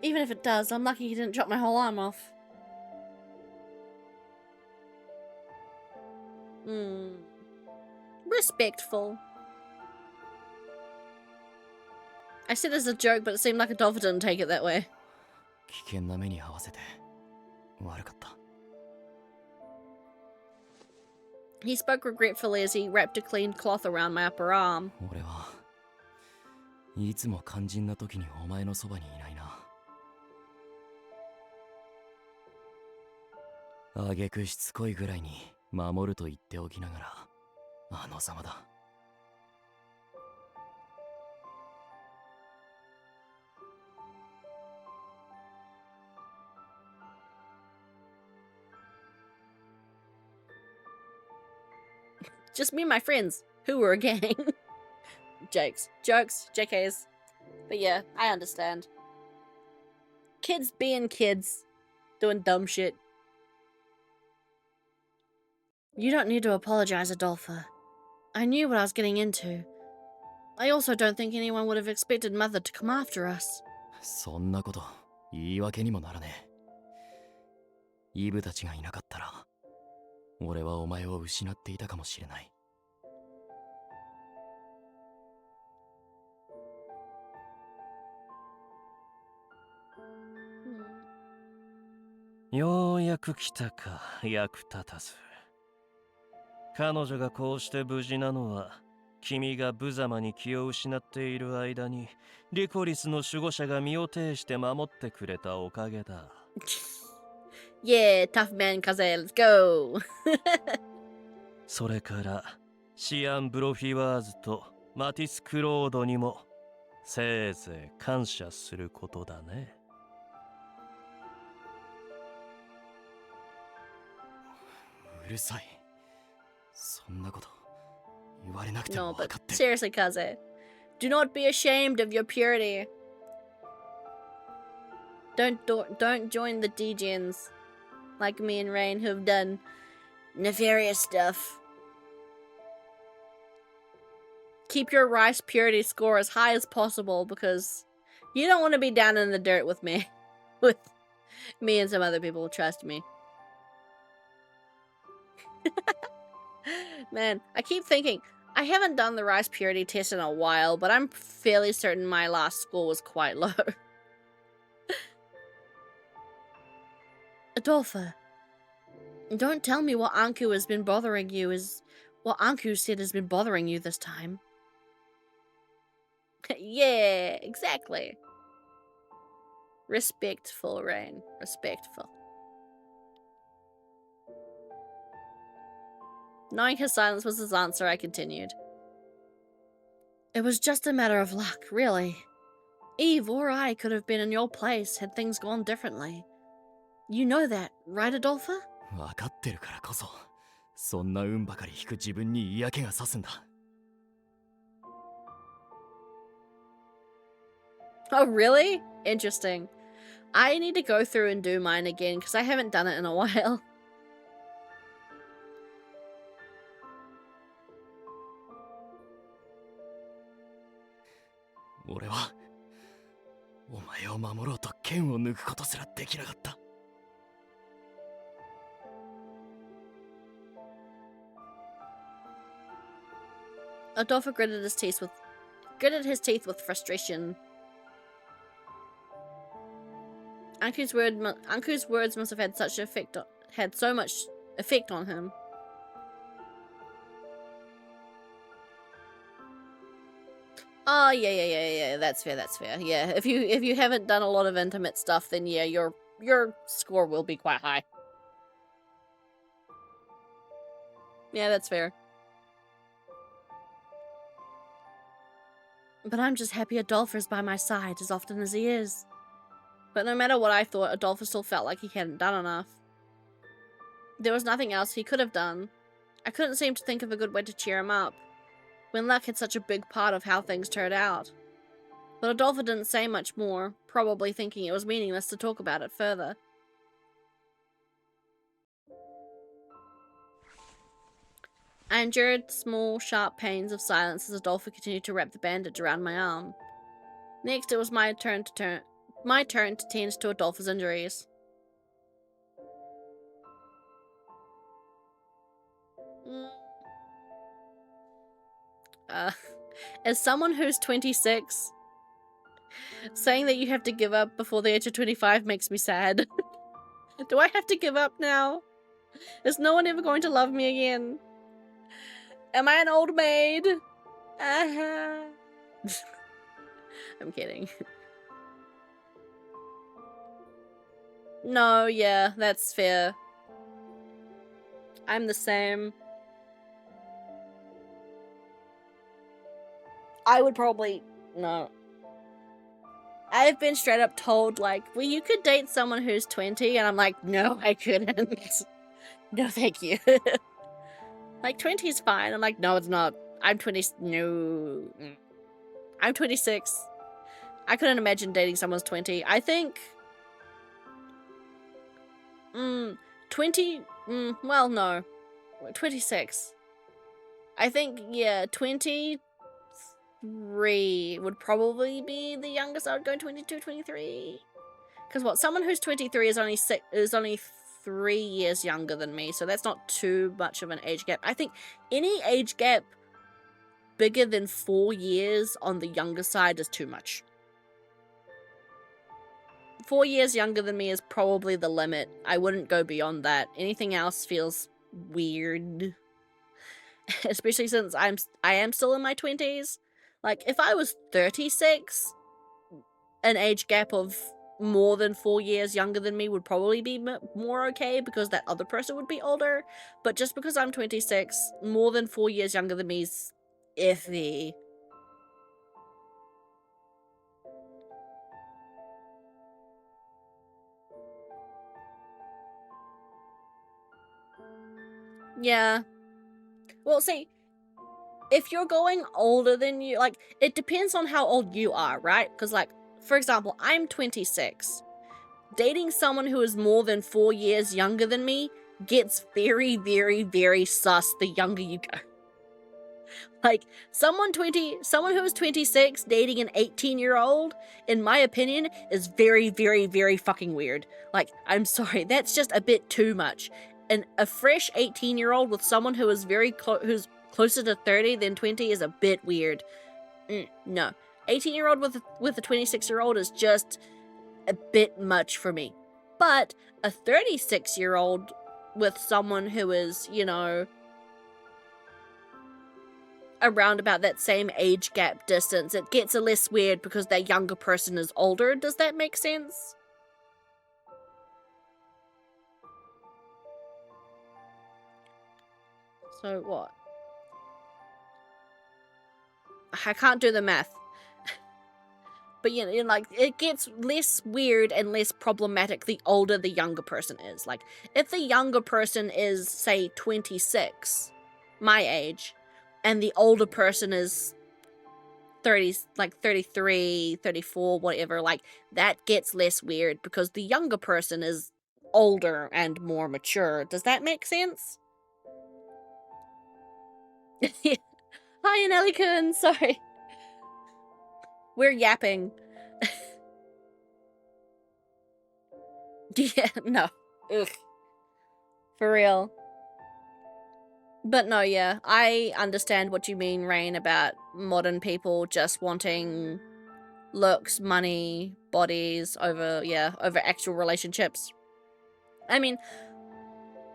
Even if it does, I'm lucky he didn't chop my whole arm off. Respectful. I said it as a joke, but it seemed like Adolfo didn't take it that way. 危険な目に遭わせて悪かった。 He spoke regretfully as he wrapped a clean cloth around my upper arm. 俺はいつも肝心な時にお前のそばにいないな。挙句しつこいぐらいに守ると言っておきながらあのざまだ。Just me and my friends, who were a gang. Jokes, JKs. But yeah, I understand. Kids being kids, doing dumb shit. You don't need to apologize, Adolfo. I knew what I was getting into. I also don't think anyone would have expected Mother to come after us. そんなこと言い訳にもならねえ。イブたちがいなかったら俺はお前を失っていたかもしれない。ようやく来たか、役立たず。彼女がこうして無事なのは、君が無様に気を失っている間に、リコリスの守護者が身を挺して守ってくれたおかげだ。Yeah, tough man, Kaze, let's go! それから、シアン・ブロフィワーズとマティス・クロードにも、せいぜい感謝することだね。うるさい。そんなこと言われなくて No, も分 but かってる。 seriously, Kaze. Do not be ashamed of your purity. Don't join the degens like me and Rain who have done nefarious stuff. Keep your rice purity score as high as possible because you don't want to be down in the dirt with me. With me and some other people, trust me. Man, I keep thinking, I haven't done the rice purity test in a while, but I'm fairly certain my last score was quite low. Adolfo, don't tell me what Anku has been bothering you is what Anku said has been bothering you this time. Yeah, exactly. Respectful, Rain. Respectful. Knowing his silence was his answer, I continued. It was just a matter of luck, really. Eve or I could have been in your place had things gone differently. You know that, right, Adolfo? 分かってるからこそ、そんな運ばかり引く自分に嫌気がさすんだ。Oh, really? Interesting. I need to go through and do mine again because I haven't done it in a while. Adolfo gritted his teeth with frustration. Anku's words must have had so much effect on him. Oh yeah, that's fair, Yeah, if you haven't done a lot of intimate stuff, then yeah, your score will be quite high. Yeah, that's fair. But I'm just happy Adolfo's by my side as often as he is. But no matter what I thought, Adolfo still felt like he hadn't done enough. There was nothing else he could have done. I couldn't seem to think of a good way to cheer him up, when luck had such a big part of how things turned out. But Adolfo didn't say much more, probably thinking it was meaningless to talk about it further. I endured small, sharp pains of silence as Adolfo continued to wrap the bandage around my arm. Next, it was my turn to tend to Adolfo's injuries. As someone who's 26, saying that you have to give up before the age of 25 makes me sad. Do I have to give up now? Is no one ever going to love me again? Am I an old maid? I'm kidding. No, yeah, that's fair. I'm the same. I would probably... No. I've been straight up told, like, well, you could date someone who's 20, and I'm like, no, I couldn't. No, thank you. Like, 20 is fine. I'm like, no, it's not. I'm 20... No. I'm 26. I couldn't imagine dating someone's 20. I think... 20... well, no. 26. I think, yeah, 23 would probably be the youngest I would go. 22, 23. Because what? Someone who's 23 is only 3 years younger than me, so that's not too much of an age gap. I think any age gap bigger than 4 years on the younger side is too much. 4 years younger than me is probably the limit. I wouldn't go beyond that. Anything else feels weird. Especially since I am still in my 20s. Like, if I was 36, an age gap of more than 4 years younger than me would probably be more okay, because that other person would be older. But just because I'm 26, more than 4 years younger than me is iffy. Yeah. Well, see, if you're going older than you, like, it depends on how old you are, right? Because, like, for example, I'm 26. Dating someone who is more than 4 years younger than me gets very, very, very sus the younger you go. Like, someone who is 26 dating an 18-year-old, in my opinion, is very, very, very fucking weird. Like, I'm sorry, that's just a bit too much. And a fresh 18-year-old with someone who is who's closer to 30 than 20 is a bit weird. No. 18-year-old with a 26-year-old is just a bit much for me. But a 36-year-old with someone who is, you know, around about that same age gap distance, it gets a less weird because that younger person is older. Does that make sense? So what? I can't do the math. But, you know, like, it gets less weird and less problematic the older the younger person is. Like, if the younger person is, say, 26, my age, and the older person is 30s, like 33, 34, whatever, like that gets less weird because the younger person is older and more mature. Does that make sense? Hi, Anelli-kun. Sorry. We're yapping. Yeah, no. Ugh. For real. But no, yeah, I understand what you mean, Rain, about modern people just wanting looks, money, bodies over actual relationships. I mean,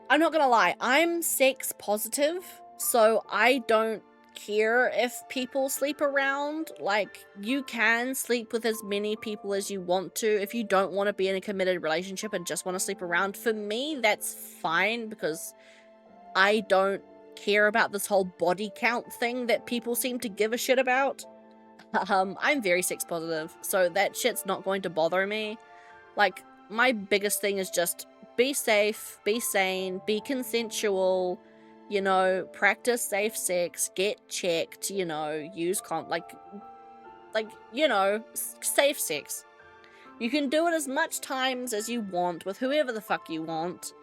I'm not gonna lie, I'm sex positive, so I don't care if people sleep around. Like, you can sleep with as many people as you want to. If you don't want to be in a committed relationship and just want to sleep around, for me, that's fine, because I don't care about this whole body count thing that people seem to give a shit about. I'm very sex positive, so that shit's not going to bother me. Like, my biggest thing is just be safe, be sane, be consensual, you know, practice safe sex, get checked, you know, use you know, safe sex. You can do it as much times as you want with whoever the fuck you want.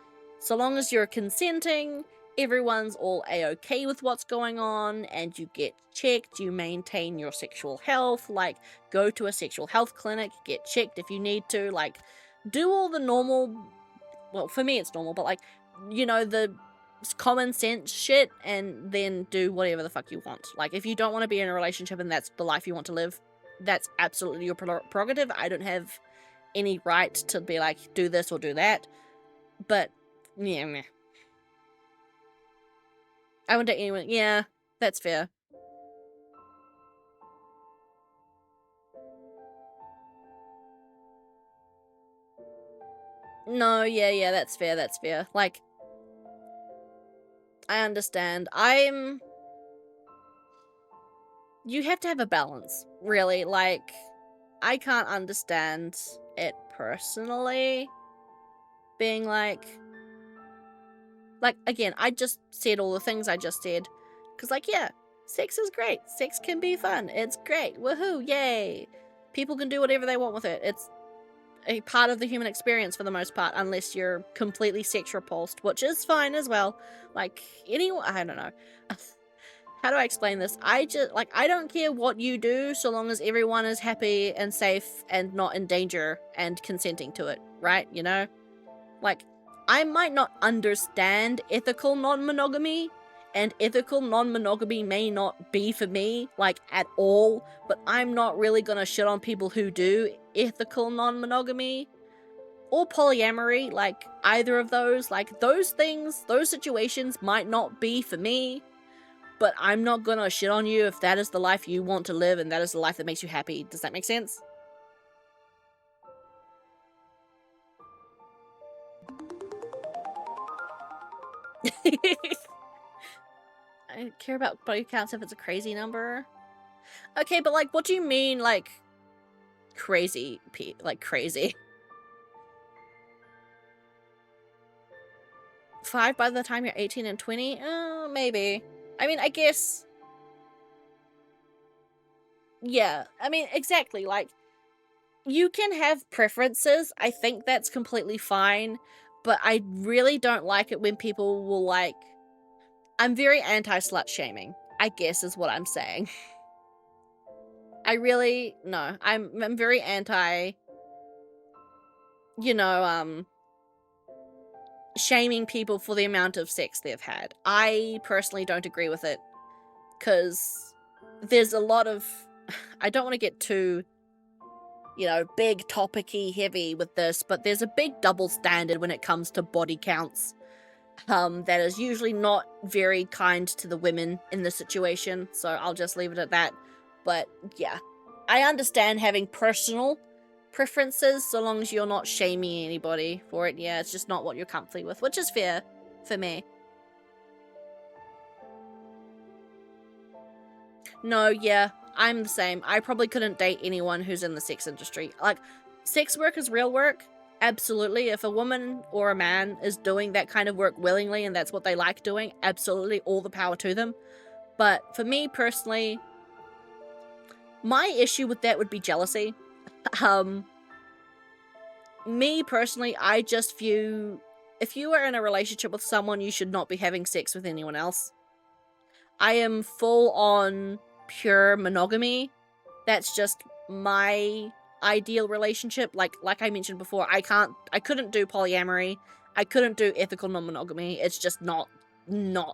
So long as you're consenting, everyone's all a-okay with what's going on, and you get checked, you maintain your sexual health, like, go to a sexual health clinic, get checked if you need to, like, do all the normal, well, for me it's normal, but like, you know, the common sense shit, and then do whatever the fuck you want. Like, if you don't want to be in a relationship and that's the life you want to live, that's absolutely your prerogative. I don't have any right to be like, do this or do that. But, yeah, meh. I wouldn't date anyone. Yeah, that's fair. No, yeah, that's fair, that's fair. Like, I understand. You have to have a balance, really. Like, I can't understand it personally. Being like, again, I just said all the things I just said. Because, like, yeah, sex is great. Sex can be fun. It's great. Woohoo, yay. People can do whatever they want with it. It's a part of the human experience for the most part, unless you're completely sex repulsed, which is fine as well. Like, anyone, I don't know. How do I explain this? I don't care what you do so long as everyone is happy and safe and not in danger and consenting to it, right? You know? Like, I might not understand ethical non-monogamy, and ethical non-monogamy may not be for me, like, at all, but I'm not really gonna shit on people who do ethical non-monogamy or polyamory, like, either of those. Like, those things, those situations might not be for me, but I'm not gonna shit on you if that is the life you want to live and that is the life that makes you happy. Does that make sense? I don't care about body counts if it's a crazy number. Okay, but like, what do you mean, like, crazy? Like, crazy? 5 by the time you're 18 and 20? Maybe. I mean, I guess... Yeah, I mean, exactly, like, you can have preferences. I think that's completely fine, but I really don't like it when people will, like... I'm very anti-slut-shaming, I guess is what I'm saying. I really... No, I'm very anti... You know, shaming people for the amount of sex they've had. I personally don't agree with it, because there's a lot of... I don't want to get too, you know, big, topic-y, heavy with this, but there's a big double standard when it comes to body counts. That is usually not very kind to the women in the situation, so I'll just leave it at that. But, yeah. I understand having personal preferences, so long as you're not shaming anybody for it. Yeah, it's just not what you're comfy with, which is fair for me. No, yeah, I'm the same. I probably couldn't date anyone who's in the sex industry. Like, sex work is real work. Absolutely. If a woman or a man is doing that kind of work willingly and that's what they like doing, absolutely all the power to them. But for me personally, My issue with that would be jealousy. Me personally, I just view, if you are in a relationship with someone, you should not be having sex with anyone else. I am full on pure monogamy. That's just my ideal relationship. Like I mentioned before, I couldn't do polyamory. I couldn't do ethical non-monogamy. It's just not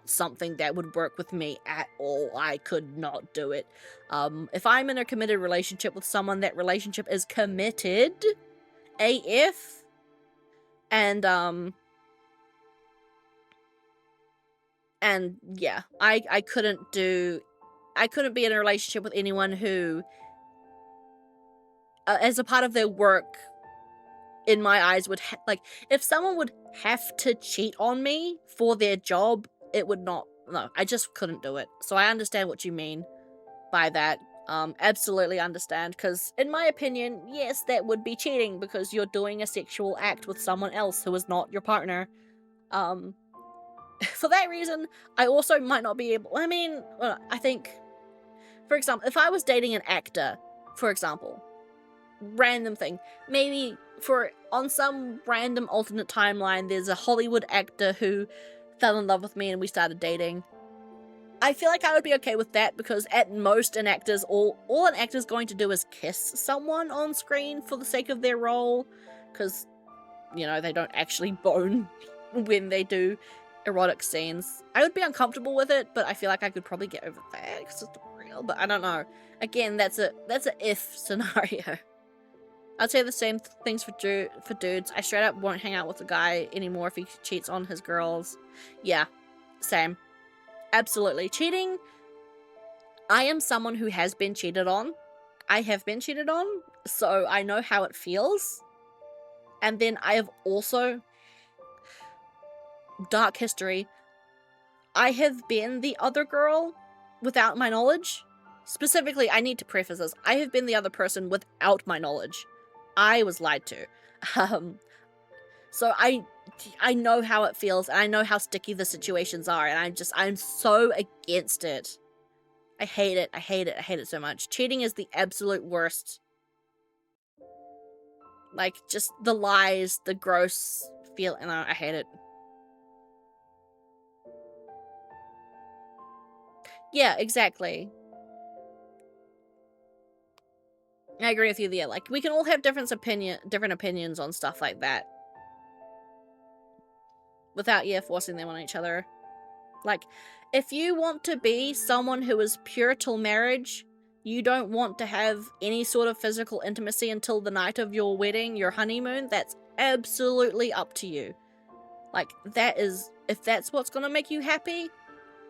something that would work with me at all. I could not do it. If I'm in a committed relationship with someone, that relationship is committed AF. And yeah, I couldn't be in a relationship with anyone who, as a part of their work, in my eyes, would like, if someone would have to cheat on me for their job, it would not. No, I just couldn't do it. So I understand what you mean by that. Absolutely understand, because in my opinion, yes, that would be cheating because you're doing a sexual act with someone else who is not your partner. For that reason, I also might not be able. I mean, I think, for example, if I was dating an actor, for example, random thing, maybe on some random alternate timeline, there's a Hollywood actor who fell in love with me and we started dating. I feel like I would be okay with that because at most an actor's all an actor's going to do is kiss someone on screen for the sake of their role, because, you know, they don't actually bone when they do erotic scenes. I would be uncomfortable with it, but I feel like I could probably get over that because it's real, but I don't know. Again, that's a if scenario. I'd say the same things for dudes. I straight up won't hang out with a guy anymore if he cheats on his girls. Yeah, same. Absolutely. Cheating, I am someone who has been cheated on. I have been cheated on, so I know how it feels. And then I have also, dark history, I have been the other girl without my knowledge. Specifically, I need to preface this, I have been the other person without my knowledge. I was lied to. So I know how it feels, and I know how sticky the situations are, and I'm so against it. I hate it. I hate it. I hate it so much. Cheating is the absolute worst. Like, just the lies, the gross feel, and I hate it. Yeah, exactly. I agree with you there. Like, we can all have different opinions on stuff like that. Without, forcing them on each other. Like, if you want to be someone who is pure till marriage, you don't want to have any sort of physical intimacy until the night of your wedding, your honeymoon, that's absolutely up to you. Like, if that's what's gonna make you happy,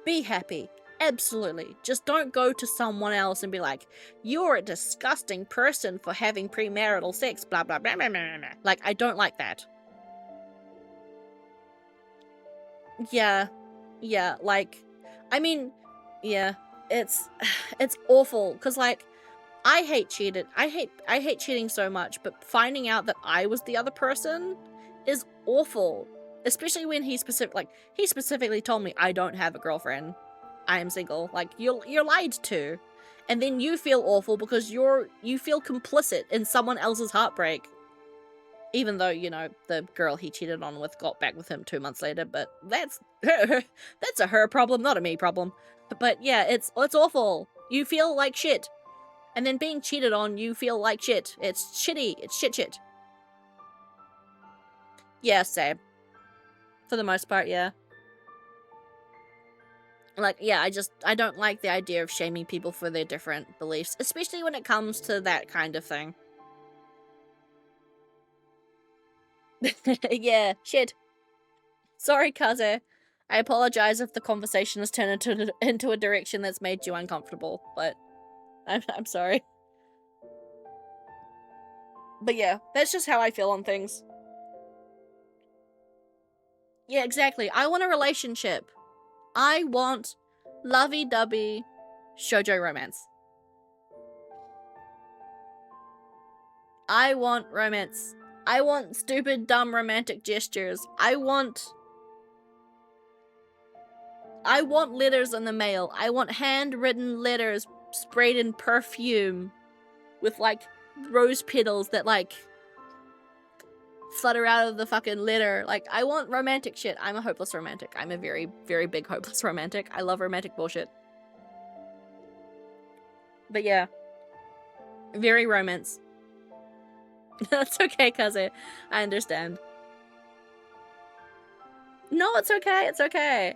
be happy. Absolutely. Just don't go to someone else and be like, you're a disgusting person for having premarital sex, blah, blah, blah, blah, blah, blah. Like, I don't like that. Yeah, like, I mean, yeah, it's awful, because, like, I hate cheating so much, but finding out that I was the other person is awful, especially when he specifically told me, I don't have a girlfriend, I am single. Like, you're lied to, and then you feel awful because you feel complicit in someone else's heartbreak. Even though, you know, the girl he cheated on with got back with him 2 months later, but that's a her problem, not a me problem. But yeah, it's awful. You feel like shit. And then being cheated on, you feel like shit. It's shitty. It's shit. Yeah, same. For the most part, yeah. Like, yeah, I don't like the idea of shaming people for their different beliefs, especially when it comes to that kind of thing. Yeah, shit. Sorry, Kaze. I apologize if the conversation has turned into a direction that's made you uncomfortable, but I'm sorry. But yeah, that's just how I feel on things. Yeah, exactly. I want a relationship. I want lovey-dovey shoujo romance. I want romance. I want stupid, dumb romantic gestures. I want letters in the mail. I want handwritten letters sprayed in perfume with like rose petals that like flutter out of the fucking letter. Like, I want romantic shit. I'm a hopeless romantic. I'm a very, very big hopeless romantic. I love romantic bullshit. But yeah. Very romance. That's okay, Kaze. I understand. No, it's okay. It's okay.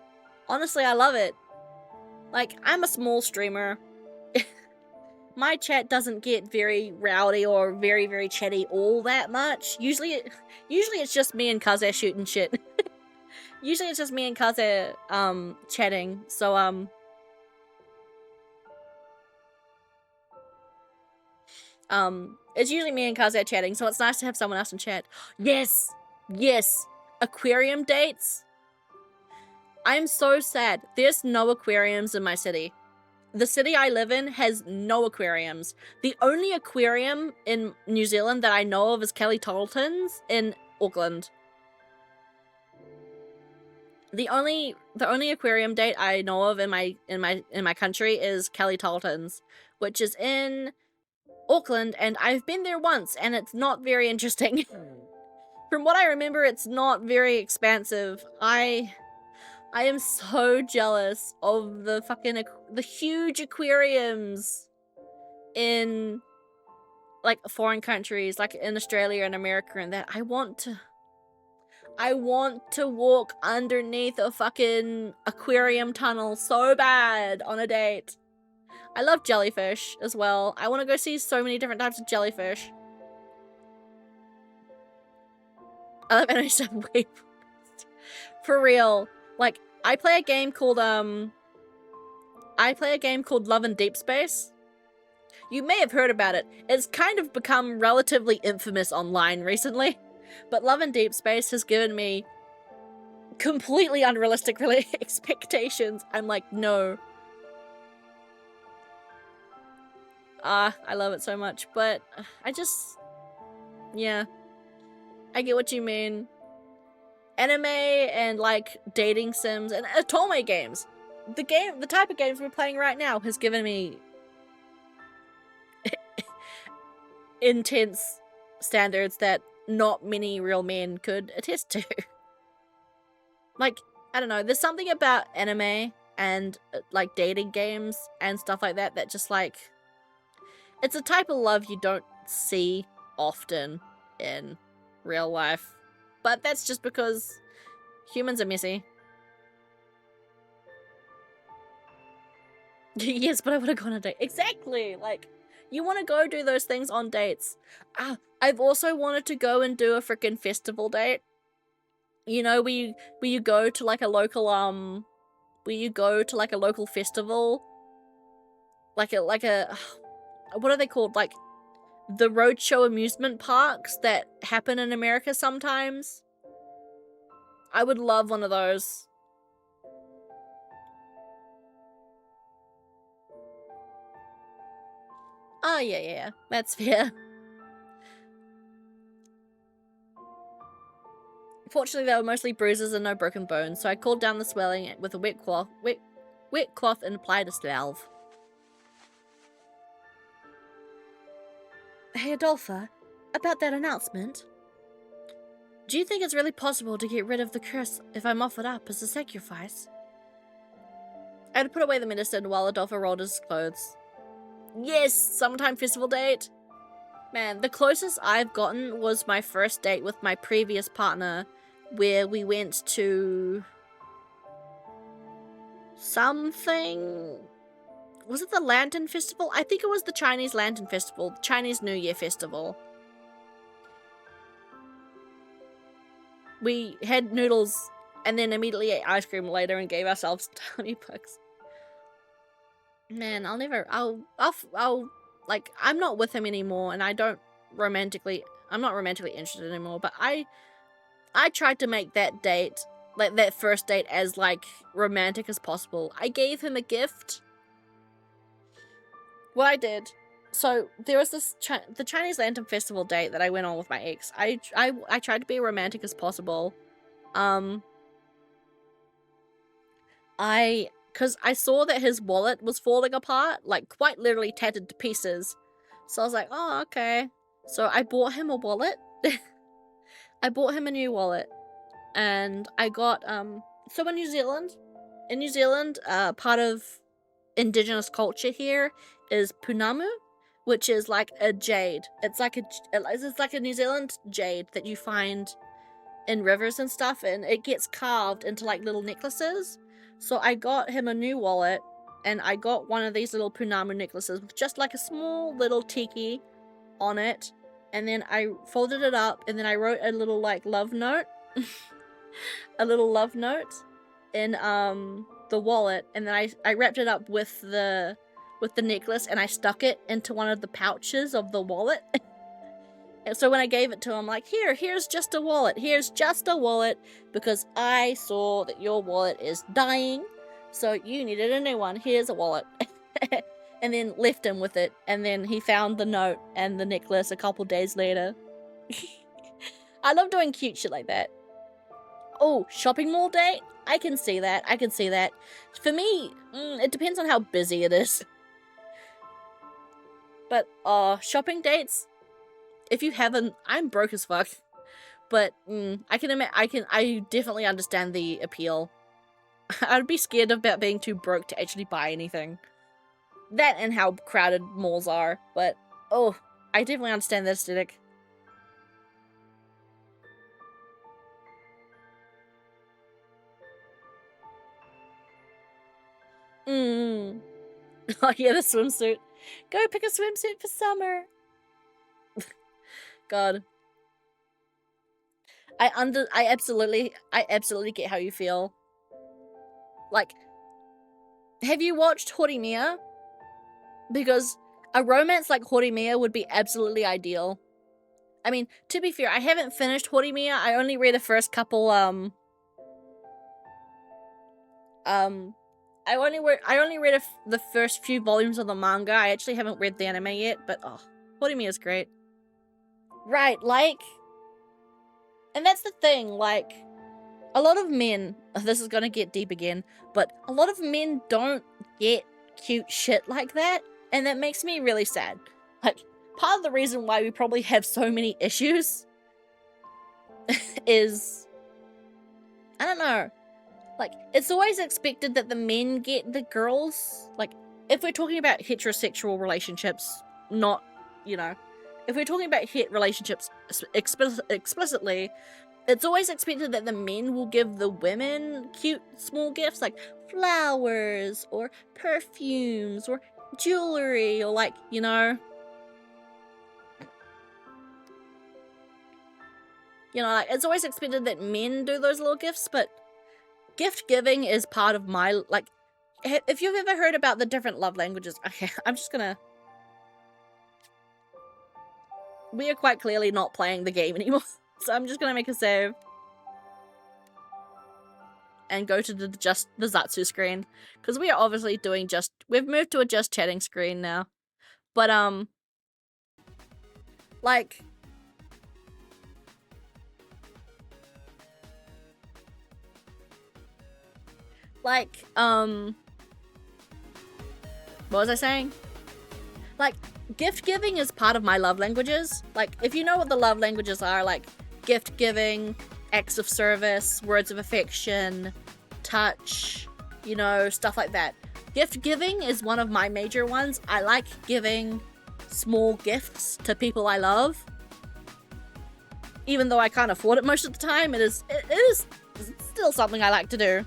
Honestly, I love it. Like, I'm a small streamer. My chat doesn't get very rowdy or very, very chatty all that much. Usually it's just me and Kaze shooting shit. Usually it's just me and Kaze, chatting. So, it's usually me and Kaze chatting, so it's nice to have someone else in chat. Yes! Yes! Aquarium dates? I'm so sad. There's no aquariums in my city. The city I live in has no aquariums. The only aquarium in New Zealand that I know of is Kelly Toddleton's in Auckland. The only aquarium date I know of in my country is Kelly Toddleton's, which is in Auckland, and I've been there once, and it's not very interesting. From what I remember, it's not very expansive. I am so jealous of the fucking the huge aquariums in like foreign countries, like in Australia and America and that. I want to walk underneath a fucking aquarium tunnel so bad on a date. I love jellyfish as well. I want to go see so many different types of jellyfish. I love anime stuff way for real. Like, I play a game called Love and Deep Space. You may have heard about it. It's kind of become relatively infamous online recently. But Love and Deep Space has given me completely unrealistic expectations. I'm like, no. I love it so much. But yeah. I get what you mean. Anime and like dating sims and otome games. The type of games we're playing right now has given me intense standards that not many real men could attest to. Like, I don't know, there's something about anime and like dating games and stuff like that that just like, it's a type of love you don't see often in real life. But that's just because humans are messy. Yes, but I would have gone on a date. Exactly! Like, you want to go do those things on dates. I've also wanted to go and do a freaking festival date. You know, where you go to like a local, festival? Like a, what are they called? Like, the roadshow amusement parks that happen in America sometimes. I would love one of those. Oh, yeah. That's fair. Fortunately, there were mostly bruises and no broken bones, so I cooled down the swelling with a wet cloth and applied a salve. Hey, Adolpha, about that announcement. Do you think it's really possible to get rid of the curse if I'm offered up as a sacrifice? I had to put away the medicine while Adolpha rolled his clothes. Yes, summertime festival date. Man, the closest I've gotten was my first date with my previous partner, where we went to something. Was it the Lantern Festival? I think it was the Chinese Lantern Festival, Chinese New Year Festival. We had noodles and then immediately ate ice cream later and gave ourselves $20. Man, like, I'm not with him anymore, and I'm not romantically interested anymore, but I tried to make that date, like, that first date as, like, romantic as possible. I gave him a gift. What I did, so there was this, the Chinese Lantern Festival date that I went on with my ex. I tried to be romantic as possible. I because I saw that his wallet was falling apart, like quite literally tattered to pieces. So I was like, oh, okay. So I bought him a wallet. I bought him a new wallet. And I got, so in New Zealand, part of indigenous culture here is punamu, which is like a jade. It's like a New Zealand jade that you find in rivers and stuff, and it gets carved into like little necklaces. So I got him a new wallet, and I got one of these little punamu necklaces with just like a small little tiki on it, and then I folded it up, and then I wrote a little like love note a little love note in the wallet, and then I wrapped it up with the necklace, and I stuck it into one of the pouches of the wallet. And so when I gave it to him, like, here's just a wallet. Here's just a wallet because I saw that your wallet is dying, so you needed a new one. Here's a wallet. And then left him with it, and then he found the note and the necklace a couple days later. I love doing cute shit like that. Oh, shopping mall day? I can see that. For me, it depends on how busy it is. But, shopping dates, if you haven't, I'm broke as fuck. But, I definitely understand the appeal. I'd be scared about being too broke to actually buy anything. That and how crowded malls are, but, oh, I definitely understand the aesthetic. Oh yeah, the swimsuit. Go pick a swimsuit for summer. God. I absolutely get how you feel. Like, have you watched Horimiya? Because a romance like Horimiya would be absolutely ideal. I mean, to be fair, I haven't finished Horimiya. I only read the first couple, I only read the first few volumes of the manga. I actually haven't read the anime yet, but oh, Horimiya is great. Right, like, and that's the thing, like, a lot of men, this is gonna get deep again, but a lot of men don't get cute shit like that, and that makes me really sad. Like, part of the reason why we probably have so many issues is, I don't know, like, it's always expected that the men get the girls. Like, if we're talking about heterosexual relationships, not, you know, if we're talking about het relationships explicitly, it's always expected that the men will give the women cute small gifts like flowers or perfumes or jewelry or, like, you know, like, it's always expected that men do those little gifts, but gift giving is part of my, like, if you've ever heard about the different love languages, okay, I'm just gonna, we are quite clearly not playing the game anymore, so I'm just gonna make a save and go to the Zatsu screen, because we are obviously doing we've moved to a just chatting screen now, but like, what was I saying? Like, gift giving is part of my love languages. Like, if you know what the love languages are, like gift giving, acts of service, words of affection, touch, you know, stuff like that. Gift giving is one of my major ones. I like giving small gifts to people I love. Even though I can't afford it most of the time, it is still something I like to do.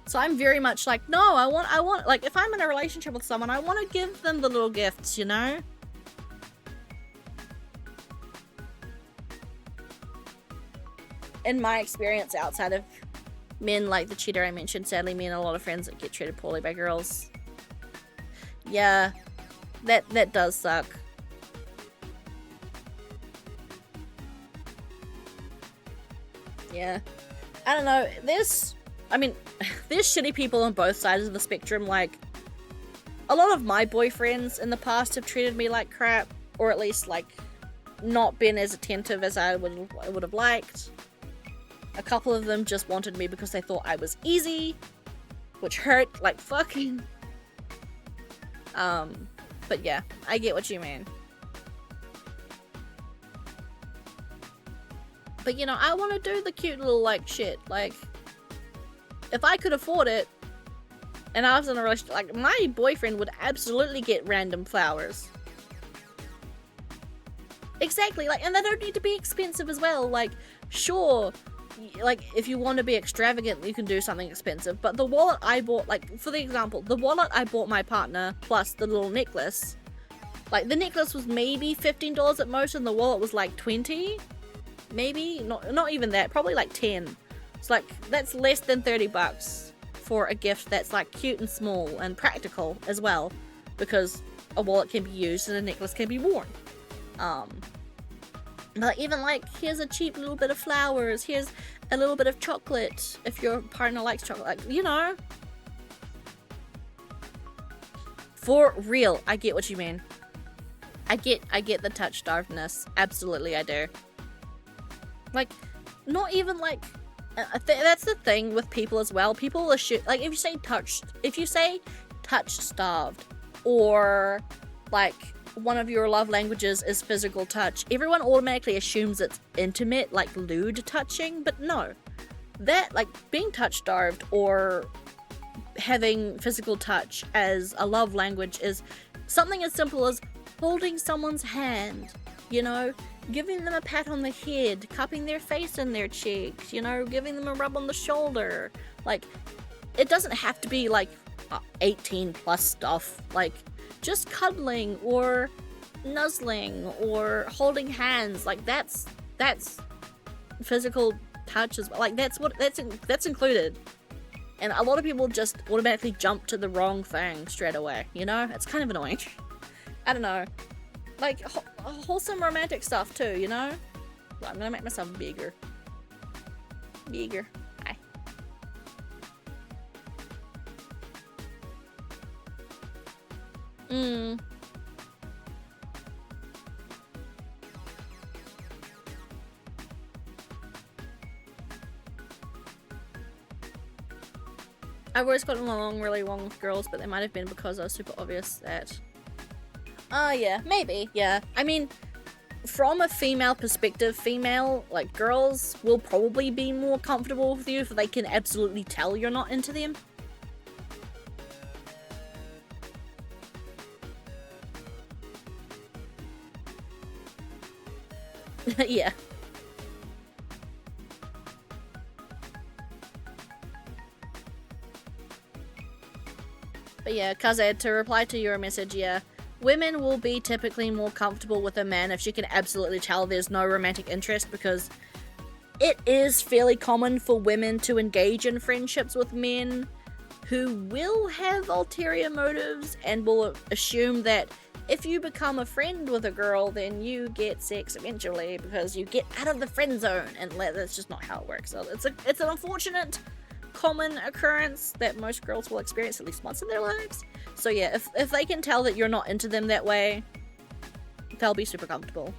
So I'm very much like, no, I want, like, if I'm in a relationship with someone, I want to give them the little gifts, you know? In my experience, outside of men like the cheater I mentioned, sadly, me and a lot of friends that get treated poorly by girls. Yeah, that does suck. Yeah. I don't know, there's shitty people on both sides of the spectrum. Like, a lot of my boyfriends in the past have treated me like crap, or at least, like, not been as attentive as I would have liked. A couple of them just wanted me because they thought I was easy. which hurt like fucking. But yeah, I get what you mean. But you know, I want to do the cute little like shit. Like, if I could afford it, and I was in a relationship, like my boyfriend would absolutely get random flowers. Exactly, like, and they don't need to be expensive as well. Like, sure, like if you want to be extravagant, you can do something expensive. But the wallet I bought, like for the example, the wallet I bought my partner plus the little necklace, like the necklace was maybe $15 at most, and the wallet was like 20, maybe not even that, probably like 10. It's like that's less than $30 for a gift that's like cute and small and practical as well, because a wallet can be used and a necklace can be worn. But even like, here's a cheap little bit of flowers, here's a little bit of chocolate if your partner likes chocolate, like, you know. For real, I get what you mean. I get the touch starvedness. Absolutely, I do. Like, not even like, that's the thing with people as well. People assume, like, if you say touch starved, or like one of your love languages is physical touch, everyone automatically assumes it's intimate, like lewd touching. But no, that, like, being touch starved or having physical touch as a love language is something as simple as holding someone's hand, you know, giving them a pat on the head, cupping their face in their cheeks, you know, giving them a rub on the shoulder. Like, it doesn't have to be like 18 plus stuff. Like, just cuddling or nuzzling or holding hands, like that's physical touch as well. Like, that's included. And a lot of people just automatically jump to the wrong thing straight away, you know? It's kind of annoying. I don't know. Like, wholesome romantic stuff too, you know? Well, I'm gonna make myself bigger. Bigger. Hi. I've always gotten along really well with girls, but they might have been because I was super obvious that... yeah, maybe, yeah. I mean, from a female perspective, like, girls will probably be more comfortable with you if they can absolutely tell you're not into them. Yeah. But yeah, Kaze, to reply to your message, yeah. Women will be typically more comfortable with a man if she can absolutely tell there's no romantic interest, because it is fairly common for women to engage in friendships with men who will have ulterior motives and will assume that if you become a friend with a girl, then you get sex eventually because you get out of the friend zone, and that's just not how it works. So it's an unfortunate common occurrence that most girls will experience at least once in their lives. So yeah, if they can tell that you're not into them that way, they'll be super comfortable.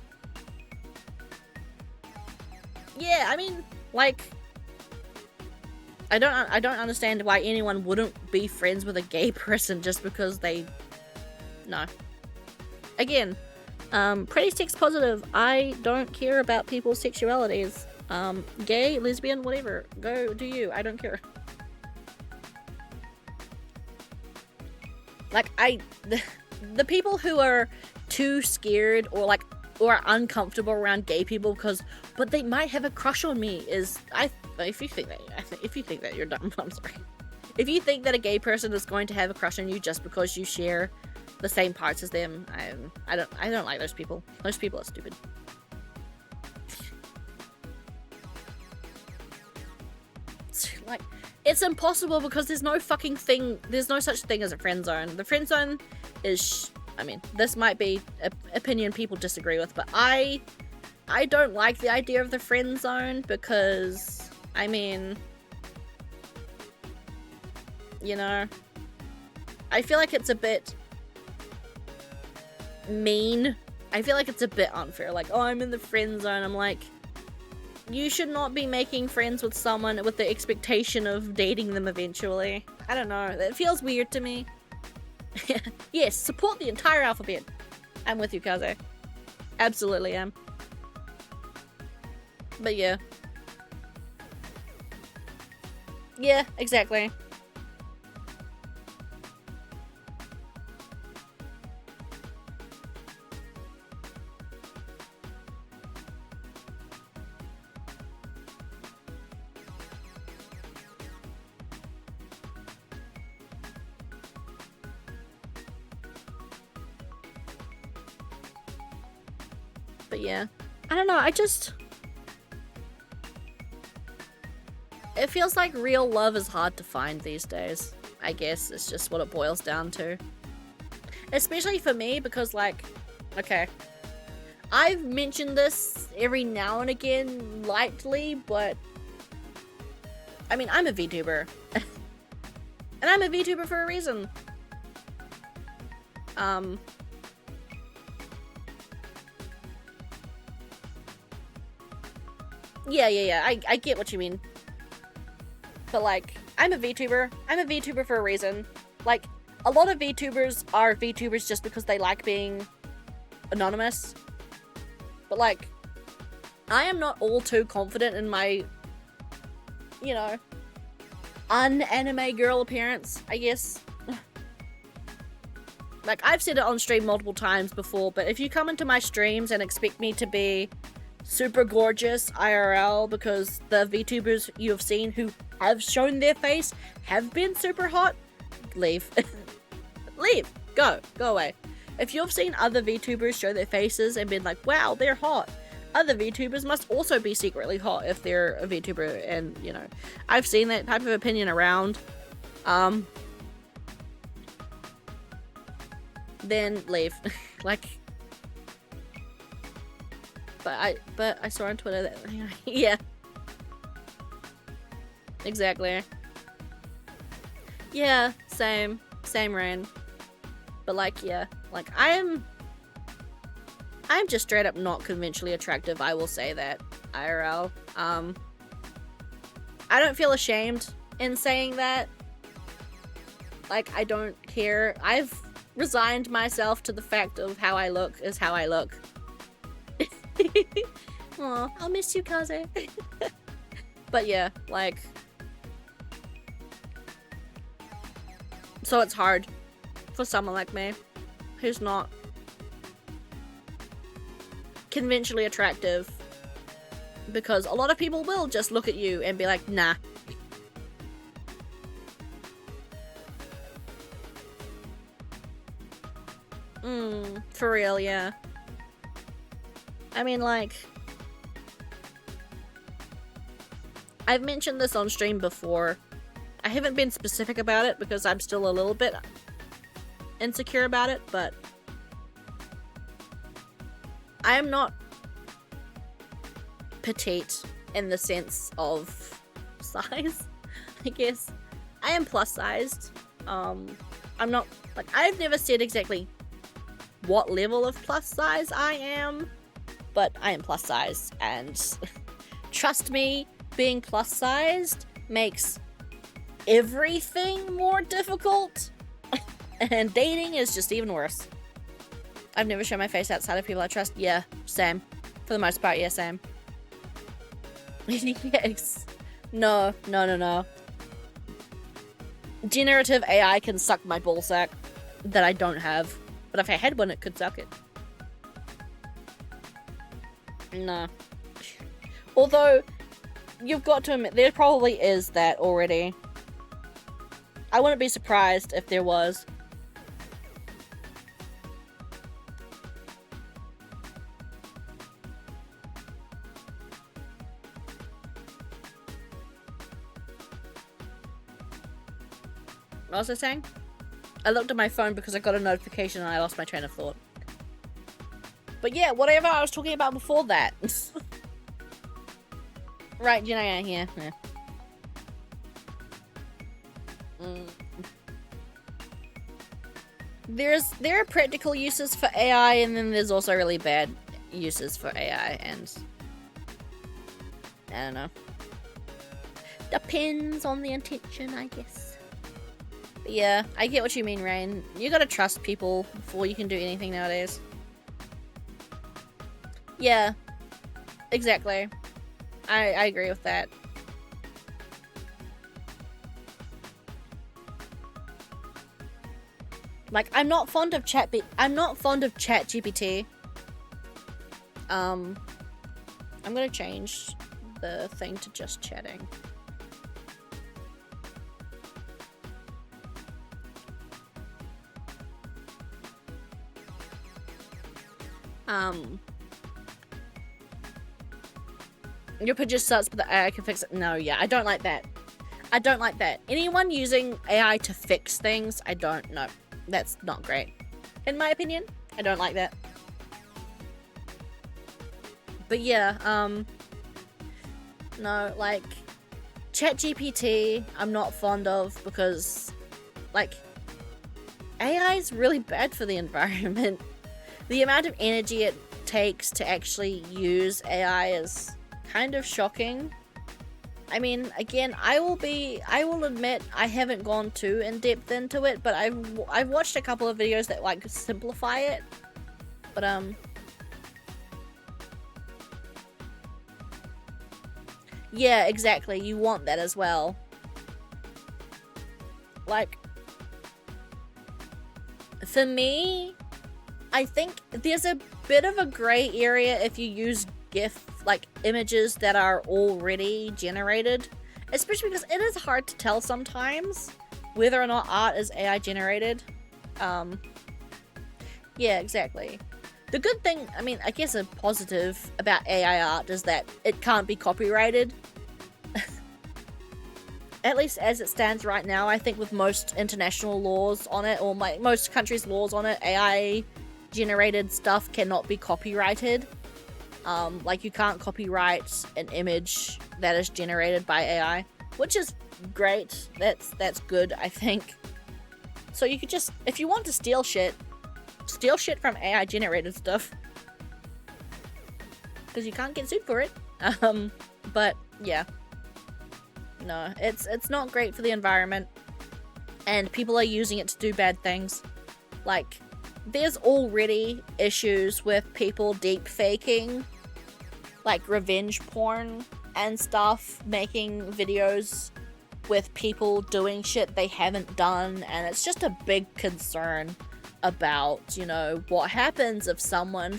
Yeah, I mean, like, I don't understand why anyone wouldn't be friends with a gay person just because they... No. Again, pretty sex positive. I don't care about people's sexualities. Gay, lesbian, whatever. Go do you. I don't care. Like, the people who are too scared or are uncomfortable around gay people but they might have a crush on me if you think that you're dumb. I'm sorry. If you think that a gay person is going to have a crush on you just because you share the same parts as them, I don't like those people. Those people are stupid. Like, it's impossible because there's no such thing as a friend zone. The friend zone is, I mean, this might be an opinion people disagree with, but I don't like the idea of the friend zone because, I mean, you know, I feel like it's a bit mean. I feel like it's a bit unfair. Like, oh, I'm in the friend zone. I'm like, you should not be making friends with someone with the expectation of dating them eventually. I don't know. It feels weird to me. Yes, support the entire alphabet. I'm with you, Kaze. Absolutely am. But yeah. Yeah, exactly. But yeah, I don't know, it feels like real love is hard to find these days. I guess it's just what it boils down to. Especially for me, because like, okay, I've mentioned this every now and again lightly, but I mean, I'm a VTuber. And I'm a VTuber for a reason. Yeah, I get what you mean. But like, I'm a VTuber. I'm a VTuber for a reason. Like, a lot of VTubers are VTubers just because they like being anonymous. But like, I am not all too confident in my, you know, un-anime girl appearance, I guess. Like, I've said it on stream multiple times before, but if you come into my streams and expect me to be super gorgeous IRL because the VTubers you have seen who have shown their face have been super hot, leave. Leave. Go away. If you've seen other VTubers show their faces and been like, wow, they're hot, other VTubers must also be secretly hot if they're a VTuber, and you know, I've seen that type of opinion around. Then leave. Like, but I saw on Twitter that yeah. Exactly. Yeah, same Rain. But like, yeah, like I'm just straight up not conventionally attractive, I will say that, IRL. I don't feel ashamed in saying that. Like, I don't care. I've resigned myself to the fact of how I look is how I look. Aw, I'll miss you, Kaze. But yeah, like, so it's hard for someone like me who's not conventionally attractive, because a lot of people will just look at you and be like, nah. For real, yeah. I mean, like, I've mentioned this on stream before. I haven't been specific about it because I'm still a little bit insecure about it, but I am not petite in the sense of size, I guess. I am plus sized. I'm not, like, I've never said exactly what level of plus size I am, but I am plus sized, and trust me, being plus sized makes everything more difficult, and dating is just even worse. I've never shown my face outside of people I trust. Yeah, same. For the most part, yeah, same. Yes. No. Generative AI can suck my ballsack that I don't have. But if I had one, it could suck it. No. Although, you've got to admit, there probably is that already. I wouldn't be surprised if there was. What was I saying? I looked at my phone because I got a notification and I lost my train of thought. But yeah, whatever I was talking about before that. Right, you know, yeah. There are practical uses for AI, and then there's also really bad uses for AI, and I don't know. Depends on the intention, I guess. But yeah, I get what you mean, Rain. You gotta trust people before you can do anything nowadays. Yeah, exactly. I agree with that. Like, I'm not fond of ChatGPT. I'm gonna change the thing to just chatting. Your picture starts with the AI can fix it. No, yeah, I don't like that. I don't like that. Anyone using AI to fix things, I don't know. That's not great. In my opinion, I don't like that. But yeah, no, like, ChatGPT, I'm not fond of because, like, AI is really bad for the environment. The amount of energy it takes to actually use AI is kind of shocking. I mean, again, I will admit I haven't gone too in depth into it, but I've watched a couple of videos that like simplify it. But yeah, exactly. You want that as well. Like, for me, I think there's a bit of a gray area if you use GIF, like images that are already generated, especially because it is hard to tell sometimes whether or not art is AI generated. Yeah, exactly. The good thing, I mean, I guess a positive about AI art is that it can't be copyrighted. At least as it stands right now, I think with most international laws on it, or most countries' laws on it, AI generated stuff cannot be copyrighted. Like, you can't copyright an image that is generated by AI, which is great. That's good, I think. So you could just, if you want to steal shit from AI generated stuff, because you can't get sued for it. But yeah, no, it's not great for the environment, and people are using it to do bad things. Like, there's already issues with people deep faking, like, revenge porn and stuff, making videos with people doing shit they haven't done, and it's just a big concern about, you know, what happens if someone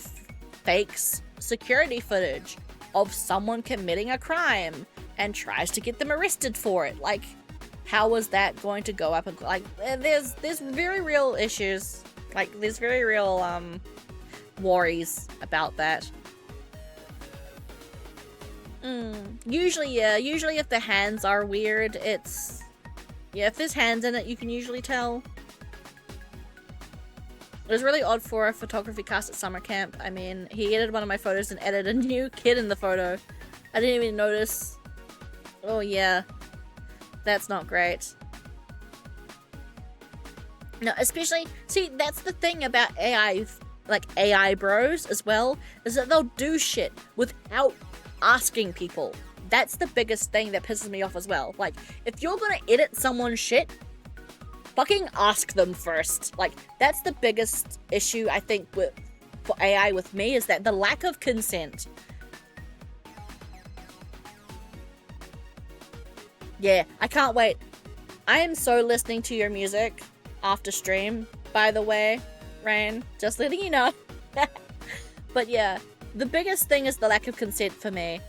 fakes security footage of someone committing a crime and tries to get them arrested for it. Like, how is that going to go up? And like, there's very real issues. Like, there's very real worries about that. Usually, yeah. Usually if the hands are weird, it's... Yeah, if there's hands in it, you can usually tell. It was really odd for a photography cast at summer camp. I mean, he edited one of my photos and added a new kid in the photo. I didn't even notice. Oh yeah. That's not great. No, especially... See, that's the thing about AI, like AI bros as well, is that they'll do shit without asking people. That's the biggest thing that pisses me off as well. Like, if you're gonna edit someone's shit, fucking ask them first. Like, that's the biggest issue I think for AI with me, is that the lack of consent. Yeah, I can't wait. I am so listening to your music after stream, by the way, Rain. Just letting you know. But yeah, the biggest thing is the lack of consent for me.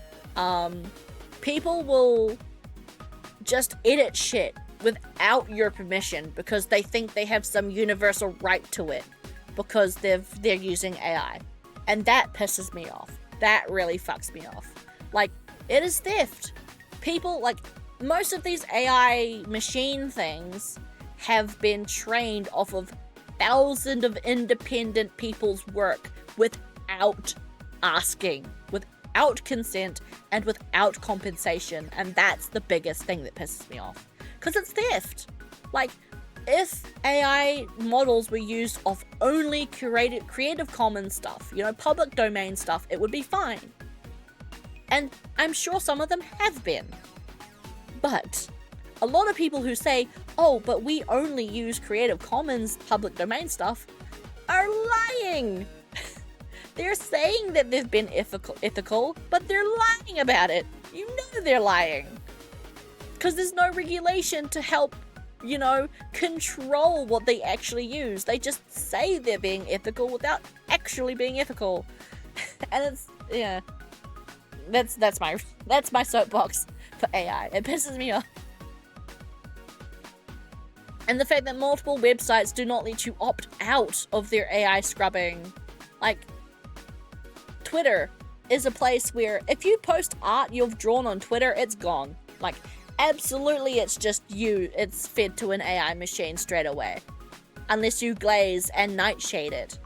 People will just edit shit without your permission because they think they have some universal right to it because they're using AI. And that pisses me off. That really fucks me off. Like, it is theft. People, like, most of these AI machine things have been trained off of thousands of independent people's work without asking, without consent, and without compensation. And that's the biggest thing that pisses me off. Because it's theft. Like, if AI models were used off only Creative Commons stuff, you know, public domain stuff, it would be fine. And I'm sure some of them have been. But a lot of people who say, oh, but we only use Creative Commons public domain stuff, are lying. They're saying that they've been ethical, but they're lying about it. You know they're lying. Because there's no regulation to help, you know, control what they actually use. They just say they're being ethical without actually being ethical. And it's, yeah. That's my soapbox for AI. It pisses me off. And the fact that multiple websites do not let you opt out of their AI scrubbing. Like, Twitter is a place where if you post art you've drawn on Twitter, it's gone. Like, absolutely it's just you. It's fed to an AI machine straight away. Unless you glaze and nightshade it.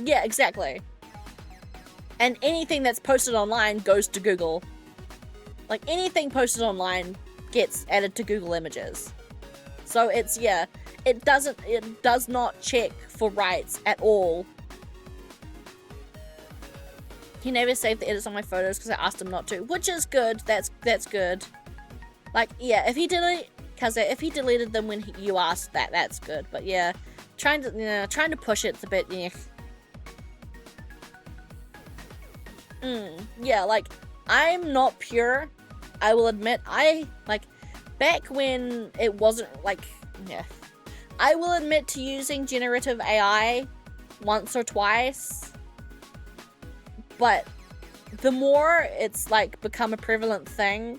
Yeah, exactly. And anything that's posted online goes to Google. Like, anything posted online gets added to Google Images. So it's, yeah, it does not check for rights at all. He never saved the edits on my photos because I asked him not to, which is good. That's good. Like, yeah, if he deleted them when you asked, that's good. But yeah, trying to push it's a bit, yeah. Yeah, like, I'm not pure. I will admit, back when it wasn't, like, yeah. I will admit to using generative AI once or twice. But the more it's, like, become a prevalent thing,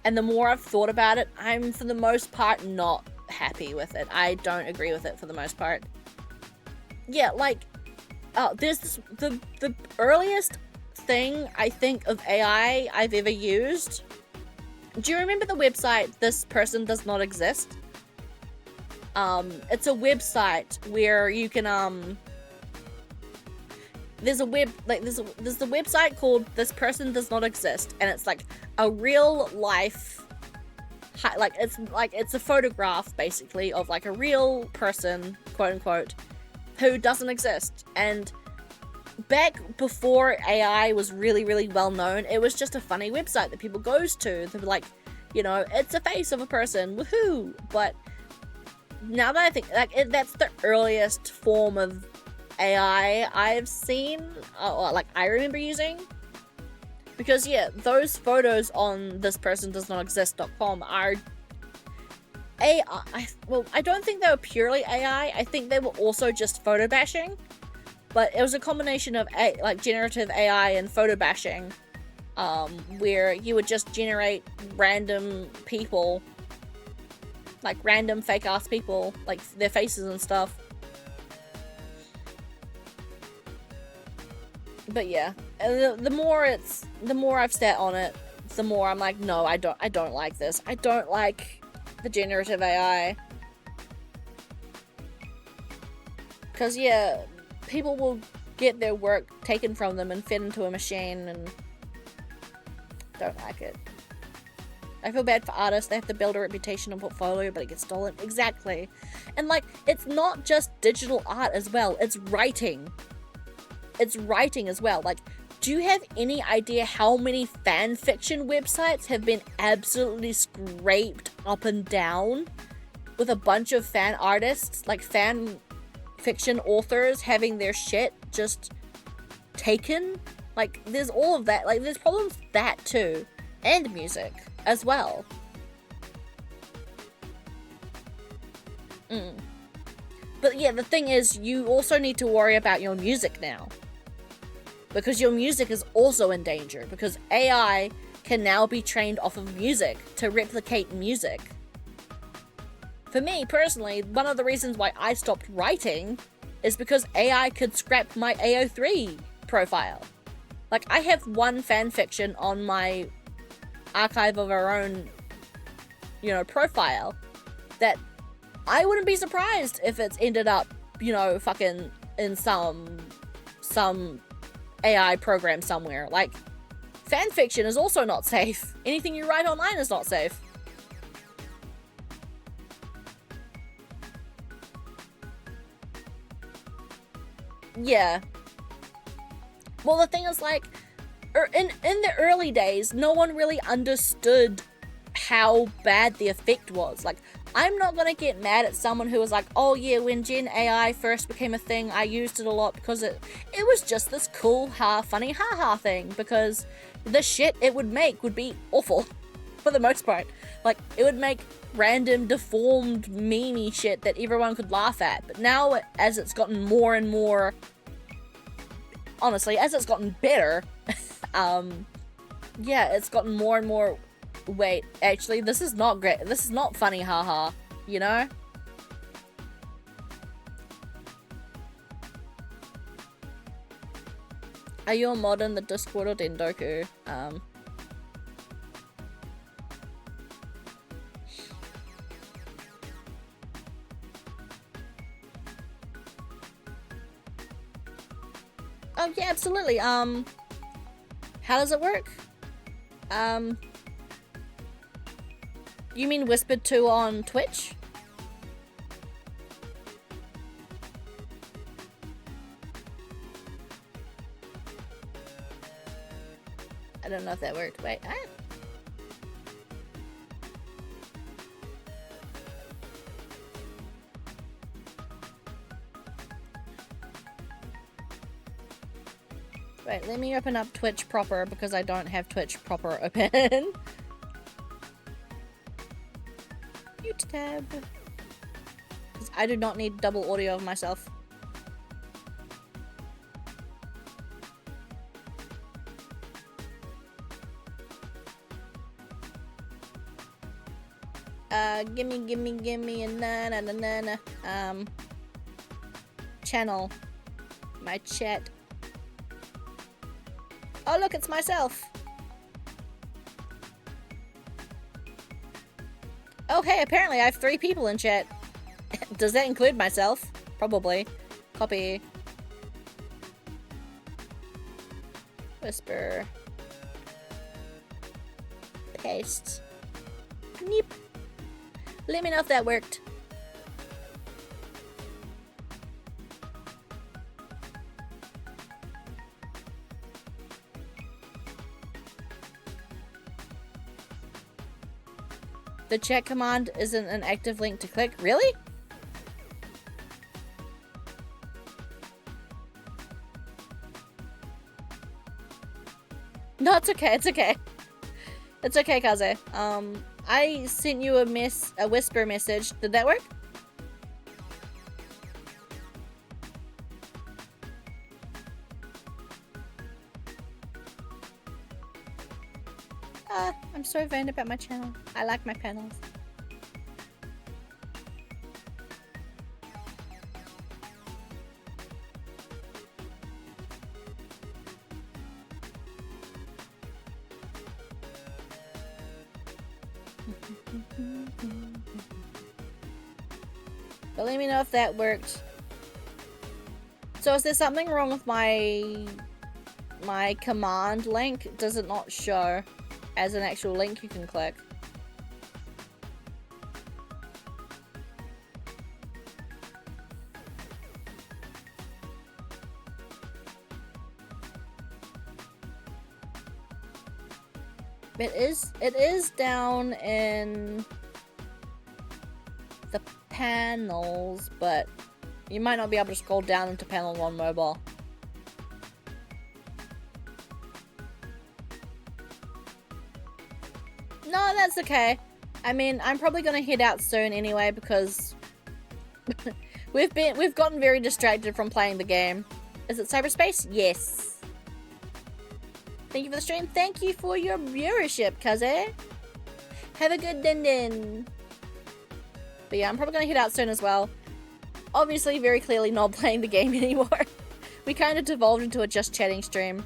and the more I've thought about it, I'm, for the most part, not happy with it. I don't agree with it for the most part. Yeah, like, there's this, the earliest thing I think of AI I've ever used. Do you remember the website This Person Does Not Exist? It's a website where you can there's a website called This Person Does Not Exist, and it's like a real life, it's a photograph basically of like a real person, quote unquote, who doesn't exist. And back before AI was really, really well known, it was just a funny website that people goes to. They're like, you know, it's a face of a person, woohoo! But now that I think, like, that's the earliest form of AI I've seen, like, I remember using. Because, yeah, those photos on thispersondoesnotexist.com are AI. Well, I don't think they were purely AI. I think they were also just photo bashing. But it was a combination of like generative AI and photo bashing, where you would just generate random people, like random fake ass people, like their faces and stuff. But yeah, the more I've sat on it, the more I'm like, no, I don't like this. I don't like the generative AI. Because yeah, people will get their work taken from them and fed into a machine, and don't like it. I feel bad for artists. They have to build a reputation and portfolio, but it gets stolen. Exactly. And like, it's not just digital art as well. It's writing. It's writing as well. Like, do you have any idea how many fan fiction websites have been absolutely scraped up and down with a bunch of fan artists, like fan fiction authors having their shit just taken? Like, there's all of that. Like, there's problems with that too. And music as well. But yeah, the thing is, you also need to worry about your music now. Because your music is also in danger. Because AI can now be trained off of music to replicate music. For me, personally, one of the reasons why I stopped writing is because AI could scrap my AO3 profile. Like, I have one fanfiction on my archive of our own, you know, profile that I wouldn't be surprised if it's ended up, you know, fucking in some AI program somewhere. Like, fanfiction is also not safe. Anything you write online is not safe. Yeah. Well, the thing is, like, in the early days, no one really understood how bad the effect was. Like, I'm not gonna get mad at someone who was like, oh yeah, when Gen AI first became a thing, I used it a lot because it was just this cool, funny, ha thing, because the shit it would make would be awful, for the most part. Like, it would make random, deformed, memey shit that everyone could laugh at. But now, as it's gotten more and more, honestly, as it's gotten better, yeah, it's gotten more and more, wait, actually, this is not great. This is not funny, haha, you know? Are you a mod in the Discord or Dendoku? Oh yeah, absolutely. How does it work? You mean Whispered 2 on Twitch? I don't know if that worked. Wait, Wait, let me open up Twitch proper because I don't have Twitch proper open. Mute tab. Because I do not need double audio of myself. Gimme a na. Channel. My chat. Oh look, it's myself. Oh hey, apparently I have 3 people in chat. Does that include myself? Probably. Copy. Whisper. Paste. Neep. Let me know if that worked. The chat command isn't an active link to click. Really? No, it's okay. It's okay. It's okay, Kaze. I sent you a whisper message. Did that work? I'm so vain about my channel. I like my panels. But let me know if that worked. So is there something wrong with my command link? Does it not show as an actual link you can click? It is down in the panels, but you might not be able to scroll down into panel 1 mobile. No, that's okay. I mean, I'm probably gonna head out soon anyway because we've gotten very distracted from playing the game. Is it cyberspace? Yes. Thank you for the stream. Thank you for your viewership, Kaze. Have a good din. But yeah, I'm probably gonna head out soon as well. Obviously, very clearly not playing the game anymore. We kind of devolved into a just chatting stream.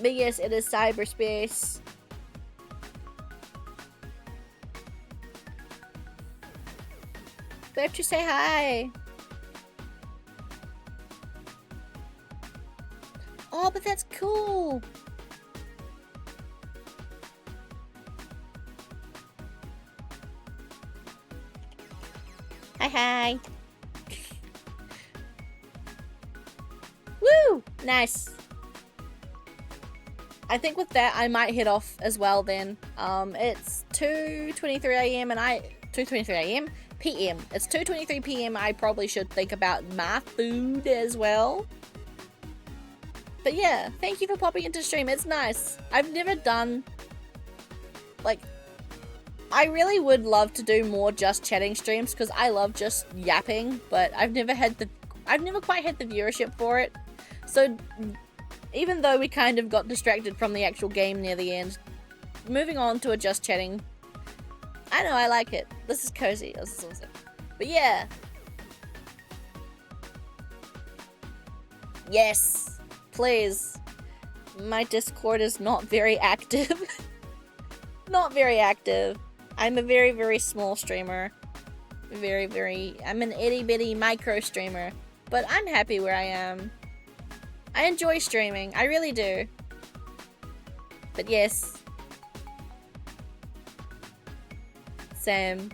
But yes, it is cyberspace. Virche, say hi. Oh, but that's cool. Hi. Woo! Nice. I think with that I might head off as well then. It's 2:23 a.m. and 2:23 a.m. p.m. It's 2:23 p.m. I probably should think about my food as well. But yeah, thank you for popping into stream. It's nice. I've never done like I really would love to do more just chatting streams because I love just yapping, but I've never quite had the viewership for it. So even though we kind of got distracted from the actual game near the end, moving on to a just chatting, I know, I like it. This is cozy. This is awesome. But yeah. Yes. Please. My Discord is not very active. Not very active. I'm a very, very small streamer. I'm an itty bitty micro streamer. But I'm happy where I am. I enjoy streaming. I really do. But yes. Sam.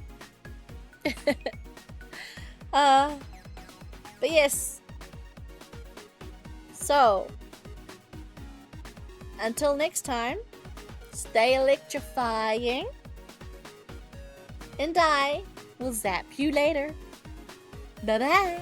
But yes. So. Until next time. Stay electrifying. And I will zap you later. Bye-bye.